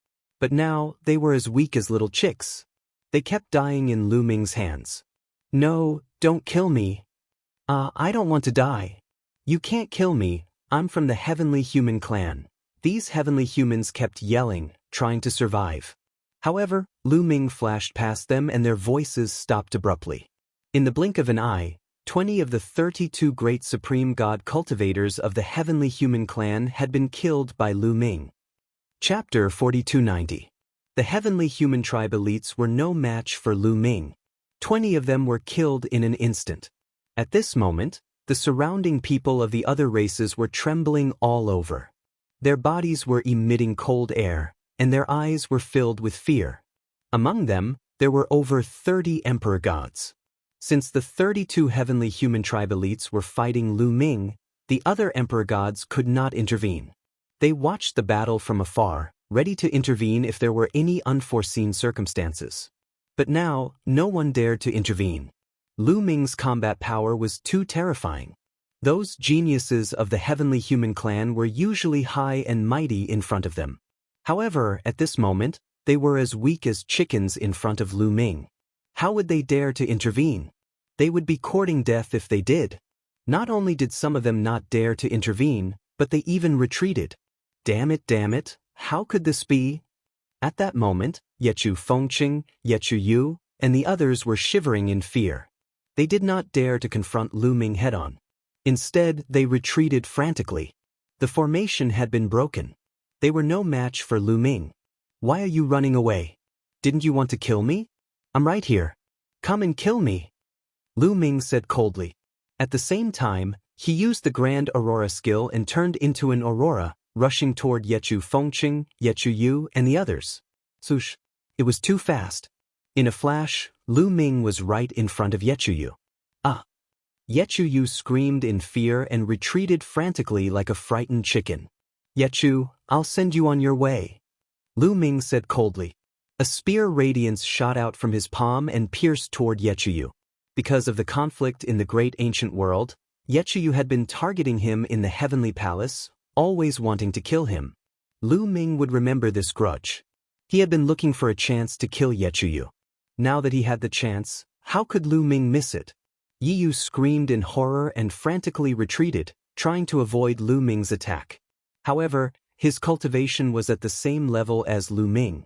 But now, they were as weak as little chicks. They kept dying in Lu Ming's hands. No, don't kill me. I don't want to die. You can't kill me, I'm from the Heavenly Human clan. These heavenly humans kept yelling, trying to survive. However, Lu Ming flashed past them and their voices stopped abruptly. In the blink of an eye, 20 of the 32 great supreme god cultivators of the Heavenly Human clan had been killed by Lu Ming. Chapter 4290. The Heavenly Human tribe elites were no match for Lu Ming. 20 of them were killed in an instant. At this moment, the surrounding people of the other races were trembling all over. Their bodies were emitting cold air, and their eyes were filled with fear. Among them, there were over 30 emperor gods. Since the 32 Heavenly Human tribe elites were fighting Lu Ming, the other emperor gods could not intervene. They watched the battle from afar, ready to intervene if there were any unforeseen circumstances. But now, no one dared to intervene. Lu Ming's combat power was too terrifying. Those geniuses of the Heavenly Human clan were usually high and mighty in front of them. However, at this moment, they were as weak as chickens in front of Lu Ming. How would they dare to intervene? They would be courting death if they did. Not only did some of them not dare to intervene, but they even retreated. Damn it, how could this be? At that moment, Yechu Fengqing, Yechu Yu, and the others were shivering in fear. They did not dare to confront Lu Ming head-on. Instead, they retreated frantically. The formation had been broken. They were no match for Lu Ming. Why are you running away? Didn't you want to kill me? I'm right here. Come and kill me. Lu Ming said coldly. At the same time, he used the Grand Aurora skill and turned into an aurora, rushing toward Yechu Fengqing, Yechu Yu, and the others. Swoosh! It was too fast. In a flash, Lu Ming was right in front of Yechu Yu. Ah! Yechu Yu screamed in fear and retreated frantically like a frightened chicken. Yechu, I'll send you on your way. Lu Ming said coldly. A spear radiance shot out from his palm and pierced toward Yechu Yu. Because of the conflict in the great ancient world, Yechu Yu had been targeting him in the heavenly palace, always wanting to kill him. Lu Ming would remember this grudge. He had been looking for a chance to kill Yechu Yu. Now that he had the chance, how could Lu Ming miss it? Yi Yu screamed in horror and frantically retreated, trying to avoid Lu Ming's attack. However, his cultivation was at the same level as Lu Ming.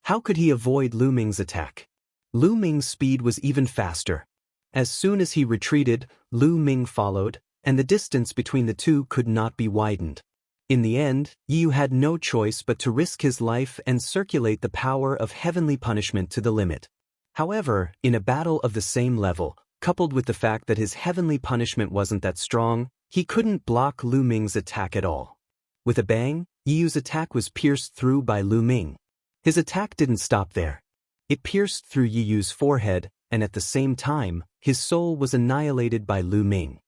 How could he avoid Lu Ming's attack? Lu Ming's speed was even faster. As soon as he retreated, Lu Ming followed, and the distance between the two could not be widened. In the end, Yi Yu had no choice but to risk his life and circulate the power of heavenly punishment to the limit. However, in a battle of the same level, coupled with the fact that his heavenly punishment wasn't that strong, he couldn't block Lu Ming's attack at all. With a bang, Yi Yu's attack was pierced through by Lu Ming. His attack didn't stop there. It pierced through Yi Yu's forehead, and at the same time, his soul was annihilated by Lu Ming.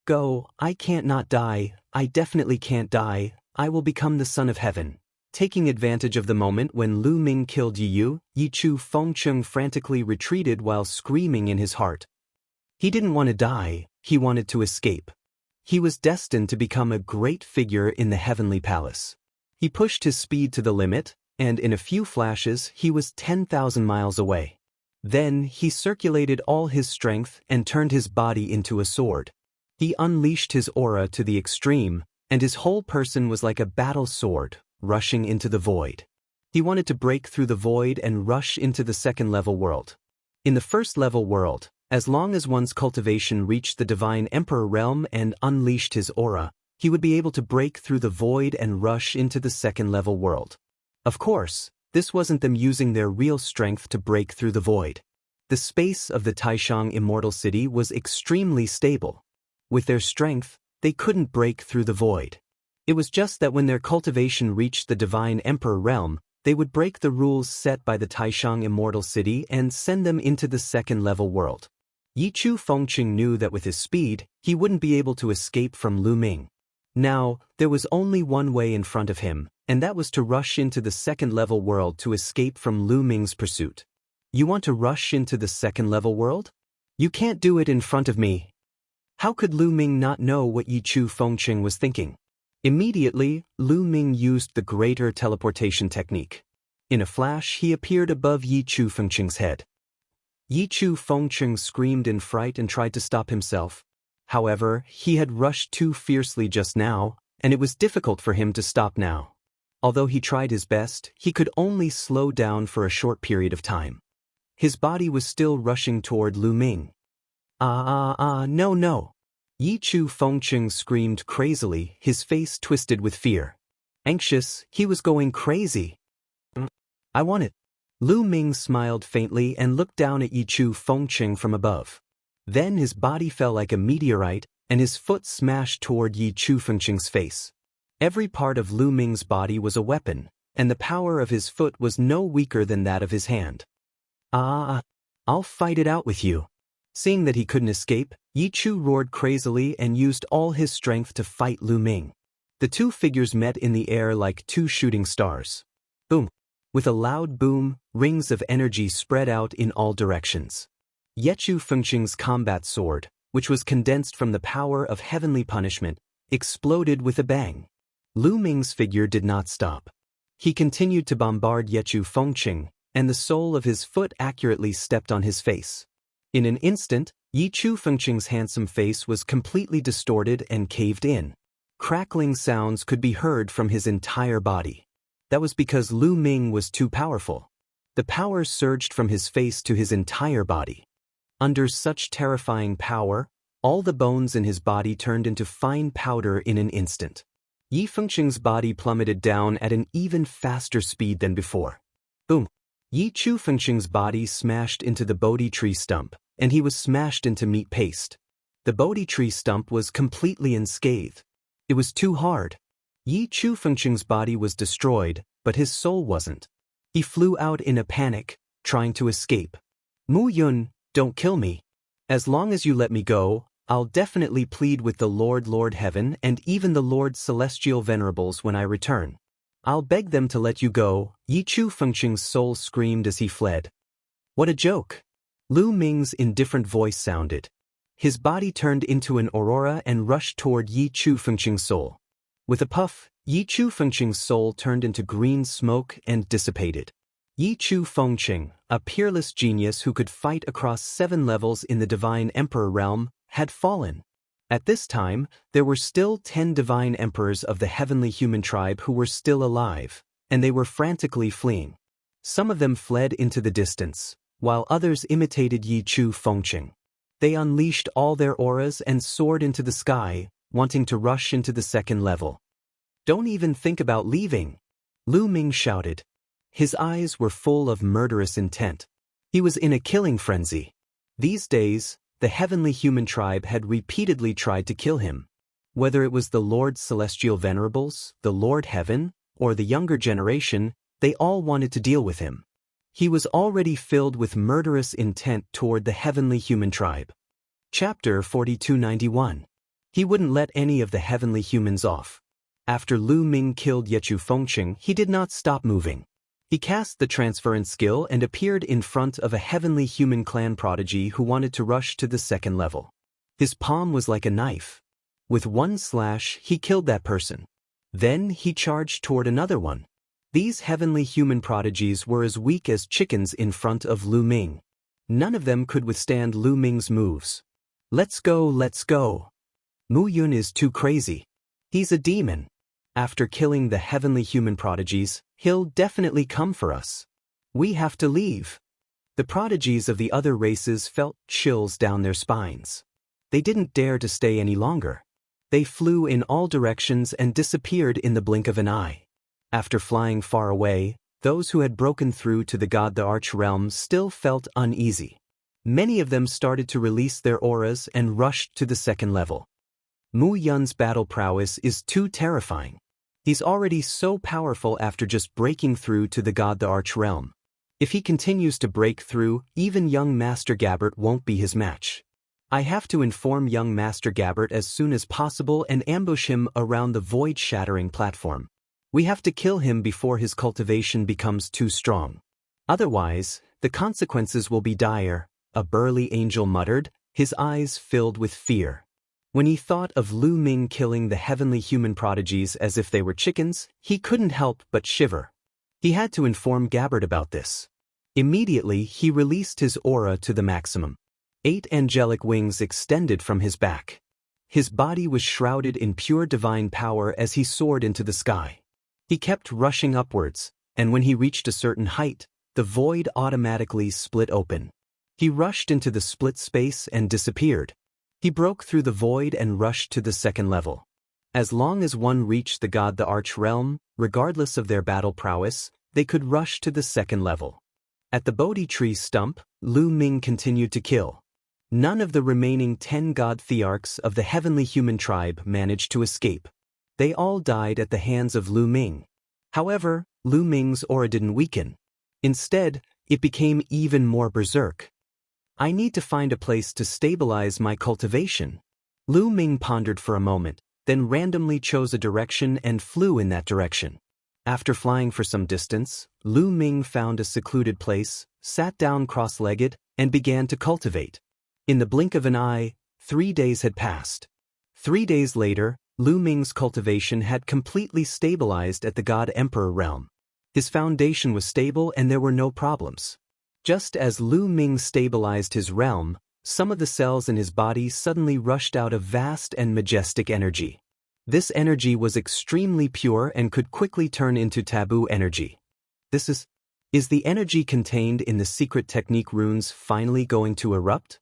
Go, I can't not die, I definitely can't die, I will become the son of heaven. Taking advantage of the moment when Lu Ming killed Yi Yu, Yechu Fengqing frantically retreated while screaming in his heart. He didn't want to die, he wanted to escape. He was destined to become a great figure in the heavenly palace. He pushed his speed to the limit, and in a few flashes he was 10,000 miles away. Then he circulated all his strength and turned his body into a sword. He unleashed his aura to the extreme, and his whole person was like a battle sword, rushing into the void. He wanted to break through the void and rush into the second-level world. In the first-level world, as long as one's cultivation reached the Divine Emperor realm and unleashed his aura, he would be able to break through the void and rush into the second-level world. Of course, this wasn't them using their real strength to break through the void. The space of the Taishang Immortal City was extremely stable. With their strength, they couldn't break through the void. It was just that when their cultivation reached the Divine Emperor realm, they would break the rules set by the Taishang Immortal City and send them into the second-level world. Yechu Fengqing knew that with his speed, he wouldn't be able to escape from Lu Ming. Now, there was only one way in front of him, and that was to rush into the second-level world to escape from Lu Ming's pursuit. You want to rush into the second-level world? You can't do it in front of me. How could Lu Ming not know what Yechu Fengqing was thinking? Immediately, Lu Ming used the greater teleportation technique. In a flash, he appeared above Yi Chu Fengqing's head. Yi Chu Fengqing screamed in fright and tried to stop himself. However, he had rushed too fiercely just now, and it was difficult for him to stop now. Although he tried his best, he could only slow down for a short period of time. His body was still rushing toward Lu Ming. No. Yi Chu Fengqing screamed crazily, his face twisted with fear. Anxious, he was going crazy. I want it. Lu Ming smiled faintly and looked down at Yi Chu Fengqing from above. Then his body fell like a meteorite, and his foot smashed toward Yi Chu Fengqing's face. Every part of Lu Ming's body was a weapon, and the power of his foot was no weaker than that of his hand. I'll fight it out with you. Seeing that he couldn't escape, Yi Chu roared crazily and used all his strength to fight Lu Ming. The two figures met in the air like two shooting stars. Boom! With a loud boom, rings of energy spread out in all directions. Yi Chu Fengqing's combat sword, which was condensed from the power of heavenly punishment, exploded with a bang. Lu Ming's figure did not stop. He continued to bombard Yi Chu Fengqing, and the sole of his foot accurately stepped on his face. In an instant, Yi Chu Fengqing's handsome face was completely distorted and caved in. Crackling sounds could be heard from his entire body. That was because Lu Ming was too powerful. The power surged from his face to his entire body. Under such terrifying power, all the bones in his body turned into fine powder in an instant. Yi Fengqing's body plummeted down at an even faster speed than before. Boom! Yi Chu Fengqing's body smashed into the Bodhi tree stump, and he was smashed into meat paste. The Bodhi tree stump was completely unscathed. It was too hard. Yi Chu Fengqing's body was destroyed, but his soul wasn't. He flew out in a panic, trying to escape. Mu Yun, don't kill me. As long as you let me go, I'll definitely plead with the Lord Heaven and even the Lord Celestial Venerables when I return. I'll beg them to let you go, Yi Chu Fengqing's soul screamed as he fled. What a joke! Lu Ming's indifferent voice sounded. His body turned into an aurora and rushed toward Yi Chu Fengqing's soul. With a puff, Yi Chu Fengqing's soul turned into green smoke and dissipated. Yi Chu Fengqing, a peerless genius who could fight across 7 levels in the Divine Emperor realm, had fallen. At this time, there were still 10 Divine Emperors of the Heavenly Human Tribe who were still alive, and they were frantically fleeing. Some of them fled into the distance, while others imitated Yi Chu Fengqing. They unleashed all their auras and soared into the sky, wanting to rush into the 2nd level. Don't even think about leaving, Lu Ming shouted. His eyes were full of murderous intent. He was in a killing frenzy. These days, the Heavenly Human Tribe had repeatedly tried to kill him. Whether it was the Lord Celestial Venerables, the Lord Heaven, or the younger generation, they all wanted to deal with him. He was already filled with murderous intent toward the Heavenly Human Tribe. Chapter 4291. He wouldn't let any of the heavenly humans off. After Lu Ming killed Yi Chu Fengqing, he did not stop moving. He cast the transference skill and appeared in front of a heavenly human clan prodigy who wanted to rush to the 2nd level. His palm was like a knife. With one slash, he killed that person. Then he charged toward another one. These heavenly human prodigies were as weak as chickens in front of Lu Ming. None of them could withstand Lu Ming's moves. Let's go. Mu Yun is too crazy. He's a demon. After killing the heavenly human prodigies, he'll definitely come for us. We have to leave. The prodigies of the other races felt chills down their spines. They didn't dare to stay any longer. They flew in all directions and disappeared in the blink of an eye. After flying far away, those who had broken through to the God the Arch realms still felt uneasy. Many of them started to release their auras and rushed to the 2nd level. Mu Yun's battle prowess is too terrifying. He's already so powerful after just breaking through to the God the Arch realm. If he continues to break through, even young Master Gabbert won't be his match. I have to inform young Master Gabbert as soon as possible and ambush him around the void-shattering platform. We have to kill him before his cultivation becomes too strong. Otherwise, the consequences will be dire, a burly angel muttered, his eyes filled with fear. When he thought of Lu Ming killing the heavenly human prodigies as if they were chickens, he couldn't help but shiver. He had to inform Gabbard about this. Immediately, he released his aura to the maximum. 8 angelic wings extended from his back. His body was shrouded in pure divine power as he soared into the sky. He kept rushing upwards, and when he reached a certain height, the void automatically split open. He rushed into the split space and disappeared. He broke through the void and rushed to the second level. As long as one reached the Arch realm, regardless of their battle prowess, they could rush to the second level. At the Bodhi tree stump, Lu Ming continued to kill. None of the remaining 10 god thearchs of the heavenly human tribe managed to escape. They all died at the hands of Lu Ming. However, Lu Ming's aura didn't weaken. Instead, it became even more berserk. I need to find a place to stabilize my cultivation. Lu Ming pondered for a moment, then randomly chose a direction and flew in that direction. After flying for some distance, Lu Ming found a secluded place, sat down cross-legged, and began to cultivate. In the blink of an eye, 3 days had passed. 3 days later, Lu Ming's cultivation had completely stabilized at the God Emperor realm. His foundation was stable and there were no problems. Just as Lu Ming stabilized his realm, some of the cells in his body suddenly rushed out a vast and majestic energy. This energy was extremely pure and could quickly turn into taboo energy. Is the energy contained in the secret technique runes finally going to erupt?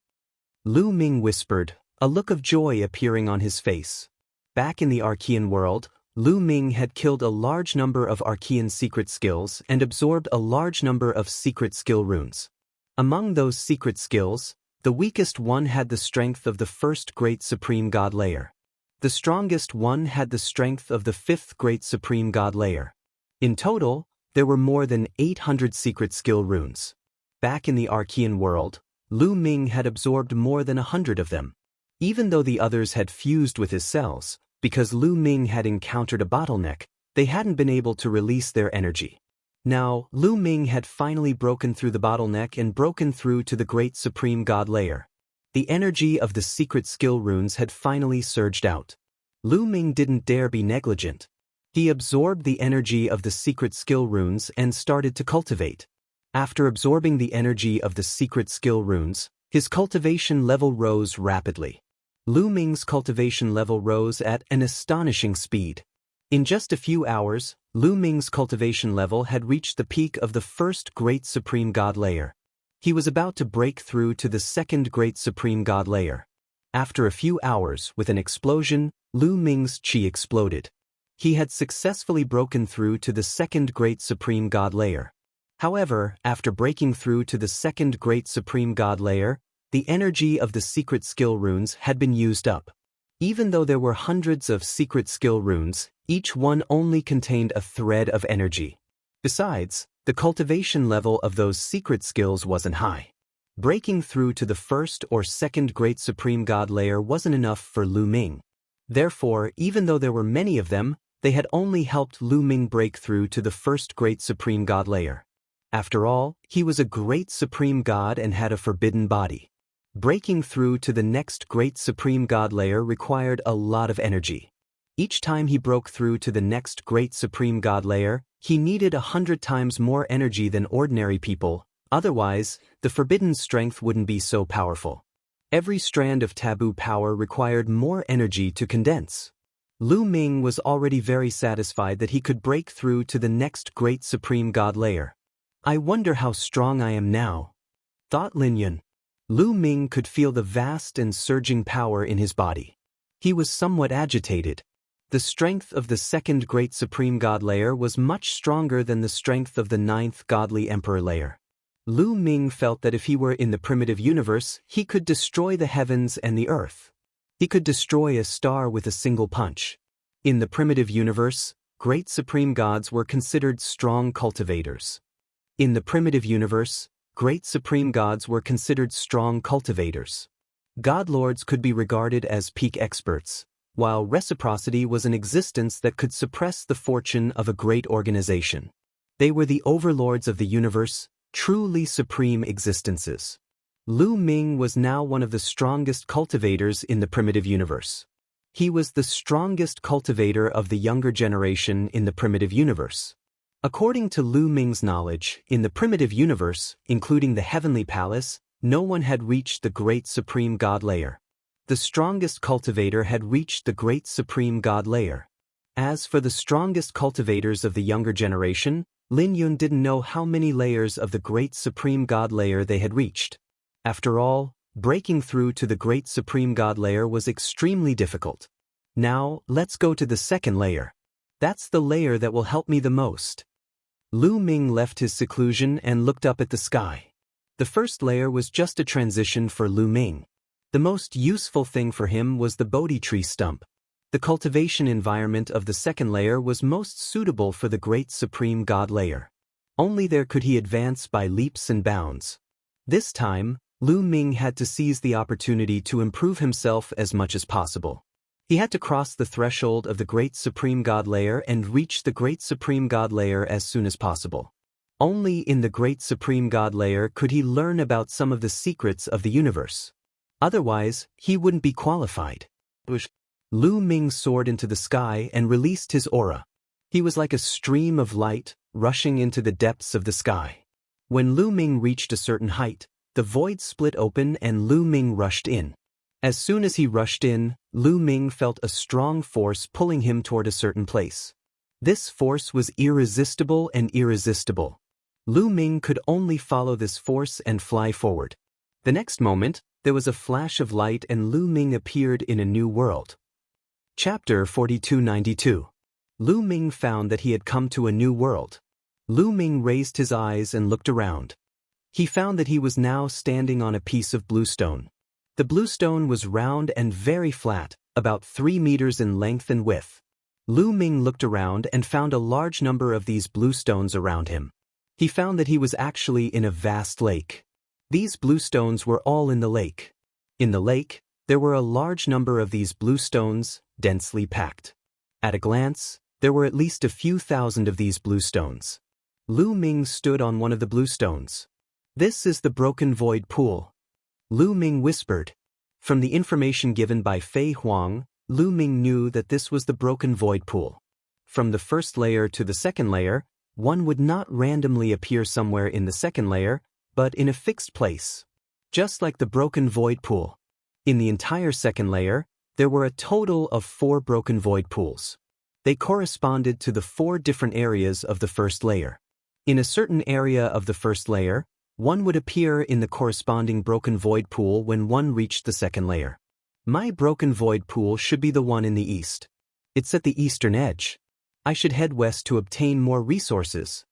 Lu Ming whispered, a look of joy appearing on his face. Back in the Archean world, Lu Ming had killed a large number of Archean secret skills and absorbed a large number of secret skill runes. Among those secret skills, the weakest one had the strength of the first great supreme god layer. The strongest one had the strength of the 5th great supreme god layer. In total, there were more than 800 secret skill runes. Back in the Archean world, Lu Ming had absorbed more than 100 of them. Even though the others had fused with his cells, because Lu Ming had encountered a bottleneck, they hadn't been able to release their energy. Now, Lu Ming had finally broken through the bottleneck and broken through to the great supreme god layer. The energy of the secret skill runes had finally surged out. Lu Ming didn't dare be negligent. He absorbed the energy of the secret skill runes and started to cultivate. After absorbing the energy of the secret skill runes, his cultivation level rose rapidly. Lu Ming's cultivation level rose at an astonishing speed. In just a few hours, Lu Ming's cultivation level had reached the peak of the first great supreme god layer. He was about to break through to the second great supreme god layer. After a few hours, with an explosion, Lu Ming's chi exploded. He had successfully broken through to the second great supreme god layer. However, after breaking through to the second great supreme god layer, the energy of the secret skill runes had been used up. Even though there were hundreds of secret skill runes, each one only contained a thread of energy. Besides, the cultivation level of those secret skills wasn't high. Breaking through to the first or second great supreme god layer wasn't enough for Lu Ming. Therefore, even though there were many of them, they had only helped Lu Ming break through to the first great supreme god layer. After all, he was a great supreme god and had a forbidden body. Breaking through to the next great supreme god layer required a lot of energy. Each time he broke through to the next great supreme god layer, he needed 100 times more energy than ordinary people, otherwise, the forbidden strength wouldn't be so powerful. Every strand of taboo power required more energy to condense. Lu Ming was already very satisfied that he could break through to the next great supreme god layer. I wonder how strong I am now, thought Lin Yun. Lu Ming could feel the vast and surging power in his body. He was somewhat agitated. The strength of the second great supreme god layer was much stronger than the strength of the 9th godly emperor layer. Lu Ming felt that if he were in the primitive universe, he could destroy the heavens and the earth. He could destroy a star with a single punch. In the primitive universe, great supreme gods were considered strong cultivators. In the primitive universe, great supreme gods were considered strong cultivators. Godlords could be regarded as peak experts, while reciprocity was an existence that could suppress the fortune of a great organization. They were the overlords of the universe, truly supreme existences. Lu Ming was now one of the strongest cultivators in the primitive universe. He was the strongest cultivator of the younger generation in the primitive universe. According to Lu Ming's knowledge, in the primitive universe, including the heavenly palace, no one had reached the great supreme god layer. The strongest cultivator had reached the great supreme god layer. As for the strongest cultivators of the younger generation, Lin Yun didn't know how many layers of the great supreme god layer they had reached. After all, breaking through to the great supreme god layer was extremely difficult. Now, let's go to the second layer. That's the layer that will help me the most. Lu Ming left his seclusion and looked up at the sky. The first layer was just a transition for Lu Ming. The most useful thing for him was the Bodhi tree stump. The cultivation environment of the second layer was most suitable for the great supreme god layer. Only there could he advance by leaps and bounds. This time, Lu Ming had to seize the opportunity to improve himself as much as possible. He had to cross the threshold of the great supreme god layer and reach the great supreme god layer as soon as possible. Only in the great supreme god layer could he learn about some of the secrets of the universe. Otherwise, he wouldn't be qualified. Lu Ming soared into the sky and released his aura. He was like a stream of light, rushing into the depths of the sky. When Lu Ming reached a certain height, the void split open and Lu Ming rushed in. As soon as he rushed in, Lu Ming felt a strong force pulling him toward a certain place. This force was irresistible and irresistible. Lu Ming could only follow this force and fly forward. The next moment, there was a flash of light and Lu Ming appeared in a new world. Chapter 4292. Lu Ming found that he had come to a new world. Lu Ming raised his eyes and looked around. He found that he was now standing on a piece of bluestone. The bluestone was round and very flat, about 3 meters in length and width. Lu Ming looked around and found a large number of these bluestones around him. He found that he was actually in a vast lake. These bluestones were all in the lake. In the lake, there were a large number of these bluestones, densely packed. At a glance, there were at least a few thousand of these bluestones. Lu Ming stood on one of the bluestones. "This is the broken void pool," Lu Ming whispered. From the information given by Fei Huang, Lu Ming knew that this was the broken void pool. From the first layer to the second layer, one would not randomly appear somewhere in the second layer, but in a fixed place. Just like the broken void pool. In the entire second layer, there were a total of 4 broken void pools. They corresponded to the 4 different areas of the first layer. In a certain area of the first layer, one would appear in the corresponding broken void pool when one reached the second layer. My broken void pool should be the one in the east. It's at the eastern edge. I should head west to obtain more resources.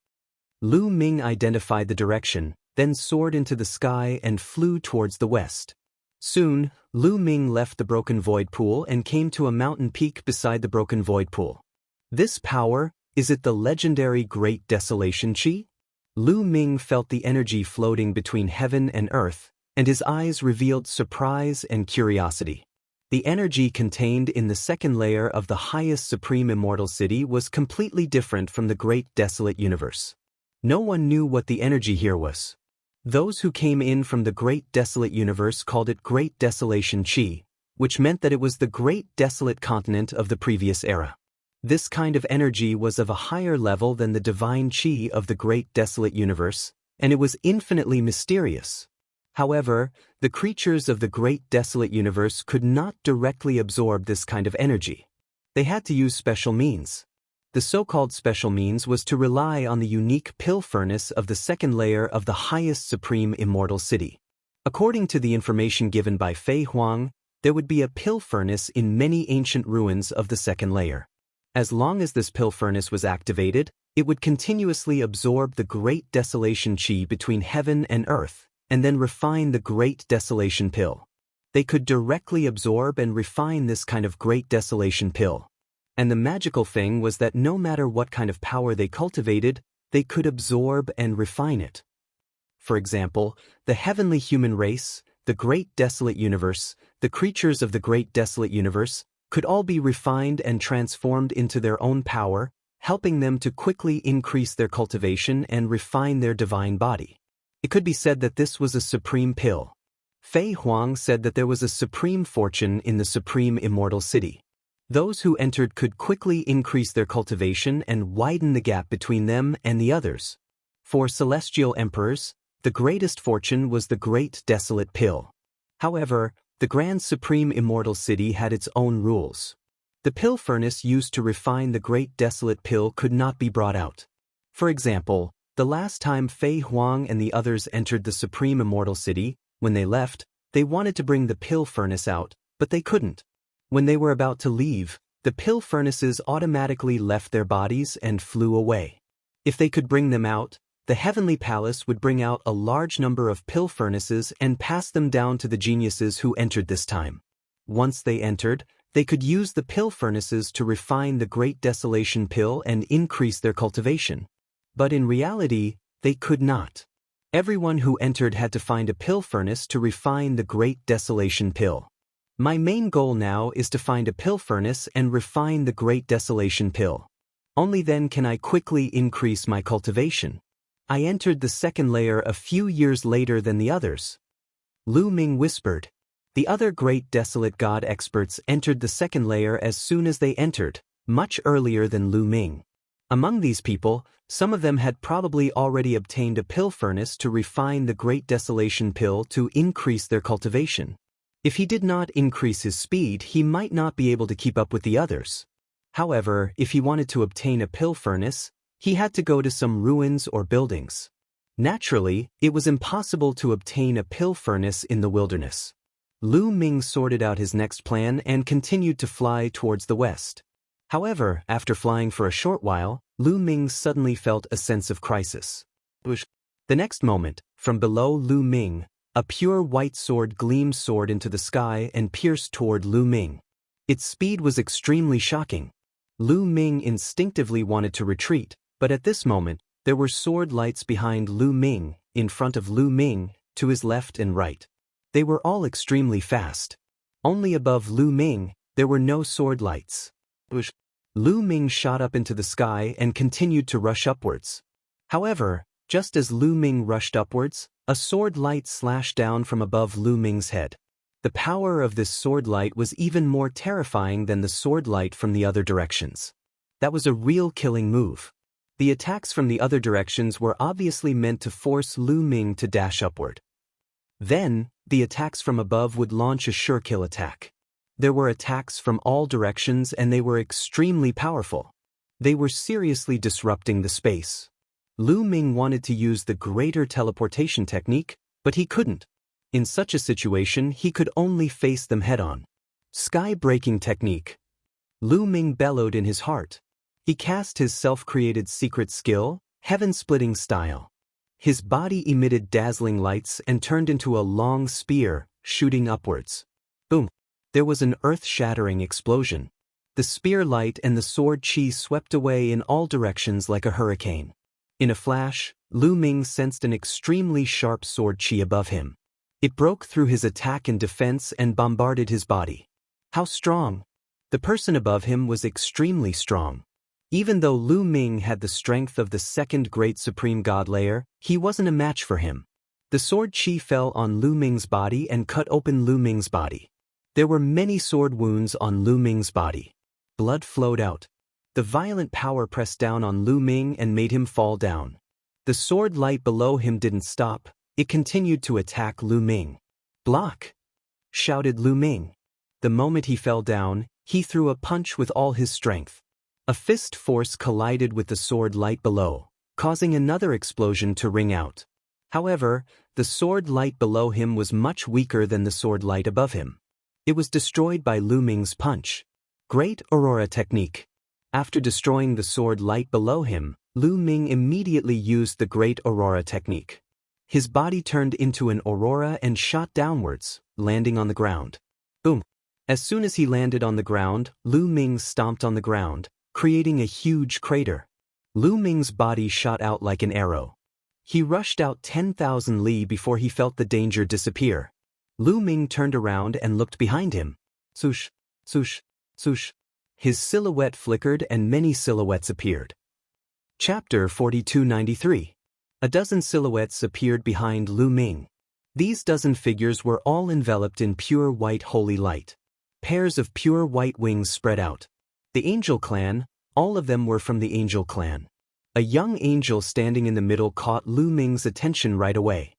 Lu Ming identified the direction, then soared into the sky and flew towards the west. Soon, Lu Ming left the broken void pool and came to a mountain peak beside the broken void pool. This power, is it the legendary Great Desolation Chi? Lu Ming felt the energy floating between heaven and earth, and his eyes revealed surprise and curiosity. The energy contained in the second layer of the highest supreme immortal city was completely different from the Great Desolate Universe. No one knew what the energy here was. Those who came in from the Great Desolate Universe called it Great Desolation Chi, which meant that it was the Great Desolate Continent of the previous era. This kind of energy was of a higher level than the divine Chi of the Great Desolate Universe, and it was infinitely mysterious. However, the creatures of the Great Desolate Universe could not directly absorb this kind of energy. They had to use special means. The so-called special means was to rely on the unique pill furnace of the second layer of the highest supreme immortal city. According to the information given by Fei Huang, there would be a pill furnace in many ancient ruins of the second layer. As long as this pill furnace was activated, it would continuously absorb the Great Desolation Chi between heaven and earth, and then refine the Great Desolation Pill. They could directly absorb and refine this kind of Great Desolation Pill. And the magical thing was that no matter what kind of power they cultivated, they could absorb and refine it. For example, the heavenly human race, the Great Desolate Universe, the creatures of the Great Desolate Universe, could all be refined and transformed into their own power, helping them to quickly increase their cultivation and refine their divine body. It could be said that this was a supreme pill. Fei Huang said that there was a supreme fortune in the supreme immortal city. Those who entered could quickly increase their cultivation and widen the gap between them and the others. For celestial emperors, the greatest fortune was the Great Desolate Pill. However, the Grand Supreme Immortal City had its own rules. The pill furnace used to refine the Great Desolate Pill could not be brought out. For example, the last time Fei Huang and the others entered the Supreme Immortal City, when they left, they wanted to bring the pill furnace out, but they couldn't. When they were about to leave, the pill furnaces automatically left their bodies and flew away. If they could bring them out, the Heavenly Palace would bring out a large number of pill furnaces and pass them down to the geniuses who entered this time. Once they entered, they could use the pill furnaces to refine the Great Desolation Pill and increase their cultivation. But in reality, they could not. Everyone who entered had to find a pill furnace to refine the Great Desolation Pill. My main goal now is to find a pill furnace and refine the Great Desolation Pill. Only then can I quickly increase my cultivation. I entered the second layer a few years later than the others. Lu Ming whispered. The other great desolate god experts entered the second layer as soon as they entered, much earlier than Lu Ming. Among these people, some of them had probably already obtained a pill furnace to refine the Great Desolation Pill to increase their cultivation. If he did not increase his speed, he might not be able to keep up with the others. However, if he wanted to obtain a pill furnace, he had to go to some ruins or buildings. Naturally, it was impossible to obtain a pill furnace in the wilderness. Lu Ming sorted out his next plan and continued to fly towards the west. However, after flying for a short while, Lu Ming suddenly felt a sense of crisis. The next moment, from below Lu Ming, a pure white sword soared into the sky and pierced toward Lu Ming. Its speed was extremely shocking. Lu Ming instinctively wanted to retreat, but at this moment, there were sword lights behind Lu Ming, in front of Lu Ming, to his left and right. They were all extremely fast. Only above Lu Ming, there were no sword lights. Lu Ming shot up into the sky and continued to rush upwards. However, just as Lu Ming rushed upwards, a sword light slashed down from above Lu Ming's head. The power of this sword light was even more terrifying than the sword light from the other directions. That was a real killing move. The attacks from the other directions were obviously meant to force Lu Ming to dash upward. Then, the attacks from above would launch a sure kill attack. There were attacks from all directions and they were extremely powerful. They were seriously disrupting the space. Lu Ming wanted to use the greater teleportation technique, but he couldn't. In such a situation, he could only face them head-on. Sky-breaking technique. Lu Ming bellowed in his heart. He cast his self-created secret skill, heaven-splitting style. His body emitted dazzling lights and turned into a long spear, shooting upwards. Boom! There was an earth-shattering explosion. The spear light and the sword chi swept away in all directions like a hurricane. In a flash, Lu Ming sensed an extremely sharp sword chi above him. It broke through his attack and defense and bombarded his body. How strong! The person above him was extremely strong. Even though Lu Ming had the strength of the second great supreme god layer, he wasn't a match for him. The sword chi fell on Lu Ming's body and cut open Lu Ming's body. There were many sword wounds on Lu Ming's body. Blood flowed out. The violent power pressed down on Lu Ming and made him fall down. The sword light below him didn't stop. It continued to attack Lu Ming. "Block!" shouted Lu Ming. The moment he fell down, he threw a punch with all his strength. A fist force collided with the sword light below, causing another explosion to ring out. However, the sword light below him was much weaker than the sword light above him. It was destroyed by Lu Ming's punch. Great Aurora Technique. After destroying the sword light below him, Lu Ming immediately used the Great Aurora Technique. His body turned into an aurora and shot downwards, landing on the ground. Boom! As soon as he landed on the ground, Lu Ming stomped on the ground, creating a huge crater. Lu Ming's body shot out like an arrow. He rushed out 10,000 li before he felt the danger disappear. Lu Ming turned around and looked behind him. Swoosh, swoosh, swoosh. His silhouette flickered and many silhouettes appeared. Chapter 4293. A dozen silhouettes appeared behind Lu Ming. These dozen figures were all enveloped in pure white holy light. Pairs of pure white wings spread out. The angel clan, all of them were from the angel clan. A young angel standing in the middle caught Lu Ming's attention right away.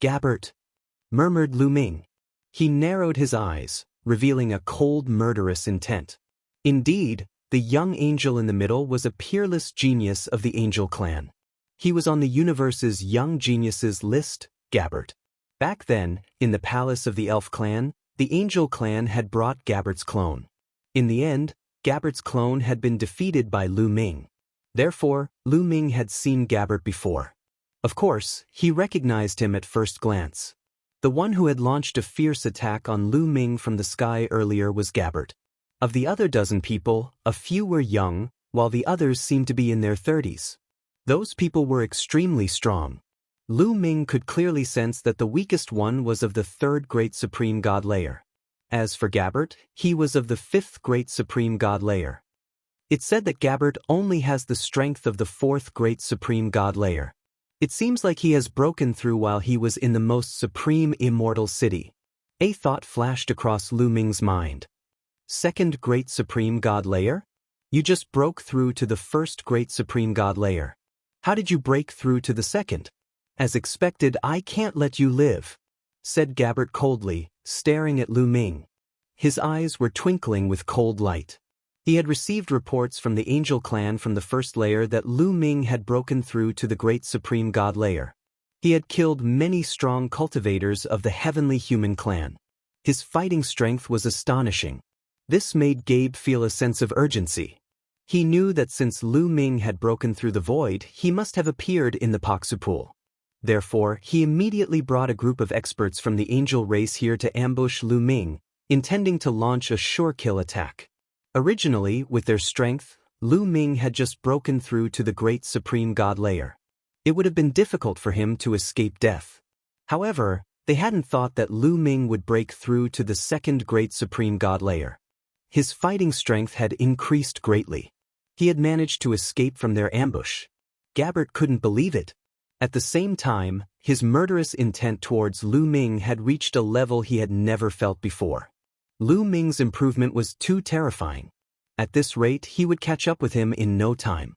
"Gabbert," murmured Lu Ming. He narrowed his eyes, revealing a cold, murderous intent. Indeed, the young angel in the middle was a peerless genius of the angel clan. He was on the universe's young geniuses list, Gabbert. Back then, in the palace of the elf clan, the angel clan had brought Gabbert's clone. In the end, Gabbert's clone had been defeated by Lu Ming. Therefore, Lu Ming had seen Gabbert before. Of course, he recognized him at first glance. The one who had launched a fierce attack on Lu Ming from the sky earlier was Gabbert. Of the other dozen people, a few were young, while the others seemed to be in their 30s. Those people were extremely strong. Lu Ming could clearly sense that the weakest one was of the third great supreme god layer. As for Gabbert, he was of the fifth great supreme god layer. It's said that Gabbert only has the strength of the fourth great supreme god layer. It seems like he has broken through while he was in the most supreme immortal city. A thought flashed across Lu Ming's mind. Second great supreme god layer? You just broke through to the first great supreme god layer. How did you break through to the second? As expected, I can't let you live, said Gabbert coldly, staring at Lu Ming. His eyes were twinkling with cold light. He had received reports from the angel clan from the first layer that Lu Ming had broken through to the great supreme god layer. He had killed many strong cultivators of the heavenly human clan. His fighting strength was astonishing. This made Gabe feel a sense of urgency. He knew that since Lu Ming had broken through the void, he must have appeared in the Paksu pool. Therefore, he immediately brought a group of experts from the angel race here to ambush Lu Ming, intending to launch a sure-kill attack. Originally, with their strength, Lu Ming had just broken through to the great supreme god layer. It would have been difficult for him to escape death. However, they hadn't thought that Lu Ming would break through to the second great supreme god layer. His fighting strength had increased greatly. He had managed to escape from their ambush. Gabbert couldn't believe it. At the same time, his murderous intent towards Lu Ming had reached a level he had never felt before. Lu Ming's improvement was too terrifying. At this rate, he would catch up with him in no time.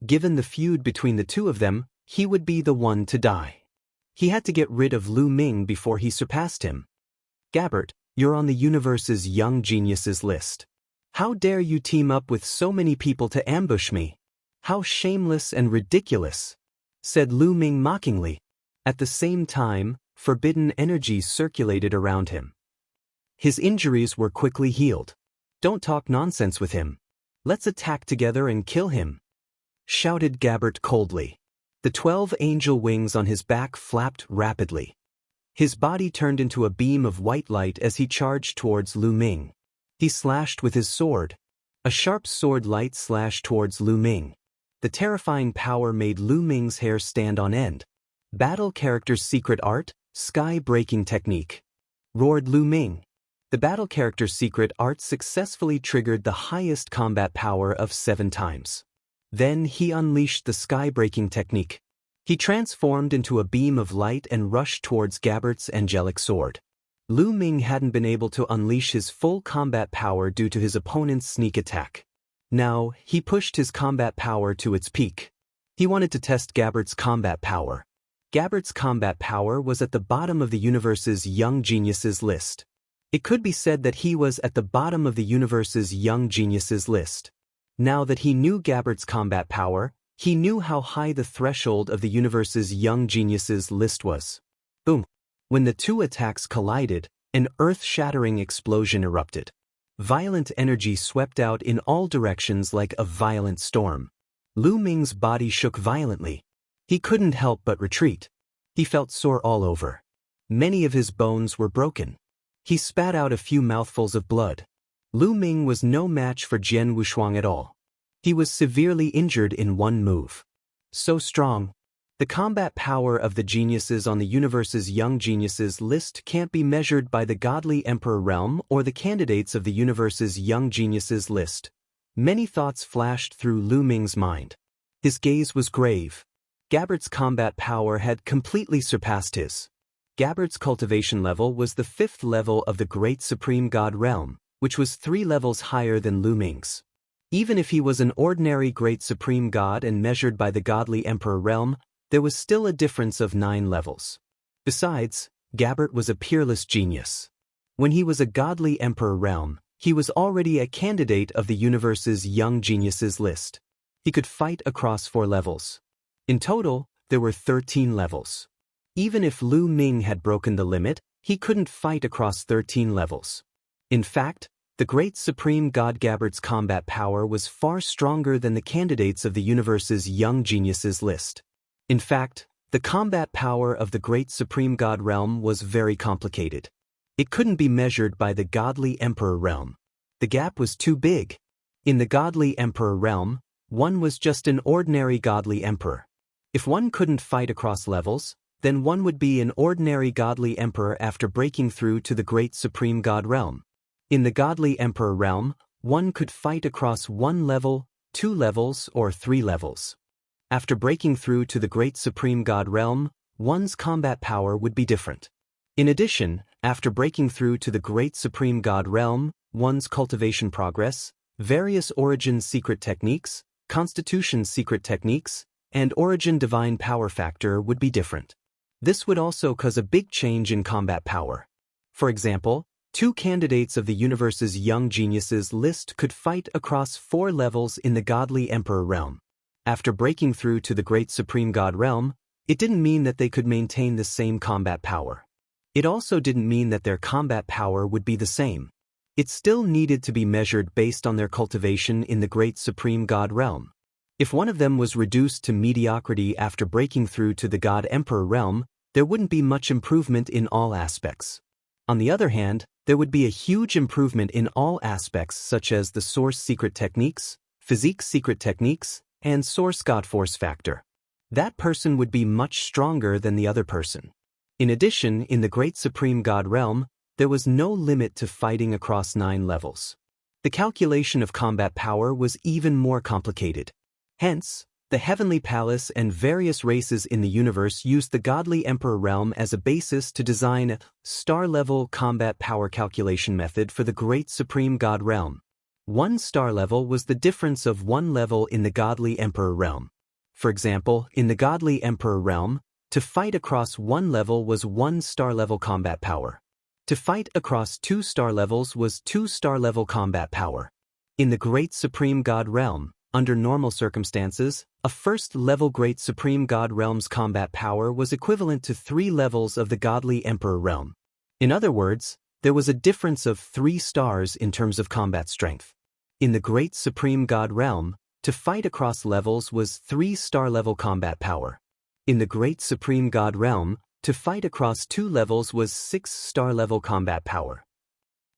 Given the feud between the two of them, he would be the one to die. He had to get rid of Lu Ming before he surpassed him. Gabbert, you're on the universe's young geniuses list. How dare you team up with so many people to ambush me? How shameless and ridiculous, said Lu Ming mockingly. At the same time, forbidden energy circulated around him. His injuries were quickly healed. Don't talk nonsense with him. Let's attack together and kill him, shouted Gabbert coldly. The 12 angel wings on his back flapped rapidly. His body turned into a beam of white light as he charged towards Lu Ming. He slashed with his sword. A sharp sword light slashed towards Lu Ming. The terrifying power made Lu Ming's hair stand on end. Battle character's secret art, sky-breaking technique, roared Lu Ming. The battle character's secret art successfully triggered the highest combat power of 7 times. Then he unleashed the sky-breaking technique. He transformed into a beam of light and rushed towards Gabbert's angelic sword. Lu Ming hadn't been able to unleash his full combat power due to his opponent's sneak attack. Now, he pushed his combat power to its peak. He wanted to test Gabbert's combat power. Gabbert's combat power was at the bottom of the universe's young geniuses list. It could be said that he was at the bottom of the universe's young geniuses list. Now that he knew Gabbert's combat power, he knew how high the threshold of the universe's young geniuses list was. Boom! When the two attacks collided, an earth-shattering explosion erupted. Violent energy swept out in all directions like a violent storm. Lu Ming's body shook violently. He couldn't help but retreat. He felt sore all over. Many of his bones were broken. He spat out a few mouthfuls of blood. Lu Ming was no match for Jian Wushuang at all. He was severely injured in one move. So strong. The combat power of the geniuses on the universe's young geniuses list can't be measured by the godly emperor realm or the candidates of the universe's young geniuses list. Many thoughts flashed through Lu Ming's mind. His gaze was grave. Gabbert's combat power had completely surpassed his. Gabbert's cultivation level was the 5th level of the Great Supreme God realm, which was 3 levels higher than Lu Ming's. Even if he was an ordinary Great Supreme God and measured by the Godly Emperor realm, there was still a difference of 9 levels. Besides, Gabbert was a peerless genius. When he was a Godly Emperor realm, he was already a candidate of the universe's young geniuses list. He could fight across 4 levels. In total, there were 13 levels. Even if Lu Ming had broken the limit, he couldn't fight across 13 levels. In fact, the Great Supreme God Gabbert's combat power was far stronger than the candidates of the universe's young geniuses list. In fact, the combat power of the Great Supreme God realm was very complicated. It couldn't be measured by the Godly Emperor realm. The gap was too big. In the Godly Emperor realm, one was just an ordinary Godly Emperor. If one couldn't fight across levels, then one would be an ordinary Godly Emperor after breaking through to the Great Supreme God realm. In the Godly Emperor realm, one could fight across 1 level, 2 levels, or 3 levels. After breaking through to the Great Supreme God realm, one's combat power would be different. In addition, after breaking through to the Great Supreme God realm, one's cultivation progress, various origin secret techniques, constitution secret techniques, and origin divine power factor would be different. This would also cause a big change in combat power. For example, 2 candidates of the universe's young geniuses list could fight across 4 levels in the Godly Emperor realm. After breaking through to the Great Supreme God realm, it didn't mean that they could maintain the same combat power. It also didn't mean that their combat power would be the same. It still needed to be measured based on their cultivation in the Great Supreme God realm. If one of them was reduced to mediocrity after breaking through to the God Emperor realm, there wouldn't be much improvement in all aspects. On the other hand, there would be a huge improvement in all aspects such as the source secret techniques, physique secret techniques, and source God force factor. That person would be much stronger than the other person. In addition, in the Great Supreme God realm, there was no limit to fighting across 9 levels. The calculation of combat power was even more complicated. Hence, the Heavenly Palace and various races in the universe used the Godly Emperor realm as a basis to design a star-level combat power calculation method for the Great Supreme God realm. 1 star level was the difference of 1 level in the Godly Emperor realm. For example, in the Godly Emperor realm, to fight across 1 level was 1 star level combat power. To fight across 2 star levels was 2 star level combat power. In the Great Supreme God realm, under normal circumstances, a 1st level Great Supreme God realm's combat power was equivalent to 3 levels of the Godly Emperor realm. In other words, there was a difference of 3 stars in terms of combat strength. In the Great Supreme God realm, to fight across levels was 3 star level combat power. In the Great Supreme God realm, to fight across 2 levels was 6 star level combat power.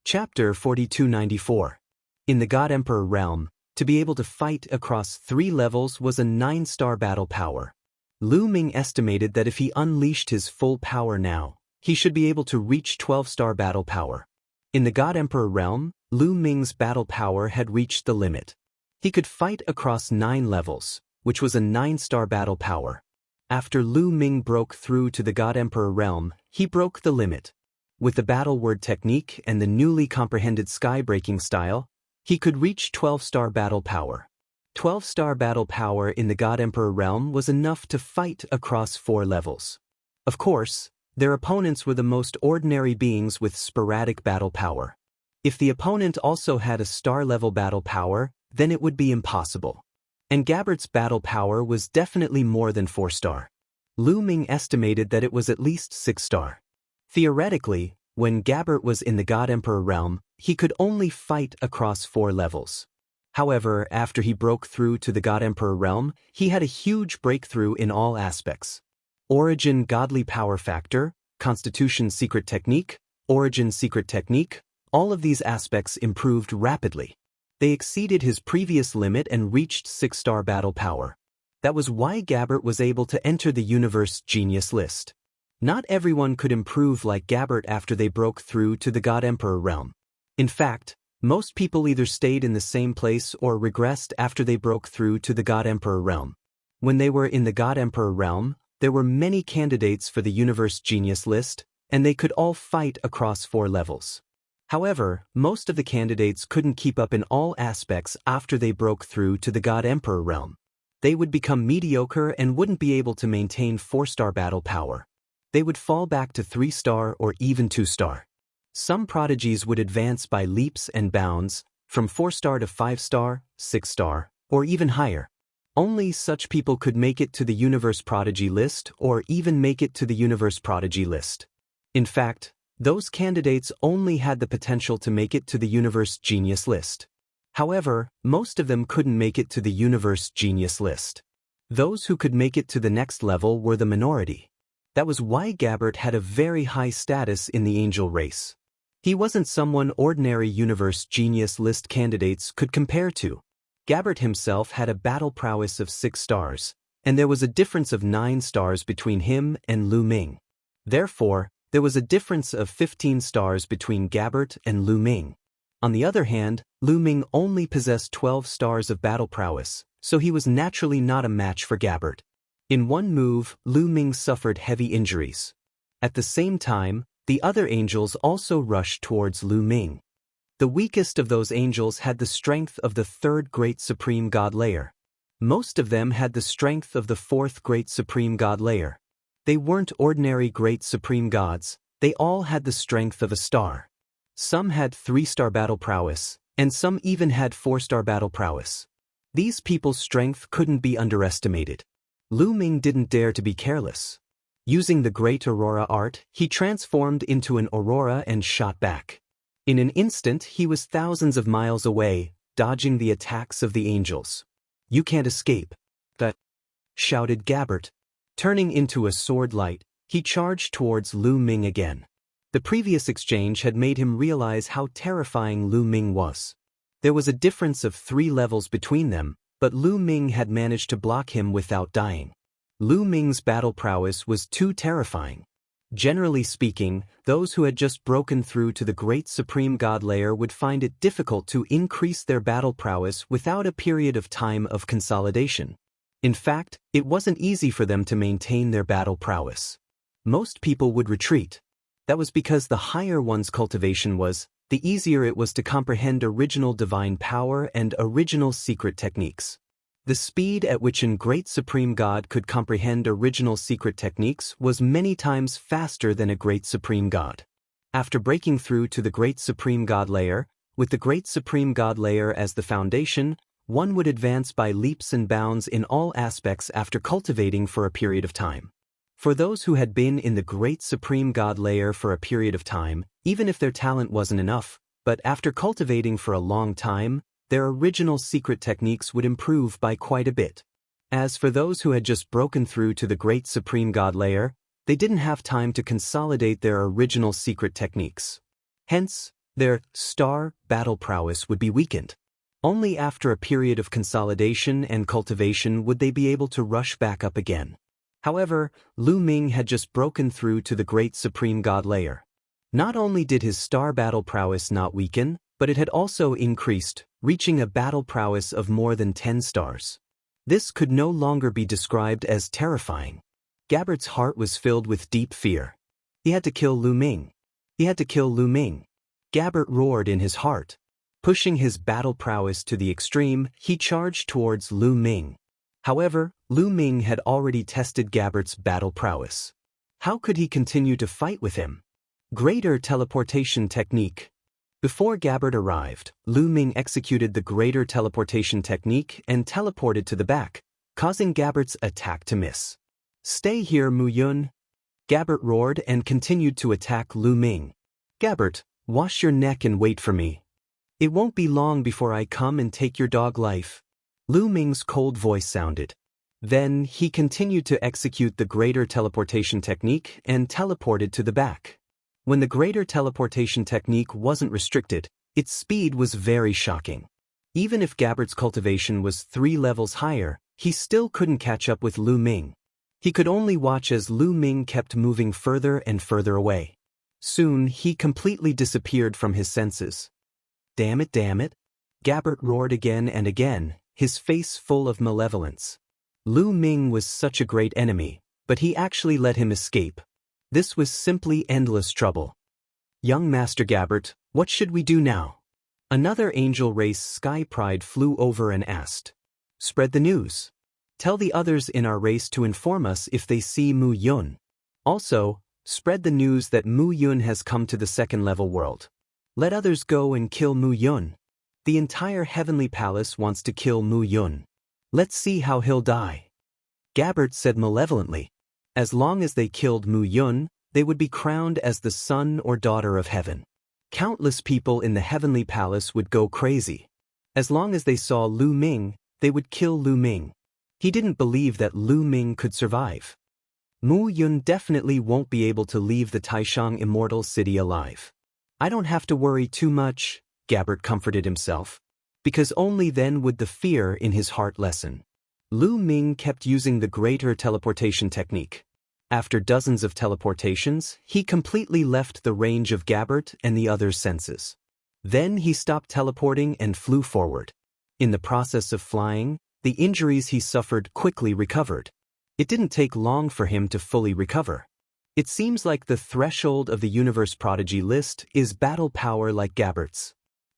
Chapter 4294. In the God Emperor realm, to be able to fight across 3 levels was a 9-star battle power. Lu Ming estimated that if he unleashed his full power now, he should be able to reach 12-star battle power. In the God Emperor realm, Lu Ming's battle power had reached the limit. He could fight across 9 levels, which was a 9-star battle power. After Lu Ming broke through to the God Emperor realm, he broke the limit. With the battle word technique and the newly comprehended sky-breaking style, he could reach 12-star battle power. 12-star battle power in the God Emperor realm was enough to fight across 4 levels. Of course, their opponents were the most ordinary beings with sporadic battle power. If the opponent also had a star-level battle power, then it would be impossible. And Gabbert's battle power was definitely more than 4-star. Lu Ming estimated that it was at least 6-star. Theoretically, when Gabbert was in the God Emperor realm, he could only fight across 4 levels. However, after he broke through to the God Emperor realm, he had a huge breakthrough in all aspects. Origin Godly Power Factor, Constitution Secret Technique, Origin Secret Technique, all of these aspects improved rapidly. They exceeded his previous limit and reached 6-star battle power. That was why Gabbert was able to enter the Universe Genius list. Not everyone could improve like Gabbert after they broke through to the God Emperor realm. In fact, most people either stayed in the same place or regressed after they broke through to the God Emperor realm. When they were in the God Emperor realm, There were many candidates for the Universe Genius list, and they could all fight across 4 levels. However, most of the candidates couldn't keep up in all aspects after they broke through to the God Emperor realm. They would become mediocre and wouldn't be able to maintain 4-star battle power. They would fall back to 3-star or even 2-star. Some prodigies would advance by leaps and bounds, from 4-star to 5-star, 6-star, or even higher. Only such people could make it to the Universe Prodigy list or even make it to the Universe Prodigy list. In fact, those candidates only had the potential to make it to the Universe Genius list. However, most of them couldn't make it to the Universe Genius list. Those who could make it to the next level were the minority. That was why Gabbert had a very high status in the angel race. He wasn't someone ordinary Universe Genius list candidates could compare to. Gabbert himself had a battle prowess of 6 stars, and there was a difference of 9 stars between him and Lu Ming. Therefore, there was a difference of 15 stars between Gabbert and Lu Ming. On the other hand, Lu Ming only possessed 12 stars of battle prowess, so he was naturally not a match for Gabbert. In one move, Lu Ming suffered heavy injuries. At the same time, the other angels also rushed towards Lu Ming. The weakest of those angels had the strength of the 3rd Great Supreme God layer. Most of them had the strength of the 4th Great Supreme God layer. They weren't ordinary Great Supreme Gods, they all had the strength of a star. Some had 3-star battle prowess, and some even had 4-star battle prowess. These people's strength couldn't be underestimated. Lu Ming didn't dare to be careless. Using the Great Aurora art, he transformed into an aurora and shot back. In an instant, he was thousands of miles away, dodging the attacks of the angels. "You can't escape," shouted Gabbert. Turning into a sword light, he charged towards Lu Ming again. The previous exchange had made him realize how terrifying Lu Ming was. There was a difference of 3 levels between them, but Lu Ming had managed to block him without dying. Lu Ming's battle prowess was too terrifying. Generally speaking, those who had just broken through to the Great Supreme God layer would find it difficult to increase their battle prowess without a period of time of consolidation. In fact, it wasn't easy for them to maintain their battle prowess. Most people would retreat. That was because the higher one's cultivation was, the easier it was to comprehend original divine power and original secret techniques. The speed at which a Great Supreme God could comprehend original secret techniques was many times faster than a Great Supreme God. After breaking through to the Great Supreme God layer, with the Great Supreme God layer as the foundation, one would advance by leaps and bounds in all aspects after cultivating for a period of time. For those who had been in the Great Supreme God layer for a period of time, even if their talent wasn't enough, but after cultivating for a long time, their original secret techniques would improve by quite a bit. As for those who had just broken through to the Great Supreme God layer, they didn't have time to consolidate their original secret techniques. Hence, their star battle prowess would be weakened. Only after a period of consolidation and cultivation would they be able to rush back up again. However, Lu Ming had just broken through to the Great Supreme God layer. Not only did his star battle prowess not weaken, but it had also increased, reaching a battle prowess of more than 10 stars. This could no longer be described as terrifying. Gabbert's heart was filled with deep fear. He had to kill Lu Ming. He had to kill Lu Ming. Gabbert roared in his heart. Pushing his battle prowess to the extreme, he charged towards Lu Ming. However, Lu Ming had already tested Gabbert's battle prowess. How could he continue to fight with him? Greater teleportation technique. Before Gabbert arrived, Lu Ming executed the greater teleportation technique and teleported to the back, causing Gabbert's attack to miss. "Stay here, Mu Yun!" Gabbert roared and continued to attack Lu Ming. "Gabbert, wash your neck and wait for me. It won't be long before I come and take your dog life." Lu Ming's cold voice sounded. Then he continued to execute the greater teleportation technique and teleported to the back. When the greater teleportation technique wasn't restricted, its speed was very shocking. Even if Gabbert's cultivation was 3 levels higher, he still couldn't catch up with Lu Ming. He could only watch as Lu Ming kept moving further and further away. Soon, he completely disappeared from his senses. Damn it, Gabbert roared again and again, his face full of malevolence. Lu Ming was such a great enemy, but he actually let him escape. This was simply endless trouble. Young Master Gabbert, what should we do now? Another angel race Sky Pride flew over and asked. Spread the news. Tell the others in our race to inform us if they see Mu Yun. Also, spread the news that Mu Yun has come to the second-level world. Let others go and kill Mu Yun. The entire Heavenly Palace wants to kill Mu Yun. Let's see how he'll die. Gabbert said malevolently. As long as they killed Mu Yun, they would be crowned as the son or daughter of heaven. Countless people in the Heavenly Palace would go crazy. As long as they saw Lu Ming, they would kill Lu Ming. He didn't believe that Lu Ming could survive. Mu Yun definitely won't be able to leave the Taishang Immortal City alive. I don't have to worry too much, Gabbert comforted himself, because only then would the fear in his heart lessen. Lu Ming kept using the greater teleportation technique. After dozens of teleportations, he completely left the range of Gabbert and the others' senses. Then he stopped teleporting and flew forward. In the process of flying, the injuries he suffered quickly recovered. It didn't take long for him to fully recover. It seems like the threshold of the Universe Prodigy list is battle power like Gabbert's.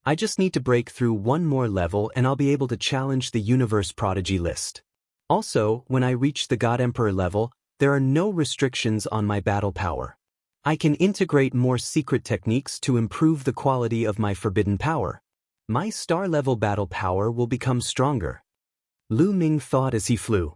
I just need to break through one more level and I'll be able to challenge the Universe Prodigy list. Also, when I reach the God Emperor level, there are no restrictions on my battle power. I can integrate more secret techniques to improve the quality of my forbidden power. My star-level battle power will become stronger. Lu Ming thought as he flew.